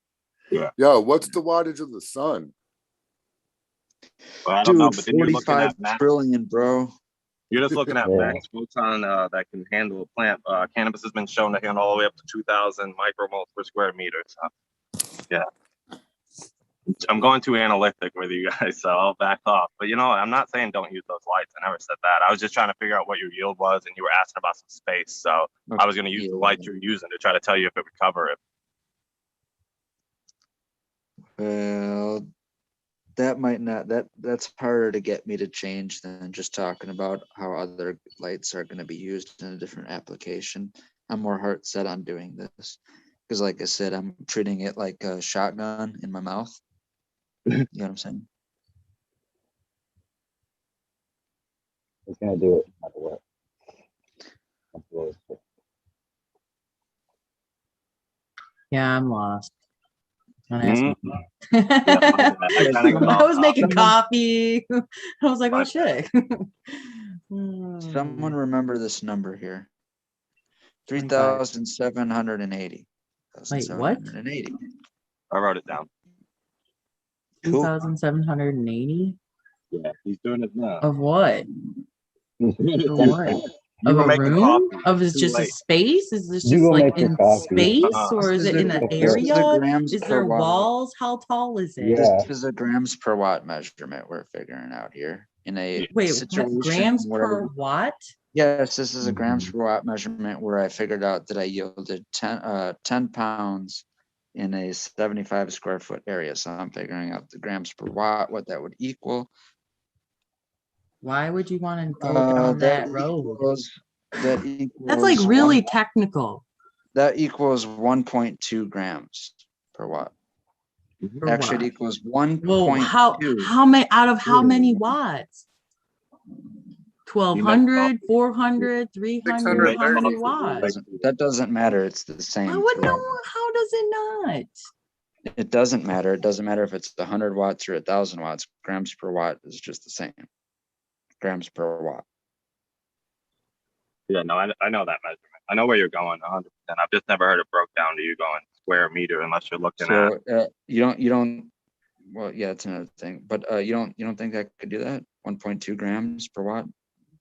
L: Yeah. Yo, what's the wattage of the sun?
Q: Well, I don't know, but then you're looking
J: 45
Q: at
J: trillion, bro.
Q: You're just looking at max photon that can handle a plant. Cannabis has been shown to handle all the way up to 2,000 micromoles per square meter. So, yeah. I'm going too analytic with you guys, so I'll back off. But I'm not saying don't use those lights. I never said that. I was just trying to figure out what your yield was, and you were asking about some space. So I was going to use the lights you're using to try to tell you if it would cover it.
J: Well, that might not, that's harder to get me to change than just talking about how other lights are going to be used in a different application. I'm more heart set on doing this because, like I said, I'm treating it like a shotgun in my mouth. You know what I'm saying?
I: It's gonna do it no matter what. That's what it's-
P: Yeah, I'm lost. Don't ask
Q: Mhm.
P: me.
Q: Yeah, my bad. I kinda got
P: I
Q: off
P: was making
Q: topic.
P: coffee. I was like,
Q: My
P: oh
Q: bad.
P: shit.
J: Someone remember this number here.
P: 25.
J: 3,780.
P: Wait, what?
J: 780.
Q: I wrote it down.
J: Cool.
P: 2,780
Q: Yeah, he's doing it now.
P: of what? Of
Q: You
P: what?
Q: you
P: Of
Q: were
P: a
Q: making
P: room?
Q: coffee.
P: Of is
Q: Too
P: just a
Q: late.
P: space? Is this
I: You
P: just
I: go
P: like
I: make your
P: in
I: coffee.
P: space, or is
J: This
P: it in an
J: is a
P: area?
J: grams
P: Is
J: per
P: there
J: watt.
P: walls? How tall is it?
I: Yeah.
J: This is a grams per watt measurement we're figuring out here in a
P: Wait, what?
J: situation
P: Grams
J: where,
P: per watt?
J: yes, this is a grams per watt measurement where I figured out that I yielded 10 pounds in a 75 square foot area. So I'm figuring out the grams per watt, what that would equal.
P: Why would you want to go down that road?
J: That
P: That's like
J: equals
P: really technical.
J: that equals 1.2 grams per watt.
P: For
J: Actually,
P: what?
J: it equals
P: Whoa,
J: 1.2.
P: how many out of how many watts? 1,200, 400, 300, how many watts?
J: That doesn't matter. It's the same.
P: I would know.
J: throughout.
P: How does it not?
J: It doesn't matter. It doesn't matter if it's 100 watts or 1,000 watts. Grams per watt is just the same. Grams per watt.
Q: Yeah, no, I know that measurement. I know where you're going 100%. I've just never heard it broke down to you going square meter unless you're looking at.
J: So you don't. Well, yeah, it's another thing. But you don't think I could do that? 1.2 grams per watt.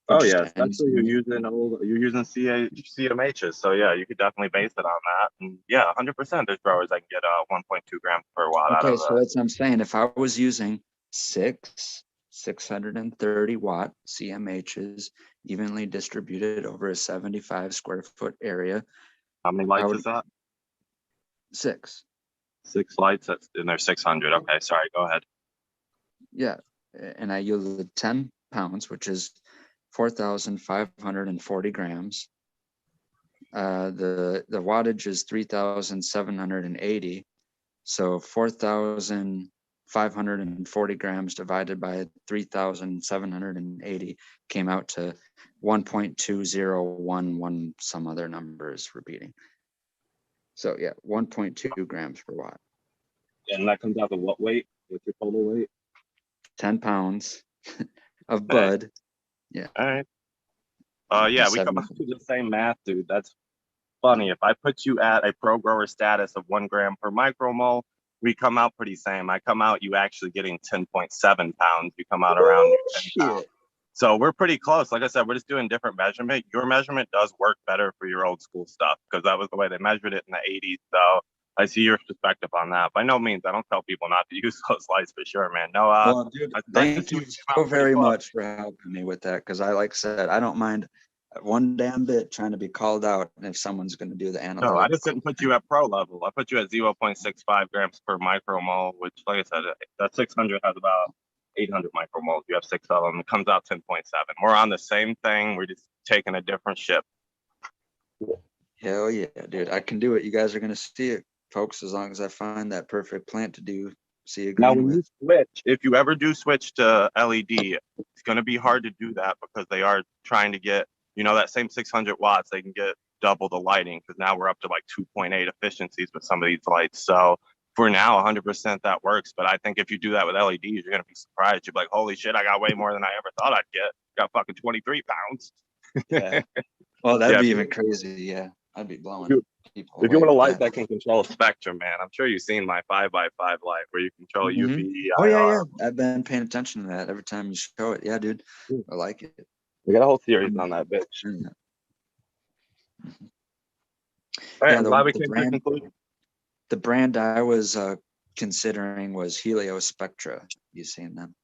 Q: Oh yeah, especially you're using CMHs. So yeah, you could definitely base it on that. And yeah, 100%. There's growers that can get 1.2 grams per watt out
J: Okay,
Q: of
J: so that's what I'm saying. If I was using 630 watt CMHs evenly distributed over a 75 square foot area.
Q: How many lights is that?
J: 6.
Q: 6 lights, and they're 600. Okay, sorry, go ahead.
J: Yeah, and I yielded 10 pounds, which is 4,540 grams. The wattage is 3,780. So 4,540 grams divided by 3,780 came out to 1.2011, some other numbers repeating. So yeah, 1.2 grams per watt.
Q: And that comes out to what weight? What's your total weight?
J: 10 pounds of bud. Yeah.
Q: All right. Yeah, we come up to the same math, dude. That's funny. If I put you at a pro grower status of 1 gram per micromole, we come out pretty same. I come out you actually getting 10.7 pounds. You come out around your 10 pounds. So we're pretty close. Like I said, we're just doing different measurement. Your measurement does work better for your old school stuff because that was the way they measured it in the 80s. So I see your perspective on that. By no means, I don't tell people not to use those lights for sure, man. No,
J: well, dude, thank you so very much for helping me with that. Because like I said, I don't mind one damn bit trying to be called out if someone's going to do the analytical.
Q: No, I just didn't put you at pro level. I put you at 0.65 grams per micromole, which, like I said, that 600 has about 800 micromoles. You have 6 of them. It comes out 10.7. We're on the same thing. We're just taking a different ship.
J: Hell yeah, dude. I can do it. You guys are going to see it, folks, as long as I find that perfect plant to do see a green
Q: Now, when
J: with.
Q: you switch, if you ever do switch to LED, it's going to be hard to do that because they are trying to get, that same 600 watts, they can get double the lighting because now we're up to like 2.8 efficiencies with some of these lights. So for now, 100% that works. But I think if you do that with LEDs, you're going to be surprised. You're like, holy shit, I got way more than I ever thought I'd get. Got fucking 23 pounds.
J: Yeah. Well, that'd be even crazy. Yeah. I'd be blowing people
Q: If you want a
J: away
Q: light that can control spectrum, man, I'm sure you've seen my 5x5 light where you control UV,
J: Oh, yeah,
Q: IR.
J: yeah. I've been paying attention to that every time you show it. Yeah, dude. I like it.
Q: We got a whole series on that bitch.
J: Yeah.
Q: All right,
J: Yeah,
Q: I'm glad we came to a conclusion.
J: The brand I was considering was Helio Spectra. You seen them?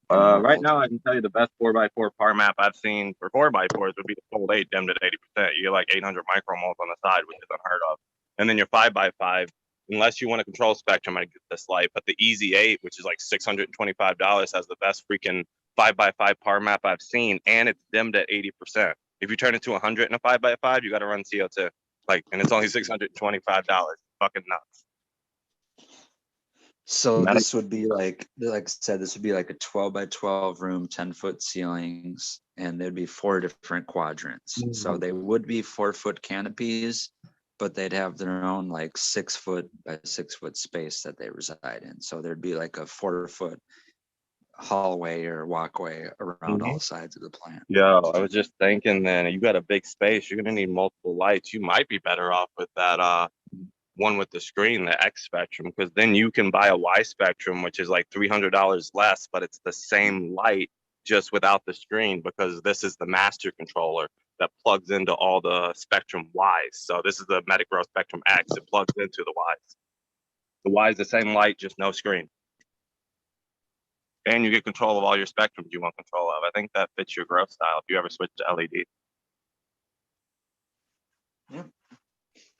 Q: Right now, I can tell you the best 4x4 par map I've seen for 4x4s would be the Fold 8 dimmed at 80%. You get like 800 micromoles on the side, which is unheard of. And then your 5x5, unless you want to control spectrum, I get this light. But the Easy 8, which is like $625, has the best freaking 5x5 par map I've seen, and it's dimmed at 80%. If you turn it to 100 in a 5x5, you got to run CO2. And it's only $625. Fucking nuts.
J: So this would be like I said, this would be like a 12 by 12 room, 10-foot ceilings, and there'd be 4 different quadrants. So they would be 4-foot canopies, but they'd have their own like 6-foot by 6-foot space that they reside in. So there'd be like a 4-foot hallway or walkway around all sides of the plant.
Q: Yo, I was just thinking, then you got a big space. You're gonna need multiple lights. You might be better off with that one with the screen, the X Spectrum, because then you can buy a Y Spectrum, which is like $300 less, but it's the same light just without the screen, because this is the master controller that plugs into all the Spectrum Ys. So this is the Metagrow Spectrum X. It plugs into the Ys. The Y is the same light, just no screen. And you get control of all your spectrums you want control of. I think that fits your growth style if you ever switch to LED.
J: Yeah,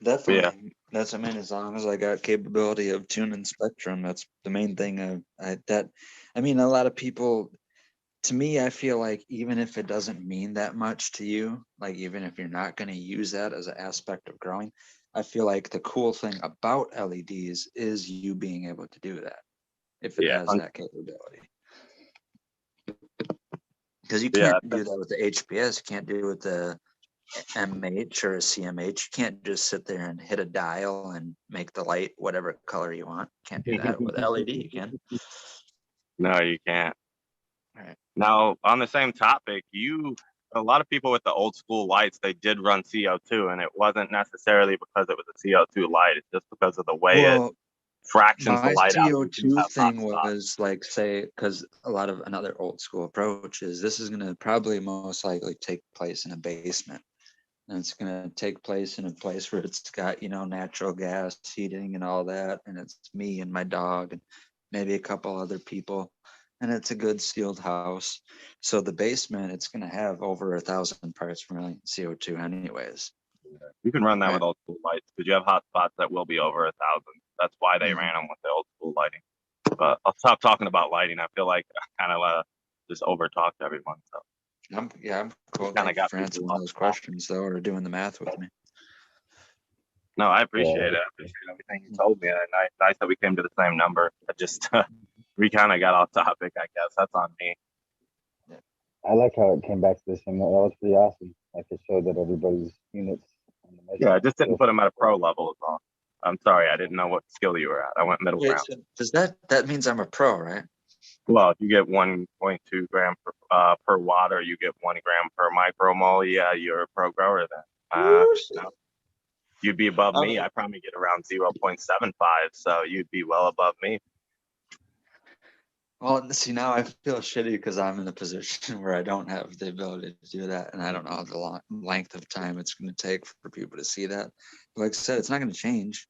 J: definitely.
Q: Yeah.
J: That's, I mean, as long as I got capability of tuning spectrum, that's the main thing. I mean, a lot of people, to me, I feel like even if it doesn't mean that much to you, like even if you're not going to use that as an aspect of growing, I feel like the cool thing about LEDs is you being able to do that if it has that capability. Because you can't do that with the HPS, you can't do it with the MH or a CMH. You can't just sit there and hit a dial and make the light whatever color you want. Can't do that with LED. You can.
Q: No, you can't.
J: All right.
Q: Now, on the same topic, a lot of people with the old school lights, they did run CO2, and it wasn't necessarily because it was a CO2 light. It's just because of the way it fractions the
J: My
Q: light out.
J: CO2 thing was like, say, because a lot of another old school approach is this is going to probably most likely take place in a basement. And it's going to take place in a place where it's got, natural gas heating and all that. And it's me and my dog and maybe a couple other people. And it's a good sealed house. So the basement, it's going to have over 1,000 parts per million CO2 anyways.
Q: You can run that with old school lights because you have hot spots that will be over 1,000. That's why they ran them with the old school lighting. But I'll stop talking about lighting. I feel like I kind of just over talked everyone. So
J: I'm cool.
Q: Kind of got
J: for answering those questions though, or doing the math with me.
Q: No, I appreciate it. I appreciate everything you told me. Nice that we came to the same number. I just we kind of got off topic. I guess that's on me.
I: I like how it came back to the same. That was pretty awesome. Like it showed that everybody's units.
Q: Yeah, I just didn't put them at a pro level as well. I'm sorry, I didn't know what skill you were at. I went middle ground.
J: So does that means I'm a pro, right?
Q: Well, if you get 1.2 gram per watt, or you get 1 gram per micromole, yeah, you're a pro grower then. You'd be above me. I probably get around 0.75, so you'd be well above me.
J: Well, see, now I feel shitty because I'm in a position where I don't have the ability to do that, and I don't know the length of time it's going to take for people to see that. But like I said, it's not going to change.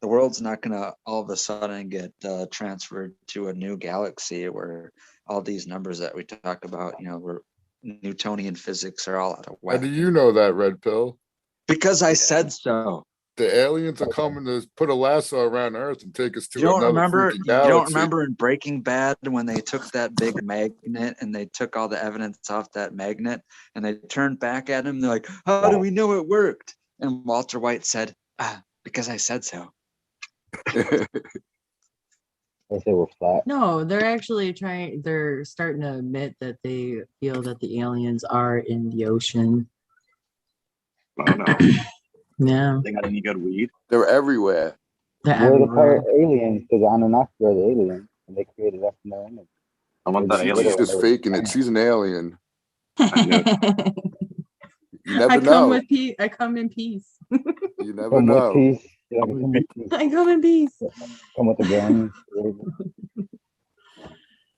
J: The world's not going to all of a sudden get transferred to a new galaxy where all these numbers that we talk about, where Newtonian physics are all out of whack.
L: How do you know that, Red Pill?
J: Because I said so.
L: The aliens are coming to put a lasso around Earth and take us to
J: You don't
L: another
J: remember?
L: freaking
J: You
L: galaxy.
J: don't remember in Breaking Bad when they took that big magnet and they took all the evidence off that magnet and they turned back at him? They're like, "How do we know it worked?" And Walter White said, "Because I said so."
P: No, they're actually they're starting to admit that they feel that the aliens are in the ocean.
Q: Oh no.
P: Yeah.
Q: They got any good weed?
L: They're everywhere.
I: We're the part aliens because the Anunnaki are the aliens and they created us in their image.
Q: I want that alien.
L: She's just faking it. She's an alien.
Q: I
L: You never
P: I come
L: know.
P: with peace. I come in peace.
L: You never
I: Come
L: know.
I: with peace. Yeah, come with peace.
P: I come in peace.
I: Come with the gun.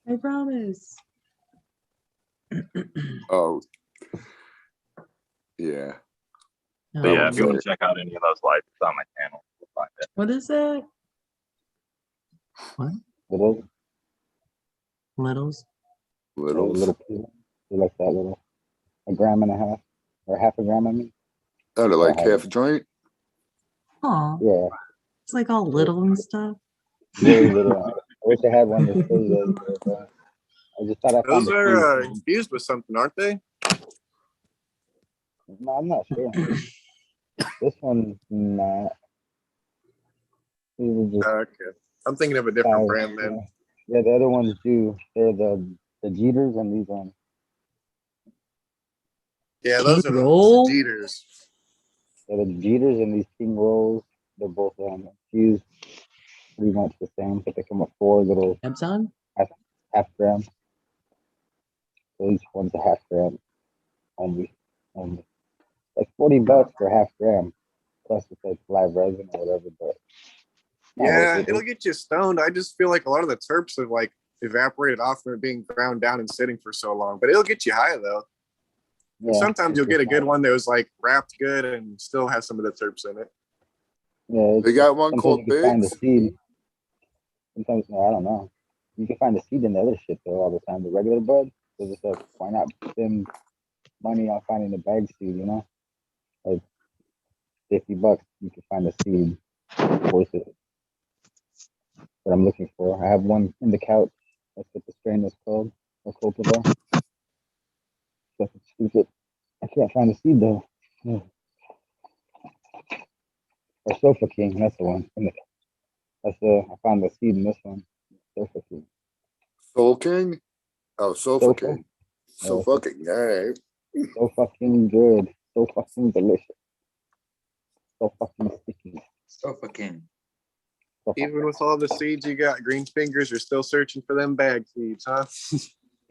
P: I promise.
L: Oh. Yeah.
Q: But yeah, if you want to check out any of those lights, it's on my channel. You'll find it.
P: What is that? What?
I: Little.
P: Littles.
I: Little pieces. They're like that little. 1.5 grams or 0.5 gram. I mean.
L: Oh, they're like half a joint.
P: Oh.
I: Yeah.
P: It's like all little and stuff.
I: Very little. I wish I had one that still does, but I just thought I found
N: Those
I: a
N: are
I: few.
N: infused with something, aren't they?
I: No, I'm not sure. This one's not. These are just
N: Okay. I'm thinking of a different brand then.
I: Yeah, the other ones do. They're the Jeters and these ones.
N: Yeah,
P: King
N: those are
P: roll?
N: the Jeters.
I: Yeah, the Jeters and these King rolls, they're both infused pretty much the same, but they come with 4 little
P: Amazon?
I: half gram. So each one's a half gram only. Like $40 for half gram. Plus it's like live resin or whatever, but
N: Yeah, it'll get you stoned. I just feel like a lot of the terps have like evaporated off from it being ground down and sitting for so long. But it'll get you high though. And
I: yeah,
N: sometimes you'll get a good one that was like wrapped good and still has some of the terps in it.
I: yeah.
L: They got one
I: Sometimes
L: called
I: you can find the
L: Bigs.
I: seed. Sometimes no, I don't know. You can find the seed in the other shit though all the time. The regular bud. So just like why not spend money on finding the bag seed? You know, like $50, you can find the seed. Worth it. What I'm looking for. I have one in the couch. That's what the strain is called. Or cultivar. Fucking stupid. I can't find the seed though. Yeah. Or Sofa King. That's the one. That's I found the seed in this one. Sofa King.
L: Soul King? Oh, Sofa
I: Sofa.
L: King. So fucking good.
I: So fucking good. So fucking delicious. So fucking sticky.
C: Sofa King.
N: Even with all the seeds you got, green fingers are still searching for them bag seeds, huh?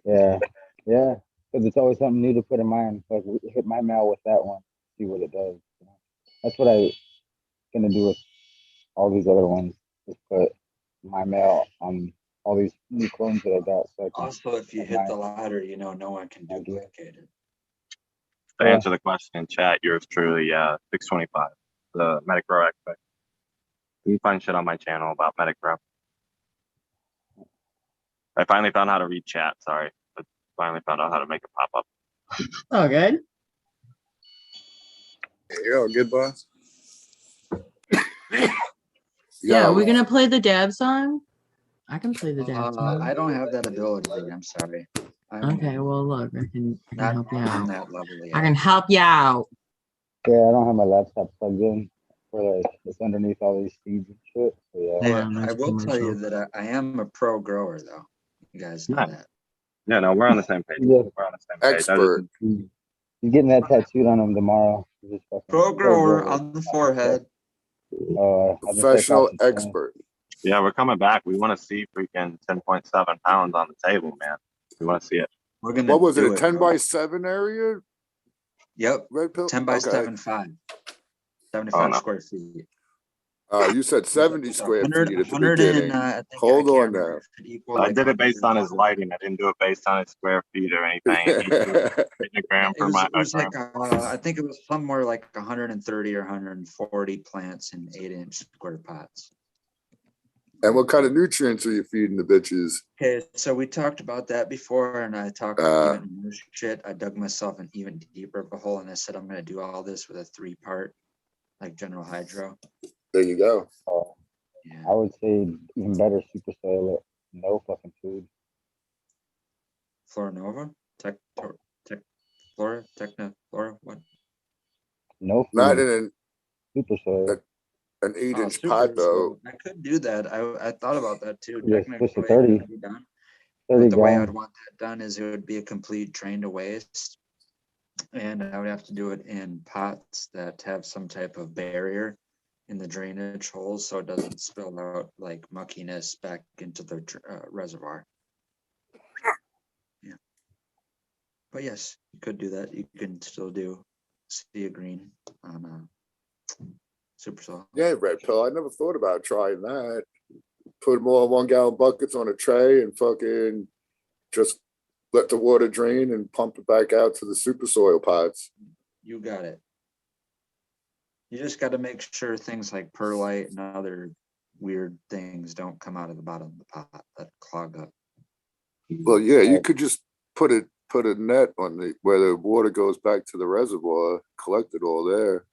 I: Yeah. Yeah. Because it's always something new to put in mine. Like hit my mail with that one. See what it does. You know? That's what I gonna do with all these other ones. Just put my mail on all these new clones that I got. So I can
C: Also, if you hit the lottery, you know no one can duplicate it.
Q: To answer the question in chat, yours truly, 625, the Medic Grow expert. You can find shit on my channel about Medic Grow. I finally found how to read chat, sorry. But finally found out how to make it pop up.
P: Oh, good.
N: You're all good, boss.
P: Yeah, are we gonna play the dab song? I can play the dab song.
C: I don't have that ability. I'm sorry.
P: Okay, well look, I can help you out.
C: That level
P: I can help you out.
I: Yeah, I don't have my laptop plugged in. For like it's underneath all these seeds and shit. So yeah.
C: I will tell you that I am a pro grower, though. You guys know that.
Q: Yeah, no, we're on the same page.
I: Yeah.
Q: We're on the same page.
L: Expert.
I: He's getting that tattooed on him tomorrow.
C: Pro grower on the forehead.
L: Professional expert.
Q: Yeah, we're coming back. We want to see freaking 10.7 pounds on the table, man. We want to see it.
C: We're gonna.
L: What was it?
C: do
L: A 10 by 7 area?
C: Yep.
L: Red pill.
C: 10 by
L: Okay.
C: 75. 75 square feet.
L: You said 70 square
C: 100
L: feet at the
C: 100
L: beginning.
C: and,
L: Hold on now.
Q: I did it based on his lighting. I didn't do it based on his square feet or anything. A gram per
C: It was like I think it was somewhere like 130 or 140 plants in 8-inch square pots.
L: And what kind of nutrients are you feeding the bitches?
C: Okay, so we talked about that before, and I talked even more shit. I dug myself an even deeper of a hole, and I said I'm going to do all this with a 3-part, like General Hydro.
L: There you go.
I: I would say even better super soil it. No fucking food.
C: Floranova? Flora? What?
I: No food.
L: Not in
I: super soil.
L: An 8-inch
C: super
L: pot though.
C: soil. I could do that. I thought about that too.
I: Yeah,
C: Technically,
I: push to 30.
C: it could be done.
I: 30
C: But the way I'd
I: grams.
C: want that done is it would be a complete drain to waste. And I would have to do it in pots that have some type of barrier in the drainage holes so it doesn't spill out like muckiness back into the reservoir. Yeah. But yes, you could do that. You can still do sea green on super soil.
L: Yeah, red pill. I never thought about trying that. Put them all in 1 gallon buckets on a tray and fucking just let the water drain and pump it back out to the super soil pots.
C: You got it. You just got to make sure things like perlite and other weird things don't come out of the bottom of the pot that clog up.
L: Well, yeah, you could just put a net on the where the water goes back to the reservoir, collect it all there.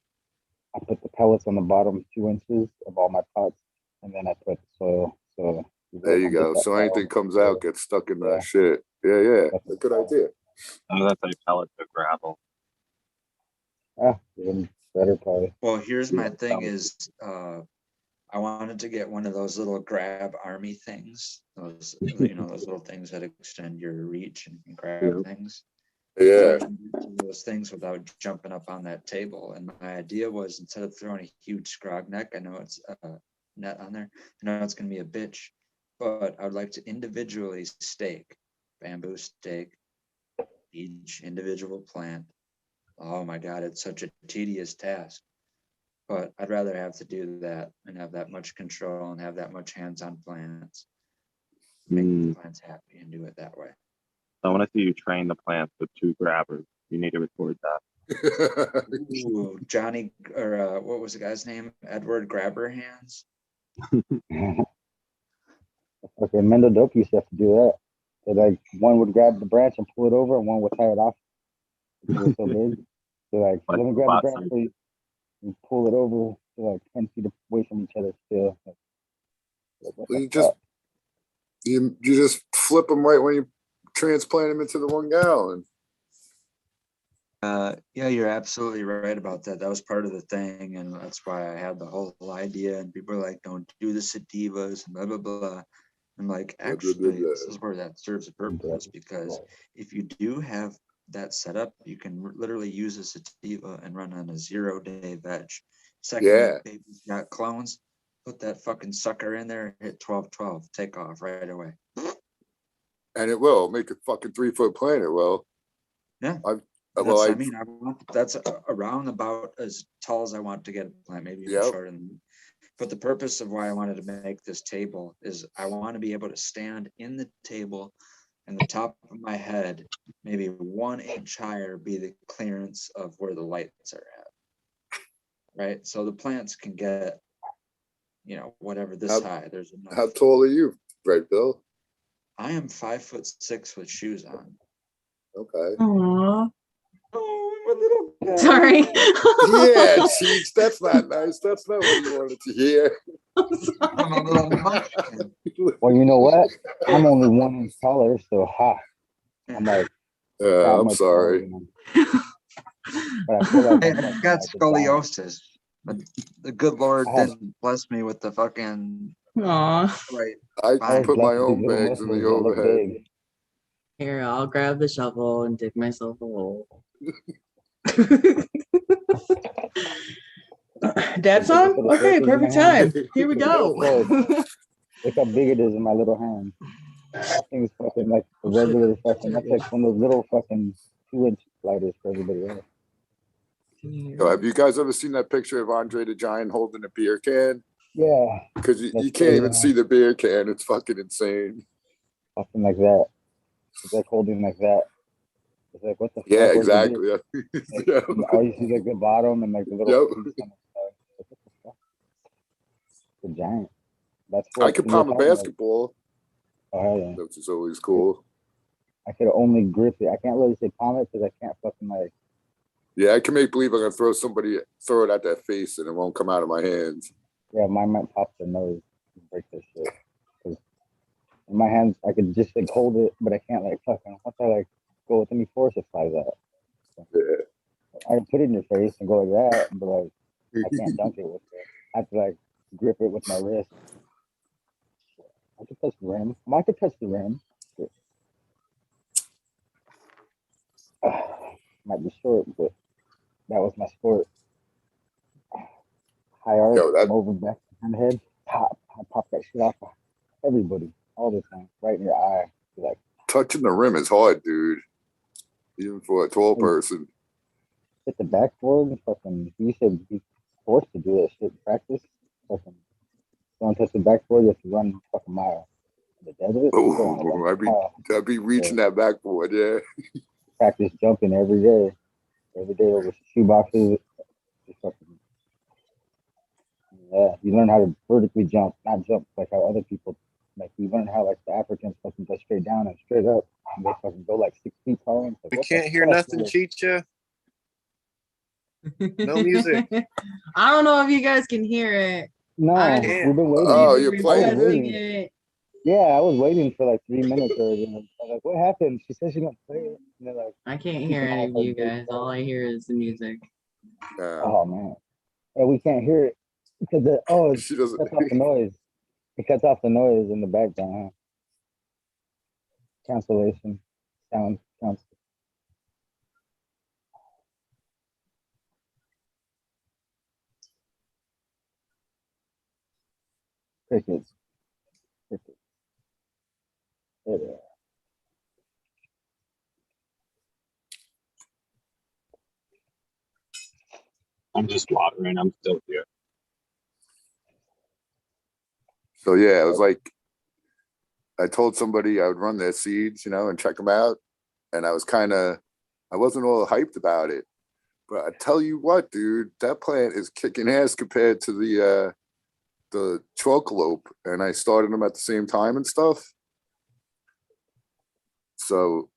I: I put the pellets on the bottom 2 inches of all my pots, and then I put soil. So
L: there you go. So anything comes out gets stuck in that shit. Yeah. A good idea.
Q: Oh, that's a pellet to gravel.
I: Even better probably.
C: Well, here's my thing is I wanted to get one of those little grab army things. Those those little things that extend your reach and grab things.
L: Yeah.
C: Those things without jumping up on that table. And my idea was, instead of throwing a huge scrog neck, I know it's a net on there, I know it's going to be a bitch, but I would like to individually stake, bamboo stake, each individual plant. Oh my God, it's such a tedious task. But I'd rather have to do that and have that much control and have that much hands-on plants. Make the plants happy and do it that way.
Q: I want to see you train the plants with 2 grabbers. You need to record that.
C: Ooh, Johnny, or what was the guy's name? Edward Grabber Hands.
I: Okay, Mendel Dope used to have to do that. So like one would grab the branch and pull it over, and one would tie it off. It was so big. So like, let me grab the branch, so you pull it over to like 10 feet away from each other still.
L: You just flip them right when you transplant them into the 1 gallon.
C: Yeah, you're absolutely right about that. That was part of the thing, and that's why I had the whole idea. And people are like, "Don't do the sativas," and blah blah blah. I'm like, actually, this is where that serves a purpose, because if you do have that set up, you can literally use a sativa and run on a 0-day veg. Second, that baby's got clones, put that fucking sucker in there, hit 12-12, take off right away.
L: And it will make a fucking 3-foot plant. It will.
C: Yeah. I want that's around about as tall as I want to get a plant, maybe even shorter than that. But the purpose of why I wanted to make this table is I want to be able to stand in the table and the top of my head, maybe 1 inch higher, be the clearance of where the lights are at. Right. So the plants can get, whatever this high. There's enough.
L: How tall are you, right, Bill?
C: I am 5'6" with shoes on.
L: Okay.
P: Aww.
C: Oh, my little guy.
P: Sorry.
L: Yeah, Cheech, that's not nice. That's not what he wanted to hear.
I: Well, you know what? I'm only 1 inch taller, so I'm like,
L: I'm sorry.
I: But I feel like
C: I've got scoliosis, but the good Lord didn't bless me with the fucking.
P: Aww.
C: Right.
L: I put my own bags in the overhead.
P: Here, I'll grab the shovel and dig myself a hole. Dad song? Okay, perfect time. Here we go.
I: Look how big it is in my little hand. That thing's fucking like a regular fucking, that's like one of those little fucking 2-inch lighters for everybody else.
L: Have you guys ever seen that picture of Andre the Giant holding a beer can?
I: Yeah.
L: Because you can't even see the beer can. It's fucking insane.
I: Something like that. It's like holding like that. It's like, what the fuck?
L: Yeah, exactly.
I: Like, all you see like the bottom and like the little piece on the side. The giant. That's what
L: I could palm a basketball.
I: Oh, yeah.
L: Which is always cool.
I: I could only grip it. I can't really say palm it because I can't fucking like.
L: Yeah, I can make believe I'm gonna throw it at their face and it won't come out of my hands.
I: Yeah, mine might pop their nose and break their shit. Because in my hands, I could just like hold it, but I can't like fucking. Once I like go with any force, it flies out. So, I can put it in your face and go like that, but like I can't dunk it with it. I have to like grip it with my wrist. I could touch the rim. I could touch the rim. Might be short, but that was my sport. High arc, over back behind the head, pop. I pop that shit off everybody all the time, right in your eye. Like
L: touching the rim is hard, dude. Even for a tall person.
I: Hit the backboard, fucking. You should be forced to do that shit in practice. Fucking don't touch the backboard. You have to run a fucking mile. The desert.
L: Oh, I'd be reaching that backboard, yeah.
I: Practice jumping every day over shoe boxes. Yeah, you learn how to vertically jump, not jump like how other people. Like you learn how like the Africans fucking go straight down and straight up, and they fucking go like 6 feet tall. Like,
N: we can't hear nothing, Chicha. No music.
P: I don't know if you guys can hear it.
I: No, we've been waiting.
L: Oh, you're playing
P: it.
I: Yeah, I was waiting for like 3 minutes already. I was like, what happened? She said she's gonna play it. And they're like,
P: I can't hear any of you guys. All I hear is the music.
I: Oh man. And we can't hear it because
L: she doesn't
I: cuts off the noise. It cuts off the noise in the background. Cancellation. Sound cancel. Crickets. Crickets. There they are.
Q: I'm just watering. I'm still here.
L: So yeah, it was like I told somebody I would run their seeds, and check them out. And I wasn't all hyped about it. But I tell you what, dude, that plant is kicking ass compared to the Chocolope. And I started them at the same time and stuff. So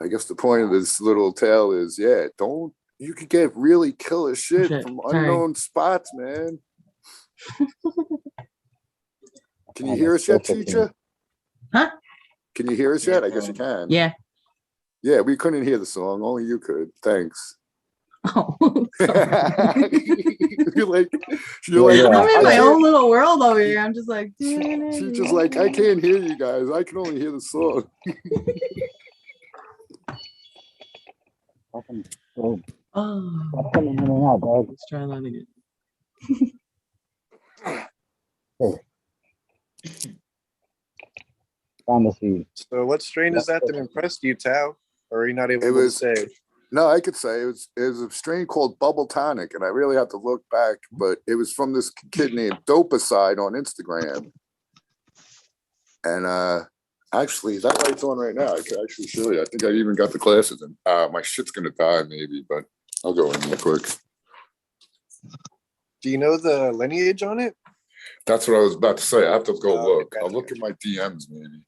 L: I guess the point of this little tale is, you could get really killer shit from unknown spots, man. Can you hear us yet, Chicha?
P: Huh?
L: Can you hear us yet? I guess you can.
P: Yeah.
L: Yeah, we couldn't hear the song. Only you could. Thanks.
P: Oh,
L: you're like,
P: I'm in
L: I
P: my
L: can't-
P: own little world over here. I'm just like,
L: She's just like, I can't hear you guys. I can only hear the song.
P: oh,
I: Stop coming in and out, dog.
P: let's try that again.
I: Found the seed.
N: So what strain is that impressed you, Tao? Or are you not able
L: It
N: to
L: was
N: say?
L: No, I could say it was a strain called Bubble Tonic, and I really have to look back, but it was from this kid named Dopacide on Instagram. And actually, that light's on right now. I could actually show you. I think I even got the glasses in. My shit's gonna die maybe, but I'll go in real quick.
N: Do you know the lineage on it?
L: That's what I was about to say. I have to go look. I'll look at my DMs maybe.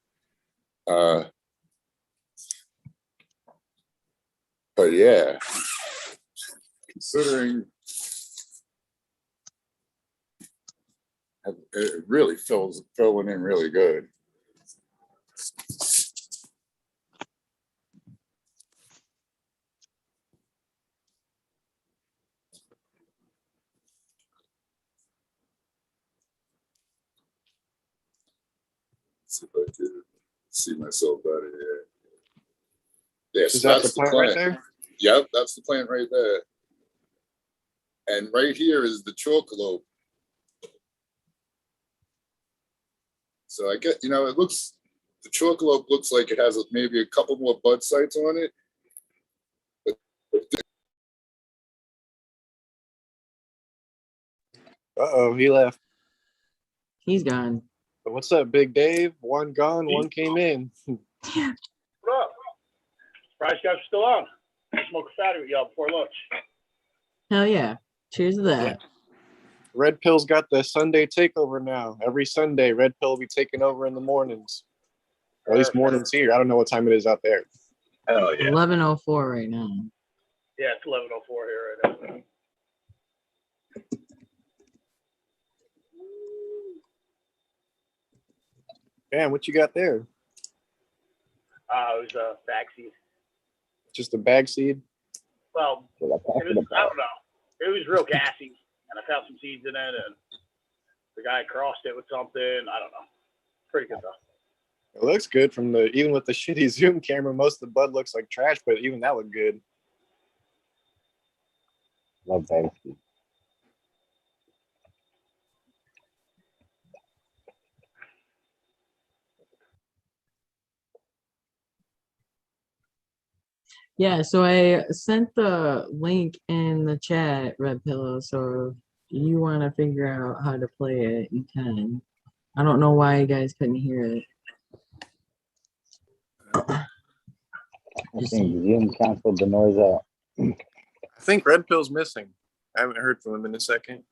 L: But yeah, considering it really filling in really good. See if I can see myself out of here. Yes,
N: Is that
L: that's
N: the plant right there?
L: Yep, that's the plant right there. And right here is the Chocolope. So I get, it looks, the Chocolope looks like it has maybe a couple more bud sites on it.
N: Uh-oh, he left.
P: He's gone.
N: But what's up, Big Dave? One gone, one came in.
K: What up? Surprised you guys are still on. I smoke a fatty with y'all before lunch.
P: Hell yeah. Cheers to that.
N: Red Pill's got the Sunday takeover now. Every Sunday, Red Pill will be taking over in the mornings. Or at least mornings here. I don't know what time it is out there.
Q: Oh yeah.
P: 11:04 right now.
K: Yeah, it's 11:04 here right now.
N: Damn, what you got there?
K: It was a bag seed.
N: Just a bag seed?
K: Well, it was, I don't know. It was real gassy, and I found some seeds in it, and the guy crossed it with something. I don't know. Pretty good though.
N: It looks good from even with the shitty zoom camera. Most of the bud looks like trash, but even that looked good.
I: Love bag seed.
P: Yeah, so I sent the link in the chat, Red Pillow. So if you want to figure out how to play it, you can. I don't know why you guys couldn't hear it.
I: I think Zoom canceled the noise out.
N: I think Red Pill's missing. I haven't heard from him in a second.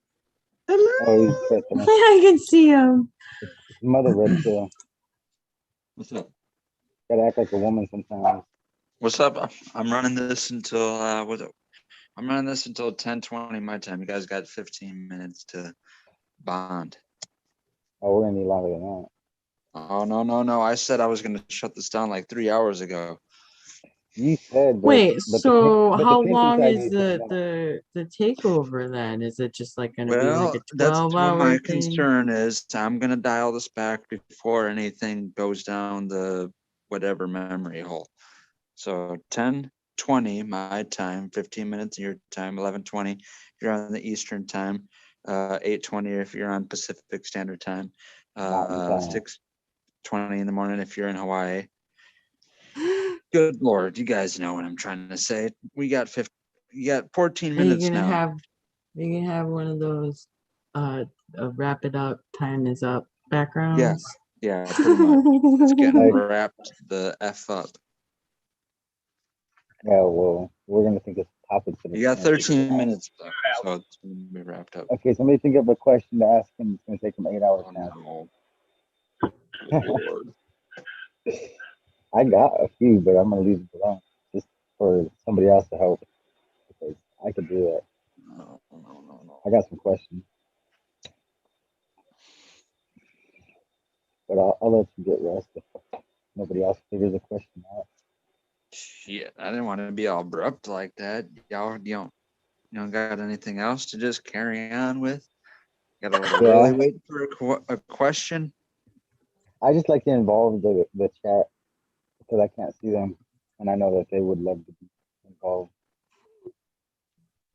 I: Oh, he's pressing.
P: I can see him.
I: Mother Red Pill.
J: What's up?
I: Gotta act like a woman sometimes.
J: What's up? I'm running this until I'm running this until 10:20 my time. You guys got 15 minutes to bond.
I: Oh, we're gonna need longer than that.
J: Oh no! I said I was gonna shut this down like 3 hours ago.
I: You said.
P: Wait, so how
I: pinky
P: long
I: side
P: is
I: needs
P: the takeover then? Is it just like gonna be
J: Well,
P: like a
J: that's what
P: 12-hour
J: my
P: thing?
J: concern is. I'm gonna dial this back before anything goes down the whatever memory hole. So 10:20 my time, 15 minutes your time, 11:20 you're on the Eastern time. 8:20 if you're on Pacific Standard Time,
I: Mountain time.
J: 6:20 in the morning if you're in Hawaii. Good Lord, you guys know what I'm trying to say. We got 14
P: Are you
J: minutes
P: gonna
J: now.
P: have one of those wrap it up, time is up backgrounds?
J: Yeah, pretty much. It's getting wrapped the F up.
I: Yeah, well, we're gonna think of topics.
J: You got 13 minutes left, so it's gonna be wrapped up.
I: Okay, somebody think of a question to ask him. It's gonna take him 8 hours now.
J: Lord.
I: I got a few, but I'm gonna leave it alone just for somebody else to help because I could do it.
J: No.
I: I got some questions, but I'll let you get rest if nobody else figures a question out.
J: Shit, I didn't want to be all abrupt like that. Y'all, you don't got anything else to just carry on with? Gotta really wait for a question.
I: I just like to involve the chat because I can't see them, and I know that they would love to be involved.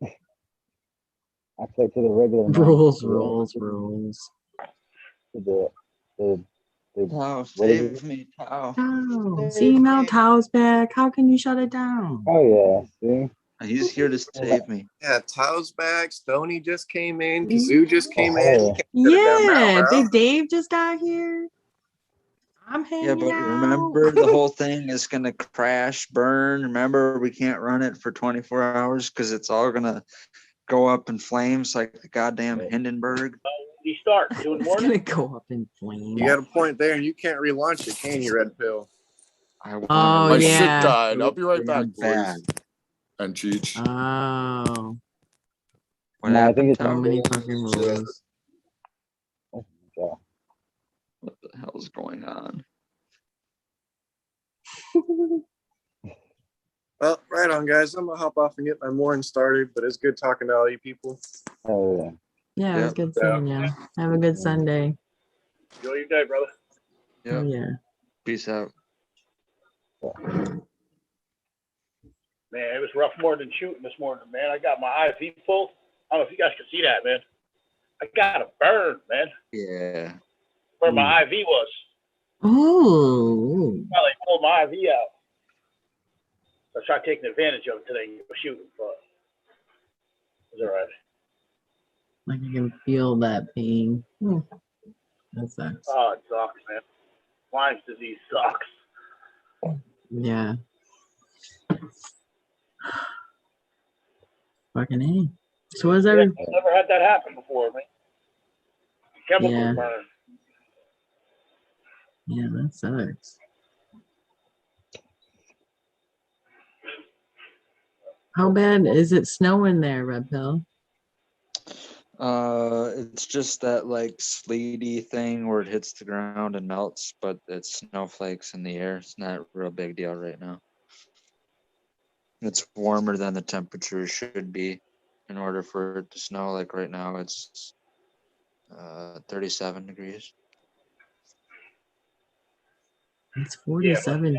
I: I play to the regular man,
P: Rules.
I: To the
J: Tao,
I: what is
J: save
I: it?
J: me, Tao.
P: Tao. See, now Tao's back. How can you shut it down?
I: Oh yeah, see.
J: He's here to save me.
N: Yeah, Tao's back. Stoney just came in. Kazoo just came in.
I: Oh.
N: You can't shut it down now,
P: Yeah,
N: bro.
P: Big Dave just got here. I'm hanging
J: Yeah, but
P: out.
J: remember the whole thing is gonna crash, burn. Remember, we can't run it for 24 hours because it's all gonna go up in flames like the goddamn Hindenburg.
K: We start 2 in the
P: It's
K: morning.
P: gonna go up in flames.
N: You got a point there, and you can't relaunch it, can you, Red Pill?
P: Oh,
L: My shit
P: yeah.
L: died. I'll be right
J: Damn
L: back, boys.
J: bad.
L: And Cheech.
P: Oh,
J: What
I: No, I think
J: happened,
I: it's
P: so many
J: Tao?
P: fucking rules.
I: Oh my God.
J: What the hell's going on?
N: Well, right on, guys. I'm gonna hop off and get my morning started, but it's good talking to all you people.
I: Oh yeah.
P: Yeah, it was
J: Yep.
P: good seeing you. Have a good Sunday.
K: Enjoy your day, brother.
J: Yep.
P: Oh, yeah.
J: Peace out.
K: Man, it was rough more than shooting this morning, man. I got my IV pulled. I don't know if you guys can see that, man. I got a burn, man,
J: Yeah.
K: where my IV was.
P: Oh.
K: Well, they pulled my IV out. So I tried taking advantage of it today and shooting, but it was all right.
P: Like I can feel that pain. That sucks.
K: Oh, it sucks, man. Lyme's disease sucks.
P: Yeah. Fucking A. So what is
K: Yeah,
P: every
K: I've never had that happen before, man. Chemical
P: Yeah.
K: burn.
P: Yeah, that sucks. How bad is it snowing there, Red Pill?
J: It's just that like sleety thing where it hits the ground and melts, but it's snowflakes in the air. It's not a real big deal right now. It's warmer than the temperature should be in order for it to snow. Like right now, it's 37 degrees.
P: It's
K: Yeah,
P: 47.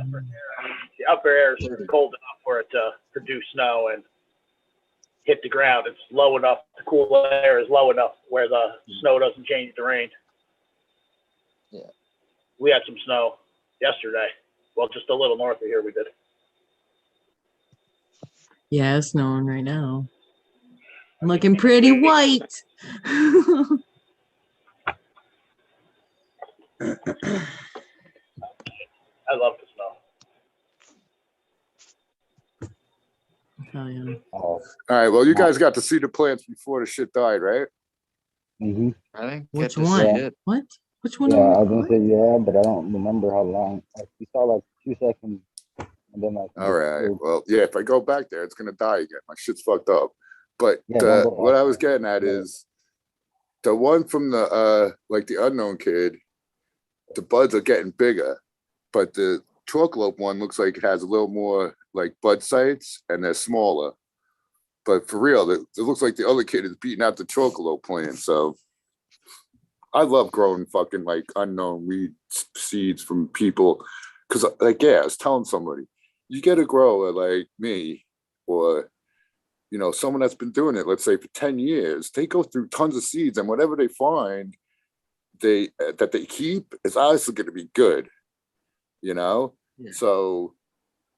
K: the upper air is cold enough for it to produce snow and hit the ground. It's low enough. The cool air is low enough where the snow doesn't change to rain.
J: Yeah.
K: We had some snow yesterday. Well, just a little north of here we did.
P: Yeah, it's snowing right now. Looking pretty white.
K: I love the snow.
P: Oh, yeah.
L: All right. Well, you guys got to see the plants before the shit died, right?
I: Mm-hmm.
J: I didn't
P: Which
J: get to
P: one?
J: see it.
P: What? Which one?
I: Yeah,
P: are
I: I
P: we-
I: was gonna say yeah, but I don't remember how long. We saw like 2 seconds, and then like.
L: All right. Well, yeah. If I go back there, it's gonna die again. My shit's fucked up. But
I: Yeah, don't go
L: what
I: back
L: I was getting at is the one from the like the unknown kid. The buds are getting bigger, but the chocolate one looks like it has a little more like bud sites, and they're smaller. But for real, it looks like the other kid is beating out the chocolate plant. So I love growing fucking like unknown weed seeds from people. Cause like, yeah, I was telling somebody, you get a grower like me or you know, someone that's been doing it, let's say for 10 years, they go through tons of seeds, and whatever they find that they keep is obviously going to be good, you know?
J: Yeah.
L: So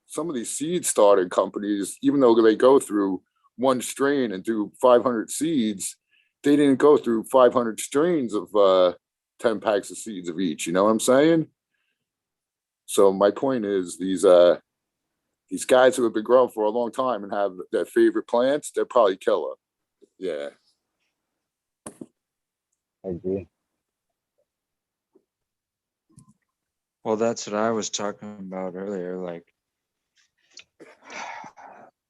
L: some of these seed starting companies, even though they go through one strain and do 500 seeds, they didn't go through 500 strains of 10 packs of seeds of each. You know what I'm saying? So my point is these guys who have been growing for a long time and have their favorite plants, they're probably killer. Yeah.
I: I agree.
J: Well, that's what I was talking about earlier. Like,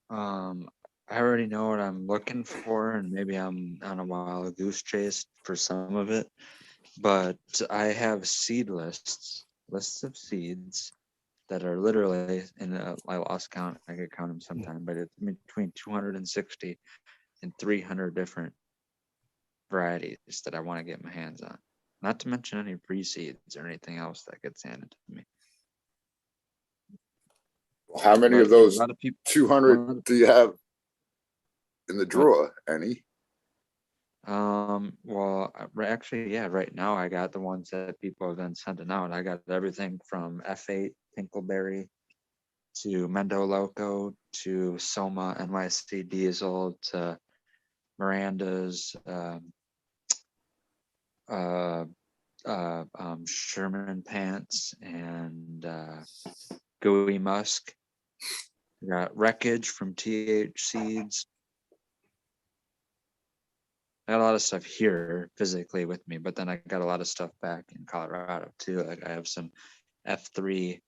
J: I already know what I'm looking for, and maybe I'm on a wild goose chase for some of it. But I have seed lists of seeds that are literally I lost count. I could count them sometime, but it's between 260 and 300 different varieties that I want to get my hands on. Not to mention any pre-seeds or anything else that gets handed to me.
L: How many
J: But
L: of those
J: a lot of people,
L: 200 do you have in the drawer? Any?
J: Well, actually, yeah, right now I got the ones that people have been sending out. I got everything from F8 Pinkleberry to Mendo Loco to Soma NYC Diesel to Miranda's Sherman Pants and Gooey Musk. We got Wreckage from TH Seeds. I got a lot of stuff here physically with me, but then I got a lot of stuff back in Colorado too. Like I have some F3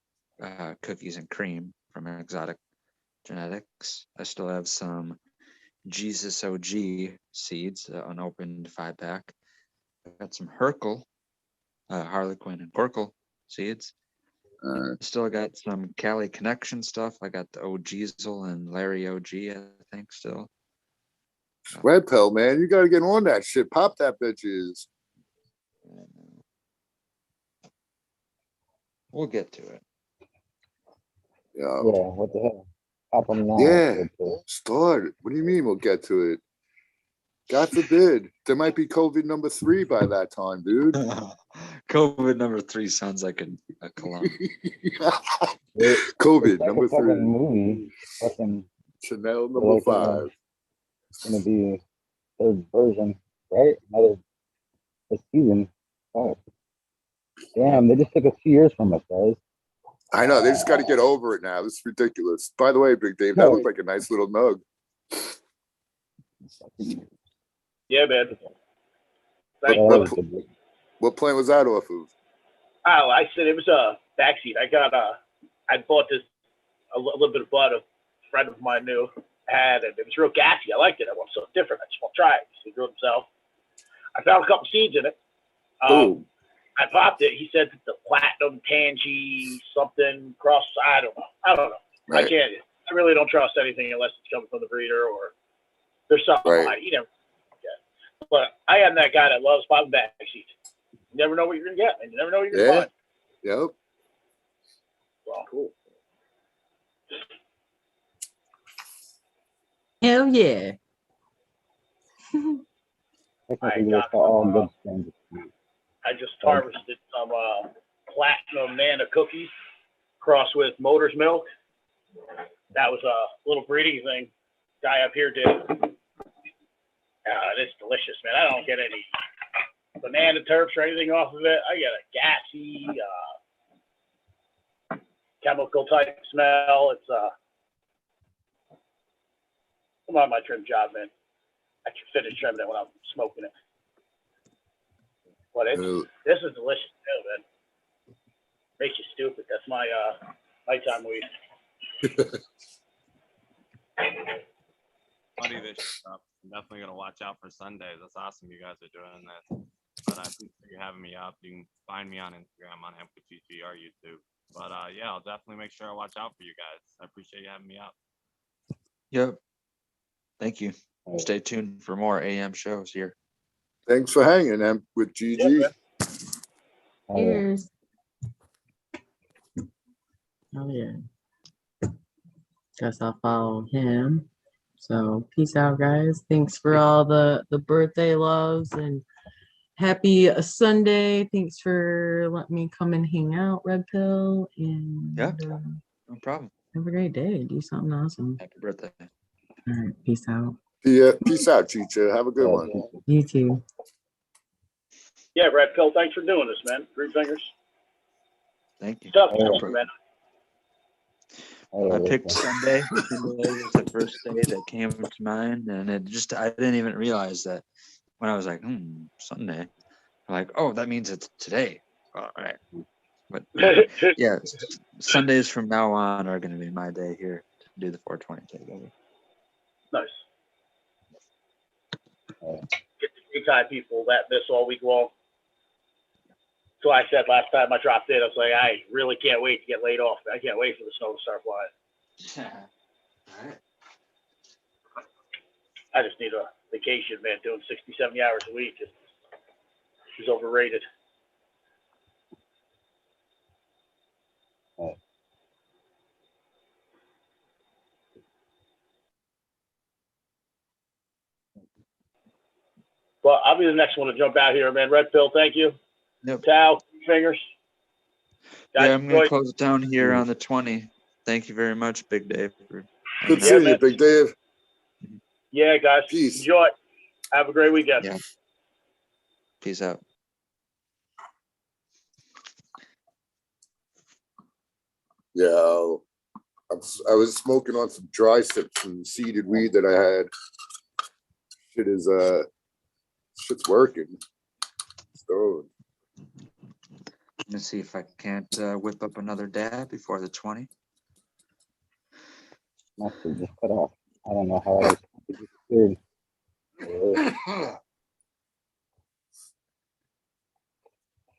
J: cookies and cream from Exotic Genetics. I still have some Jesus OG seeds, unopened 5-pack. I got some Herkel, Harlequin and Corkle seeds. Still got some Cali Connection stuff. I got the OGzel and Larry OG, I think, still.
L: Red pill, man. You got to get on that shit. Pop that bitches.
J: We'll get to it.
L: Yeah.
I: Yeah, what the hell? Pop them now.
L: Yeah. Start. What do you mean we'll get to it? God forbid. There might be COVID number 3 by that time, dude.
J: COVID number 3 sounds like a cologne.
L: COVID
I: It's like
L: number
I: a fucking
L: 3.
I: movie. Fucking
L: Chanel number
I: like,
L: 5.
I: it's gonna be third version, right? Another season. Oh, damn! They just took a few years from us, guys.
L: I know. They just got to get over it now. This is ridiculous. By the way, Big Dave, that
I: No.
L: looked like a nice little nug.
K: Yeah, man.
L: What plant was that off of?
K: Oh, I said it was a backseat. I bought this a little bit of bud a friend of mine knew had, and it was real gassy. I liked it. I want something different. I just want to try it. He grew it himself. I found a couple seeds in it. I popped it. He said that the platinum tangy something cross. I don't know.
L: Right.
K: I really don't trust anything unless it's coming from the breeder or there's something.
L: Right.
K: You know. Yeah. But I am that guy that loves popping back seeds. You never know what you're gonna get, and you never know what you're gonna find.
L: Yep.
K: Well, cool.
P: Hell yeah.
K: I just harvested some platinum Nana cookies crossed with Motors milk. That was a little breeding thing guy up here did. It's delicious, man. I don't get any banana terps or anything off of it. I get a gassy chemical type smell. It's I'm on my trim job, man. I can finish trimming it when I'm smoking it. But this is delicious too, man. Makes you stupid. That's my nighttime weed.
Q: Funny this stuff. I'm definitely gonna watch out for Sundays. That's awesome. You guys are doing this. But I appreciate you having me up. You can find me on Instagram on MPTG or YouTube. But yeah, I'll definitely make sure I watch out for you guys. I appreciate you having me up.
J: Yep. Thank you. Stay tuned for more AM shows here.
L: Thanks for hanging with GG.
P: Cheers. Oh yeah. Guess I'll follow him. So peace out, guys. Thanks for all the birthday loves and happy Sunday. Thanks for letting me come and hang out, Red Pill. And
J: Yeah, no problem.
P: have a great day. Do something awesome.
J: Happy birthday.
P: All right, peace out.
L: Yeah, peace out, teacher. Have a good one.
P: You too.
K: Yeah, Red Pill, thanks for doing this, man. Three fingers.
J: Thank you.
K: Tough, man.
J: I picked Sunday. Sunday was the first day that came to mind, and I didn't even realize that when I was like, Sunday. I'm like, oh, that means it's today. All right. But yeah, Sundays from now on are going to be my day here to do the 420 takeover.
K: Nice. Get the free time people that miss all week long. So I said last time I dropped in, I was like, I really can't wait to get laid off. I can't wait for the snow to start flying.
J: All right.
K: I just need a vacation, man. Doing 60, 70 hours a week is overrated. But I'll be the next one to jump out here, man. Red Pill, thank you.
J: Yep.
K: Tao, fingers.
J: Yeah, I'm going to close it down here on the 20. Thank you very much, Big Dave.
L: Good seeing you, Big Dave.
K: Yeah, guys.
L: Peace.
K: Enjoy. Have a great weekend.
J: Yeah. Peace out.
L: Yeah, I was smoking on some dry sips from seeded weed that I had. Shit's working. So
J: Let me see if I can't whip up another dab before the 20.
I: My shit just cut off. I don't know how it disappeared.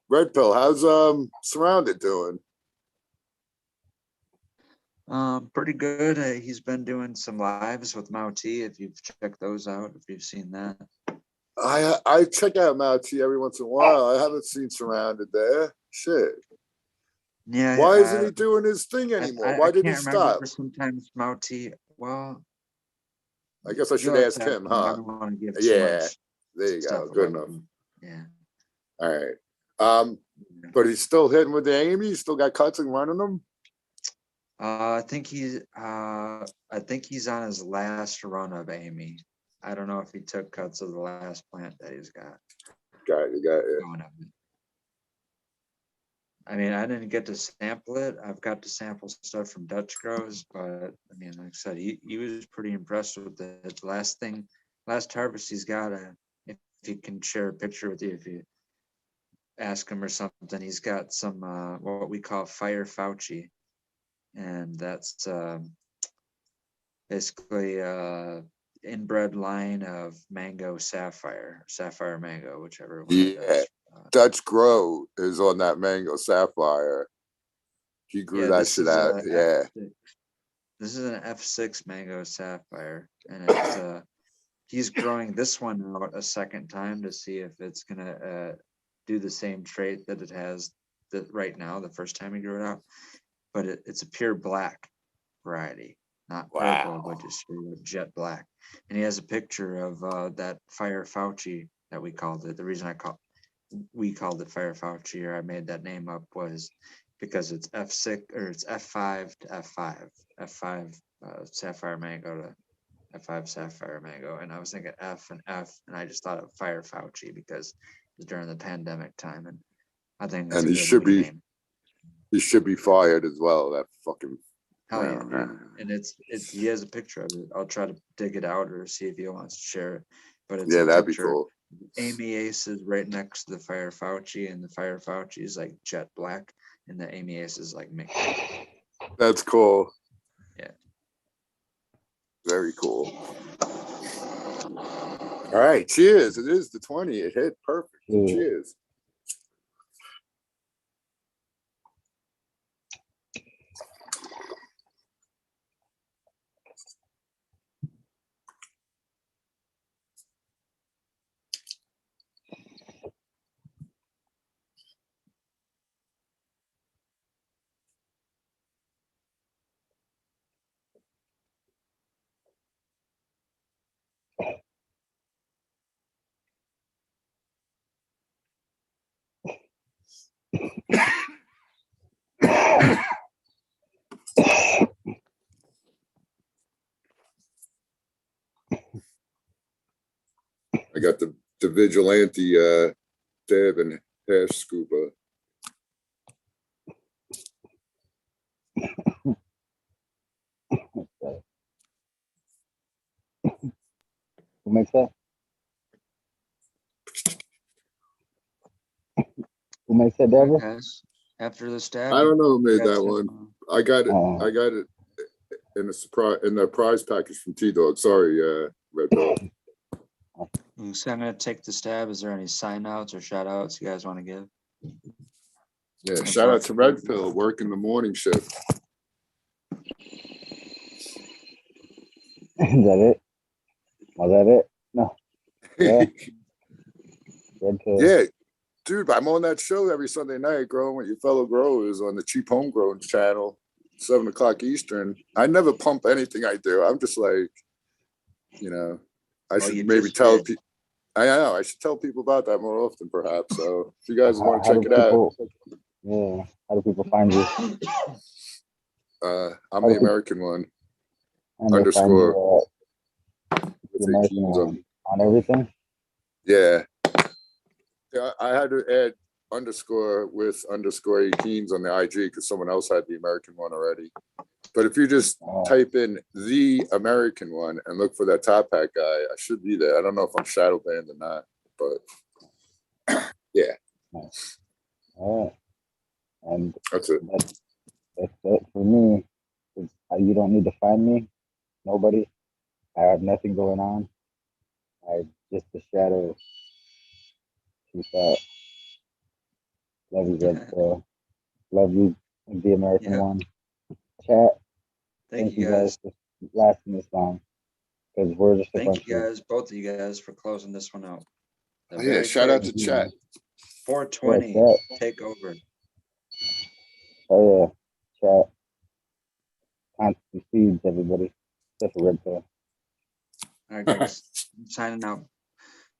L: Red Pill, how's Surrounded doing?
J: Pretty good. He's been doing some lives with Mao T. If you've checked those out, if you've seen that.
L: I check out Mao T every once in a while. I haven't seen Surrounded there. Shit.
J: Yeah.
L: Why isn't he doing his thing anymore? Why did he stop?
J: Sometimes Mao T. Well,
L: I guess I should
J: you'll
L: ask
J: have to
L: him,
J: I
L: huh?
J: don't want to give too
L: Yeah.
J: much
L: There you go.
J: stuff
L: Good
J: away.
L: enough.
J: Yeah.
L: All right. But he's still hitting with the Amy. He's still got cuts and running them.
J: I think he's on his last run of Amy. I don't know if he took cuts of the last plant that he's got.
L: Got it.
J: Going up. I mean, I didn't get to sample it. I've got to sample stuff from Dutch Grows, but I mean, like I said, he was pretty impressed with it. Last harvest he's got if he can share a picture with you, if you ask him or something, he's got some what we call Fire Fauci. And that's basically inbred line of mango sapphire mango, whichever one it
L: Yeah.
J: is.
L: Dutch Grow is on that mango sapphire. He grew that shit out. Yeah.
J: This is an F6 mango sapphire, and it's he's growing this one out a second time to see if it's gonna do the same trait that it has right now. The first time he grew it out, but it's a pure black variety, not purple, but just jet black. And he has a picture of that Fire Fauci that we called it. The reason we called it Fire Fauci, or I made that name up, was because it's F6 or it's F5 to F5 sapphire mango to F5 sapphire mango. And I was thinking F, and I just thought of Fire Fauci because it was during the pandemic time, and I think it's
L: And
J: a good weed name.
L: He should be fired as well. That fucking.
J: Hell yeah. And he has a picture of it. I'll try to dig it out or see if he wants to share it. But it's
L: Yeah,
J: a
L: that'd be
J: picture.
L: cool.
J: Amy Ace is right next to the Fire Fauci, and the Fire Fauci is like jet black, and the Amy Ace is like mint.
L: That's cool.
J: Yeah.
L: Very cool. All right. Cheers. It is the 20. It hit perfect. Cheers. vigilante dab and hash scooper.
I: Who makes that? Who makes that, Deborah?
C: Guys, after the stab,
L: I don't know who
C: you
L: made
C: guys
L: that
C: can,
L: one. I got it. I got it in a surprise in the prize package from T-Dog. Sorry, Red Pill.
C: So I'm gonna take the stab. Is there any sign outs or shout outs you guys want to give?
L: Yeah, shout out to Red Pill working the morning shift.
I: Is that it? Was that it? No. Yeah. Red Pill.
L: Yeah, dude, I'm on that show every Sunday night, growing with your fellow growers on the Cheap Homegrown channel, 7 o'clock Eastern. I never pump anything I do. I'm just like, you know, I should maybe tell people. I know I should tell people about that more often, perhaps. So if you guys want to check it out,
I: yeah. How do people find you?
L: I'm the American one.
I: And they find you, the American one on everything.
L: Yeah. Yeah, I had to add underscore with underscore 18s on the IG because someone else had the American one already. But if you just type in the American one and look for that top hat guy, I should be there. I don't know if I'm shadow banned or not, but yeah.
I: All right. And
L: that's it.
I: That's it for me. You don't need to find me. Nobody. I have nothing going on. I just the shadow. Peace out. Love you, Red Pill. Love you, the American one. Chat.
C: Thank you guys
I: for lasting this long. Because we're just a bunch
C: Thank you guys, both of you guys, for closing this one out.
L: Oh, yeah, shout out to chat.
C: 420
I: Yeah,
C: take over.
I: Oh yeah, chat. Constant feeds, everybody. Except for Red Pill.
C: All right, guys, I'm signing out.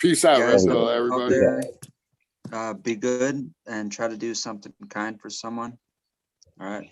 L: Peace out,
C: Guys,
L: Red Pill,
C: out
L: everybody.
C: there, be good and try to do something kind for someone. All right.